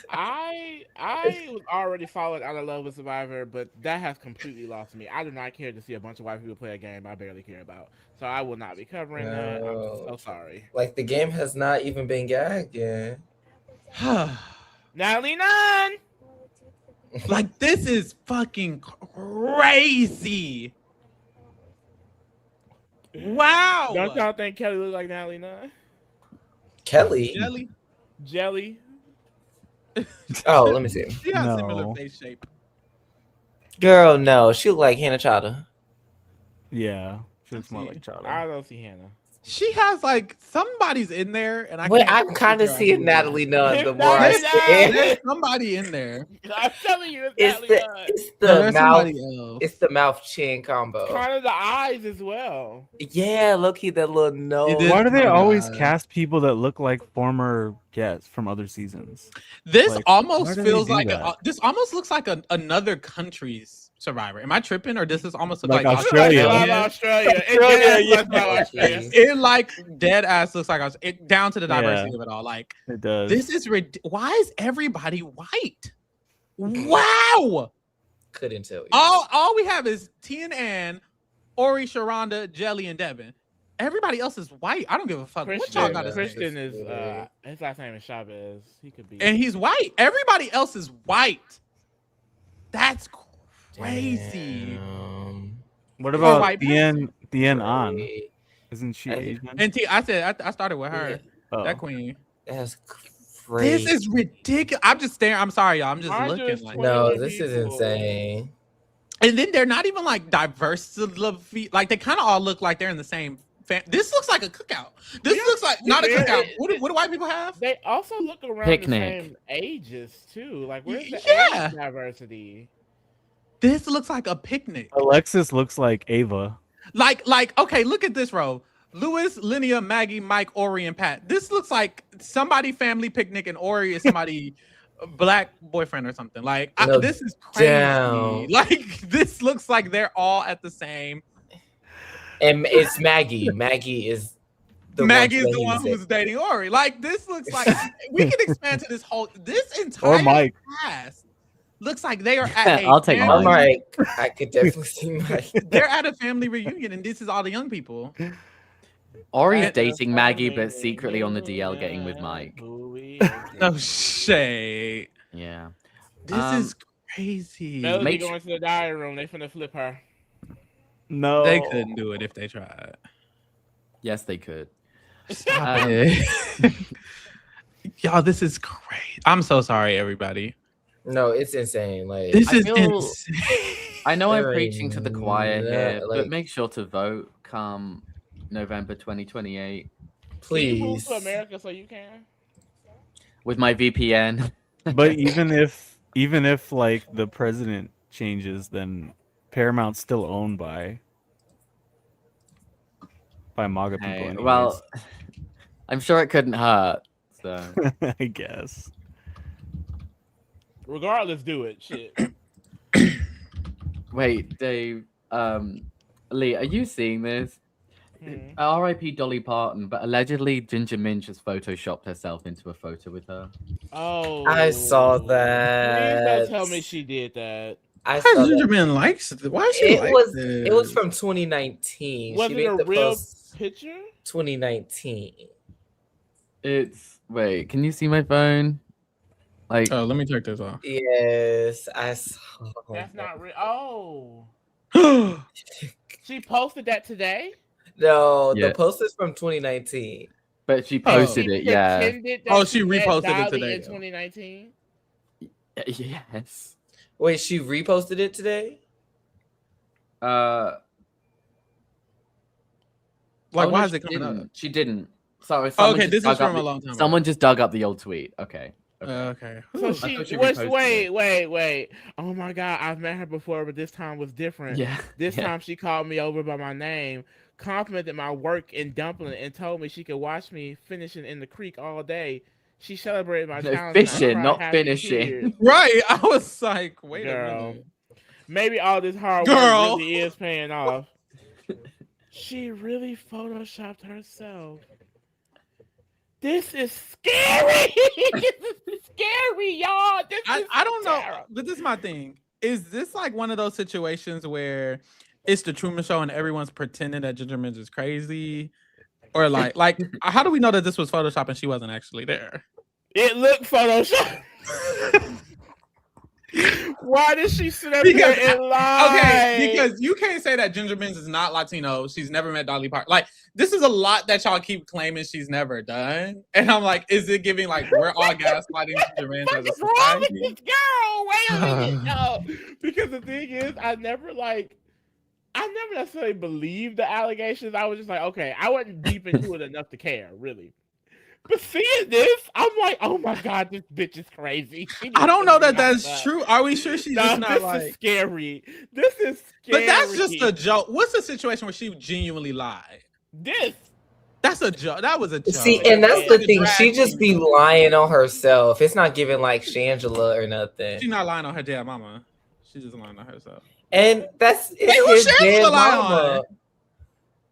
Speaker 5: I was already falling out of love with Survivor, but that has completely lost me. I do not care to see a bunch of white people play a game I barely care about. So I will not be covering that. I'm so sorry.
Speaker 3: Like the game has not even been gagged yet.
Speaker 5: Natalie Nunn!
Speaker 1: Like, this is fucking crazy. Wow.
Speaker 5: Don't y'all think Kelly look like Natalie Nunn?
Speaker 3: Kelly?
Speaker 5: Jelly?
Speaker 3: Oh, let me see.
Speaker 1: She has
Speaker 2: No.
Speaker 1: similar face shape.
Speaker 3: Girl, no. She look like Hannah Chada.
Speaker 2: Yeah, she looks more like Charlie.
Speaker 5: I don't see Hannah.
Speaker 1: She has like somebody's in there, and
Speaker 3: Wait,
Speaker 1: can't
Speaker 3: I'm kind of
Speaker 1: figure out
Speaker 3: seeing
Speaker 1: who it
Speaker 3: Natalie
Speaker 1: is.
Speaker 3: Nunn the more I
Speaker 5: Natalie
Speaker 3: see
Speaker 5: Nunn!
Speaker 3: it.
Speaker 1: There's somebody in there.
Speaker 5: I'm telling you, it's
Speaker 3: It's
Speaker 5: Natalie
Speaker 3: the,
Speaker 5: Nunn.
Speaker 3: it's
Speaker 1: No,
Speaker 3: the
Speaker 1: there's
Speaker 3: mouth.
Speaker 1: somebody else.
Speaker 3: It's the mouth chin combo.
Speaker 5: Kind of the eyes as well.
Speaker 3: Yeah, look at that little nose.
Speaker 1: did-
Speaker 2: Why do they
Speaker 1: Oh,
Speaker 2: always
Speaker 1: God.
Speaker 2: cast people that look like former guests from other seasons?
Speaker 1: This
Speaker 2: Like, why
Speaker 1: almost
Speaker 2: do they
Speaker 1: feels
Speaker 2: do
Speaker 1: like
Speaker 2: that?
Speaker 1: this almost looks like another country's Survivor. Am I tripping, or does this almost look
Speaker 2: Like
Speaker 1: like
Speaker 2: Australia.
Speaker 5: Australia.
Speaker 3: Australia,
Speaker 5: It does look like Australia.
Speaker 1: It like dead ass looks like it down to the diversity
Speaker 2: Yeah.
Speaker 1: of it all. Like
Speaker 2: It does.
Speaker 1: this is why is everybody white? Wow.
Speaker 3: Couldn't tell you.
Speaker 1: All we have is T and Ann, Ori, Sharonda, Jelly, and Devin. Everybody else is white. I don't give a fuck what y'all gotta say.
Speaker 5: Christian is his last name is Chavez. He could be.
Speaker 1: And he's white. Everybody else is white. That's crazy.
Speaker 3: Damn.
Speaker 2: What
Speaker 1: Or
Speaker 2: about
Speaker 1: white
Speaker 2: Diane An?
Speaker 3: Great.
Speaker 2: Isn't she
Speaker 3: And-
Speaker 2: Asian?
Speaker 1: And I said I started with her.
Speaker 2: Oh.
Speaker 1: That queen.
Speaker 3: That's crazy.
Speaker 1: This is ridiculous. I'm just staring. I'm sorry, y'all. I'm just
Speaker 5: Mine
Speaker 1: looking
Speaker 5: just
Speaker 1: like.
Speaker 5: 20
Speaker 3: No, this is
Speaker 5: people.
Speaker 3: insane.
Speaker 1: And then they're not even like diverse. Like they kind of all look like they're in the same This looks like a cookout. This looks like not a cookout. What do white people have?
Speaker 5: They also look around
Speaker 6: Picnic.
Speaker 5: the same ages too. Like, where's the
Speaker 1: Yeah.
Speaker 5: age diversity?
Speaker 1: This looks like a picnic.
Speaker 2: Alexis looks like Ava.
Speaker 1: Like, okay, look at this row. Louis, Linnea, Maggie, Mike, Ori, and Pat. This looks like somebody family picnic, and Ori is somebody black boyfriend or something. Like, this is crazy.
Speaker 3: Down.
Speaker 1: Like, this looks like they're all at the same.
Speaker 3: And it's Maggie. Maggie is the one
Speaker 1: who's dating Ori. Like, this looks like we can expand to this entire
Speaker 2: Mike.
Speaker 1: cast. Looks like they are at
Speaker 6: I'll take
Speaker 3: Oh,
Speaker 6: Mike.
Speaker 3: Mike. I could definitely see Mike.
Speaker 1: They're at a family reunion, and this is all the young people.
Speaker 6: Ori's dating Maggie, but secretly on the DL getting with Mike.
Speaker 1: No shade.
Speaker 6: Yeah.
Speaker 1: This is crazy.
Speaker 5: Melody going to the diary room. They finna flip her.
Speaker 2: No,
Speaker 1: They couldn't do it if they tried.
Speaker 6: Yes, they could.
Speaker 1: Stop it. Y'all, this is crazy. I'm so sorry, everybody.
Speaker 3: No, it's insane. Like,
Speaker 1: This
Speaker 6: I
Speaker 1: is
Speaker 6: feel-
Speaker 1: insane.
Speaker 6: I know I'm
Speaker 3: There
Speaker 6: preaching to the choir
Speaker 3: ain't
Speaker 6: here,
Speaker 3: no-
Speaker 6: but
Speaker 3: like-
Speaker 6: make sure to vote come November 2028
Speaker 5: Can you move
Speaker 3: please.
Speaker 5: to America so you can?
Speaker 6: with my VPN.
Speaker 2: but even if like the president changes, then Paramount's still owned by MAGA people.
Speaker 6: Hey,
Speaker 2: anyways.
Speaker 6: well, I'm sure it couldn't hurt. So
Speaker 2: I guess.
Speaker 5: Regardless, do it. Shit.
Speaker 6: wait, Dave, Lee, are you seeing this? R.I.P. Dolly Parton, but allegedly Ginger Minj has photoshopped herself into a photo with her.
Speaker 5: Oh,
Speaker 3: I saw
Speaker 5: Please
Speaker 3: that.
Speaker 5: don't tell me she did that.
Speaker 3: I saw that.
Speaker 1: Ginger Man likes it. Why is she
Speaker 3: It
Speaker 1: like
Speaker 3: was
Speaker 1: this?
Speaker 3: it was from 2019.
Speaker 5: Was
Speaker 3: She
Speaker 5: it
Speaker 3: made
Speaker 5: a
Speaker 3: the
Speaker 5: real
Speaker 3: post
Speaker 5: picture?
Speaker 3: 2019.
Speaker 6: Wait, can you see my phone? Like,
Speaker 1: Oh, let me check this off.
Speaker 3: Yes, I saw.
Speaker 5: That's not real. Oh,
Speaker 1: Oh,
Speaker 5: she posted that today.
Speaker 3: No,
Speaker 6: Yeah.
Speaker 3: the post is from 2019.
Speaker 6: but she
Speaker 1: Oh.
Speaker 6: posted
Speaker 5: She
Speaker 6: it, yeah.
Speaker 5: pretended that
Speaker 1: Oh, she
Speaker 5: met
Speaker 1: reposted it
Speaker 5: Dolly
Speaker 1: today,
Speaker 5: in
Speaker 1: though.
Speaker 5: 2019.
Speaker 6: Yes.
Speaker 3: Wait, she reposted it today?
Speaker 1: like,
Speaker 6: Oh,
Speaker 1: why
Speaker 6: no,
Speaker 1: is it coming up?
Speaker 6: She didn't. Sorry.
Speaker 1: Oh,
Speaker 6: someone
Speaker 1: okay,
Speaker 6: just
Speaker 1: this is
Speaker 6: dug up
Speaker 1: from a
Speaker 6: the-
Speaker 1: long time ago.
Speaker 6: Someone just dug up the old tweet. Okay.
Speaker 1: Okay.
Speaker 5: So
Speaker 6: I
Speaker 5: she,
Speaker 6: thought she
Speaker 5: was,
Speaker 6: reposted
Speaker 5: wait. Oh my God, I've met her before, but this time was different.
Speaker 6: Yeah.
Speaker 5: This
Speaker 6: yeah.
Speaker 5: time she called me over by my name, complimented my work in dumpling, and told me she could watch me finishing in the creek all day. She celebrated my
Speaker 6: No,
Speaker 5: challenge. and I
Speaker 6: fishing,
Speaker 5: cried
Speaker 6: not
Speaker 5: happy
Speaker 6: finishing.
Speaker 5: tears.
Speaker 1: Right. I was like, wait
Speaker 5: Girl.
Speaker 1: a minute.
Speaker 5: Maybe all this hard
Speaker 1: Girl.
Speaker 5: work really is paying off. She really photoshopped herself. This is scary. This is scary, y'all. This is
Speaker 1: I don't know,
Speaker 5: terrible.
Speaker 1: but this is my thing. Is this like one of those situations where it's the Truman Show and everyone's pretending that Ginger Minj is crazy? Or like how do we know that this was Photoshop and she wasn't actually there?
Speaker 5: It looked photoshopped. Why did she sit up
Speaker 1: Because
Speaker 5: here and lie?
Speaker 1: Okay, because you can't say that Ginger Minj is not Latino. She's never met Dolly Parton. Like, this is a lot that y'all keep claiming she's never done. And I'm like, is it giving like we're all gaslighting Ginger Minj as a
Speaker 5: What's wrong with
Speaker 1: society?
Speaker 5: this girl? Wait a minute, no. Because the thing is, I never necessarily believed the allegations. I was just like, okay, I wasn't deep into it enough to care, really. But seeing this, I'm like, oh my God, this bitch is crazy. She
Speaker 1: I don't know
Speaker 5: needs to
Speaker 1: that
Speaker 5: be
Speaker 1: that's
Speaker 5: locked up.
Speaker 1: true. Are we sure she's
Speaker 5: No,
Speaker 1: just not
Speaker 5: this is
Speaker 1: like?
Speaker 5: scary. This is scary.
Speaker 1: But that's just a joke. What's the situation where she genuinely lied?
Speaker 5: This.
Speaker 1: That's a joke. That was a joke.
Speaker 3: See, and that's the
Speaker 1: Like a
Speaker 3: thing.
Speaker 1: drag
Speaker 3: She just be
Speaker 1: queen.
Speaker 3: lying on herself. It's not giving like Shangela or nothing.
Speaker 1: She's not lying on her dead mama. She's just lying on herself.
Speaker 3: And that's
Speaker 1: Wait, who
Speaker 3: his
Speaker 1: Shangela
Speaker 3: dead
Speaker 1: lie
Speaker 3: mama.
Speaker 1: on?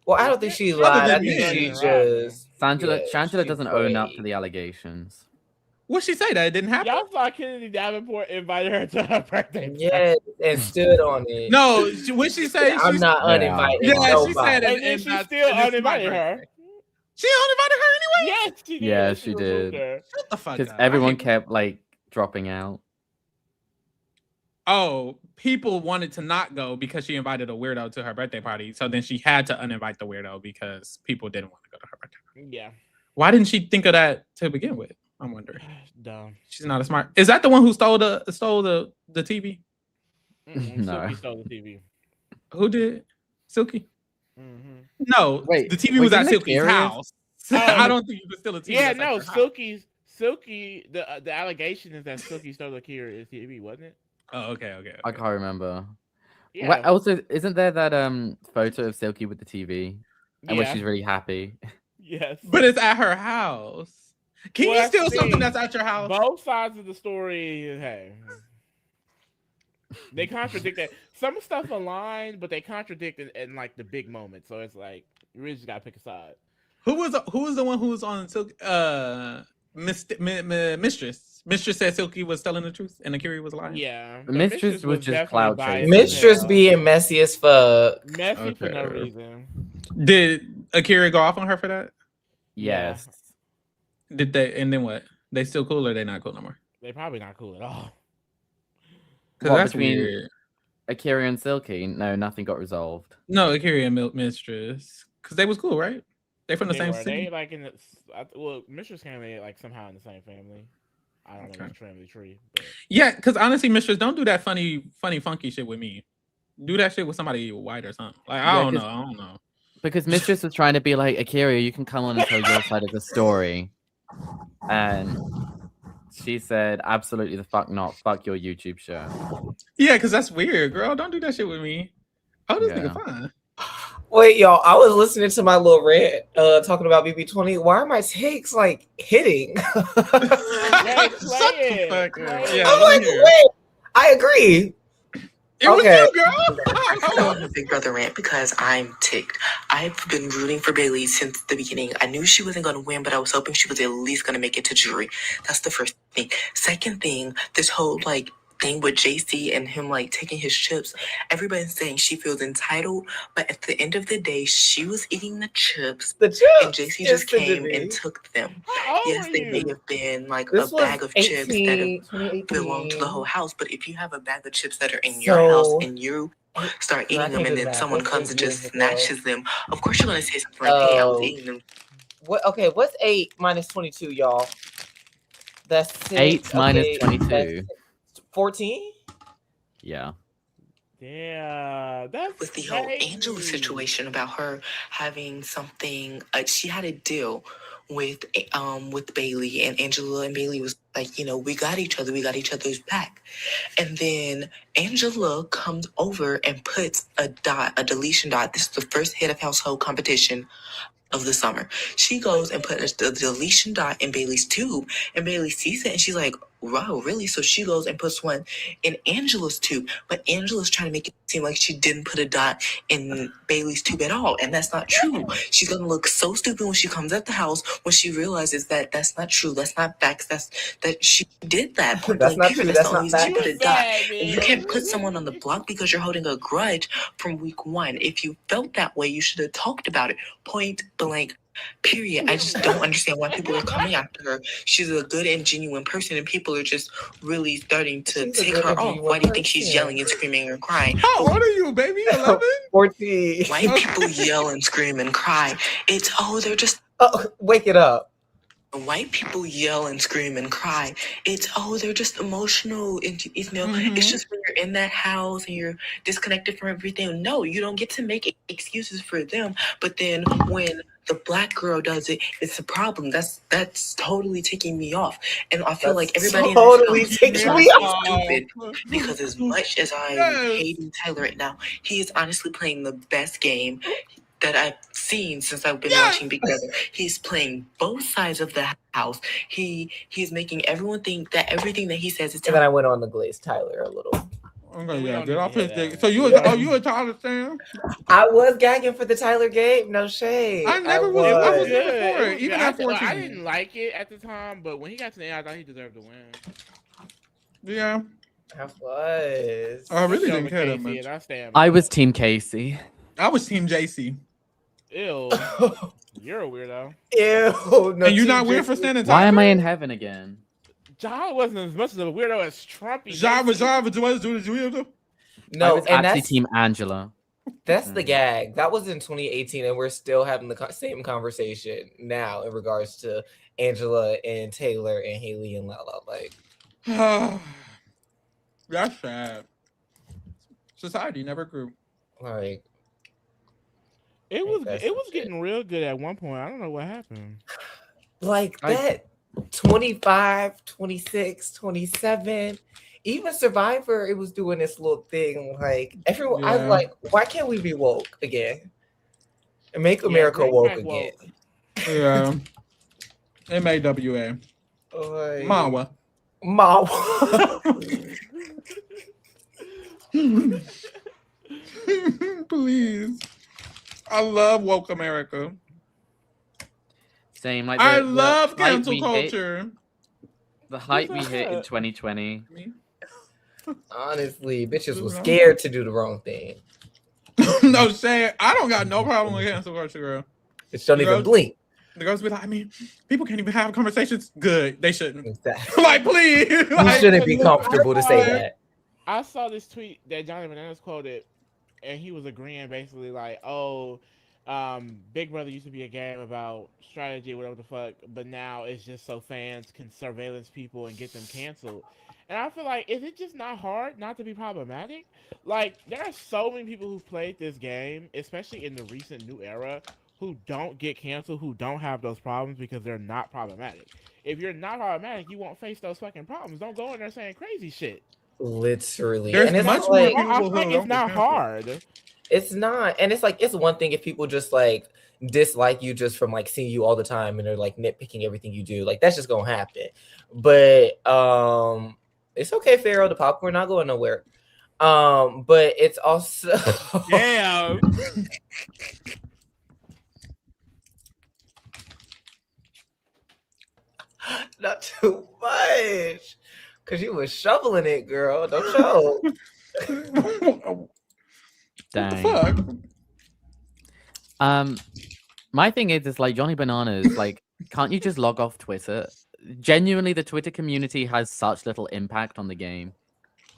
Speaker 3: Well, I don't think she
Speaker 1: Other
Speaker 3: lied. I
Speaker 1: than
Speaker 3: think
Speaker 1: me.
Speaker 3: she just.
Speaker 6: Shangela,
Speaker 3: Yeah,
Speaker 6: Shangela
Speaker 3: she
Speaker 6: doesn't own up
Speaker 3: played.
Speaker 6: to the allegations.
Speaker 1: What'd she say? That it didn't happen?
Speaker 5: Y'all saw Kennedy Davenport invited her to her birthday.
Speaker 3: Yes, and stood on it.
Speaker 1: No, when she say
Speaker 3: I'm
Speaker 1: she's,
Speaker 3: not
Speaker 6: Yeah.
Speaker 3: uninvited.
Speaker 1: Yeah, she
Speaker 3: nobody.
Speaker 1: said it.
Speaker 5: And then
Speaker 1: And
Speaker 5: she
Speaker 1: that's-
Speaker 5: still
Speaker 1: and this is my
Speaker 5: uninvited her.
Speaker 1: birthday. She uninvited her anyway.
Speaker 5: Yes, she did.
Speaker 6: Yeah,
Speaker 5: and
Speaker 6: she
Speaker 5: removed
Speaker 6: did.
Speaker 5: her.
Speaker 1: Shut the fuck
Speaker 6: Because
Speaker 1: up.
Speaker 6: everyone
Speaker 1: I hate-
Speaker 6: kept like dropping out.
Speaker 1: Oh, people wanted to not go because she invited a weirdo to her birthday party. So then she had to uninvite the weirdo because people didn't want to go to her birthday party.
Speaker 5: Yeah.
Speaker 1: Why didn't she think of that to begin with? I'm wondering.
Speaker 5: Dumb.
Speaker 1: She's not a smart. Is that the one who stole the TV?
Speaker 5: Mm-mm,
Speaker 6: No.
Speaker 5: Silky stole the TV.
Speaker 1: Who did? Silky. No,
Speaker 6: Wait,
Speaker 1: the TV was at
Speaker 6: wasn't it
Speaker 1: Silky's
Speaker 6: Curious?
Speaker 1: house. I don't think you was still a TV.
Speaker 5: Yeah,
Speaker 1: that's at
Speaker 5: no,
Speaker 1: your house.
Speaker 5: Silky. The allegation is that Silky stole the Curious TV, wasn't it?
Speaker 1: Oh, okay.
Speaker 6: I can't remember.
Speaker 5: Yeah.
Speaker 6: What, also, isn't there that photo of Silky with the TV, and where
Speaker 5: Yeah.
Speaker 6: she's really happy?
Speaker 5: Yes.
Speaker 1: But it's at her house. Can
Speaker 5: Well,
Speaker 1: you
Speaker 5: that's the
Speaker 1: steal something
Speaker 5: thing.
Speaker 1: that's at your house?
Speaker 5: Both sides of the story, hey, they contradict that. Some stuff align, but they contradict in like the big moments. So it's like you really just gotta pick a side.
Speaker 1: Who was the one who was on Silky? Mistress. Mistress said Silky was telling the truth and Akira was lying.
Speaker 5: Yeah,
Speaker 6: The Mistress was just
Speaker 5: definitely
Speaker 6: clout
Speaker 5: biased
Speaker 6: chasing.
Speaker 5: as
Speaker 3: Mistress
Speaker 5: hell.
Speaker 3: being messy as fuck.
Speaker 5: Messy for no
Speaker 1: Okay.
Speaker 5: reason.
Speaker 1: Did Akira go off on her for that?
Speaker 6: Yes.
Speaker 1: Did they? And then what? They still cool or they not cool no more?
Speaker 5: They probably not cool at all.
Speaker 1: Because
Speaker 6: What,
Speaker 1: that's
Speaker 6: between-
Speaker 1: weird.
Speaker 6: Akira and Silky? No, nothing got resolved.
Speaker 1: No, Akira and Mistress. Because they was cool, right? They from the
Speaker 5: They
Speaker 1: same
Speaker 5: were.
Speaker 1: city.
Speaker 5: They like in the well, Mistress came in like somehow in the same family. I don't know
Speaker 1: Okay.
Speaker 5: which family tree, but
Speaker 1: Yeah, because honestly, Mistress, don't do that funny, funky shit with me. Do that shit with somebody white or something. Like I don't know.
Speaker 6: Because Mistress was trying to be like, Akira, you can come on and tell your side of the story. And she said, absolutely the fuck not. Fuck your YouTube show.
Speaker 1: Yeah, because that's weird, girl. Don't do that shit with me. Oh, this
Speaker 6: Yeah.
Speaker 1: nigga fine.
Speaker 3: Wait, y'all, I was listening to my little rant talking about BB20. Why are my takes like hitting?
Speaker 5: yeah,
Speaker 1: Shut the fuck up. Yeah,
Speaker 3: I'm
Speaker 1: let
Speaker 3: like,
Speaker 1: me hear.
Speaker 3: wait, I agree.
Speaker 1: It was
Speaker 3: Okay.
Speaker 1: you, girl.
Speaker 7: I'm a Big Brother rant because I'm ticked. I've been rooting for Bailey since the beginning. I knew she wasn't going to win, but I was hoping she was at least going to make it to jury. That's the first thing. Second thing, this whole like thing with JC and him like taking his chips. Everybody's saying she feels entitled, but at the end of the day, she was eating the chips.
Speaker 3: The chips.
Speaker 7: And JC just came and took them.
Speaker 5: how old
Speaker 7: Yes,
Speaker 5: were
Speaker 7: they
Speaker 5: you?
Speaker 7: may have been like
Speaker 3: This
Speaker 7: a bag
Speaker 3: was
Speaker 7: of chips that
Speaker 3: 2018.
Speaker 7: belong to the whole house. But if you have a bag of chips that are in your house
Speaker 3: So-
Speaker 7: and you start
Speaker 3: No, I
Speaker 7: eating them
Speaker 3: can't
Speaker 7: and
Speaker 3: do
Speaker 7: then
Speaker 3: that.
Speaker 7: someone
Speaker 3: That's
Speaker 7: comes
Speaker 3: 8
Speaker 7: and just
Speaker 3: years ago.
Speaker 7: snatches them, of course you're going to say something like, hey, I was
Speaker 3: Oh.
Speaker 7: eating them.
Speaker 3: What? Okay, what's 8 minus 22, y'all? That's 6.
Speaker 6: 8 minus
Speaker 3: okay,
Speaker 6: 22.
Speaker 3: 14.
Speaker 6: Yeah.
Speaker 5: Yeah, that's
Speaker 7: With the whole
Speaker 5: crazy.
Speaker 7: Angela situation about her having something, she had a deal with Bailey, and Angela and Bailey was like, you know, we got each other's back. And then Angela comes over and puts a deletion dot. This is the first head of household competition of the summer. She goes and put a deletion dot in Bailey's tube, and Bailey sees it and she's like, wow, really? So she goes and puts one in Angela's tube, but Angela's trying to make it seem like she didn't put a dot in Bailey's tube at all, and that's not true. She's gonna look so stupid when she comes at the house when she realizes that that's not true, that's not facts, that she did that. Point
Speaker 3: That's
Speaker 7: blank
Speaker 3: not
Speaker 7: period.
Speaker 3: true,
Speaker 7: That's
Speaker 3: that's
Speaker 7: the only
Speaker 3: not
Speaker 7: reason she put a
Speaker 5: facts.
Speaker 7: dot.
Speaker 5: Bad,
Speaker 7: And you
Speaker 5: man.
Speaker 7: can't put someone on the block because you're holding a grudge from week 1. If you felt that way, you should have talked about it. Point blank period. I just don't understand why people are coming after her. She's a good and genuine person, and people are just really starting to
Speaker 3: She's a
Speaker 7: take
Speaker 3: good
Speaker 7: her
Speaker 3: and
Speaker 7: off.
Speaker 3: genuine
Speaker 7: Why do you think she's
Speaker 3: person.
Speaker 7: yelling and screaming and crying?
Speaker 1: How old are you, baby? 11?
Speaker 3: 14.
Speaker 7: White people yell and scream and cry. It's, oh, they're just
Speaker 3: Oh, wake it up.
Speaker 7: white people yell and scream and cry. It's, oh, they're just emotional. And, you know,
Speaker 1: Mhm.
Speaker 7: it's just when you're in that house and you're disconnected from everything. No, you don't get to make excuses for them. But then when the black girl does it, it's a problem. That's totally taking me off. And I feel like everybody
Speaker 3: totally
Speaker 7: in this house
Speaker 3: taking
Speaker 7: is
Speaker 3: me
Speaker 7: honestly
Speaker 3: off.
Speaker 7: stupid. Because as much as I'm
Speaker 1: Yes.
Speaker 7: hating Tyler right now, he is honestly playing the best game that I've seen since I've been watching Big Brother. He's playing both sides of the house. He's making everyone think that everything that he says is
Speaker 3: And then I went on to glaze Tyler a little.
Speaker 1: Okay,
Speaker 5: We
Speaker 1: yeah,
Speaker 5: don't
Speaker 1: get
Speaker 5: need
Speaker 1: off
Speaker 5: to
Speaker 1: his
Speaker 5: hear
Speaker 1: dick.
Speaker 5: that.
Speaker 1: So you,
Speaker 3: Yeah.
Speaker 1: you a Tyler fan?
Speaker 3: I was gagging for the Tyler game. No shade.
Speaker 1: I never was.
Speaker 5: It
Speaker 1: I
Speaker 5: was
Speaker 1: was
Speaker 5: good.
Speaker 1: here for
Speaker 5: It
Speaker 1: it,
Speaker 5: was
Speaker 1: even
Speaker 5: good.
Speaker 1: at 14.
Speaker 5: I didn't like it at the time, but when he got to the end, I thought he deserved to win.
Speaker 1: Yeah,
Speaker 3: I was.
Speaker 1: I really
Speaker 5: Especially
Speaker 1: didn't
Speaker 5: over
Speaker 1: care that
Speaker 5: Casey,
Speaker 1: much.
Speaker 5: and I stand
Speaker 6: I
Speaker 5: by
Speaker 6: was
Speaker 5: that.
Speaker 6: Team Casey.
Speaker 1: I was Team JC.
Speaker 5: Ew, you're a weirdo.
Speaker 3: Ew. No,
Speaker 1: And you
Speaker 3: Team
Speaker 1: not weird for
Speaker 3: Jesse.
Speaker 1: standing
Speaker 6: Why am I
Speaker 1: Tyler?
Speaker 6: in heaven again?
Speaker 5: Ja wasn't as much of a weirdo as Trumpy.
Speaker 1: Java,
Speaker 5: Casey.
Speaker 1: Java.
Speaker 6: I
Speaker 3: No,
Speaker 6: was
Speaker 3: and
Speaker 6: actually
Speaker 3: that's
Speaker 6: Team Angela.
Speaker 3: that's the gag. That was in 2018, and we're still having the same conversation now in regards to Angela and Taylor and Haley and Lala. Like,
Speaker 1: That's sad. Society never grew.
Speaker 3: like
Speaker 5: It was
Speaker 3: That's
Speaker 5: it
Speaker 3: some
Speaker 5: was
Speaker 3: shit.
Speaker 5: getting real good at one point. I don't know what happened.
Speaker 3: Like
Speaker 6: I-
Speaker 3: that 25, 26, 27. Even Survivor, it was doing this little thing. Like everyone, I was
Speaker 1: Yeah.
Speaker 3: like, why can't we be woke again? And make
Speaker 5: Yeah,
Speaker 3: America
Speaker 5: bring
Speaker 3: woke
Speaker 5: back
Speaker 3: again.
Speaker 5: woke.
Speaker 1: Yeah. MAWA.
Speaker 3: Like,
Speaker 1: Mawa.
Speaker 3: Mawa.
Speaker 1: Please. I love woke America.
Speaker 6: Same. Like
Speaker 1: I
Speaker 6: the
Speaker 1: love
Speaker 6: hype
Speaker 1: cancel
Speaker 6: we hit-
Speaker 1: culture.
Speaker 6: The hype we
Speaker 5: said
Speaker 6: hit in
Speaker 5: that?
Speaker 6: 2020.
Speaker 3: Honestly, bitches was scared to do the wrong thing.
Speaker 1: No, Shay, I don't got no problem with cancel culture, girl.
Speaker 3: Bitch don't even
Speaker 1: Girls-
Speaker 3: blink.
Speaker 1: The girls be like, I mean, people can't even have conversations. Good. They shouldn't.
Speaker 3: Exactly.
Speaker 1: Like, please.
Speaker 3: You
Speaker 1: Like,
Speaker 3: shouldn't be comfortable to say that.
Speaker 5: I saw this tweet that Johnny Bananas quoted, and he was agreeing basically like, "Oh, Big Brother used to be a game about strategy, whatever the fuck, but now it's just so fans can surveillance people and get them canceled." And I feel like, is it just not hard not to be problematic? Like, there are so many people who've played this game, especially in the recent new era, who don't get canceled, who don't have those problems because they're not problematic. If you're not problematic, you won't face those fucking problems. Don't go in there saying crazy shit.
Speaker 3: Literally.
Speaker 1: There's
Speaker 3: And it's
Speaker 1: much
Speaker 3: like,
Speaker 1: more people
Speaker 5: I
Speaker 1: who
Speaker 5: feel like
Speaker 1: don't
Speaker 5: it's not
Speaker 1: get canceled.
Speaker 5: hard.
Speaker 3: it's not. And it's like, it's one thing if people just like dislike you just from like seeing you all the time and they're like nitpicking everything you do. Like that's just gonna happen. But it's okay, Pharaoh, the popcorn not going nowhere. But it's also
Speaker 5: Damn.
Speaker 3: not too much. Cause you was shoveling it, girl. Don't show.
Speaker 1: What
Speaker 6: Dang.
Speaker 1: the fuck?
Speaker 6: My thing is like Johnny Bananas, like, can't you just log off Twitter? Genuinely, the Twitter community has such little impact on the game.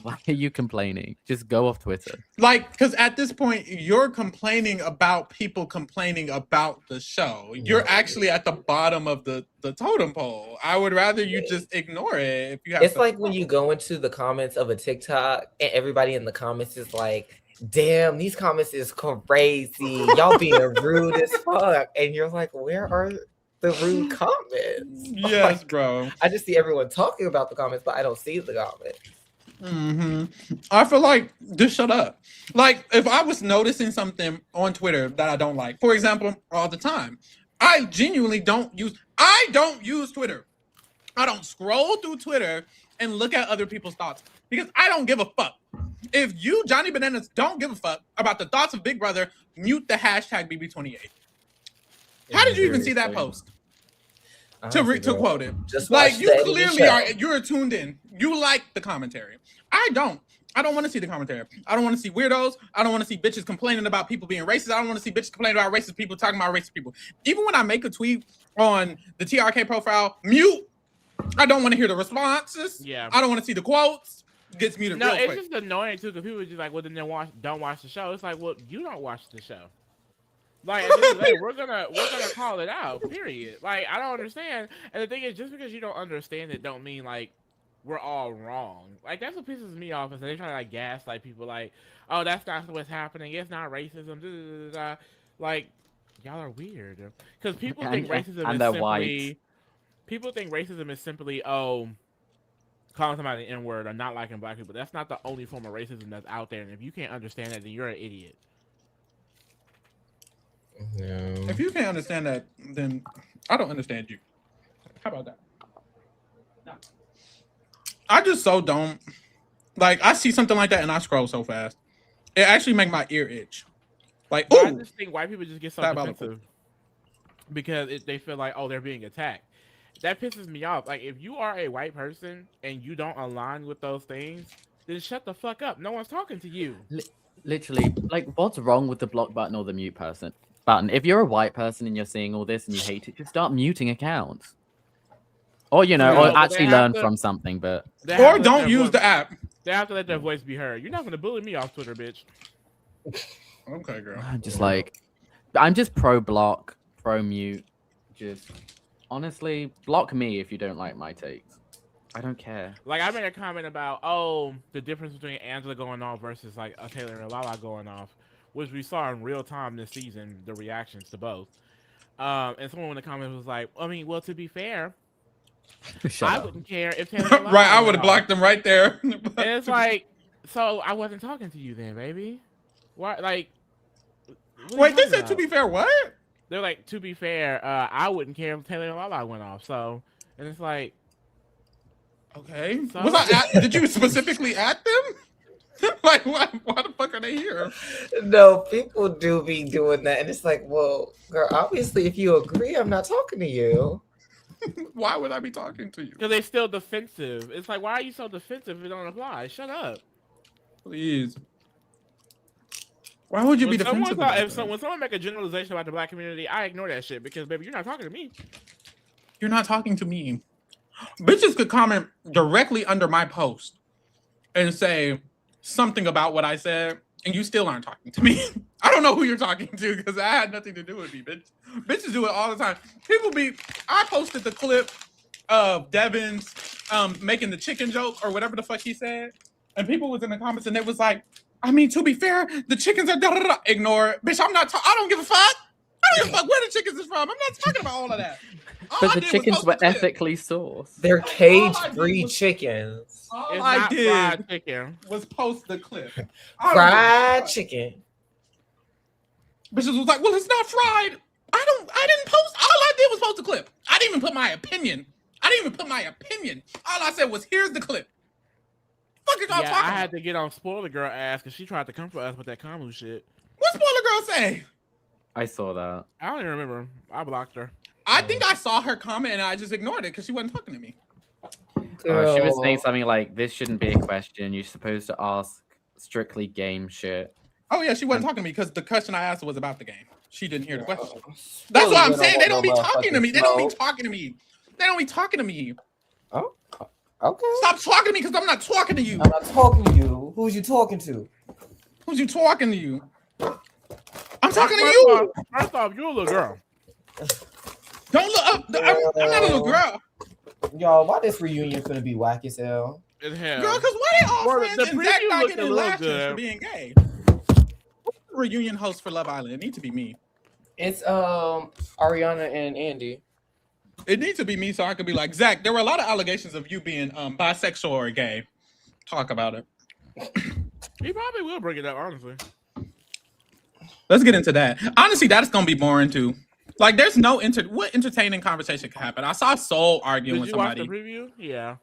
Speaker 6: Why are you complaining? Just go off Twitter.
Speaker 1: Like, because at this point, you're complaining about people complaining about the show. You're actually at the bottom of the totem pole. I would rather you just ignore it if you have.
Speaker 3: It's like when you go into the comments of a TikTok and everybody in the comments is like, damn, these comments is crazy. Y'all being rude as fuck. And you're like, where are the rude comments?
Speaker 1: Yes,
Speaker 3: Like,
Speaker 1: bro.
Speaker 3: I just see everyone talking about the comments, but I don't see the comments.
Speaker 1: I feel like just shut up. Like if I was noticing something on Twitter that I don't like, for example, all the time, I genuinely don't use Twitter. I don't scroll through Twitter and look at other people's thoughts because I don't give a fuck. If you, Johnny Bananas, don't give a fuck about the thoughts of Big Brother, mute the hashtag BB28. How did you even see that post? To quote it,
Speaker 3: Just
Speaker 1: like
Speaker 3: watch
Speaker 1: you
Speaker 3: the Eddie
Speaker 1: clearly
Speaker 3: show.
Speaker 1: you're tuned in. You like the commentary. I don't want to see the commentary. I don't want to see weirdos. I don't want to see bitches complaining about people being racist. I don't want to see bitches complaining about racist people talking about racist people. Even when I make a tweet on the TRK profile, mute. I don't want to hear the responses.
Speaker 5: Yeah.
Speaker 1: I don't want to see the quotes. Gets muted
Speaker 5: No,
Speaker 1: real
Speaker 5: it's
Speaker 1: quick.
Speaker 5: just annoying too because people are just like, well, then don't watch the show. It's like, well, you don't watch the show. Like, at the end of the day, we're gonna call it out. Period. Like, I don't understand. And the thing is, just because you don't understand it, don't mean like we're all wrong. Like that's what pisses me off is they try to like gaslight people. Like, oh, that's not what's happening. It's not racism. Da, da, da, da. Like, y'all are weird because people think racism
Speaker 6: and
Speaker 5: is
Speaker 6: they're
Speaker 5: simply.
Speaker 6: white.
Speaker 5: People think racism is simply calling somebody the N-word or not liking black people. That's not the only form of racism that's out there. And if you can't understand that, then you're an idiot.
Speaker 3: No.
Speaker 1: If you can't understand that, then I don't understand you. How about that? No. I just so don't like. I see something like that and I scroll so fast. It actually make my ear itch. Like,
Speaker 5: But I
Speaker 1: ooh,
Speaker 5: just think white people just get so
Speaker 1: diabolical.
Speaker 5: defensive because they feel like, oh, they're being attacked. That pisses me off. Like, if you are a white person and you don't align with those things, then shut the fuck up. No one's talking to you.
Speaker 6: Literally, like, what's wrong with the block button or the mute button? If you're a white person and you're seeing all this and you hate it, just start muting accounts. Or, you know,
Speaker 5: No,
Speaker 6: or
Speaker 5: but
Speaker 6: actually
Speaker 5: they have
Speaker 6: learn
Speaker 5: to-
Speaker 6: from something, but...
Speaker 5: They have
Speaker 1: or
Speaker 5: to let
Speaker 1: don't
Speaker 5: their
Speaker 1: use
Speaker 5: voice-
Speaker 1: the app.
Speaker 5: They have to let their voice be heard. You're not going to bully me off Twitter, bitch.
Speaker 1: Okay, girl.
Speaker 6: I'm just like... I'm just pro-block, pro-mute. Just... Honestly, block me if you don't like my takes. I don't care.
Speaker 5: Like, I made a comment about, oh, the difference between Angela going off versus, like, a Taylor and Lala going off. which we saw in real time this season, the reactions to both. And someone in the comments was like, I mean, well, to be fair, I wouldn't care if Taylor and
Speaker 1: Right, I
Speaker 5: went
Speaker 1: would have
Speaker 5: off.
Speaker 1: blocked them right there.
Speaker 5: And it's like, so I wasn't talking to you then, baby. Why? Like, what are
Speaker 1: Wait,
Speaker 5: you
Speaker 1: they
Speaker 5: talking
Speaker 1: said
Speaker 5: about?
Speaker 1: to be fair, what?
Speaker 5: They're like, to be fair, I wouldn't care if Taylor and Lala went off. So, and it's like,
Speaker 1: Okay.
Speaker 5: So-
Speaker 1: Was I did you specifically at them? Like, why the fuck are they here?
Speaker 3: No, people do be doing that, and it's like, well, girl, obviously, if you agree, I'm not talking to you.
Speaker 1: Why would I be talking to you?
Speaker 5: because they're still defensive. It's like, why are you so defensive if it don't apply? Shut up.
Speaker 1: Please. Why would you be defensive about that?
Speaker 5: When someone make a generalization about the black community, I ignore that shit because, baby, you're not talking to me.
Speaker 1: You're not talking to me. Bitches could comment directly under my post and say something about what I said, and you still aren't talking to me. I don't know who you're talking to because I had nothing to do with me, bitch. Bitches do it all the time. I posted the clip of Devin's making the chicken joke or whatever the fuck he said, and people was in the comments and it was like, I mean, to be fair, the chickens are da-da-da-da. Ignore it. Bitch, I don't give a fuck. I don't give a fuck where the chickens is from. I'm not talking about all of that. All
Speaker 6: But
Speaker 1: I
Speaker 6: the
Speaker 1: did was
Speaker 6: chickens
Speaker 1: post
Speaker 6: were
Speaker 1: the clip.
Speaker 6: ethically sourced.
Speaker 3: They're
Speaker 1: All I
Speaker 3: cage-free
Speaker 1: did was-
Speaker 3: chickens.
Speaker 1: All
Speaker 5: It's
Speaker 1: I
Speaker 5: not
Speaker 1: did
Speaker 5: fried chicken.
Speaker 1: was post the clip. I don't give a
Speaker 3: Fried
Speaker 1: fuck.
Speaker 3: chicken.
Speaker 1: Bitches was like, well, it's not fried. I didn't post. All I did was post the clip. I didn't even put my opinion. All I said was, here's the clip. Fuck is y'all
Speaker 5: Yeah,
Speaker 1: talking
Speaker 5: I had
Speaker 1: about?
Speaker 5: to get on Spoiler Girl ass because she tried to come for us with that Kamu shit.
Speaker 1: What spoiler girl say?
Speaker 6: I saw that.
Speaker 5: I don't even remember. I blocked her.
Speaker 1: I think I saw her comment and I just ignored it because she wasn't talking to me.
Speaker 6: She was
Speaker 3: Girl.
Speaker 6: saying something like, "This shouldn't be a question. You're supposed to ask strictly game shit."
Speaker 1: Oh yeah, she wasn't talking to me because the question I asked was about the game. She didn't hear the question. That's what I'm saying. They don't be talking to me. They don't be talking to me. They don't be talking to me.
Speaker 3: Oh, okay.
Speaker 1: Stop talking to me because I'm not talking to you.
Speaker 3: I'm not talking to you. Who's you talking to?
Speaker 1: Who's you talking to you? I'm talking to you.
Speaker 5: First off, you're a little girl.
Speaker 1: Don't look up. I'm not a little girl.
Speaker 3: Y'all, why this reunion finna be whack as hell?
Speaker 5: In hell.
Speaker 1: Girl, because why they all
Speaker 5: Well,
Speaker 1: friends
Speaker 5: the
Speaker 1: and Zach
Speaker 5: preview
Speaker 1: not
Speaker 5: looked a
Speaker 1: getting
Speaker 5: little
Speaker 1: lashes
Speaker 5: good.
Speaker 1: for being gay? Reunion host for Love Island. It needs to be me.
Speaker 3: It's Ariana and Andy.
Speaker 1: It needs to be me so I could be like, Zach, there were a lot of allegations of you being bisexual or gay. Talk about it.
Speaker 5: He probably will bring it up, honestly.
Speaker 1: Let's get into that. Honestly, that's gonna be boring too. Like, there's no what entertaining conversation could happen. I saw Soul arguing
Speaker 5: Did
Speaker 1: with
Speaker 5: you watch
Speaker 1: somebody.
Speaker 5: the preview? Yeah.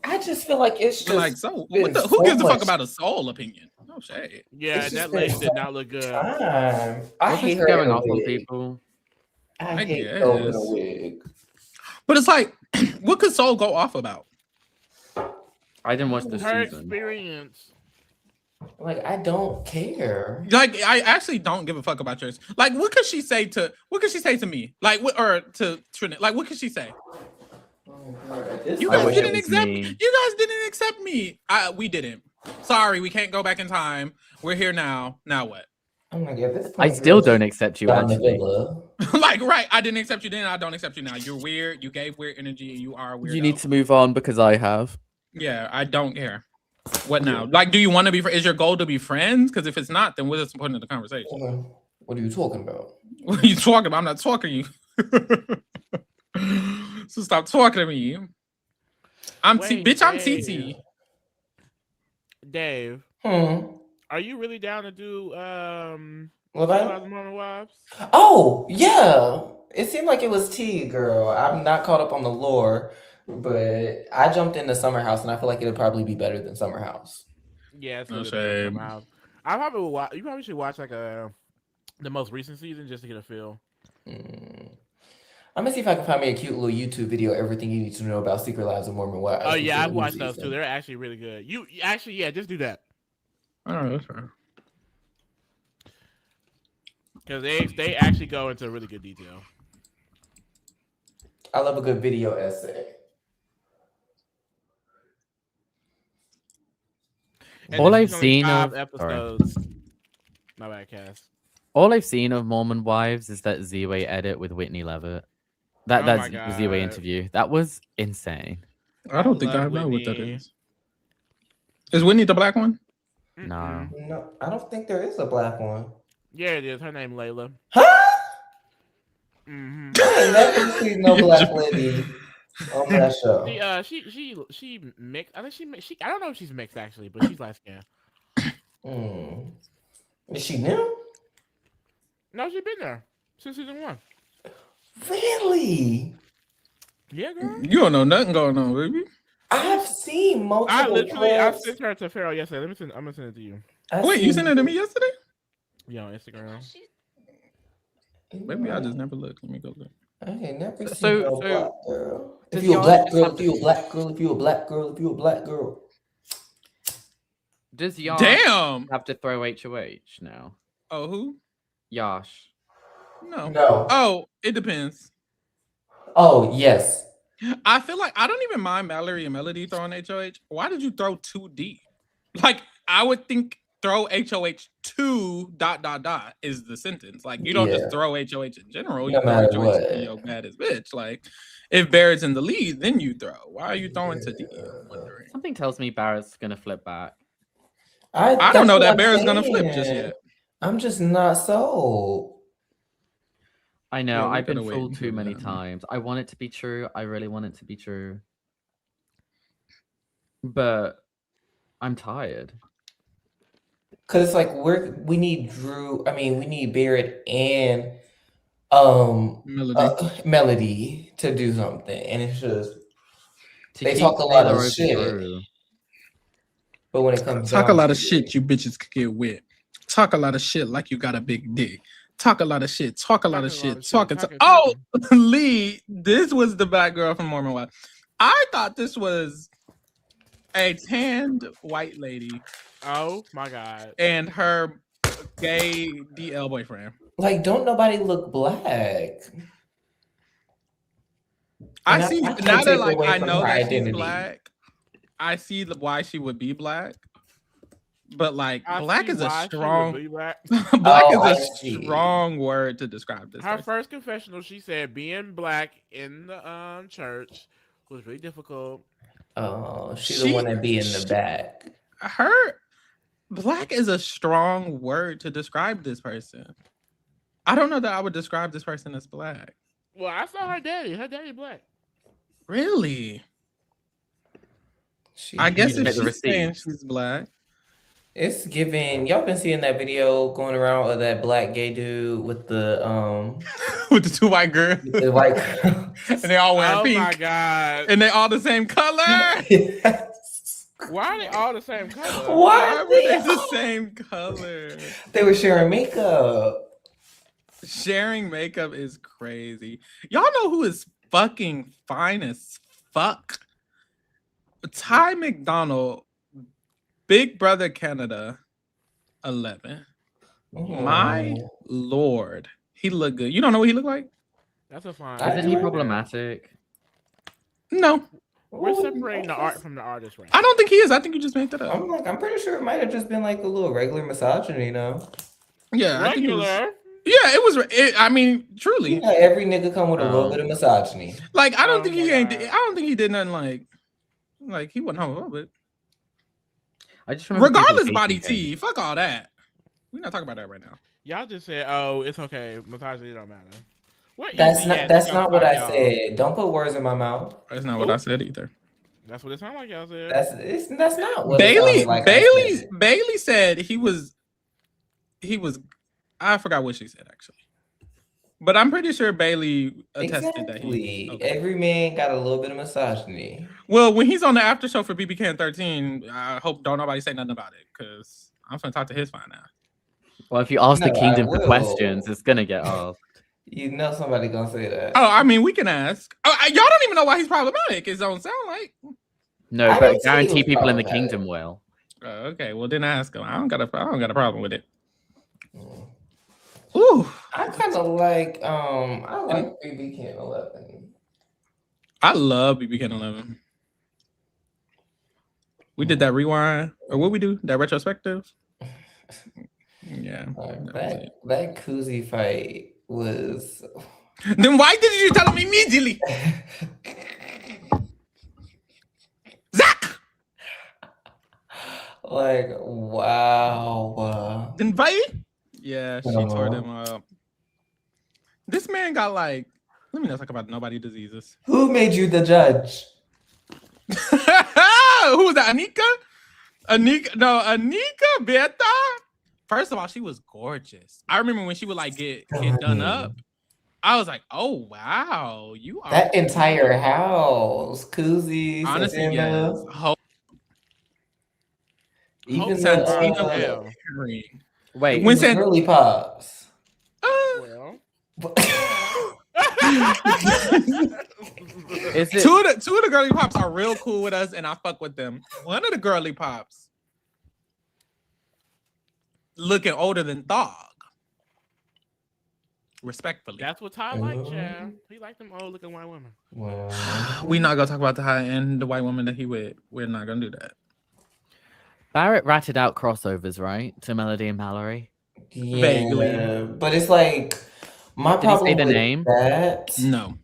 Speaker 3: I just feel like it's just
Speaker 1: Like, so
Speaker 3: been
Speaker 1: what the,
Speaker 3: so
Speaker 1: who gives a fuck
Speaker 3: much
Speaker 1: about a Soul opinion? No shade.
Speaker 5: Yeah,
Speaker 3: It's
Speaker 5: that
Speaker 3: just
Speaker 5: lady
Speaker 3: been
Speaker 5: did not look good.
Speaker 3: time. I
Speaker 6: What's
Speaker 3: hate her
Speaker 6: going
Speaker 3: in a
Speaker 6: off on
Speaker 3: wig.
Speaker 6: people?
Speaker 3: I hate
Speaker 1: guess.
Speaker 3: Soul in a wig.
Speaker 1: But it's like, what could Soul go off about?
Speaker 6: I didn't watch this
Speaker 5: Her
Speaker 6: season.
Speaker 5: experience.
Speaker 3: Like, I don't care.
Speaker 1: Like, I actually don't give a fuck about yours. Like, what could she say to me? Like, what, or to Trinity? Like, what could she say? You
Speaker 6: I
Speaker 1: guys
Speaker 6: wish it
Speaker 1: didn't
Speaker 6: was
Speaker 1: accept
Speaker 6: me.
Speaker 1: You guys didn't accept me. We didn't. Sorry, we can't go back in time. We're here now. Now what?
Speaker 3: I'm gonna get this.
Speaker 6: I still don't accept you, actually.
Speaker 1: Like, right? I didn't accept you then. I don't accept you now. You're weird. You gave weird energy, and you are weird.
Speaker 6: You need to move on because I have.
Speaker 1: Yeah, I don't care. What now? Like, do you want to be? Is your goal to be friends? Because if it's not, then what's the point of the conversation?
Speaker 3: What are you talking about?
Speaker 1: What are you talking about? I'm not talking to you. So stop talking to me. I'm
Speaker 5: Wait,
Speaker 1: bitch. I'm
Speaker 5: Dave.
Speaker 1: TT.
Speaker 5: Dave,
Speaker 3: Hmm.
Speaker 5: are you really down to do
Speaker 3: What about?
Speaker 5: Mama Wives?
Speaker 3: Oh, yeah. It seemed like it was tea, girl. I'm not caught up on the lore, but I jumped into Summer House, and I feel like it'll probably be better than Summer House.
Speaker 5: Yeah, it's
Speaker 1: No
Speaker 5: really
Speaker 1: shame.
Speaker 5: good. I probably will watch. You probably should watch like the most recent season just to get a feel.
Speaker 3: I'm gonna see if I can find me a cute little YouTube video. Everything you need to know about Secret Lives of Mormon Wives.
Speaker 5: Oh yeah,
Speaker 3: before
Speaker 5: I've
Speaker 3: the new
Speaker 5: watched those too.
Speaker 3: season.
Speaker 5: They're actually really good. You actually, yeah, just do that
Speaker 1: Oh, that's fair.
Speaker 5: because they actually go into really good detail.
Speaker 3: I love a good video essay.
Speaker 5: And
Speaker 6: All
Speaker 5: this
Speaker 6: I've
Speaker 5: is only
Speaker 6: seen
Speaker 5: 5
Speaker 6: of-
Speaker 5: episodes. My bad, Cass.
Speaker 6: All I've seen of Mormon Wives is that Z-Way edit with Whitney Levitt.
Speaker 5: Oh
Speaker 6: That's
Speaker 5: my
Speaker 6: the Z-Way
Speaker 5: God.
Speaker 6: interview. That was insane.
Speaker 1: I don't think I
Speaker 5: love
Speaker 1: know what that
Speaker 5: Whitney.
Speaker 1: is. Is Whitney the black one?
Speaker 6: No.
Speaker 3: No, I don't think there is a black one.
Speaker 5: Yeah, it is. Her name Layla.
Speaker 3: Huh?
Speaker 5: Mm-hmm.
Speaker 3: I ain't never seen no black lady on that show.
Speaker 5: She mixed. I think she. I don't know if she's mixed actually, but she's light skinned.
Speaker 3: Is she new?
Speaker 5: No, she's been there since season 1.
Speaker 3: Really?
Speaker 5: Yeah, girl.
Speaker 1: You don't know nothing going on, baby.
Speaker 3: I've seen multiple
Speaker 5: I
Speaker 3: clips.
Speaker 5: sent her to Pharaoh yesterday. I'm gonna send it to you.
Speaker 1: Wait, you sent it to me yesterday?
Speaker 5: Yeah, on Instagram.
Speaker 1: Maybe I just never looked. Let me go look.
Speaker 3: I ain't never seen
Speaker 6: So-
Speaker 3: no
Speaker 6: so
Speaker 3: black girl. If
Speaker 6: does
Speaker 3: you a
Speaker 6: y'all
Speaker 3: black
Speaker 6: just
Speaker 3: girl,
Speaker 6: have
Speaker 3: if you a black girl, if you a black girl, if you a black girl.
Speaker 6: Does Yash
Speaker 1: Damn.
Speaker 6: have to throw HOH now?
Speaker 1: Oh, who?
Speaker 6: Yash.
Speaker 1: No.
Speaker 3: No.
Speaker 1: Oh, it depends.
Speaker 3: Oh, yes.
Speaker 1: I feel like I don't even mind Mallory and Melody throwing HOH. Why did you throw 2D? Like, I would think throw HOH to ... is the sentence. Like, you don't just throw HOH in general.
Speaker 3: No
Speaker 1: You throw
Speaker 3: matter
Speaker 1: HOH
Speaker 3: what.
Speaker 1: to your baddest bitch. Like, if Barrett's in the lead, then you throw. Why are you throwing to D? I'm wondering.
Speaker 6: Something tells me Barrett's gonna flip back.
Speaker 1: I don't know that Barrett's gonna flip just yet.
Speaker 3: I'm just not sold.
Speaker 6: I know,
Speaker 1: Yeah, we
Speaker 6: I've been
Speaker 1: gotta wait
Speaker 6: fooled too
Speaker 1: until
Speaker 6: many
Speaker 1: then.
Speaker 6: times. I want it to be true. I really want it to be true. But I'm tired.
Speaker 3: Cause it's like we need Drew. I mean, we need Barrett and Melody to do something, and it's just they
Speaker 6: keep
Speaker 3: talk a lot
Speaker 6: Taylor
Speaker 3: of
Speaker 6: over
Speaker 3: shit.
Speaker 6: Drew.
Speaker 3: But when it comes
Speaker 1: Talk a
Speaker 3: down
Speaker 1: lot
Speaker 3: to
Speaker 1: of shit, you bitches could get wet. Talk a lot of shit like you got a big dick. Talk a lot of shit. Talk a lot of shit. Oh, Lee, this was the black girl from Mormon Wife. I thought this was a tanned white lady.
Speaker 5: Oh my god.
Speaker 1: And her gay DL boyfriend.
Speaker 3: like, don't nobody look black.
Speaker 1: I
Speaker 3: And
Speaker 1: see
Speaker 3: I can't
Speaker 1: now that
Speaker 3: take
Speaker 1: like
Speaker 3: away
Speaker 1: I
Speaker 3: from
Speaker 1: know
Speaker 3: her
Speaker 1: that
Speaker 3: identity.
Speaker 1: she's black. I see why she would be black. But like
Speaker 5: I
Speaker 1: black
Speaker 5: see
Speaker 1: is a
Speaker 5: why she would
Speaker 1: strong
Speaker 5: be black.
Speaker 1: black
Speaker 3: Oh, I
Speaker 1: is a
Speaker 3: see.
Speaker 1: strong word to describe this.
Speaker 5: Her
Speaker 1: person.
Speaker 5: first confessional, she said being black in the church was really difficult.
Speaker 3: Oh, she's the one that be in the back.
Speaker 1: Her black is a strong word to describe this person. I don't know that I would describe this person as black.
Speaker 5: Well, I saw her daddy. Her daddy black.
Speaker 1: Really? I guess if she's saying she's black.
Speaker 3: It's giving. Y'all been seeing that video going around of that black gay dude with the
Speaker 1: with the two white girls.
Speaker 3: With the white girl.
Speaker 1: And they all wearing pink.
Speaker 5: Oh my god.
Speaker 1: And they all the same color.
Speaker 5: Why are they all the same color?
Speaker 3: Why
Speaker 1: were they the same color?
Speaker 3: They were sharing makeup.
Speaker 1: Sharing makeup is crazy. Y'all know who is fucking fine as fuck? Ty McDonald, Big Brother Canada 11. My lord. He look good. You don't know what he looked like?
Speaker 5: That's a fine.
Speaker 6: Isn't he problematic?
Speaker 1: No.
Speaker 5: We're separating the art from the artist, right?
Speaker 1: I don't think he is. I think you just made that up.
Speaker 3: I'm pretty sure it might have just been like a little regular misogyny,
Speaker 1: Yeah, I think it was.
Speaker 5: Regular.
Speaker 1: Yeah, it was. I mean, truly.
Speaker 3: You know, every nigga come with a little bit of misogyny.
Speaker 1: Like, I don't think he ain't. I don't think he did nothing like he wasn't homophobic.
Speaker 6: I just remember
Speaker 1: Regardless,
Speaker 6: people
Speaker 1: body
Speaker 6: hating
Speaker 1: T. Fuck all that. We're not talking about that right now.
Speaker 5: Y'all just said, "Oh, it's okay. Misogyny don't matter." What
Speaker 3: That's
Speaker 5: easy
Speaker 3: not.
Speaker 5: ass
Speaker 3: That's
Speaker 5: y'all
Speaker 3: not what
Speaker 5: talk,
Speaker 3: I
Speaker 5: y'all.
Speaker 3: said. Don't put words in my mouth.
Speaker 1: That's not what I said either.
Speaker 5: That's what it sounded like y'all said.
Speaker 3: That's not what
Speaker 1: Bailey.
Speaker 3: it sounded like I said.
Speaker 1: Bailey said he was. I forgot what she said actually, but I'm pretty sure Bailey attested that he.
Speaker 3: Okay. Every man got a little bit of misogyny.
Speaker 1: Well, when he's on the after show for BBK 13, I hope don't nobody say nothing about it because I'm gonna talk to his fine now.
Speaker 6: Well, if you ask the
Speaker 3: No,
Speaker 6: kingdom
Speaker 3: I
Speaker 6: for
Speaker 3: will.
Speaker 6: questions, it's gonna get asked.
Speaker 3: You know somebody gonna say that.
Speaker 1: Oh, I mean, we can ask. Oh, y'all don't even know why he's problematic. It don't sound like.
Speaker 6: No,
Speaker 3: I
Speaker 6: but
Speaker 3: didn't say he
Speaker 6: guarantee
Speaker 3: was
Speaker 6: people in the
Speaker 3: problematic.
Speaker 6: kingdom will.
Speaker 1: Okay, well then ask him. I don't got a problem with it. Ooh,
Speaker 3: I kind of like I like BB King 11.
Speaker 1: I love BBK 11. We did that rewind, or what we do? That retrospective. Yeah.
Speaker 3: That koozie fight was.
Speaker 1: Then why did you tell me immediately? Zach!
Speaker 3: Like, wow.
Speaker 1: Then fight? Yeah, she tore them up. This man got like, let me not talk about nobody diseases.
Speaker 3: Who made you the judge?
Speaker 1: Who was that? Anika Beta. First of all, she was gorgeous. I remember when she would like get done up. I was like, oh wow, you are
Speaker 3: That entire house, koozies.
Speaker 1: Honestly, yes.
Speaker 3: Even
Speaker 1: the
Speaker 6: Wait,
Speaker 1: when
Speaker 3: the girly pops.
Speaker 5: Well,
Speaker 6: is it
Speaker 1: two of the girly pops are real cool with us, and I fuck with them. One of the girly pops looking older than Thog. Respectfully.
Speaker 5: that's what Todd liked, Chad. He liked them old looking white women.
Speaker 3: Well,
Speaker 1: We not gonna talk about the high end, the white woman that he with. We're not gonna do that.
Speaker 6: Barrett ratted out crossovers, right? To Melody and Mallory.
Speaker 3: yeah,
Speaker 1: Vaguely.
Speaker 3: but it's like my
Speaker 6: Did he
Speaker 3: problem
Speaker 6: say the
Speaker 3: with
Speaker 6: name?
Speaker 3: that.
Speaker 1: No.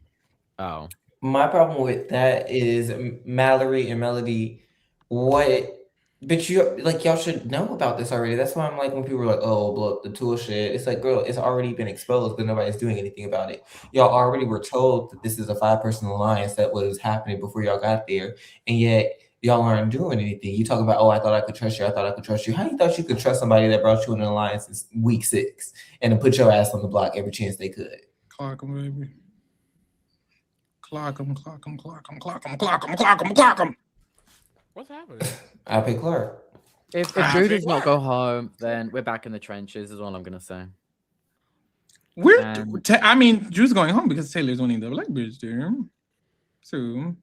Speaker 6: Oh.
Speaker 3: My problem with that is Mallory and Melody. But y'all should know about this already. That's why I'm like, when people are like, oh, blow up the tool shit. It's like, girl, it's already been exposed, but nobody's doing anything about it. Y'all already were told that this is a 5-person alliance that was happening before y'all got there, and yet y'all aren't doing anything. You talk about, oh, I thought I could trust you. I thought I could trust you. How you thought you could trust somebody that brought you in an alliance in week 6 and then put your ass on the block every chance they could?
Speaker 1: Clock them, baby. Clock them, clock them, clock them, clock them, clock them, clock them, clock them.
Speaker 5: What's happening?
Speaker 3: I pick Clark.
Speaker 6: If Drew does not go home, then we're back in the trenches, is all I'm gonna say.
Speaker 1: I mean, Drew's going home because Taylor's winning the Black Bitch there. So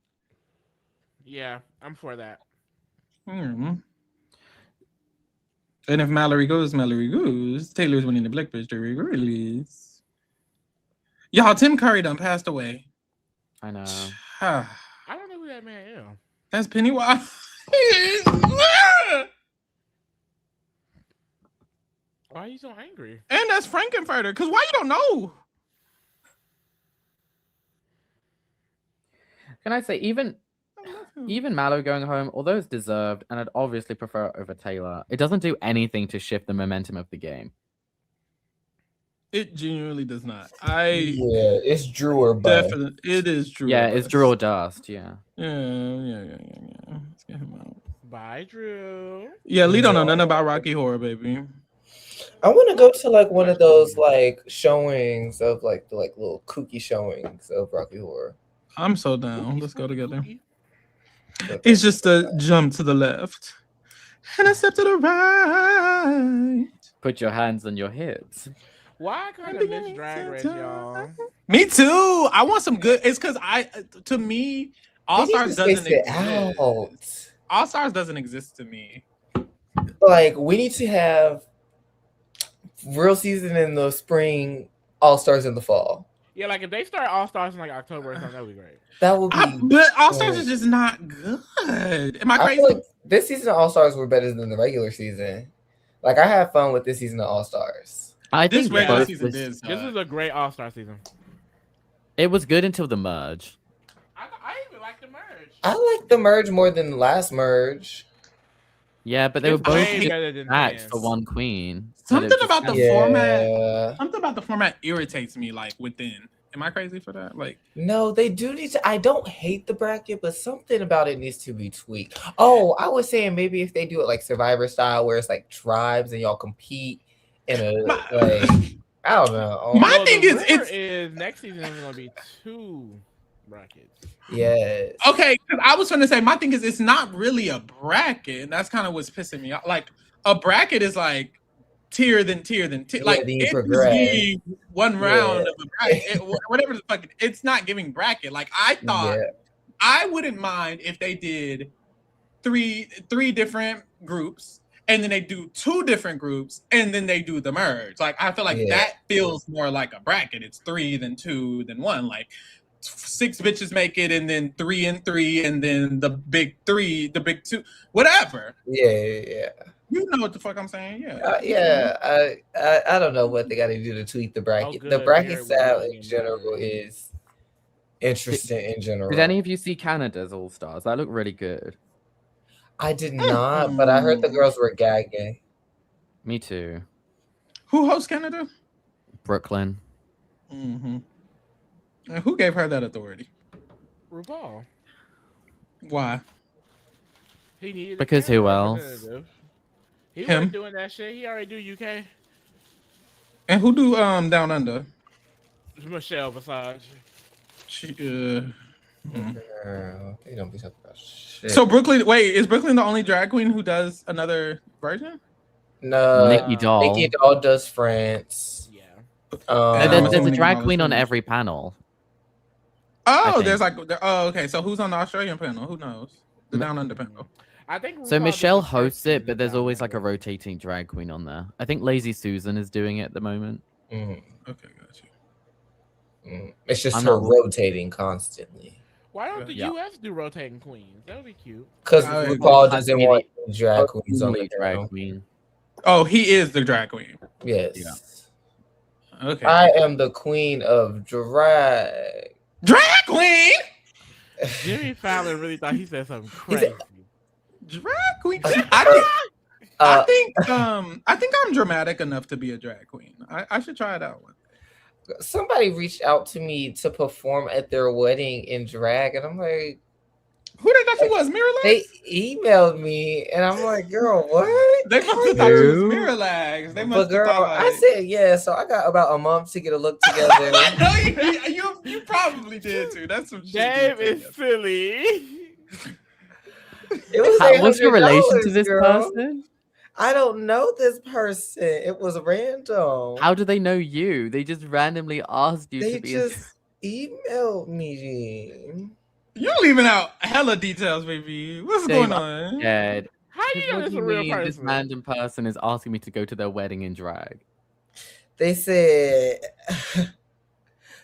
Speaker 5: Yeah, I'm for that.
Speaker 1: And if Mallory goes, Taylor's winning the Black Bitch there regardless. Y'all, Tim Curry done passed away.
Speaker 6: I know.
Speaker 5: I don't know who that man is.
Speaker 1: That's Pennywise.
Speaker 5: Why are you so angry?
Speaker 1: And that's Frankenfurter. Because why you don't know?
Speaker 6: Can I say, even Mallow going home, although it's deserved, and I'd obviously prefer it over Taylor, it doesn't do anything to shift the momentum of the game.
Speaker 1: It genuinely does not.
Speaker 3: It's Drew or Bust.
Speaker 1: Definitely, it is Drew.
Speaker 6: Yeah, it's Drew or Dust. Yeah.
Speaker 1: Yeah. Let's get him out.
Speaker 5: Bye, Drew.
Speaker 1: Yeah, Lee don't know nothing about Rocky Horror, baby.
Speaker 3: I want to go to like one of those like showings of like the like little kooky showings of Rocky Horror.
Speaker 1: I'm so down. Let's go together. It's just a jump to the left and a step to the right.
Speaker 6: Put your hands on your hips.
Speaker 5: Why kind of miss Drag Race, y'all?
Speaker 1: Me too. I want some good. It's because to me, All Stars doesn't exist. All Stars doesn't exist to me.
Speaker 3: Like, we need to have real season in the spring, All Stars in the fall.
Speaker 5: Yeah, like if they start All Stars in like October or something, that would be great.
Speaker 3: That would be.
Speaker 1: But All Stars is just not good. Am I crazy?
Speaker 3: feel like this season of All Stars were better than the regular season. Like, I had fun with this season of All Stars.
Speaker 6: I think
Speaker 1: this regular season is.
Speaker 5: This is a great All Star season.
Speaker 6: It was good until the merge.
Speaker 5: I even like the merge.
Speaker 3: I like the merge more than the last merge.
Speaker 6: Yeah, but they were both
Speaker 5: better than
Speaker 6: matched for one queen.
Speaker 1: Something about the format. Something about the format irritates me. Like within. Am I crazy for that? Like,
Speaker 3: no, they do need to. I don't hate the bracket, but something about it needs to be tweaked. Oh, I was saying maybe if they do it like Survivor style, where it's like tribes and y'all compete in a like. I don't know.
Speaker 1: My thing is
Speaker 5: next season is going to be 2 brackets.
Speaker 3: Yes.
Speaker 1: Okay, because I was trying to say my thing is it's not really a bracket, and that's kind of what's pissing me off. Like a bracket is like tier than tier than tier. Like it's one round of a bracket, whatever the fuck. It's not giving bracket. Like I thought, I wouldn't mind if they did three different groups, and then they do 2 different groups, and then they do the merge. Like I feel like that feels more like a bracket. It's 3 than 2 than 1. Like 6 bitches make it, and then 3 and 3, and then the big 3, the big 2, whatever.
Speaker 3: Yeah.
Speaker 1: You know what the fuck I'm saying? Yeah.
Speaker 3: I don't know what they got to do to tweak the bracket. The bracket style in general is interesting in general.
Speaker 6: Did any of you see Canada's All Stars? That looked really good.
Speaker 3: I did not, but I heard the girls were gagging.
Speaker 6: Me too.
Speaker 1: Who hosts Canada?
Speaker 6: Brooklyn.
Speaker 1: Mm-hmm. And who gave her that authority?
Speaker 5: RuPaul.
Speaker 1: Why?
Speaker 5: He needed
Speaker 6: Because
Speaker 5: a Canada
Speaker 6: who else?
Speaker 5: representative. He
Speaker 1: Him.
Speaker 5: wasn't doing that shit. He already do UK.
Speaker 1: And who do Down Under?
Speaker 5: Michelle Visage.
Speaker 1: She
Speaker 3: Girl, they don't be talking about shit.
Speaker 1: So Brooklyn, wait, is Brooklyn the only drag queen who does another version?
Speaker 3: No,
Speaker 6: Nikki Doll.
Speaker 3: Nikki Doll does France.
Speaker 5: Yeah.
Speaker 6: No,
Speaker 1: And I'm
Speaker 6: there's a
Speaker 1: assuming
Speaker 6: drag
Speaker 1: Doll is
Speaker 6: queen on
Speaker 1: French.
Speaker 6: every panel.
Speaker 1: Oh,
Speaker 6: think.
Speaker 1: there's okay. So who's on the Australian panel? Who knows? The Down Under panel.
Speaker 5: I think
Speaker 6: So
Speaker 5: RuPaul
Speaker 6: Michelle
Speaker 5: did the first
Speaker 6: hosts it,
Speaker 5: season
Speaker 6: but there's
Speaker 5: down
Speaker 6: always like a
Speaker 5: under.
Speaker 6: rotating drag queen on there. I think Lazy Susan is doing it at the moment.
Speaker 3: Mhm.
Speaker 1: Okay, got you.
Speaker 3: It's just
Speaker 6: I'm
Speaker 3: her
Speaker 6: not-
Speaker 3: rotating constantly.
Speaker 5: Why don't the
Speaker 6: Yeah.
Speaker 5: US do rotating queens? That would be cute.
Speaker 3: Because
Speaker 1: Oh, yeah.
Speaker 3: RuPaul
Speaker 6: Has
Speaker 3: doesn't
Speaker 6: to be
Speaker 3: want drag queens on
Speaker 6: Only
Speaker 3: the
Speaker 6: drag
Speaker 3: panel.
Speaker 6: queen.
Speaker 1: Oh, he is the drag queen.
Speaker 3: Yes.
Speaker 1: Okay.
Speaker 3: I am the queen of drag.
Speaker 1: Drag queen.
Speaker 5: Jimmy Fallon really thought he said something
Speaker 3: He
Speaker 5: crazy.
Speaker 3: said-
Speaker 1: Drag queen.
Speaker 3: Uh,
Speaker 1: I think I'm dramatic enough to be a drag queen. I should try it out one.
Speaker 3: somebody reached out to me to perform at their wedding in drag, and I'm like,
Speaker 1: Who they thought she was? Mirrorlegs?
Speaker 3: they emailed me, and I'm like, girl, what?
Speaker 1: They must have thought she was
Speaker 6: Who?
Speaker 1: Mirrorlegs. They
Speaker 3: But
Speaker 1: must have
Speaker 3: girl,
Speaker 1: thought like.
Speaker 3: I said yeah, so I got about a month to get a look together.
Speaker 1: I know you probably did too. That's some shit.
Speaker 5: Dave
Speaker 1: you
Speaker 5: is
Speaker 1: did.
Speaker 5: silly.
Speaker 3: It was
Speaker 6: What's your relation to
Speaker 3: $800,
Speaker 6: this
Speaker 3: girl.
Speaker 6: person?
Speaker 3: I don't know this person. It was random.
Speaker 6: How do they know you? They just randomly asked you
Speaker 3: They
Speaker 6: to be.
Speaker 3: just emailed me.
Speaker 1: You're leaving out hella details, baby. What's
Speaker 6: Dave,
Speaker 1: going on?
Speaker 6: Scared.
Speaker 5: How do you know
Speaker 6: What
Speaker 5: this
Speaker 6: do
Speaker 5: is a real
Speaker 6: mean this
Speaker 5: person?
Speaker 6: random person is asking me to go to their wedding in drag?
Speaker 3: They said,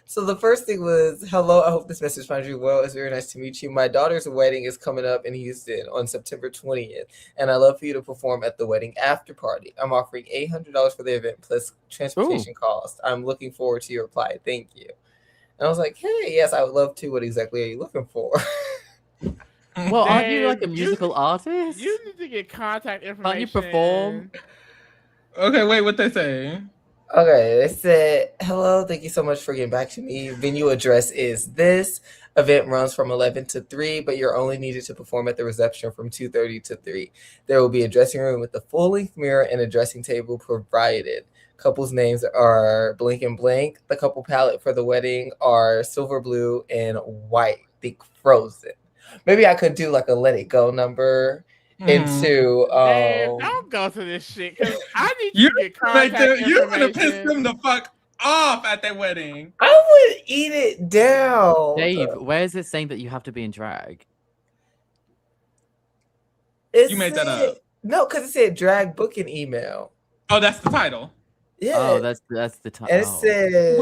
Speaker 3: so the first thing was, hello, I hope this message finds you well. It's very nice to meet you. My daughter's wedding is coming up in Houston on September 20th, and I'd love for you to perform at the wedding after party. I'm offering $800 for the event plus transportation cost. I'm looking forward to your reply. Thank you. And I was like, hey, yes, I would love to. What exactly are you looking for?
Speaker 6: Well, aren't you
Speaker 5: Dave,
Speaker 6: like a musical artist?
Speaker 5: You need to get contact information.
Speaker 6: Can't you perform?
Speaker 1: Okay, wait, what they say?
Speaker 3: Okay, they said, hello, thank you so much for getting back to me. Venue address is this. Event runs from 11 to 3, but you're only needed to perform at the reception from 2:30 to 3. There will be a dressing room with a full-length mirror and a dressing table provided. Couples' names are blank and blank. The couple palette for the wedding are silver, blue, and white. Think Frozen. Maybe I could do like a Let It Go number into
Speaker 5: Dave, don't go to this shit because I need you
Speaker 1: You're
Speaker 5: to get contact
Speaker 1: you're gonna piss
Speaker 5: information.
Speaker 1: them the fuck off at their wedding.
Speaker 3: I would eat it down.
Speaker 6: Dave, where is it saying that you have to be in drag?
Speaker 3: It
Speaker 1: You made that
Speaker 3: said-
Speaker 1: up.
Speaker 3: No, because it said drag booking email.
Speaker 1: Oh, that's the title.
Speaker 3: Yeah.
Speaker 6: Oh, that's the time.
Speaker 3: And it
Speaker 1: Why did
Speaker 3: says,
Speaker 1: they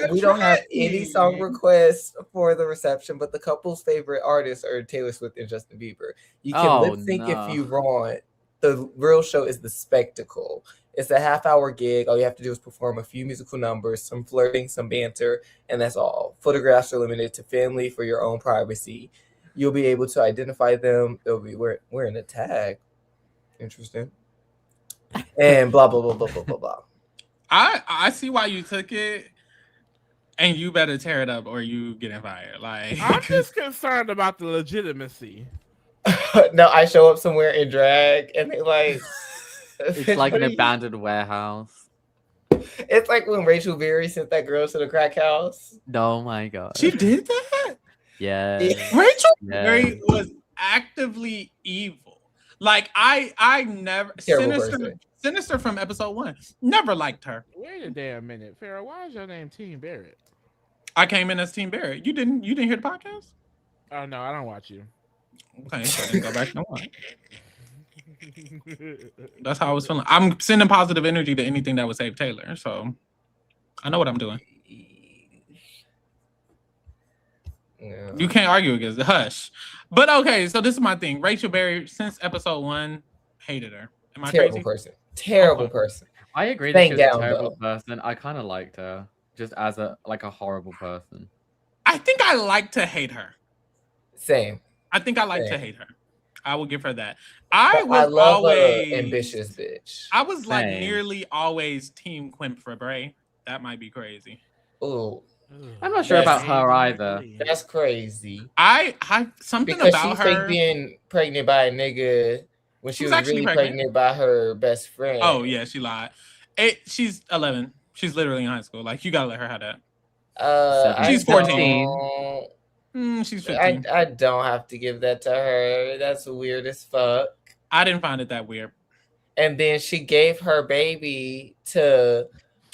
Speaker 1: think
Speaker 3: we don't have any
Speaker 1: drag
Speaker 3: song
Speaker 1: me?
Speaker 3: requests for the reception, but the couple's favorite artists are Taylor Swift and Justin Bieber. You can
Speaker 6: Oh,
Speaker 3: lip sync
Speaker 6: no.
Speaker 3: if you want. The real show is the spectacle. It's a half-hour gig. All you have to do is perform a few musical numbers, some flirting, some banter, and that's all. Photographs are limited to family for your own privacy. You'll be able to identify them. They'll be wearing a tag. Interesting. And blah, blah, blah, blah, blah, blah, blah.
Speaker 1: I see why you took it, and you better tear it up or you get fired. Like
Speaker 5: I'm just concerned about the legitimacy.
Speaker 3: No, I show up somewhere in drag and they like
Speaker 6: It's like an abandoned warehouse.
Speaker 3: It's like when Rachel Berry sent that girl to the crack house.
Speaker 6: Oh my god.
Speaker 1: she did that.
Speaker 6: Yeah.
Speaker 1: Rachel
Speaker 6: Yeah.
Speaker 1: Berry was actively evil. Like I never
Speaker 3: Terrible
Speaker 1: Sinister,
Speaker 3: person.
Speaker 1: Sinister from episode 1. Never liked her.
Speaker 5: Wait a damn minute, Pharaoh. Why is your name Team Barrett?
Speaker 1: I came in as Team Barrett. You didn't hear the podcast?
Speaker 5: Oh no, I don't watch you.
Speaker 1: Okay, so then go back and watch. That's how I was feeling. I'm sending positive energy to anything that would save Taylor. So I know what I'm doing.
Speaker 3: Yeah.
Speaker 1: You can't argue against it. Hush. But okay, so this is my thing. Rachel Berry, since episode 1, hated her. Am I
Speaker 3: Terrible
Speaker 1: crazy?
Speaker 3: person. Terrible
Speaker 1: Okay.
Speaker 3: person.
Speaker 6: I agree that
Speaker 3: Thank
Speaker 6: she was
Speaker 3: down,
Speaker 6: a terrible
Speaker 3: though.
Speaker 6: person. I kind of liked her just as a horrible person.
Speaker 1: I think I like to hate her.
Speaker 3: Same.
Speaker 1: I think I like to
Speaker 3: Same.
Speaker 1: hate her. I will give her that. I
Speaker 3: I
Speaker 1: was
Speaker 3: love
Speaker 1: always
Speaker 3: an ambitious bitch.
Speaker 1: I was like
Speaker 6: Same.
Speaker 1: nearly always team Quinn Fabray. That might be crazy.
Speaker 3: Ooh,
Speaker 6: I'm not sure about her either.
Speaker 3: that's crazy.
Speaker 1: I something
Speaker 3: Because
Speaker 1: about
Speaker 3: she fake
Speaker 1: her.
Speaker 3: being pregnant by a nigga when she
Speaker 1: She was
Speaker 3: was
Speaker 1: actually
Speaker 3: really
Speaker 1: pregnant.
Speaker 3: pregnant by her best friend.
Speaker 1: Oh yeah, she lied. She's 11. She's literally in high school. Like you gotta let her have that. She's 14. She's 15.
Speaker 3: I don't have to give that to her. That's weird as fuck.
Speaker 1: I didn't find it that weird.
Speaker 3: And then she gave her baby to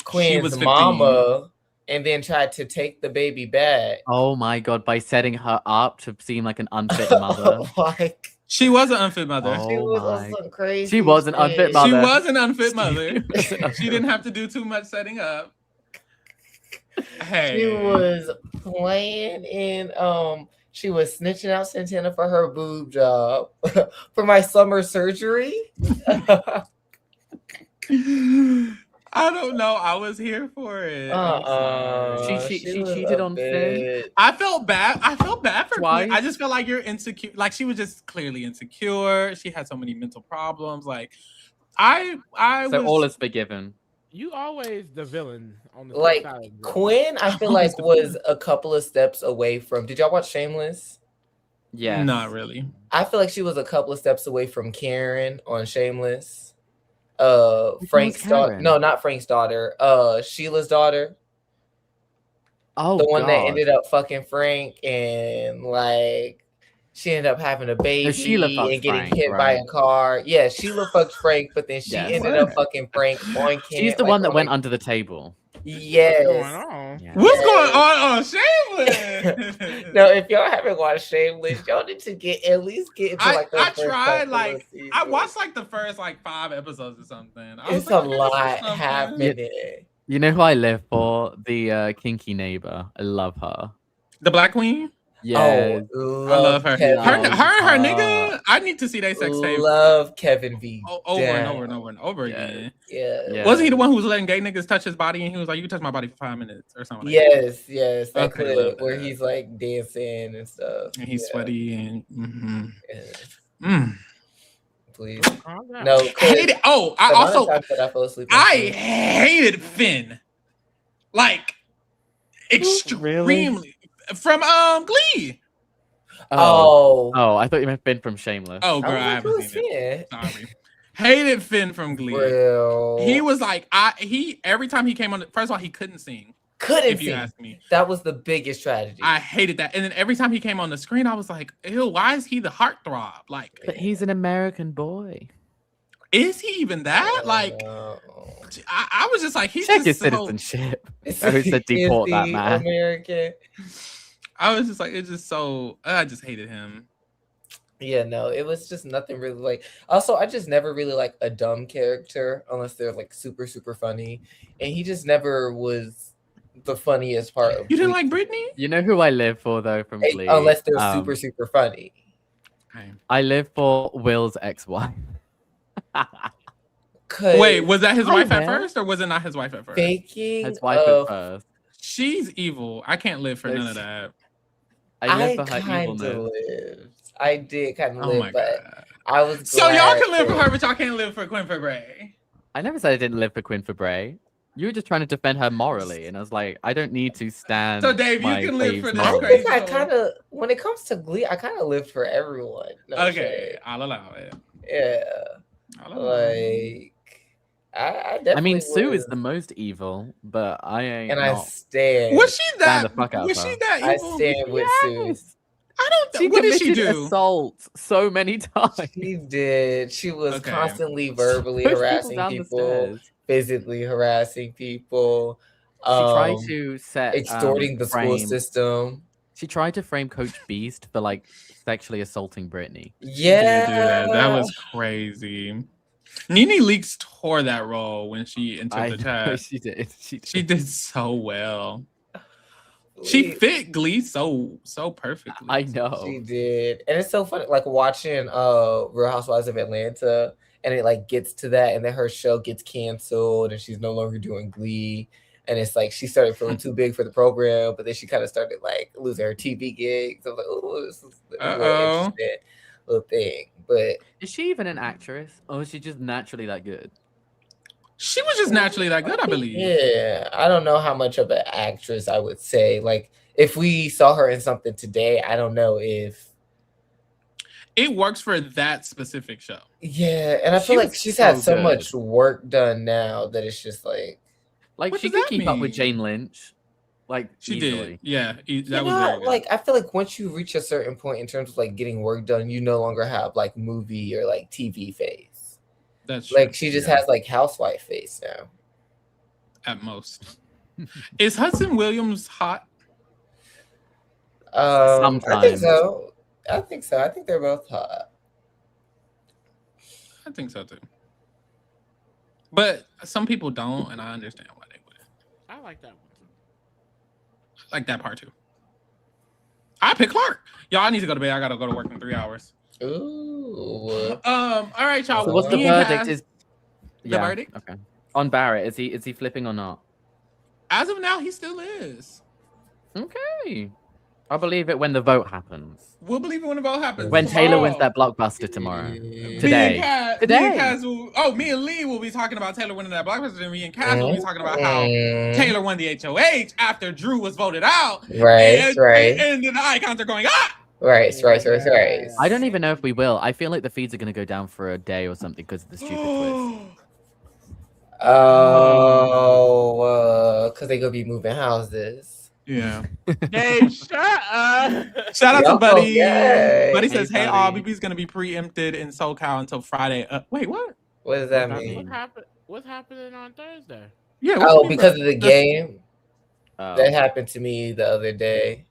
Speaker 3: Quinn's
Speaker 1: was 15.
Speaker 3: mama and then tried to take the baby back.
Speaker 6: Oh my god, by setting her up to seem like an unfit mother.
Speaker 3: Like,
Speaker 1: she was an unfit mother.
Speaker 6: Oh
Speaker 3: she was
Speaker 6: my.
Speaker 3: on some crazy
Speaker 6: She was an unfit
Speaker 3: shit.
Speaker 6: mother.
Speaker 1: She was an unfit mother. She didn't have to do too much setting up. Hey.
Speaker 3: She was playing in she was snitching out Santana for her boob job for my summer surgery.
Speaker 1: I don't know. I was here for it.
Speaker 6: She cheated on Finn.
Speaker 1: I felt bad. I felt bad for
Speaker 6: Twice.
Speaker 1: Quinn. I just felt like you're insecure. Like she was just clearly insecure. She had so many mental problems. Like I
Speaker 6: So
Speaker 1: was
Speaker 6: all is forgiven.
Speaker 5: You always the villain on the
Speaker 3: Like
Speaker 5: side of the-
Speaker 3: Quinn, I feel like was a couple of steps away from. Did y'all watch Shameless?
Speaker 6: Yeah.
Speaker 1: Not really.
Speaker 3: I feel like she was a couple of steps away from Karen on Shameless.
Speaker 6: Which
Speaker 3: Frank's
Speaker 6: one's
Speaker 3: daughter.
Speaker 6: Karen?
Speaker 3: No, not Frank's daughter. Sheila's daughter.
Speaker 6: Oh,
Speaker 3: The one that
Speaker 6: God.
Speaker 3: ended up fucking Frank and like she ended up having a baby
Speaker 6: Sheila fucked
Speaker 3: and getting
Speaker 6: Frank,
Speaker 3: hit by
Speaker 6: right?
Speaker 3: a car. Yeah, Sheila fucked Frank, but then she
Speaker 6: Yes.
Speaker 3: ended up fucking Frank on
Speaker 6: She's the
Speaker 3: like,
Speaker 6: one that
Speaker 3: on,
Speaker 6: went
Speaker 3: like,
Speaker 6: under the table.
Speaker 3: Yes.
Speaker 5: What's going on?
Speaker 6: Yeah.
Speaker 1: What's
Speaker 3: Yes.
Speaker 1: going on Shameless?
Speaker 3: No, if y'all haven't watched Shameless, y'all need to at least get into like the
Speaker 1: I
Speaker 3: first
Speaker 1: tried
Speaker 3: couple
Speaker 1: like
Speaker 3: of seasons.
Speaker 1: I watched like the first like 5 episodes or something. I was
Speaker 3: It's
Speaker 1: like,
Speaker 3: a
Speaker 1: okay, this is
Speaker 3: lot
Speaker 1: something.
Speaker 3: happening.
Speaker 6: You know who I live for? The kinky neighbor. I love her.
Speaker 1: The Black Queen.
Speaker 6: Yeah.
Speaker 3: Oh,
Speaker 1: I love her.
Speaker 3: Kevin.
Speaker 1: Her and her
Speaker 6: Love
Speaker 1: nigga. I need to see their sex tape
Speaker 3: Love Kevin V.
Speaker 1: over and
Speaker 3: down.
Speaker 1: over and over and over
Speaker 6: Yeah.
Speaker 1: again.
Speaker 3: Yeah.
Speaker 6: Yeah.
Speaker 1: Wasn't he the one who was letting gay niggas touch his body and he was like, "You can touch my body for 5 minutes" or something? Like
Speaker 3: Yes, yes. That
Speaker 1: Okay,
Speaker 3: clip
Speaker 1: love
Speaker 3: where
Speaker 1: that.
Speaker 3: he's like dancing and stuff.
Speaker 1: that. And he's
Speaker 3: Yeah,
Speaker 1: sweaty and.
Speaker 3: yeah. Please.
Speaker 5: Calm down.
Speaker 3: No,
Speaker 1: Hate it. Oh, I also
Speaker 3: I fell asleep. on
Speaker 1: I
Speaker 3: Finn.
Speaker 1: hated Finn, like extremely from Glee.
Speaker 3: Oh.
Speaker 6: Oh, I thought you meant Finn from Shameless.
Speaker 1: Oh,
Speaker 3: I
Speaker 1: girl,
Speaker 3: was
Speaker 1: I
Speaker 3: like,
Speaker 1: haven't
Speaker 3: who's
Speaker 1: seen it.
Speaker 3: Finn?
Speaker 1: Sorry. Hated Finn from Glee.
Speaker 3: Real.
Speaker 1: He was like, he every time he came on. First of all, he couldn't sing.
Speaker 3: couldn't
Speaker 1: If you
Speaker 3: sing.
Speaker 1: ask me,
Speaker 3: That was the biggest tragedy.
Speaker 1: I hated that. And then every time he came on the screen, I was like, ew, why is he the heartthrob? Like,
Speaker 6: But he's an American boy.
Speaker 1: is he even that? Like, I was just like, he's
Speaker 6: Check
Speaker 1: just
Speaker 6: his
Speaker 1: so,
Speaker 6: citizenship. Who said
Speaker 3: Is
Speaker 6: deport that
Speaker 3: he
Speaker 6: man?
Speaker 3: American.
Speaker 1: I was just like, it's just so, I just hated him.
Speaker 3: Yeah, no, it was just nothing really like. Also, I just never really like a dumb character unless they're like super, super funny. And he just never was the funniest part of
Speaker 1: You didn't
Speaker 3: Glee.
Speaker 1: like Britney?
Speaker 6: You know who I live for though from Glee?
Speaker 3: Unless they're super, super funny.
Speaker 1: Okay.
Speaker 6: I live for Will's ex-wife.
Speaker 1: Wait, was that his
Speaker 6: Hi,
Speaker 1: wife at
Speaker 6: Will.
Speaker 1: first, or was it not his wife at first?
Speaker 3: Faking
Speaker 6: His wife at
Speaker 3: of
Speaker 6: first.
Speaker 1: She's evil. I can't live for none of
Speaker 6: There's-
Speaker 1: that.
Speaker 6: I
Speaker 3: I
Speaker 6: live for her
Speaker 3: kind of
Speaker 6: evilness.
Speaker 3: lived. I did kind of
Speaker 1: Oh
Speaker 3: live,
Speaker 1: my
Speaker 3: but
Speaker 1: god.
Speaker 3: I was
Speaker 1: So y'all
Speaker 3: glad
Speaker 1: can live for
Speaker 3: that-
Speaker 1: her, but y'all can't live for Quinn Fabray.
Speaker 6: I never said I didn't live for Quinn Fabray. You were just trying to defend her morally, and I was like, I don't need to stand.
Speaker 1: So, Dave, you
Speaker 6: my
Speaker 1: can live
Speaker 6: faves
Speaker 1: for this
Speaker 3: I
Speaker 6: morally.
Speaker 1: crazy-
Speaker 3: think I kind of, when it comes to Glee, I kind of lived for everyone. No
Speaker 1: Okay,
Speaker 3: shade.
Speaker 1: I'll allow it.
Speaker 3: Yeah,
Speaker 1: I'll allow it.
Speaker 3: like I definitely.
Speaker 6: I mean, Sue
Speaker 3: was.
Speaker 6: is the most evil, but I ain't.
Speaker 3: and I
Speaker 6: not.
Speaker 3: stand.
Speaker 1: Was she that?
Speaker 6: the fuck out
Speaker 1: Was
Speaker 6: of
Speaker 1: she
Speaker 6: her.
Speaker 1: that
Speaker 3: I
Speaker 1: evil?
Speaker 3: stand with Sue.
Speaker 6: Yes!
Speaker 1: I don't.
Speaker 6: She
Speaker 1: What did she
Speaker 6: committed
Speaker 1: do?
Speaker 6: assault so many times.
Speaker 3: She did. She was
Speaker 1: Okay.
Speaker 3: constantly verbally
Speaker 6: Pushed
Speaker 3: harassing
Speaker 6: down the
Speaker 3: people,
Speaker 6: stairs.
Speaker 3: physically harassing people.
Speaker 6: She tried
Speaker 3: um,
Speaker 6: to set
Speaker 3: extorting the school
Speaker 6: frame-
Speaker 3: system.
Speaker 6: She tried to frame Coach Beast for like sexually assaulting Brittany.
Speaker 1: She did
Speaker 3: Yeah,
Speaker 1: do that. That was crazy. Nene Leakes tore that role when she entered
Speaker 6: I
Speaker 1: the
Speaker 6: know
Speaker 1: chat.
Speaker 6: she did.
Speaker 1: She did so well. She fit Glee so perfectly.
Speaker 6: I know.
Speaker 3: She did, and it's so funny, like watching Real Housewives of Atlanta, and it like gets to that, and then her show gets canceled, and she's no longer doing Glee, and it's like she started feeling too big for the program, but then she kind of started like losing her TV gigs. I was like, oh, this is a little
Speaker 1: Uh-oh.
Speaker 3: interesting. little thing. But
Speaker 6: Is she even an actress, or is she just naturally that good?
Speaker 1: She was just naturally that good, I believe.
Speaker 3: Yeah, I don't know how much of an actress I would say. Like, if we saw her in something today, I don't know if
Speaker 1: it works for that specific show.
Speaker 3: Yeah, and I feel
Speaker 6: She
Speaker 3: like
Speaker 6: was
Speaker 3: she's
Speaker 6: so
Speaker 3: had so
Speaker 6: good.
Speaker 3: much work done now that it's just like
Speaker 1: What
Speaker 6: she
Speaker 1: does
Speaker 6: could
Speaker 1: that
Speaker 6: keep up with
Speaker 1: mean?
Speaker 6: Jane Lynch. Like
Speaker 1: She
Speaker 6: easily.
Speaker 1: did. Yeah,
Speaker 3: you
Speaker 1: that was
Speaker 3: know,
Speaker 1: very good.
Speaker 3: like I feel like once you reach a certain point in terms of like getting work done, you no longer have like movie or like TV face.
Speaker 1: That's true.
Speaker 3: Like she just has like housewife face now.
Speaker 1: At most. Is Hudson Williams hot?
Speaker 3: I think
Speaker 6: Sometimes.
Speaker 3: so. I think so. I think they're both hot.
Speaker 1: I think so too. But some people don't, and I understand why they wouldn't.
Speaker 5: I like that one too.
Speaker 1: I like that part too. I pick Clark. Y'all, I need to go to bed. I gotta go to work in 3 hours.
Speaker 3: Ooh.
Speaker 1: All right, y'all.
Speaker 6: So what's the
Speaker 1: Me and
Speaker 6: verdict?
Speaker 1: Cass-
Speaker 6: Is
Speaker 1: the verdict?
Speaker 6: Okay. On Barrett, is he flipping or not?
Speaker 1: As of now, he still is.
Speaker 6: Okay. I'll believe it when the vote happens.
Speaker 1: We'll believe it when the vote happens.
Speaker 6: When Taylor wins
Speaker 1: Tomorrow.
Speaker 6: that blockbuster tomorrow.
Speaker 3: Yeah.
Speaker 6: Today.
Speaker 1: Me and Lee will be talking about Taylor winning that blockbuster, and me and Cass will be talking about how Taylor won the HOH after Drew was voted out.
Speaker 3: Right, right.
Speaker 1: And then the icons are going up.
Speaker 3: Right.
Speaker 6: I don't even know if we will. I feel like the feeds are going to go down for a day or something because of the stupid twist.
Speaker 3: Oh, because they gonna be moving houses.
Speaker 1: Yeah.
Speaker 5: Dave, shut up.
Speaker 1: Shout out to Buddy.
Speaker 3: Yay.
Speaker 1: Buddy says,
Speaker 6: Hey,
Speaker 1: "Hey, all
Speaker 6: Buddy.
Speaker 1: BB's gonna be preempted in SoCal until Friday." Wait, what?
Speaker 3: What does that
Speaker 6: What's that
Speaker 3: mean?
Speaker 6: mean?
Speaker 5: What's happening on Thursday?
Speaker 1: Yeah.
Speaker 3: Oh, because of the game
Speaker 6: Oh.
Speaker 3: that happened to me the other day.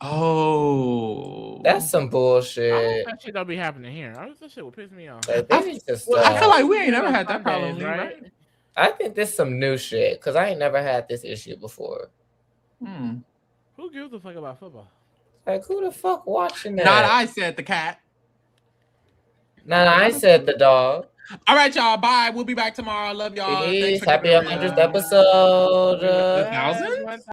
Speaker 1: Oh,
Speaker 3: That's some
Speaker 5: I
Speaker 3: bullshit.
Speaker 5: hope that shit don't be happening here. That shit will piss me off.
Speaker 3: Like, they need to
Speaker 1: well, I feel
Speaker 3: stop.
Speaker 1: like we ain't never had that problem,
Speaker 5: Sundays,
Speaker 1: right?
Speaker 3: I think this some new shit because I ain't never had this issue before.
Speaker 1: Hmm.
Speaker 5: Who gives a fuck about football?
Speaker 3: Like, who the fuck watching that?
Speaker 1: Not I said the cat.
Speaker 3: Nah, I said the dog.
Speaker 1: All right, y'all. Bye. We'll be back tomorrow. Love y'all. Thanks
Speaker 3: Peace.
Speaker 1: for
Speaker 3: Happy
Speaker 1: keeping it
Speaker 3: 100th
Speaker 1: real.
Speaker 3: episode.
Speaker 1: 1,000?